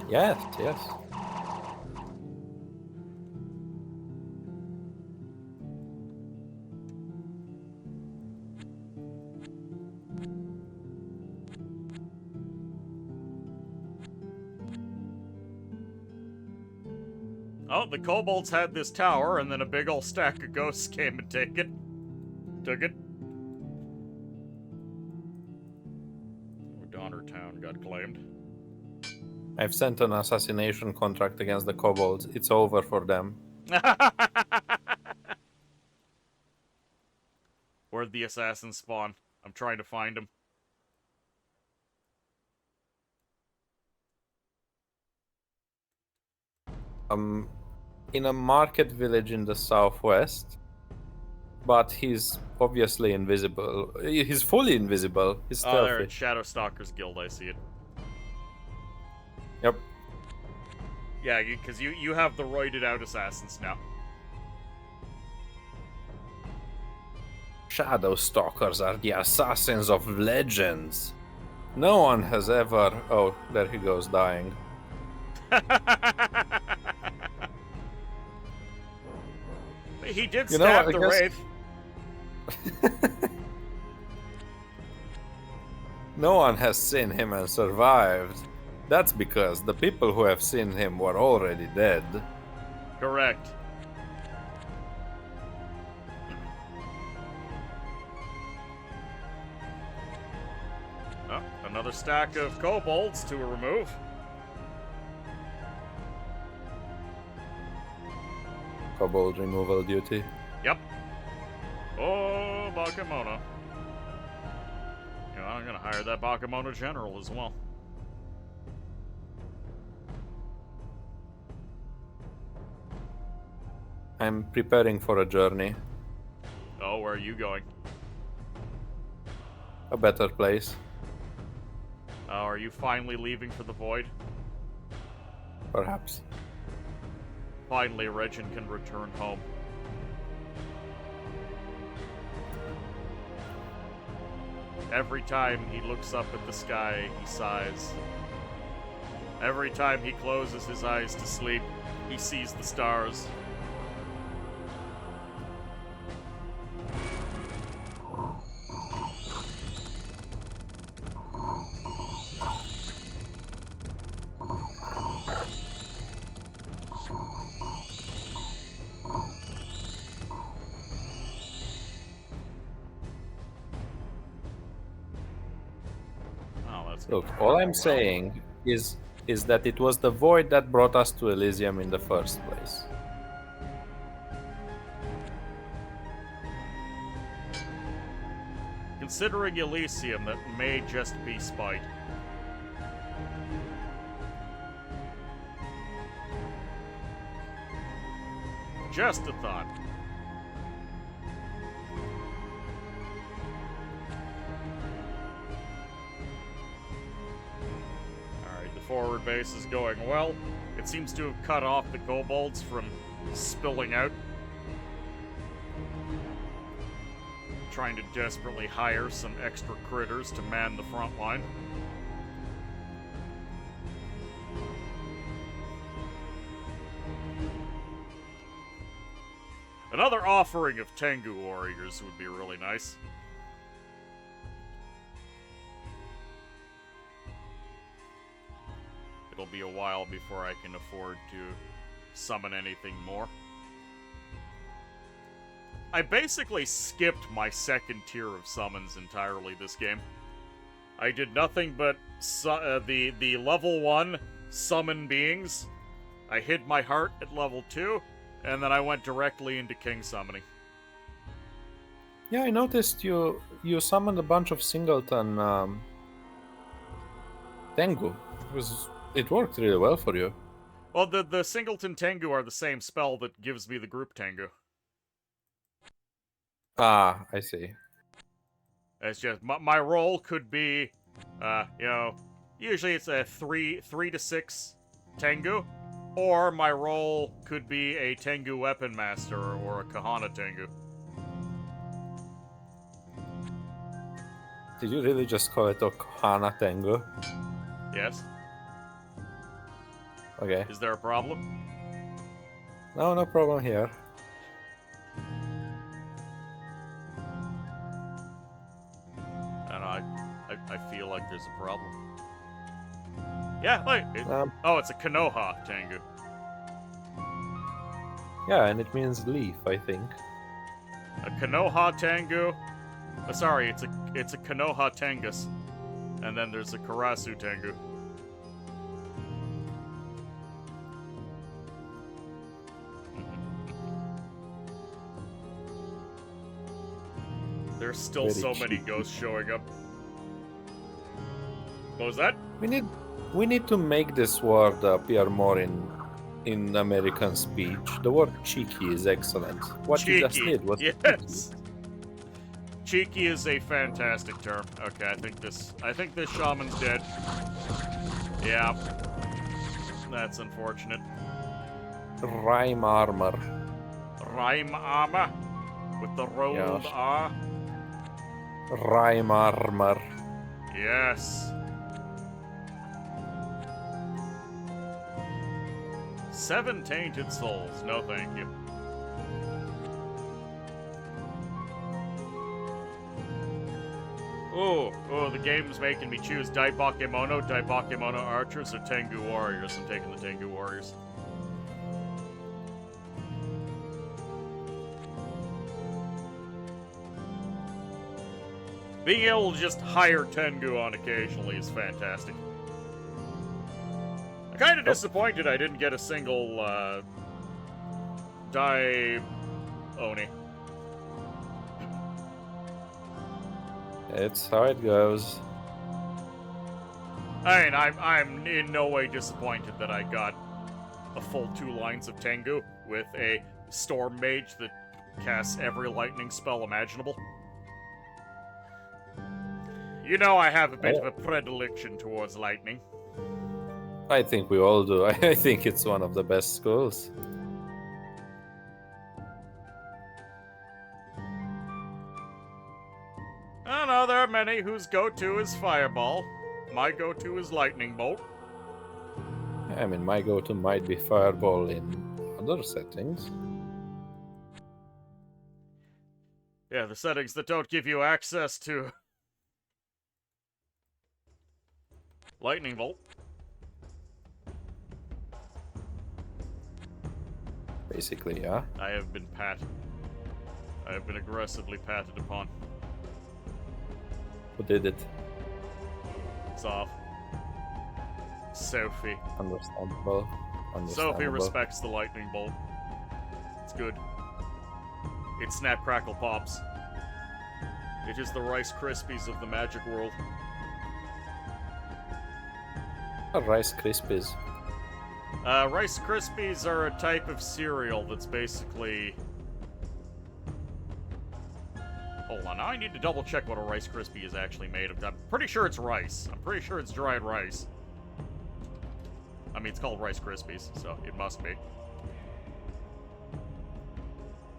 Yes, yes. Oh, the kobolds had this tower, and then a big ol' stack of ghosts came and took it. Donnertown got claimed. I've sent an assassination contract against the kobolds. It's over for them. Where'd the assassin spawn? I'm trying to find him. In a market village in the southwest, but he's obviously invisible. He's fully invisible. He's stealthy. Oh, there, it's Shadowstalker's Guild, I see it. Yep. Yeah, because you have the roided out assassins now. Shadowstalkers are the assassins of legends. No one has ever... Oh, there he goes, dying. He did You know stab what, the I guess- Wraith. No one has seen him and survived. That's because the people who have seen him were already dead. Correct. Oh, another stack of kobolds to remove. Kobold removal duty. Yep. Oh, Bakemono. You know, I'm gonna hire that Bakemono general as well. I'm preparing for a journey. Oh, where are you going? A better place, Oh, are you finally leaving for the Void? perhaps. Finally, Regin can return home. Every time he looks up at the sky, he sighs. Every time he closes his eyes to sleep, he sees the stars. Oh, that's Look, all I'm saying is that it was the void that brought us to Elysium in the first place. Considering Elysium, that may just be spite. Just a thought. Alright, the forward base is going well. It seems to have cut off the kobolds from spilling out. Trying to desperately hire some extra critters to man the front line. Another offering of Tengu warriors would be really nice. It'll be a while before I can afford to summon anything more. I basically skipped my second tier of summons entirely this game. I did nothing but the level 1 summon beings. I hid my heart at level 2, and then I went directly into king summoning. Yeah, I noticed you summoned a bunch of singleton Tengu. It worked really well for you. Well, the singleton Tengu are the same spell that gives me the group Tengu. Ah, I see. It's just my role could be, usually it's a 3 to 6 Tengu, or my role could be a Tengu weapon master or a Kahana Tengu. Did you really just call it a Kahana Tengu? Yes. Okay. Is there a problem? No problem here. I feel like there's a problem. Yeah, like it's a Konoha Tengu. Yeah, and it means leaf, I think. A Konoha Tengu. Sorry, it's a Konoha Tengus, and then there's a Karasu Tengu. There's still Very so many cheeky. ghosts showing up. What was that? We need to make this word appear more in American speech. The word cheeky is excellent. What Cheeky. you just did was yes. Cheeky is a fantastic term. Okay, I think this shaman's dead. Yeah. That's unfortunate. Rhyme armor. Rhyme armor with the rolled Yes. R. Rhyme armor. Yes. 7 tainted souls. No, thank you. Oh, the game's making me choose Daibakemono archers, or Tengu warriors. I'm taking the Tengu warriors. Being able to just hire Tengu on occasionally is fantastic. I'm kind of disappointed I didn't get a single, Dai Oni. It's how it goes. I mean, I'm in no way disappointed that I got a full 2 lines of Tengu with a Storm Mage that casts every lightning spell imaginable. You know I have a bit of a predilection towards lightning. I think we all do. I think it's one of the best schools. I don't know, there are many whose go-to is Fireball. My go-to is Lightning Bolt. I mean, my go-to might be Fireball in other settings. Yeah, the settings that don't give you access to Lightning Bolt. Basically, yeah. I have been patted. I have been aggressively patted upon. Who did it? It's off. Sophie. Understandable. Sophie respects the lightning bolt. It's good. It snap crackle pops. It is the Rice Krispies of the magic world. Rice Krispies. Rice Krispies are a type of cereal that's basically... Hold on, now I need to double check what a Rice Krispie is actually made of. I'm pretty sure it's rice. I'm pretty sure it's dried rice. I mean, it's called Rice Krispies, so it must be.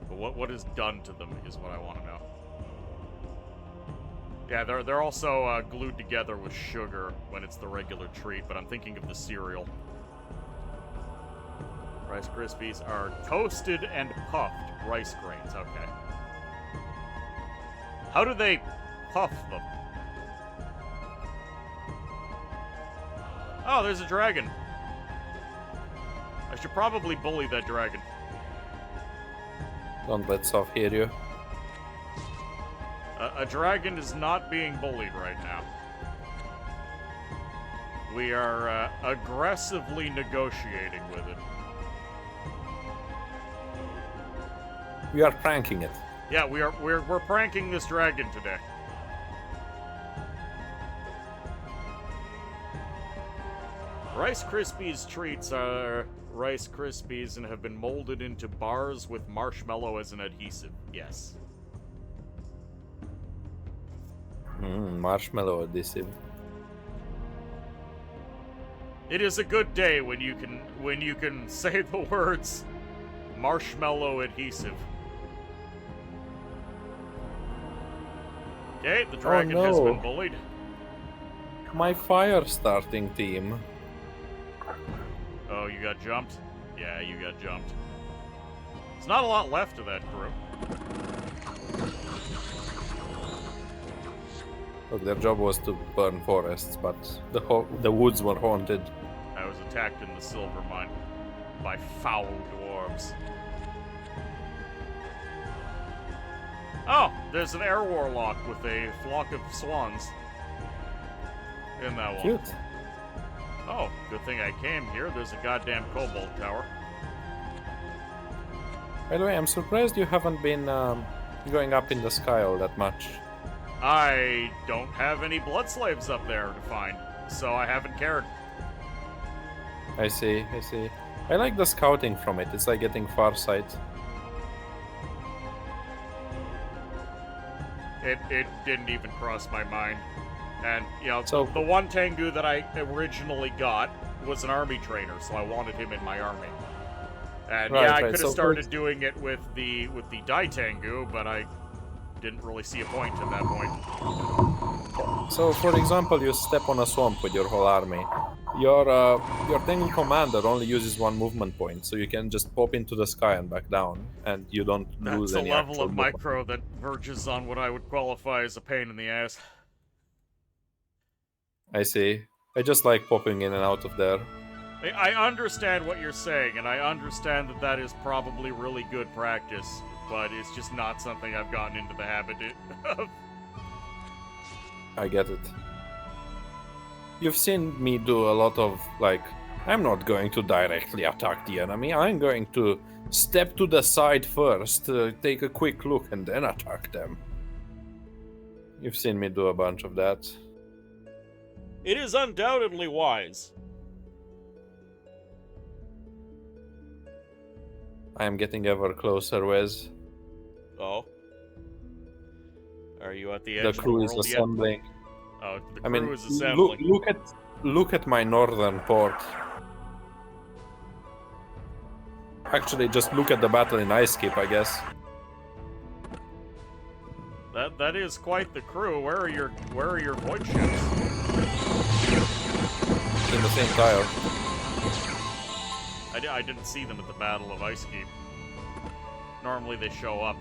But what is done to them is what I want to know. Yeah, they're also glued together with sugar when it's the regular treat, but I'm thinking of the cereal. Rice Krispies are toasted and puffed rice grains. Okay. How do they puff them? Oh, there's a dragon. I should probably bully that dragon. Don't let Soph hear you. A dragon is not being bullied right now. We are aggressively negotiating with it. We are pranking it. Yeah, we're pranking this dragon today. Rice Krispies treats are Rice Krispies and have been molded into bars with marshmallow as an adhesive. Yes. Marshmallow adhesive. It is a good day when you can say the words marshmallow adhesive. Okay, the dragon has been bullied. My fire starting team. Oh, you got jumped? Yeah, you got jumped. There's not a lot left of that crew. Look, their job was to burn forests, but the woods were haunted. I was attacked in the silver mine by foul dwarves. Oh, there's an air warlock with a flock of swans. In that one. Cute. Oh, good thing I came here. There's a goddamn kobold tower. By the way, I'm surprised you haven't been going up in the sky all that much. I don't have any blood slaves up there to find, so I haven't cared. I see. I like the scouting from it. It's like getting far sight. It didn't even cross my mind. And, you know, So- the one Tengu that I originally got was an army trainer, so I wanted him in my army. And Right, yeah, I right. could have So started doing it with the Dai Tengu, but I didn't really see a point at that point. So, for example, you step on a swamp with your whole army. Your Tengu commander only uses one movement point, so you can just pop into the sky and back down, and you don't lose That's a any level actual of movement. micro that verges on what I would qualify as a pain in the ass. I see. I just like popping in and out of there. I understand what you're saying, and I understand that that is probably really good practice, but it's just not something I've gotten into the habit of. I get it. You've seen me do a lot of, like, I'm not going to directly attack the enemy, I'm going to step to the side first, take a quick look, and then attack them. You've seen me do a bunch of that. It is undoubtedly wise. I am getting ever closer, Wes. Oh. Are you at the edge The of the crew is world yet? assembling. Oh, the I crew mean, is assembling. look at my northern port. Actually, just look at the battle in Ice Keep, I guess. That is quite the crew. Where are your void ships? In the same tile. I didn't see them at the Battle of Ice Keep. Normally they show up.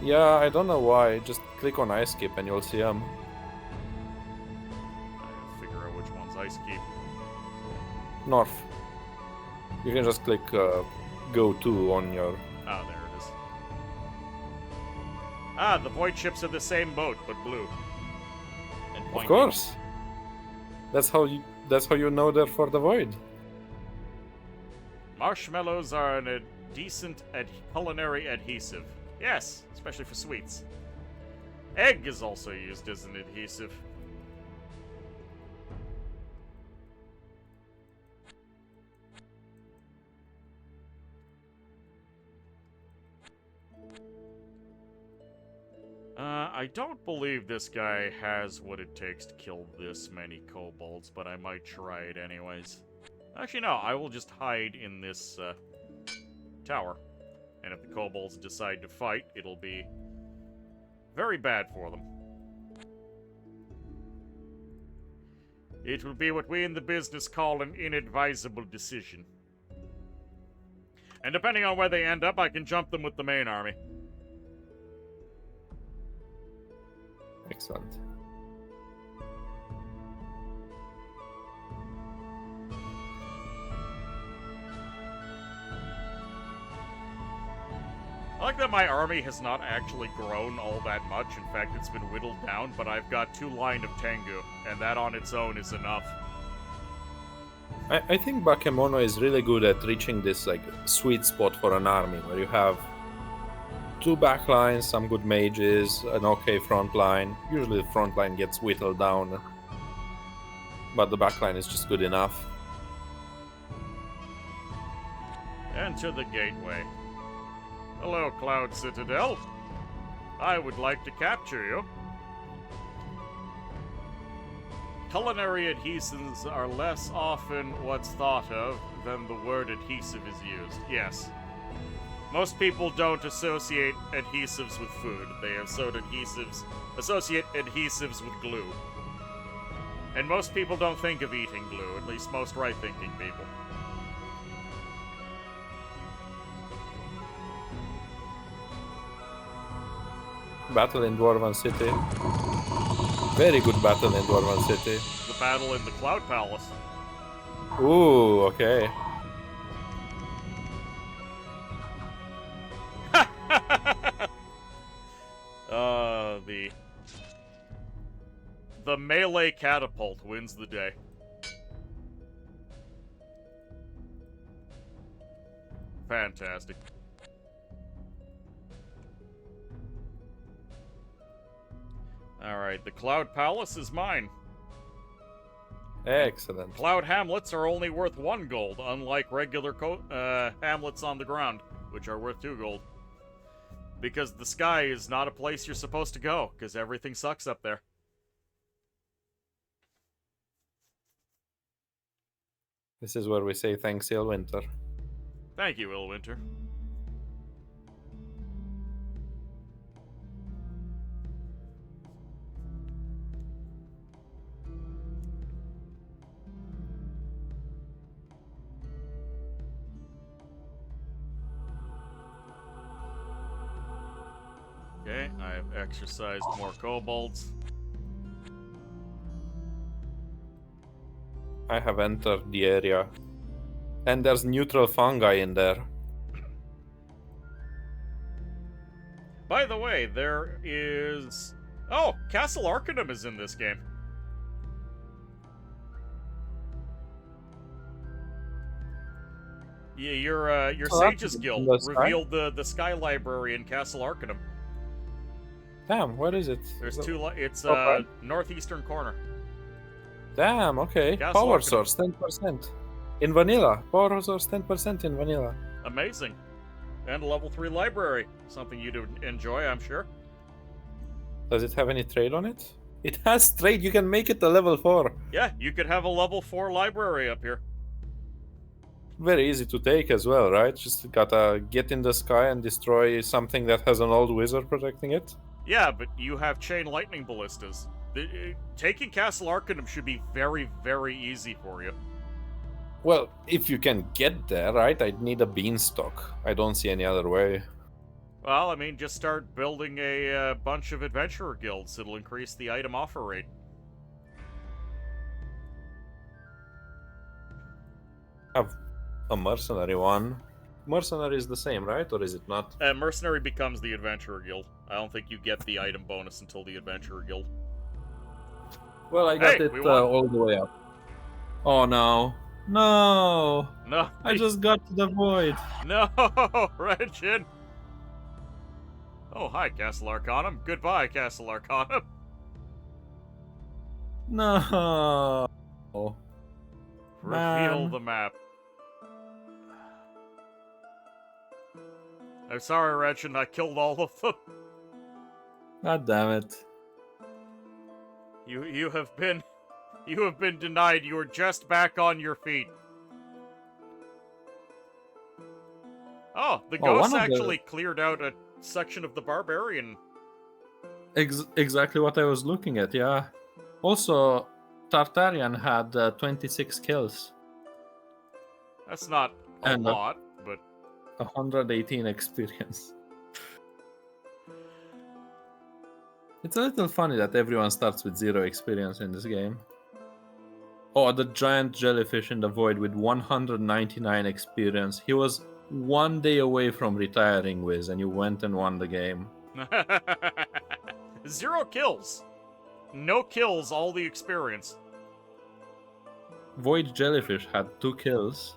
Yeah, I don't know why. Just click on Ice Keep and you'll see them. I gotta figure out which one's Ice Keep. North. You can just click Go To on your... Ah, there it is. Ah, the void ships are the same boat, but blue. And Of pointy. course. That's how you know they're for the void. Marshmallows are a decent culinary adhesive. Yes, especially for sweets. Egg is also used as an adhesive. I don't believe this guy has what it takes to kill this many kobolds, but I might try it anyways. Actually, no, I will just hide in this tower. And if the kobolds decide to fight, it'll be very bad for them. It will be what we in the business call an inadvisable decision. And depending on where they end up, I can jump them with the main army. Excellent. I like that my army has not actually grown all that much. In fact, it's been whittled down, but I've got 2 line of Tengu, and that on its own is enough. I think Bakemono is really good at reaching this like sweet spot for an army where you have 2 backlines, some good mages, an okay front line. Usually the front line gets whittled down, but the backline is just good enough. Enter the gateway. Hello, Cloud Citadel. I would like to capture you. Culinary adhesives are less often what's thought of than the word adhesive is used. Yes. Most people don't associate adhesives with food. They associate adhesives with glue. And most people don't think of eating glue, at least most right-thinking people. Battle in Dwarven City. Very good battle in Dwarven City. The battle in the Cloud Palace. Ooh, okay. The melee catapult wins the day. Fantastic. Alright, the Cloud Palace is mine. Excellent. Cloud Hamlets are only worth 1 gold, unlike regular hamlets on the ground, which are worth 2 gold. Because the sky is not a place you're supposed to go, because everything sucks up there. This is where we say thanks, Ilwinter. Thank you, Ilwinter. Okay, I have exercised more kobolds. I have entered the area. And there's neutral fungi in there. By the way, there is... Oh, Castle Arcanum is in this game. Yeah, your Sages Guild revealed the Sky Library in Castle Arcanum. Damn, where is it? There's Is it- 2 it's Okay. northeastern corner. Damn, okay. Castle Power Arcanum. source, 10%. In vanilla. Power source, 10% in vanilla. Amazing. And a level 3 library. Something you'd enjoy, I'm sure. Does it have any trade on it? It has trade. You can make it a level 4. Yeah, you could have a level 4 library up here. Very easy to take as well, right? Just gotta get in the sky and destroy something that has an old wizard protecting it. Yeah, but you have chain lightning ballistas. Taking Castle Arcanum should be very, very easy for you. Well, if you can get there, right? I'd need a beanstalk. I don't see any other way. Well, I mean, just start building a bunch of adventurer guilds. It'll increase the item offer rate. Have a mercenary one. Mercenary is the same, right? Or is it not? Mercenary becomes the adventurer guild. I don't think you get the item bonus until the adventurer guild. Well, I got Hey, it we won. all the way up. Oh no. No! No, I just got to the void. no, Regin. Oh, hi, Castle Arcanum. Goodbye, Castle Arcanum. No. Reveal Man. the map. I'm sorry, Regin. I killed all of them. God damn it. You have been denied. You are just back on your feet. Oh, the Oh, one ghosts of the- actually cleared out a section of the barbarian. Exactly what I was looking at, yeah. Also, Tartarian had 26 kills, That's not a And, lot, but 118 experience. It's a little funny that everyone starts with 0 experience in this game. Oh, the giant jellyfish in the void with 199 experience. He was one day away from retiring, Wiz, and you went and won the game. 0 kills. No kills, all the experience. Void Jellyfish had 2 kills.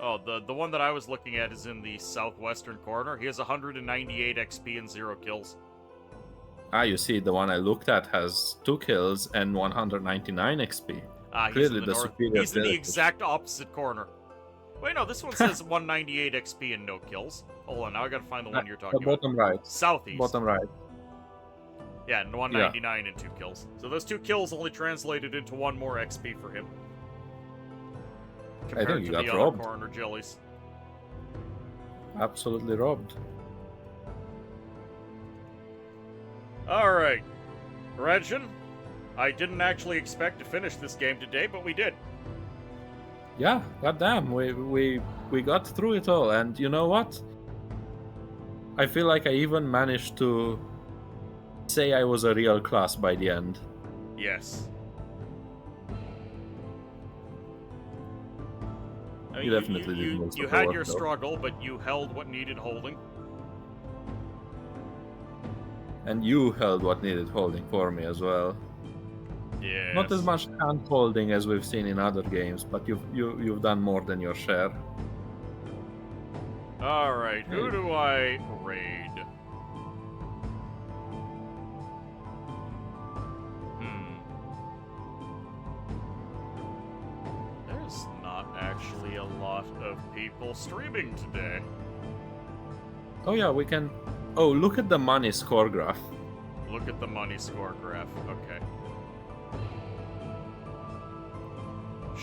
Oh, the one that I was looking at is in the southwestern corner. He has 198 XP and 0 kills. Ah, you see, the one I looked at has 2 kills and 199 XP. He's Clearly in the the north. superior He's in the jellyfish. exact opposite corner. Wait, no, this one says 198 XP and no kills. Hold on, now I gotta find the one you're talking The about. bottom right. Southeast. Bottom right. Yeah, and 199 and 2 kills. So those 2 kills only translated into 1 more XP for him. I think Compared you to got the robbed. other corner jellies. Absolutely robbed. Alright. Regin, I didn't actually expect to finish this game today, but we did. Yeah, goddamn, we got through it all, and you know what? I feel like I even managed to say I was a real class by the end. Yes. I mean, You definitely did most you of the had work, your though. struggle, but you held what needed holding. And you held what needed holding for me as well. Yes. Not as much hand holding as we've seen in other games, but you've done more than your share. Alright, who do I raid? There's not actually a lot of people streaming today. Oh yeah, we can. Oh, look at the money score graph. Look at the money score graph. Okay.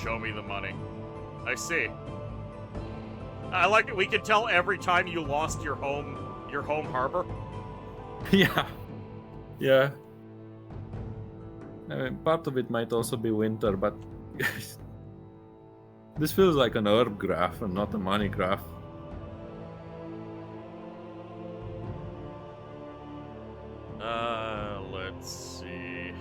Show me the money. I see. I like it. We can tell every time you lost your home harbor. Yeah. Yeah. I mean, part of it might also be winter, but this feels like an herb graph and not a money graph. Let's see.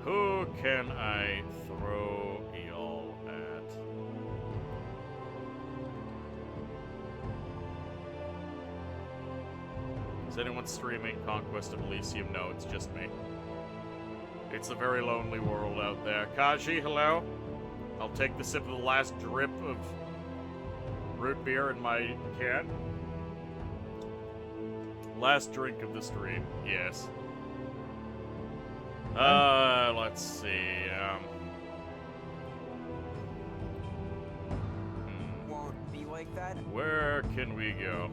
Who can I throw y'all at? Is anyone streaming Conquest of Elysium? No, it's just me. It's a very lonely world out there. Kaji, hello? I'll take the sip of the last drip of root beer in my can. Last drink of the stream, yes. Let's see, Won't be like that. where can we go?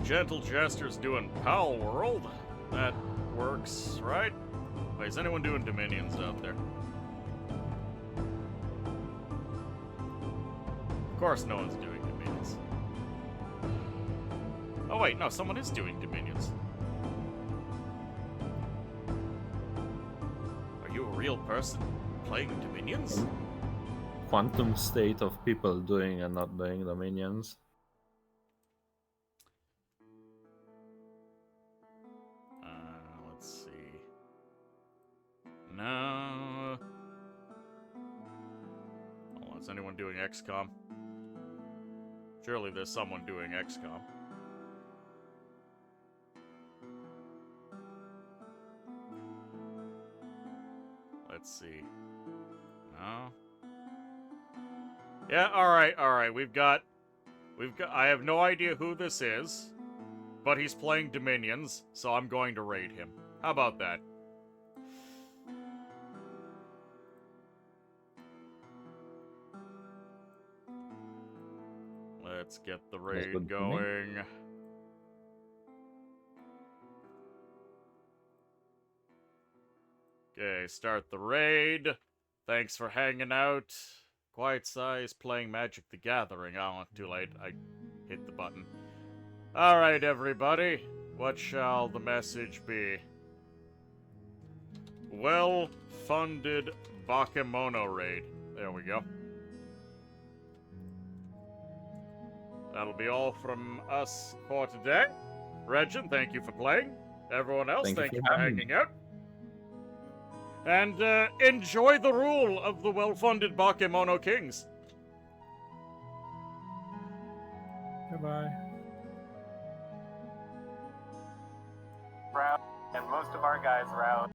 Gentle Jester's doing Pal World. That works, right? Wait, is anyone doing Dominions out there? Of course no one's doing Dominions. Oh wait, no, someone is doing Dominions. Are you a real person playing Dominions? Quantum state of people doing and not doing the minions. Let's see. No. Oh, is anyone doing XCOM? Surely there's someone doing XCOM. Let's see. No. Yeah, alright. We've got... I have no idea who this is, but he's playing Dominions, so I'm going to raid him. How about that? Let's get the raid good to me. going. Okay, start the raid. Thanks for hanging out. Quiet Size playing Magic the Gathering. Oh, too late. I hit the button. Alright, everybody. What shall the message be? Well-funded Bakemono raid. There we go. That'll be all from us for today. Regin, thank you for playing. Everyone else, thank you for hanging out. And enjoy the rule of the well-funded Bakemono Kings. Bye-bye. Round, and most of our guys round.